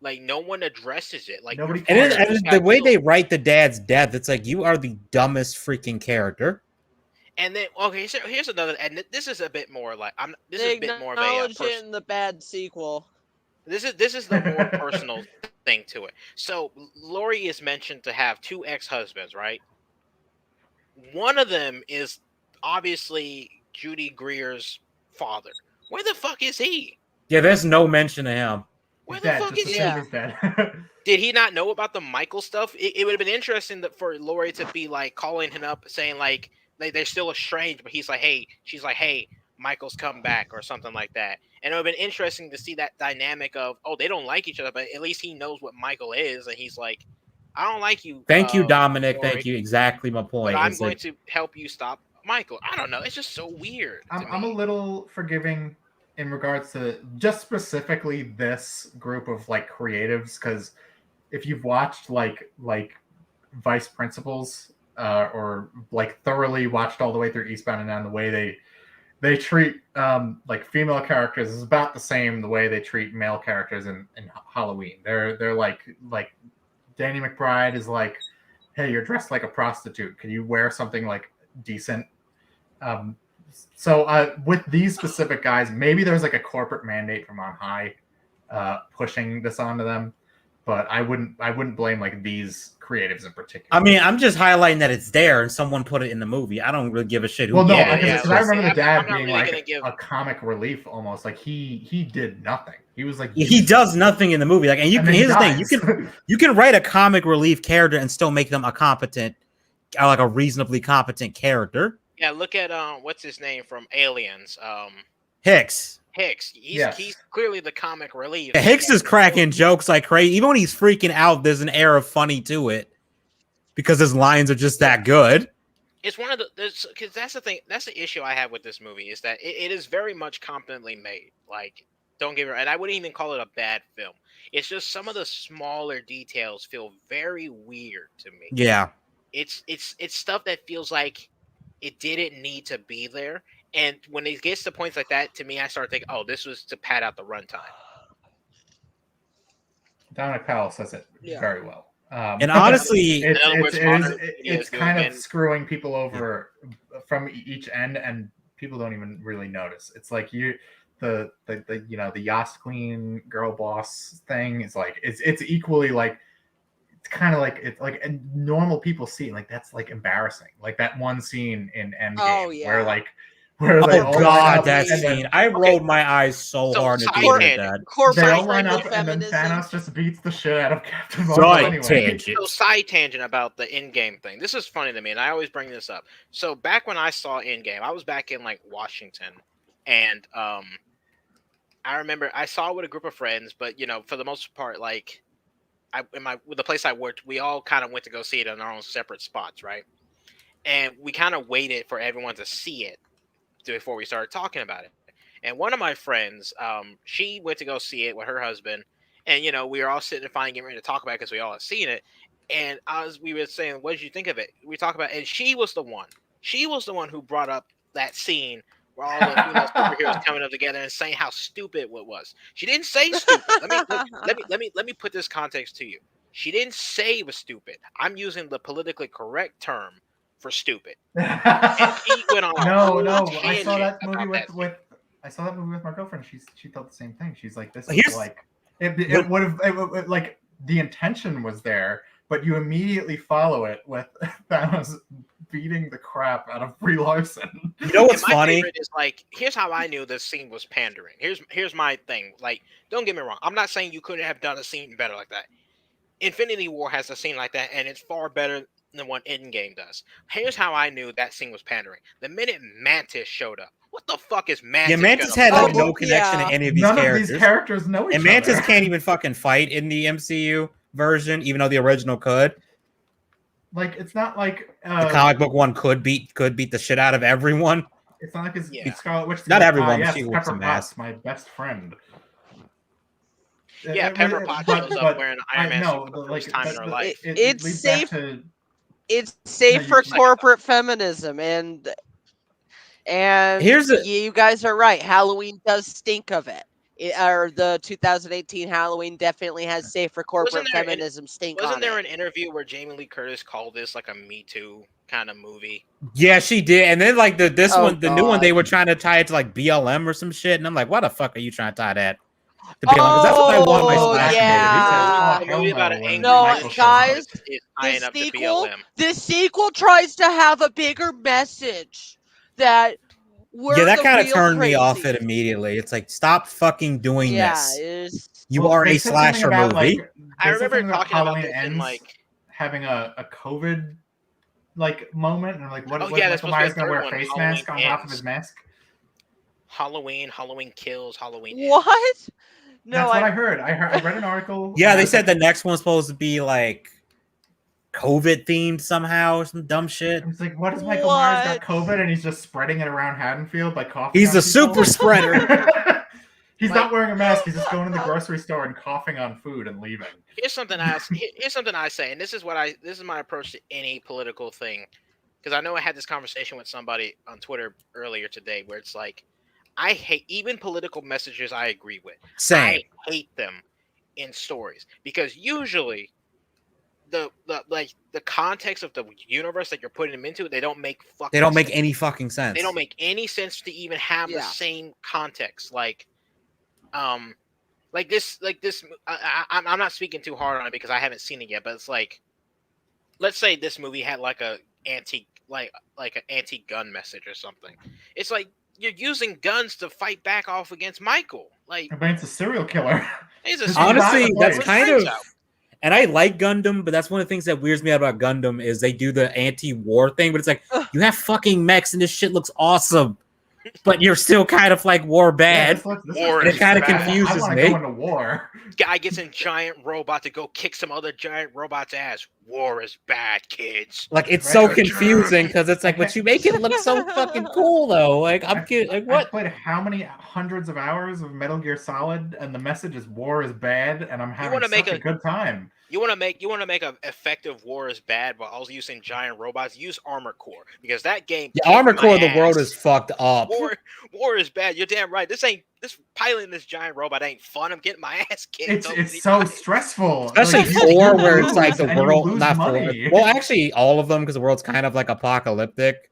S1: Like no one addresses it. Like
S4: Nobody
S2: And,
S4: cares.
S2: and the way they write the dad's death, it's like, you are the dumbest freaking character.
S1: And then okay, so here's another, and this is a bit more like this
S5: They
S1: is a bit more of a
S5: acknowledge it in the bad sequel.
S1: this is the more personal thing to it. So Lori is mentioned to have two ex-husbands, right? One of them is obviously Judy Greer's father. Where the fuck is he?
S2: Yeah, there's no mention of him.
S1: Where
S4: He's
S1: the
S4: dead.
S1: fuck
S4: Just
S1: is he?
S4: assume he's dead.
S1: Did he not know about the Michael stuff? It would have been interesting for Lori to be like calling him up, saying like they're still estranged, but he's like, hey, she's like, hey, Michael's come back or something like that. And it would have been interesting to see that dynamic of, oh, they don't like each other, but at least he knows what Michael is, and he's like, I don't like you.
S2: Thank you, Dominic.
S1: Lori,
S2: Thank you. Exactly my point.
S1: but I'm
S2: It's
S1: going
S2: like,
S1: to help you stop Michael. I don't know. It's just so weird.
S4: I'm a little forgiving in regards to just specifically this group of like creatives, because if you've watched like Vice Principals or like thoroughly watched all the way through Eastbound and Down, the way they treat like female characters is about the same the way they treat male characters in Halloween. They're like Danny McBride is like, hey, you're dressed like a prostitute. Can you wear something like decent? So with these specific guys, maybe there's like a corporate mandate from on high pushing this onto them, but I wouldn't blame like these creatives in particular.
S2: I mean, I'm just highlighting that it's there and someone put it in the movie. I don't really give a shit who.
S4: Well, no,
S1: Yeah,
S4: because
S1: yeah,
S4: I remember the dad
S1: I'm not
S4: being
S1: really
S4: like
S1: gonna give-
S4: a comic relief almost. Like he did nothing. He was like
S2: He does nothing in the movie. Like, and you
S4: and
S2: can
S4: then he
S2: here's the thing:
S4: dies.
S2: you can write a comic relief character and still make them a competent, like a reasonably competent character.
S1: Yeah, look at what's his name from Aliens?
S2: Hicks.
S1: Hicks.
S4: Yes.
S1: He's clearly the comic relief.
S2: Yeah, Hicks is cracking jokes like crazy. Even when he's freaking out, there's an air of funny to it because his lines are just that good.
S1: It's one of the because that's the thing. That's the issue I have with this movie is that it is very much competently made. Like, don't get me wrong, and I wouldn't even call it a bad film. It's just some of the smaller details feel very weird to me.
S2: Yeah.
S1: It's stuff that feels like it didn't need to be there. And when it gets to points like that, to me, I start thinking, oh, this was to pad out the runtime.
S4: Dominic Powell says it
S5: Yeah.
S4: very well.
S2: And honestly,
S1: In other words, modern
S4: it's
S1: videos
S4: kind
S1: doing
S4: of
S1: it.
S4: screwing people over from each end, and people don't even really notice. It's like the Yas Queen girl boss thing is like it's equally like it's kind of like it's like and normal people see it, like that's like embarrassing. Like that one scene in Endgame
S5: Oh, yeah.
S4: where they
S2: oh
S4: all line
S2: god,
S4: up
S2: that
S4: and then
S2: scene! I rolled my eyes so hard in the
S1: side
S2: theater
S1: tangent.
S2: at that.
S4: they
S5: Corporate
S4: all line up
S5: friendly
S4: and then
S5: feminism.
S4: Thanos just beats the shit out of Captain Marvel
S2: Side
S4: anyway.
S2: tangent.
S1: So side tangent about the in-game thing. This is funny to me, and I always bring this up. So back when I saw in-game, I was back in like Washington, and I remember I saw it with a group of friends, but for the most part, like with the place I worked, we all kind of went to go see it in our own separate spots, right? And we kind of waited for everyone to see it before we started talking about it. And one of my friends, she went to go see it with her husband, and we were all sitting there finally getting ready to talk about it because we all had seen it. And we were saying, "What did you think of it?" We talked about it, and she was the one. She was the one who brought up that scene where all the superheroes coming up together and saying how stupid it was. She didn't say stupid. Let me put this context to you. She didn't say it was stupid. I'm using the politically correct term for stupid. And he went on a whole
S4: No. I
S1: tangent
S4: saw that movie
S1: about that
S4: with I saw that movie with my girlfriend. She thought the same thing. She's like, this
S2: Here's-
S4: is like it would have like the intention was there, but you immediately follow it with Thanos beating the crap out of Brie Larson.
S2: You know what's
S1: And my
S2: funny?
S1: favorite is like, here's how I knew this scene was pandering. Here's my thing. Like, don't get me wrong. I'm not saying you couldn't have done a scene better like that. Infinity War has a scene like that, and it's far better than what Endgame does. Here's how I knew that scene was pandering. The minute Mantis showed up. What the fuck is Mantis?
S2: Yeah, Mantis
S1: gonna
S2: had like
S1: fucking
S2: no
S5: Oh,
S2: connection
S5: yeah.
S2: to any of these
S4: None
S2: characters.
S4: of these characters know each
S2: And Mantis
S4: other.
S2: can't even fucking fight in the MCU version, even though the original could.
S4: Like, it's not like
S2: The comic book one could beat the shit out of everyone.
S4: it's not like his
S1: Yeah.
S4: Scarlet Witch.
S2: Not everyone, but
S4: Yes,
S2: she whoops
S4: Pepper
S2: some ass.
S4: Potts, my best friend.
S1: Yeah, Pepper Potts shows up wearing an Iron Man suit for the first time in her life.
S4: It
S5: It's
S4: leads
S5: safe-
S4: back to
S5: It's safe
S4: No,
S5: for
S4: you-
S5: corporate feminism, and you guys are right. Halloween does stink of it. Or the 2018 Halloween definitely has safe for corporate
S1: there an-
S5: feminism stink on
S1: Wasn't there
S5: it.
S1: an interview where Jamie Lee Curtis called this like a Me Too kind of movie?
S2: Yeah, she did. And then like the new one,
S5: God.
S2: they were trying to tie it to like BLM or some shit. And I'm like, why the fuck are you trying to tie that to BLM? Because that's what I want my
S5: Oh,
S2: slash
S5: yeah.
S1: It's a movie about an angry
S5: No,
S1: Michael
S5: guys,
S1: Shannon is tying
S5: the
S1: up to
S5: sequel-
S1: BLM.
S5: The sequel tries to have a bigger message that we're
S2: yeah, that
S5: the
S2: kind of
S5: real
S2: turned me off
S5: crazy.
S2: it immediately. It's like, stop fucking doing
S5: Yeah,
S2: this.
S5: it's
S2: You are a slasher movie.
S1: I remember talking about
S4: Halloween
S1: this in
S4: Ends
S1: like,
S4: having a COVID like moment, and like what
S1: Oh,
S4: was
S1: yeah, that's
S4: Michael
S1: supposed to be
S4: Myers
S1: a
S4: gonna
S1: third
S4: wear a
S1: one,
S4: face
S1: Halloween
S4: mask on top of
S1: Ends.
S4: his mask?
S1: Halloween Kills, Halloween Ends.
S5: what? No,
S4: That's what I heard. I read an article.
S2: Yeah,
S4: and
S2: they
S4: I
S2: said
S4: was
S2: the next one's supposed to be like COVID themed somehow or some dumb shit.
S4: I was like, what has Michael Myers got
S5: What?
S4: COVID and he's just spreading it around Haddonfield by coughing?
S2: He's
S4: on
S2: the
S4: people?
S2: super spreader.
S4: He's
S1: Like-
S4: not wearing a mask. He's just going to the grocery store and coughing on food and leaving.
S1: Here's something I say, and this is my approach to any political thing, because I know I had this conversation with somebody on Twitter earlier today, where it's like, I hate even political messages I agree with.
S2: Same.
S1: I hate them in stories because usually the context of the universe that you're putting them into, they don't make
S2: They don't
S1: sense.
S2: make any fucking sense.
S1: They don't make any sense to even have the
S5: Yeah.
S1: same context. Like this. I'm not speaking too hard on it because I haven't seen it yet. But it's like, let's say this movie had like an anti-gun message or something. It's like you're using guns to fight back off against Michael. Like,
S4: But it's a serial killer.
S1: he's a
S4: Honestly,
S2: Honestly,
S4: He's
S2: that's
S4: got
S2: kind
S1: brains
S2: of.
S1: out.
S2: And I like Gundam, but that's one of the things that weirds me out about Gundam is they do the anti-war thing, but it's like, you have fucking mechs and this shit looks awesome, but you're still kind of like war bad.
S1: War
S2: And it
S1: is
S2: kind of
S1: bad.
S2: confuses
S4: I want to
S2: me.
S4: go into war.
S1: Guy gets in giant robot to go kick some other giant robot's ass. War is bad, kids.
S2: Like, it's so
S4: Treasure.
S2: confusing because it's like, but you make it look so fucking cool though. Like, I'm kidding. Like,
S4: I've
S2: what?
S4: played how many hundreds of hours of Metal Gear Solid, and the message is war is bad, and I'm having
S1: wanna make
S4: such a good time.
S1: You want to make an effective war is bad while also using giant robots. Use Armored Core because that game.
S2: The
S1: kicked
S2: Armored
S1: my
S2: Core of the world
S1: ass.
S2: is fucked up.
S1: War is bad. You're damn right. This piloting this giant robot ain't fun. I'm getting my ass kicked.
S4: It's so stressful,
S2: Especially
S4: Like, you
S2: 4, where it's like
S4: lose
S2: the
S4: and you
S2: world,
S4: lose
S2: not 4.
S4: money.
S2: Well, actually, all of them, because the world's kind of like apocalyptic.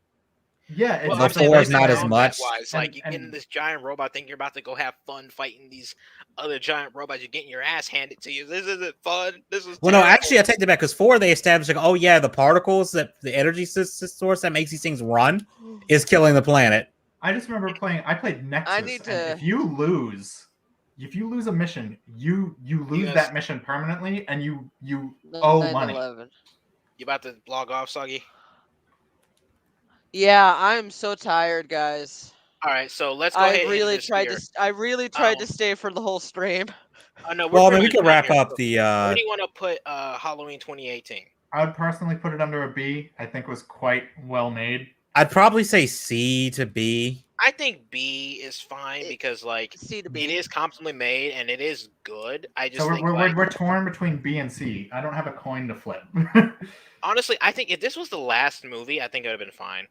S4: Yeah, it's
S2: Well,
S1: I'm
S2: the
S1: saying,
S2: 4
S1: like,
S2: is not as
S1: combat
S2: much.
S1: Wise, like
S4: And-
S1: you get in this giant robot, think you're about to go have fun fighting these other giant robots. You're getting your ass handed to you. This isn't fun. This is
S2: Well, no,
S1: terrible.
S2: actually, I take that back because 4 they established like, oh yeah, the particles that the energy source that makes these things run is killing the planet.
S4: I just remember playing. I played Nexus.
S5: need
S4: and
S5: to-
S4: if you lose a mission, you lose
S1: Yes.
S4: that mission permanently, and you owe money.
S5: 9/11.
S1: You about to log off, Soggy?
S5: Yeah, I'm so tired, guys.
S1: All right, so let's go ahead
S5: I
S1: and
S5: really
S1: end this
S5: tried
S1: here.
S5: to. I really tried to
S1: Um,
S5: stay for the whole stream.
S1: Oh no, we're
S2: Well, I
S1: pretty
S2: mean, we
S1: much
S2: can
S1: done
S2: wrap
S1: here.
S2: up
S1: So
S2: the.
S1: where do you want to put Halloween 2018?
S4: I would personally put it under a B. I think it was quite well made.
S2: I'd probably say C to B.
S1: I think B is fine because like
S5: C to
S1: it
S5: B.
S1: is competently made and it is good. I just
S4: So
S1: think
S4: we're torn between B and C. I don't have a coin to flip.
S1: honestly, I think if this was the last movie, I think it would have been fine.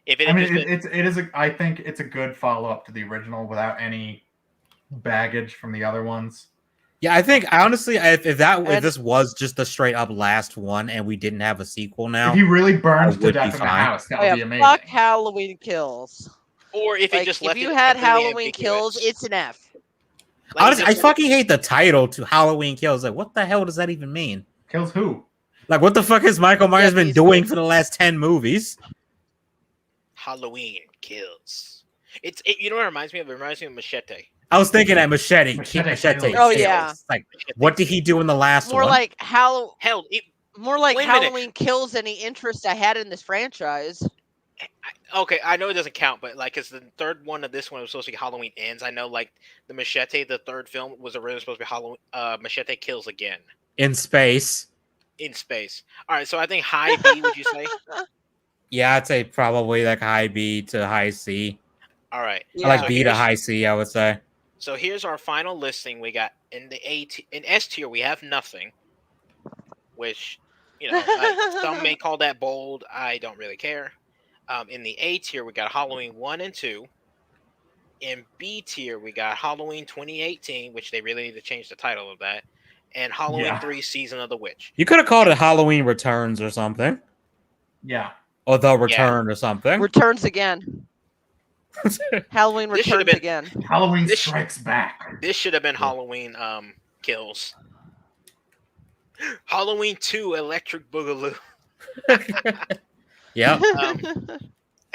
S1: If it
S4: I
S1: had
S4: mean,
S1: just been,
S4: it is. I think it's a good follow up to the original without any baggage from the other ones.
S2: Yeah, I think honestly, if
S5: And-
S2: this was just the straight up last one and we didn't have a sequel now,
S4: If he really
S2: I
S4: burns to
S2: would
S4: death
S2: be
S4: in the
S2: fine.
S4: house, that
S5: Oh
S4: would
S5: yeah,
S4: be amazing.
S5: fuck Halloween Kills.
S1: or if it
S5: Like
S1: just
S5: if
S1: left
S5: you
S1: it
S5: had
S1: completely
S5: Halloween Kills,
S1: ambiguous.
S5: it's an F.
S1: Like, it
S2: honestly, I
S1: just-
S2: fucking hate the title to Halloween Kills. Like, what the hell does that even mean?
S4: Kills who?
S2: Like, what the fuck has Michael Myers been
S5: he's
S2: doing
S5: good.
S2: for the last 10 movies?
S1: Halloween Kills. You know what it reminds me of? It reminds me of Machete.
S2: I was thinking that Machete
S4: Machete
S2: Kills.
S4: Kills.
S5: Oh, yeah.
S2: Like, what did he do in the last
S5: More
S2: one?
S5: like
S1: Hell,
S5: more like
S1: Wait a minute.
S5: Halloween Kills any interest I had in this franchise.
S1: okay, I know it doesn't count, but like, it's the third one of this one was supposed to be Halloween Ends. I know, like, the Machete, the third film, was originally supposed to be Halloween. Machete Kills Again
S2: In space.
S1: in space. All right, so I think high B. Would you say?
S2: Yeah, I'd say probably like high B to high C.
S1: All right.
S2: I like
S1: So
S2: B to
S1: here's-
S2: high C, I would say.
S1: So here's our final listing. We got in the in S tier we have nothing, which some may call that bold. I don't really care. In the A tier we got Halloween 1 and 2. In B tier we got Halloween 2018, which they really need to change the title of that, and Halloween
S4: Yeah.
S1: 3 Season of the Witch.
S2: You could have called it Halloween Returns or something.
S4: Yeah.
S2: Or The Return or something.
S5: Returns again. Halloween
S1: This should've
S5: returns
S1: been-
S5: again.
S4: Halloween
S1: This-
S4: Strikes Back.
S1: This should have been Halloween Kills. Halloween 2 Electric Boogaloo.
S2: Yeah.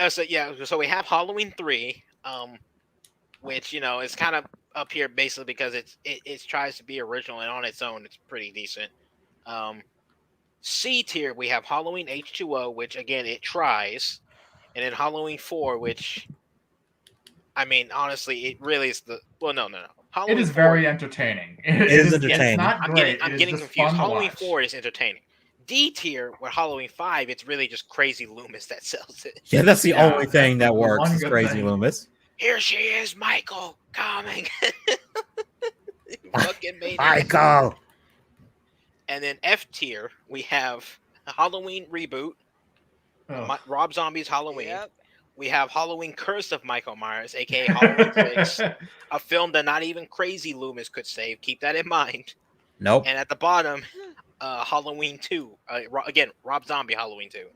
S1: So we have Halloween 3, which is kind of up here basically because it tries to be original and on its own it's pretty decent. C tier we have Halloween H2O, which again it tries, and then Halloween 4, which I mean honestly it really is no. Halloween
S4: It is
S1: 4
S4: very entertaining.
S2: It is entertaining.
S4: It's not
S1: I'm
S4: great.
S1: getting
S4: it is
S1: getting
S4: just
S1: confused.
S4: fun to
S1: Halloween
S4: watch.
S1: 4 is entertaining. D tier with Halloween 5, it's really just Crazy Loomis that sells it.
S2: Yeah, that's the
S4: Yeah,
S2: only thing
S4: that's
S2: that
S4: the
S2: works
S4: one
S2: is
S4: good
S2: Crazy
S4: thing.
S2: Loomis.
S1: Here she is, Michael, coming. Fucking made it.
S2: Michael!
S1: And then F tier, we have Halloween Reboot,
S4: Ugh.
S1: Rob Zombie's Halloween.
S5: Yep.
S1: We have Halloween Curse of Michael Myers, aka Halloween 6, a film that not even Crazy Loomis could save. Keep that in mind.
S2: Nope.
S1: And at the bottom, Halloween 2. Again, Rob Zombie Halloween 2.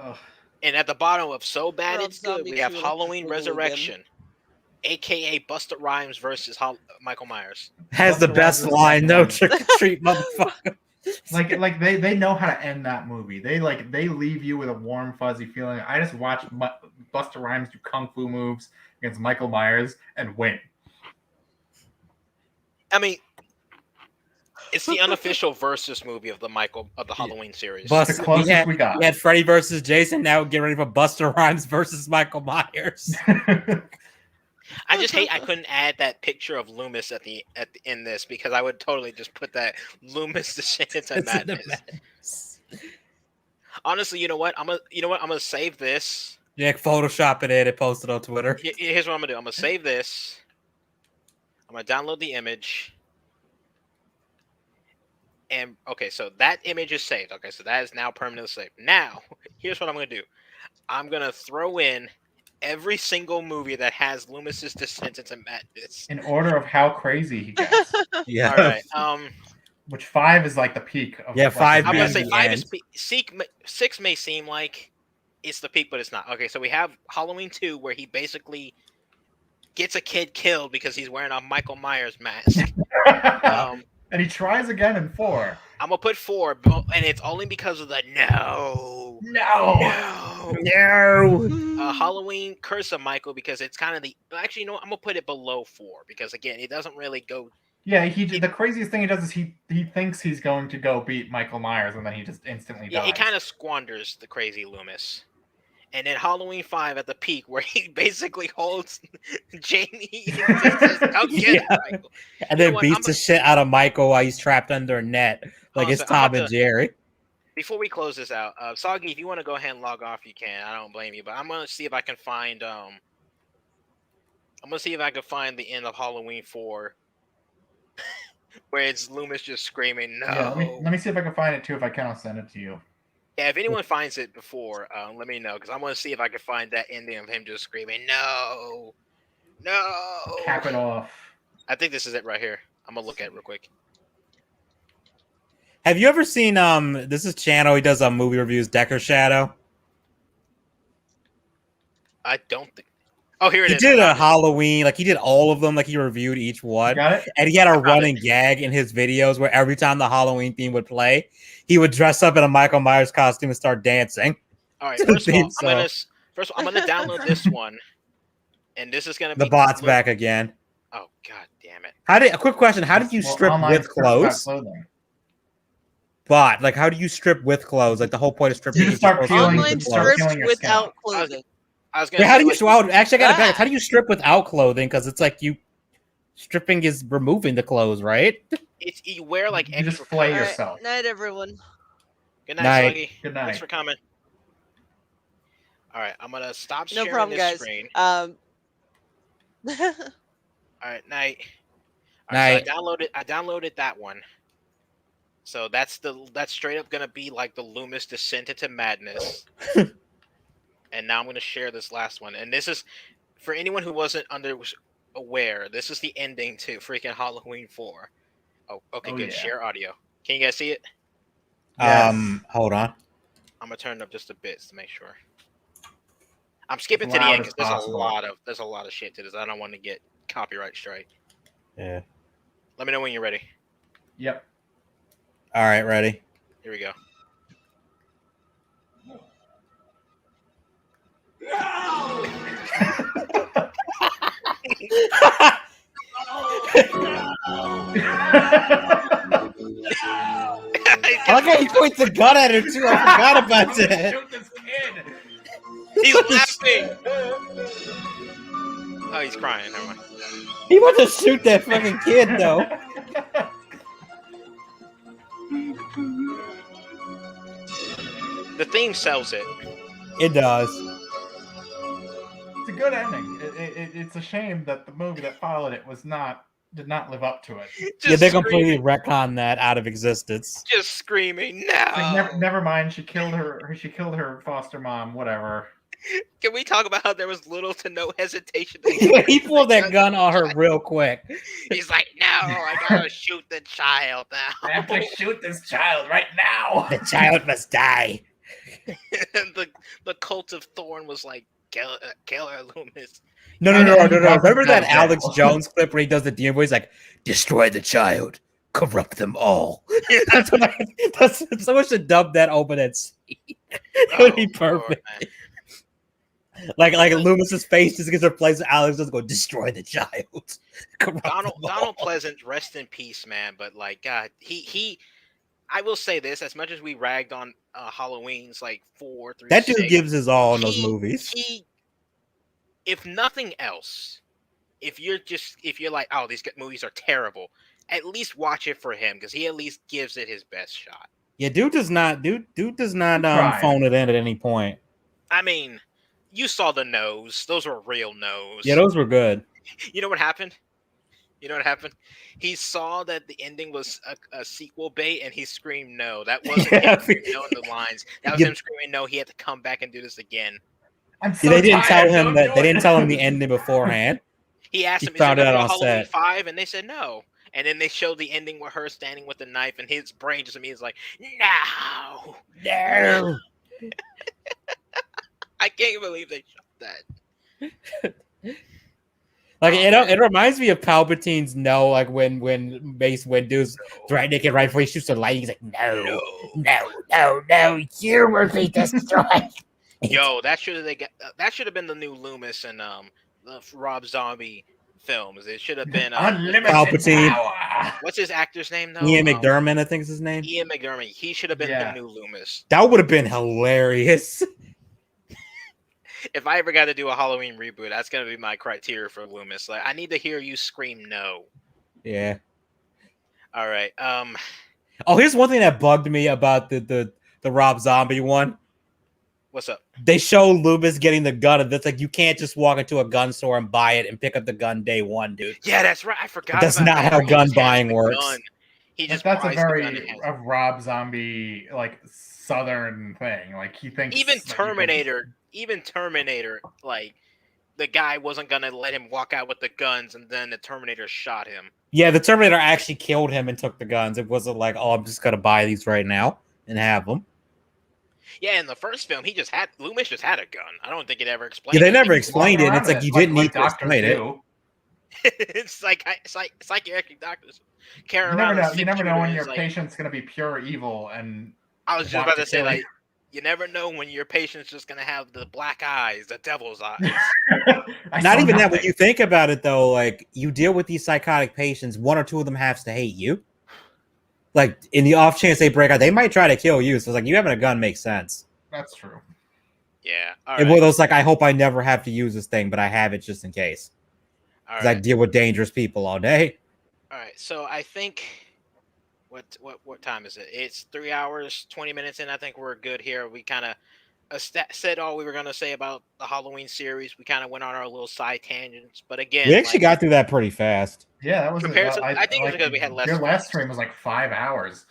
S4: Ugh.
S1: And at the bottom of So Bad
S5: Rob
S1: It's Good,
S5: Zombie
S1: we have
S5: 2
S1: Halloween
S5: Electric Boogaloo
S1: Resurrection, aka Busta Rhymes versus Michael Myers.
S2: Has the
S4: Busta
S2: best
S4: Rhymes is
S2: line,
S4: the
S2: no
S4: best
S2: trick or treat, motherfucker.
S4: Like they know how to end that movie. They leave you with a warm fuzzy feeling. I just watched Busta Rhymes do kung fu moves against Michael Myers and win.
S1: I mean, it's the unofficial versus movie of the Halloween series.
S2: Bust-
S4: The closest
S2: we, had,
S4: we got.
S2: we had Freddy versus Jason. Now get ready for Buster Rhymes versus Michael Myers.
S1: I just hate I couldn't add that picture of Loomis in this because I would totally just put that Loomis Descendants of
S2: It's in the
S1: Madness. Honestly, you know what? I'm gonna save this.
S2: Yeah, Photoshop it in and post it on Twitter.
S1: Here's what I'm gonna do. I'm gonna save this. I'm gonna download the image. And okay, so that image is saved. Okay, so that is now permanently saved. Now, here's what I'm gonna do. I'm gonna throw in every single movie that has Loomis's Descendants of Madness.
S4: In order of how crazy he gets.
S2: Yeah.
S1: All right.
S4: Which 5 is like the peak of
S2: Yeah,
S4: like,
S2: 5
S1: I'm
S2: being
S1: gonna say
S2: the
S1: 5
S2: end.
S1: is 6 may seem like it's the peak, but it's not. Okay, so we have Halloween 2, where he basically gets a kid killed because he's wearing a Michael Myers mask.
S4: And he tries again in 4.
S1: I'm gonna put 4, and it's only because of the no. Halloween Curse of Michael, because it's kind of actually, you know what? I'm gonna put it below 4 because again, it doesn't really go.
S4: Yeah, the craziest thing he does is he thinks he's going to go beat Michael Myers, and then he just instantly dies.
S1: It kind of squanders the Crazy Loomis. and then Halloween 5 at the peak, where he basically holds Jamie and says, "Come get it, Michael."
S2: And
S1: You know
S2: then
S1: what?
S2: beats the shit out of Michael while he's trapped under a net, like it's
S1: Also, I'm about
S2: Tom and
S1: to
S2: Jerry.
S1: before we close this out, Soggy, if you want to go ahead and log off, you can. I don't blame you, but I'm gonna see if I can find I'm gonna see if I can find the end of Halloween 4, where it's Loomis just screaming, "No!"
S4: Yeah, let me see if I can find it too. If I can, I'll send it to you.
S1: Yeah, if anyone finds it before, let me know, because I want to see if I can find that ending of him just screaming, "No, no!"
S4: Cap it off.
S1: I think this is it right here. I'm gonna look at it real quick.
S2: Have you ever seen this is channel he does movie reviews, Decker Shadow?
S1: I don't think. Oh, here it
S2: He
S1: is.
S2: did
S1: I
S2: a
S1: found it.
S2: Halloween, like he did all of them, like he reviewed each one.
S4: Got it?
S2: And he had a
S1: found
S2: running gag in his videos where every time the Halloween theme would play, he would dress up in a Michael Myers costume and start dancing.
S1: All right,
S2: to the
S1: first of all,
S2: theme
S1: I'm gonna download this one, and this is gonna be
S2: The bot's back again.
S1: Oh god damn it!
S2: A quick question, how did you
S4: Well,
S2: strip
S4: online
S2: with
S4: strip without
S2: clothes?
S4: clothing.
S2: Bot, like how do you strip with clothes? Like the whole point of stripping
S4: You
S2: is
S4: just start
S2: you're supposed to
S4: peeling-
S2: remove
S5: Online
S2: the
S4: start
S2: clothes.
S5: strips
S4: peeling your skin
S5: without
S4: off.
S5: clothing.
S1: I was gonna
S2: Wait, how
S1: say,
S2: do you?
S1: like,
S2: Well, actually, I got it back.
S5: Ah.
S2: How do you strip without clothing? Because it's like you stripping is removing the clothes, right?
S1: it's you wear like
S4: You just
S1: extra
S4: flay
S1: clothes.
S5: All right,
S4: yourself.
S5: night, everyone.
S1: Good night,
S2: Night.
S1: Soggy.
S4: Good
S1: Thanks
S4: night.
S1: for coming. All right, I'm gonna stop
S5: No
S1: sharing
S5: problem,
S1: this
S5: guys.
S1: screen.
S5: Um,
S1: All right, night. All
S2: Night.
S1: right, so I downloaded that one. So that's straight up gonna be like the Loomis descent into madness. And now I'm gonna share this last one, and this is for anyone who wasn't aware. This is the ending to freaking Halloween 4. Oh, okay,
S4: Oh,
S1: good.
S4: yeah.
S1: Share audio. Can you guys see it?
S4: Yes.
S2: Hold on.
S1: I'm gonna turn it up just a bit to make sure. I'm skipping
S4: As
S1: to the
S4: loud
S1: end
S4: as
S1: because
S4: possible.
S1: there's a lot of shit to this. I don't want to get copyright strike.
S2: Yeah.
S1: Let me know when you're ready.
S4: Yep.
S2: All right, ready.
S1: Here we go.
S2: I like how he points the gun at her too. I forgot about that.
S4: Shoot this kid.
S1: He's laughing. Oh, he's crying. Never mind.
S2: He wants to shoot that fucking kid though.
S1: The theme sells it.
S2: It does.
S4: It's a good ending. It's a shame that the movie that followed it did not live up to it.
S2: Yeah, they
S1: Just
S2: completely
S1: screaming,
S2: retconned that out of existence.
S1: just screaming.
S4: It's like,
S1: No.
S4: never mind. She killed her foster mom. Whatever.
S1: Can we talk about how there was little to no hesitation?
S2: Yeah, he pulled that gun on her real quick.
S1: He's like, no, I gotta shoot the child
S4: I have
S1: now.
S4: to shoot this child right now.
S2: The child must die.
S1: And the cult of Thorn was like, kill her, Loomis.
S2: No.
S4: And he
S2: Remember
S4: wasn't
S2: that
S4: that
S2: Alex
S4: gentle.
S2: Jones clip where he does the demon voice, like, destroy the child, corrupt them all. That's someone should dub that over that scene. It would be
S1: Oh, Lord,
S2: perfect.
S1: man.
S2: Like Loomis's face just gets replaced. Alex doesn't go destroy the child. Corrupt
S1: Donald
S2: them all.
S1: Pleasant, rest in peace, man. But like, God, he. I will say this: as much as we ragged on Halloween's like 4 through
S2: That dude
S1: 6,
S2: gives his all in those
S1: he-
S2: movies.
S1: he, if nothing else, if you're like, oh, these movies are terrible, at least watch it for him because he at least gives it his best shot.
S2: Yeah, dude does not
S4: Try.
S2: phone it in at any point.
S1: I mean, you saw the nose; those were real nose.
S2: Yeah, those were good.
S1: You know what happened? He saw that the ending was a sequel bait, and he screamed no. That wasn't
S2: Yeah,
S1: him knowing the lines. That was
S2: Yeah.
S1: him screaming no. He had to come back and do this again.
S4: I'm so
S2: They didn't
S4: tired,
S2: tell him
S4: don't
S2: that.
S4: do
S2: They
S4: it.
S2: didn't tell him the ending beforehand.
S1: He asked
S2: He
S1: him, "Is
S2: found
S1: there
S2: it out
S1: gonna be a
S2: on
S1: Halloween
S2: set.
S1: 5?" And they said no. And then they showed the ending with her standing with the knife, and his brain just immediately like, no.
S2: No.
S1: I can't believe they shot that.
S2: Like it reminds me of Palpatine's no, like when Mace Windu's threatening it right before he shoots the light, he's like, no, you will be destroyed.
S1: Yo, that should have been the new Loomis and the Rob Zombie films. It should have been
S4: Unlimited
S2: Palpatine.
S4: power.
S1: what's his actor's name though?
S2: Ian McDermott, I think is his name.
S1: Ian McDermott. He should have been
S4: Yeah.
S1: the new Loomis.
S2: That would have been hilarious.
S1: If I ever got to do a Halloween reboot, that's gonna be my criteria for Loomis. Like, I need to hear you scream no.
S2: Yeah.
S1: All right.
S2: Oh, here's one thing that bugged me about the Rob Zombie one.
S1: What's up?
S2: They show Loomis getting the gun, and it's like you can't just walk into a gun store and buy it and pick up the gun day one, dude.
S1: Yeah, that's right. I forgot.
S2: That's
S1: about
S2: not
S1: that,
S2: how
S1: where he
S2: gun
S1: just has
S2: buying
S1: the
S2: works.
S1: gun. He just
S4: that's a
S1: buys the gun
S4: very
S1: and has
S4: a Rob Zombie like Southern thing. Like he thinks
S1: even
S4: that you can-
S1: Terminator, like the guy wasn't gonna let him walk out with the guns, and then the Terminator shot him.
S2: Yeah, the Terminator actually killed him and took the guns. It wasn't like, oh, I'm just gonna buy these right now and have them.
S1: Yeah, in the first film, Loomis just had a gun. I don't think it ever explained.
S2: Yeah, they never
S1: anything.
S2: explained it.
S4: Walking
S2: It's like
S4: around
S2: you
S4: with
S2: didn't need to
S4: doctors
S2: explain it.
S4: do.
S1: It's psychiatric doctors carry
S4: You
S1: around.
S4: never know.
S1: a
S4: You never know when your
S1: like,
S4: patient's gonna be pure evil and.
S1: I was just
S4: want
S1: about to say,
S4: kill you.
S1: like, you never know when your patient's just gonna have the black eyes, the devil's eyes.
S4: I
S2: Not
S4: saw
S2: even that. When
S4: nothing.
S2: you think about it, though, like you deal with these psychotic patients, one or two of them has to hate you. Like in the off chance they break out, they might try to kill you. So it's like you having a gun makes sense.
S4: That's true.
S1: Yeah. All
S2: And
S1: right.
S2: one of those like, I hope I never have to use this thing, but I have it just in case.
S1: All
S2: Because I
S1: right.
S2: deal with dangerous people all day.
S1: All right. So I think what time is it? It's 3 hours 20 minutes in. I think we're good here. We kind of said all we were gonna say about the Halloween series. We kind of went on our little side tangents, but again,
S2: We actually
S1: like,
S2: got through that pretty fast.
S4: Yeah, that was.
S1: Compared to- I think it was because we had less
S4: Your last
S1: films.
S4: stream was like 5 hours.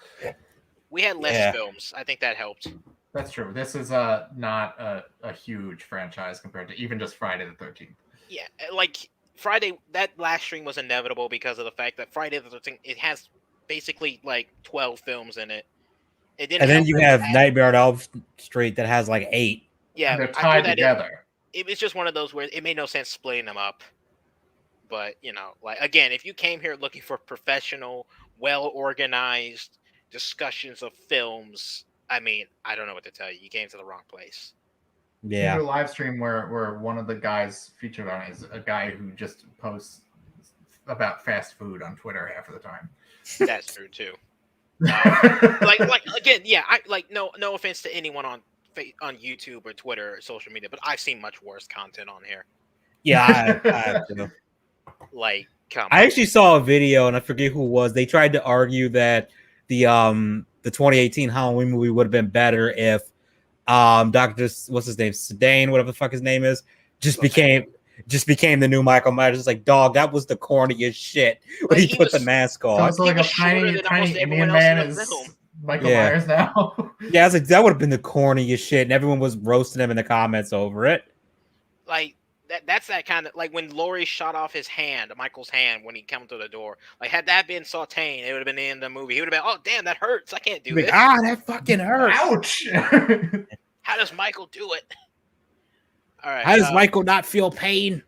S1: we had less
S2: Yeah.
S1: films. I think that helped.
S4: That's true. This is not a huge franchise compared to even just Friday the 13th.
S1: Yeah, like Friday, that last stream was inevitable because of the fact that Friday the 13th, it has basically like 12 films in it. It didn't.
S2: And then
S1: help
S2: you
S1: that
S2: have
S1: it had-
S2: Nightmare on Elm Street that has like 8.
S1: Yeah,
S4: And they're
S1: I threw
S4: tied
S1: that in.
S4: together.
S1: It was just one of those where it made no sense splitting them up. But like again, if you came here looking for professional, well organized discussions of films, I mean, I don't know what to tell you. You came to the wrong place.
S4: You
S2: Yeah.
S4: do a live stream where one of the guys featured on it is a guy who just posts about fast food on Twitter half of the time.
S1: That's true too. Like again, yeah. I like no offense to anyone on YouTube or Twitter or social media, but I've seen much worse content on here.
S2: Yeah, I
S1: Like, come
S2: I
S1: on.
S2: actually saw a video and I forget who it was. They tried to argue that the 2018 Halloween movie would have been better if Dr. what's his name? Sedaine, whatever the fuck his name is, just became the new Michael Myers. It's like, dog, that was the corniest shit when
S1: Like,
S2: he put the
S1: was-
S2: mask
S4: So
S2: on.
S4: it's like
S1: He
S4: a
S1: was shorter
S4: tiny
S1: than almost
S4: Indian
S1: everyone else
S4: man
S1: in the
S4: is
S1: film.
S4: Michael
S2: Yeah.
S4: Myers now.
S2: Yeah, I was like, that would have been the corniest shit, and everyone was roasting him in the comments over it.
S1: Like that's that kind of like when Laurie shot off his hand, Michael's hand, when he came to the door. Like, had that been Sautain, it would have been the end of the movie. He would have been, oh damn, that hurts. I can't do
S2: Like,
S1: this.
S2: that fucking hurts.
S4: Ouch!
S1: How does Michael do it? All right.
S2: How does Michael not feel pain?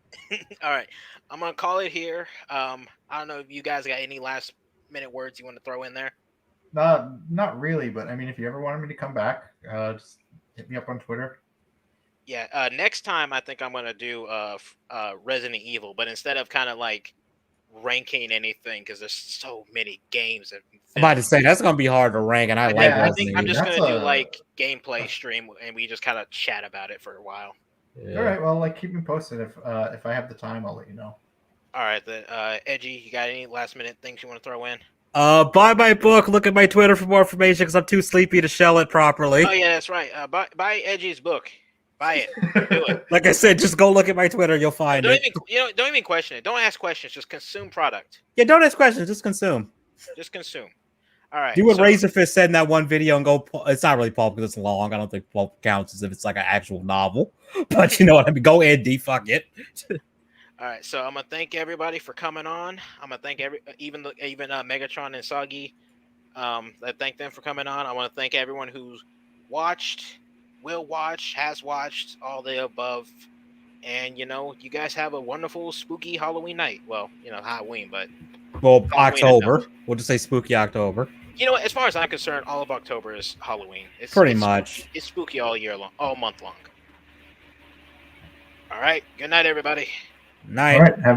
S1: All right. I'm gonna call it here. I don't know if you guys got any last minute words you want to throw in there.
S4: Not really, but I mean, if you ever wanted me to come back, just hit me up on Twitter.
S1: Yeah. Next time, I think I'm gonna do Resident Evil, but instead of kind of like ranking anything, because there's so many games.
S2: I'm about to say that's gonna be hard to rank, and I like
S4: Yeah,
S1: I
S2: Resident
S1: think I'm
S2: Evil.
S1: just
S4: That's
S1: gonna do
S4: a-
S1: like gameplay stream, and we just kind of chat about it for a while.
S2: Yeah.
S4: All right, well, like keep me posted if I have the time, I'll let you know.
S1: All right, Edgy, you got any last minute things you want to throw in?
S2: Buy my book. Look at my Twitter for more information because I'm too sleepy to shell it properly.
S1: Oh yeah, that's right. Buy Edgy's book. Buy it. Do it.
S2: Like I said, just go look at my Twitter. You'll find
S1: Don't
S2: it.
S1: even don't even question it. Don't ask questions. Just consume product.
S2: Yeah, don't ask questions. Just consume.
S1: Just consume. All right.
S2: Do what
S1: so-
S2: Razorfist said in that one video and go. It's not really pulp because it's long. I don't think pulp counts as if it's like an actual novel. But you know what I mean. Go indie. Fuck it.
S1: All right. So I'm gonna thank everybody for coming on. I'm gonna thank even Megatron and Soggy. I thank them for coming on. I want to thank everyone who's watched, will watch, has watched, all the above. And you guys have a wonderful spooky Halloween night. Well, Halloween, but
S2: Well,
S1: Halloween
S2: October.
S1: enough.
S2: We'll just say spooky October.
S1: As far as I'm concerned, all of October is Halloween.
S2: Pretty
S1: it's
S2: much.
S1: spooky. It's spooky all year long, all month long. All right. Good night, everybody.
S2: Night.
S4: All right, have